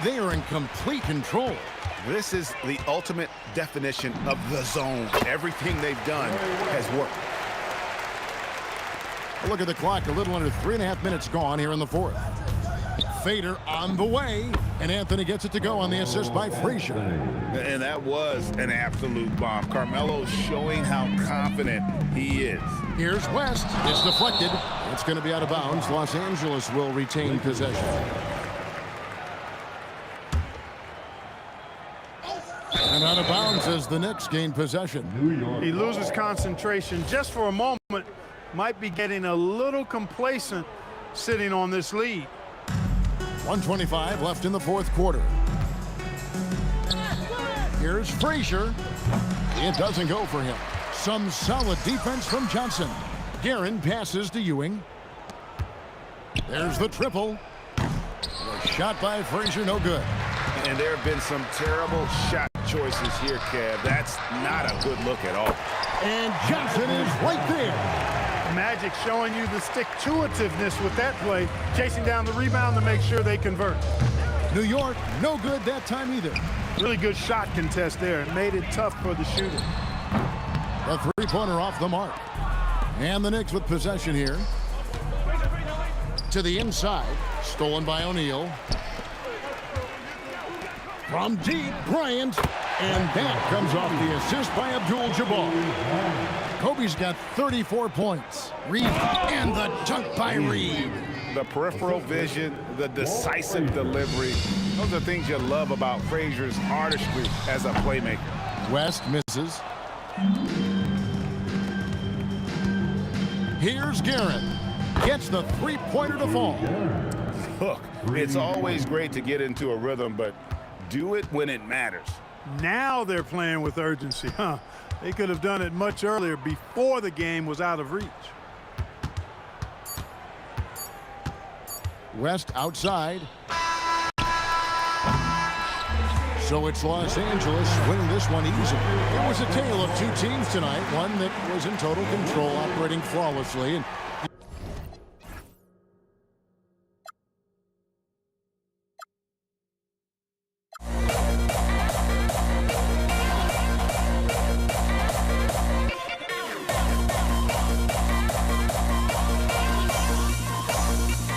They are in complete control. This is the ultimate definition of the zone. Everything they've done has worked. A look at the clock, a little under 3.5 minutes gone here in the fourth. Fader on the way, and Anthony gets it to go on the assist by Frazier. And that was an absolute bomb. Carmelo showing how confident he is. Here's West. It's deflected. It's going to be out of bounds. Los Angeles will retain possession. And out of bounds as the Knicks gain possession. He loses concentration just for a moment. Might be getting a little complacent sitting on this lead. 1:25 left in the fourth quarter. Here's Frazier. It doesn't go for him. Some solid defense from Johnson. Guerin passes to Ewing. There's the triple. The shot by Frazier, no good. And there have been some terrible shot choices here, Kev. That's not a good look at all. And Johnson is right there. Magic showing you the stick-to-itiveness with that play, chasing down the rebound to make sure they convert. New York, no good that time either. Really good shot contest there. It made it tough for the shooter. A three-pointer off the mark. And the Knicks with possession here. To the inside. Stolen by O'Neal. From deep, Bryant. And that comes off the assist by Abdul-Jabbar. Kobe's got 34 points. Reed and the dunk by Reed. The peripheral vision, the decisive delivery. Those are things you love about Frazier's artistry as a playmaker. West misses. Here's Guerin. Gets the three-pointer to fall. Look, it's always great to get into a rhythm, but do it when it matters. Now they're playing with urgency, huh? They could have done it much earlier before the game was out of reach. West outside. So it's Los Angeles winning this one easily. It was a tale of two teams tonight. One that was in total control, operating flawlessly, and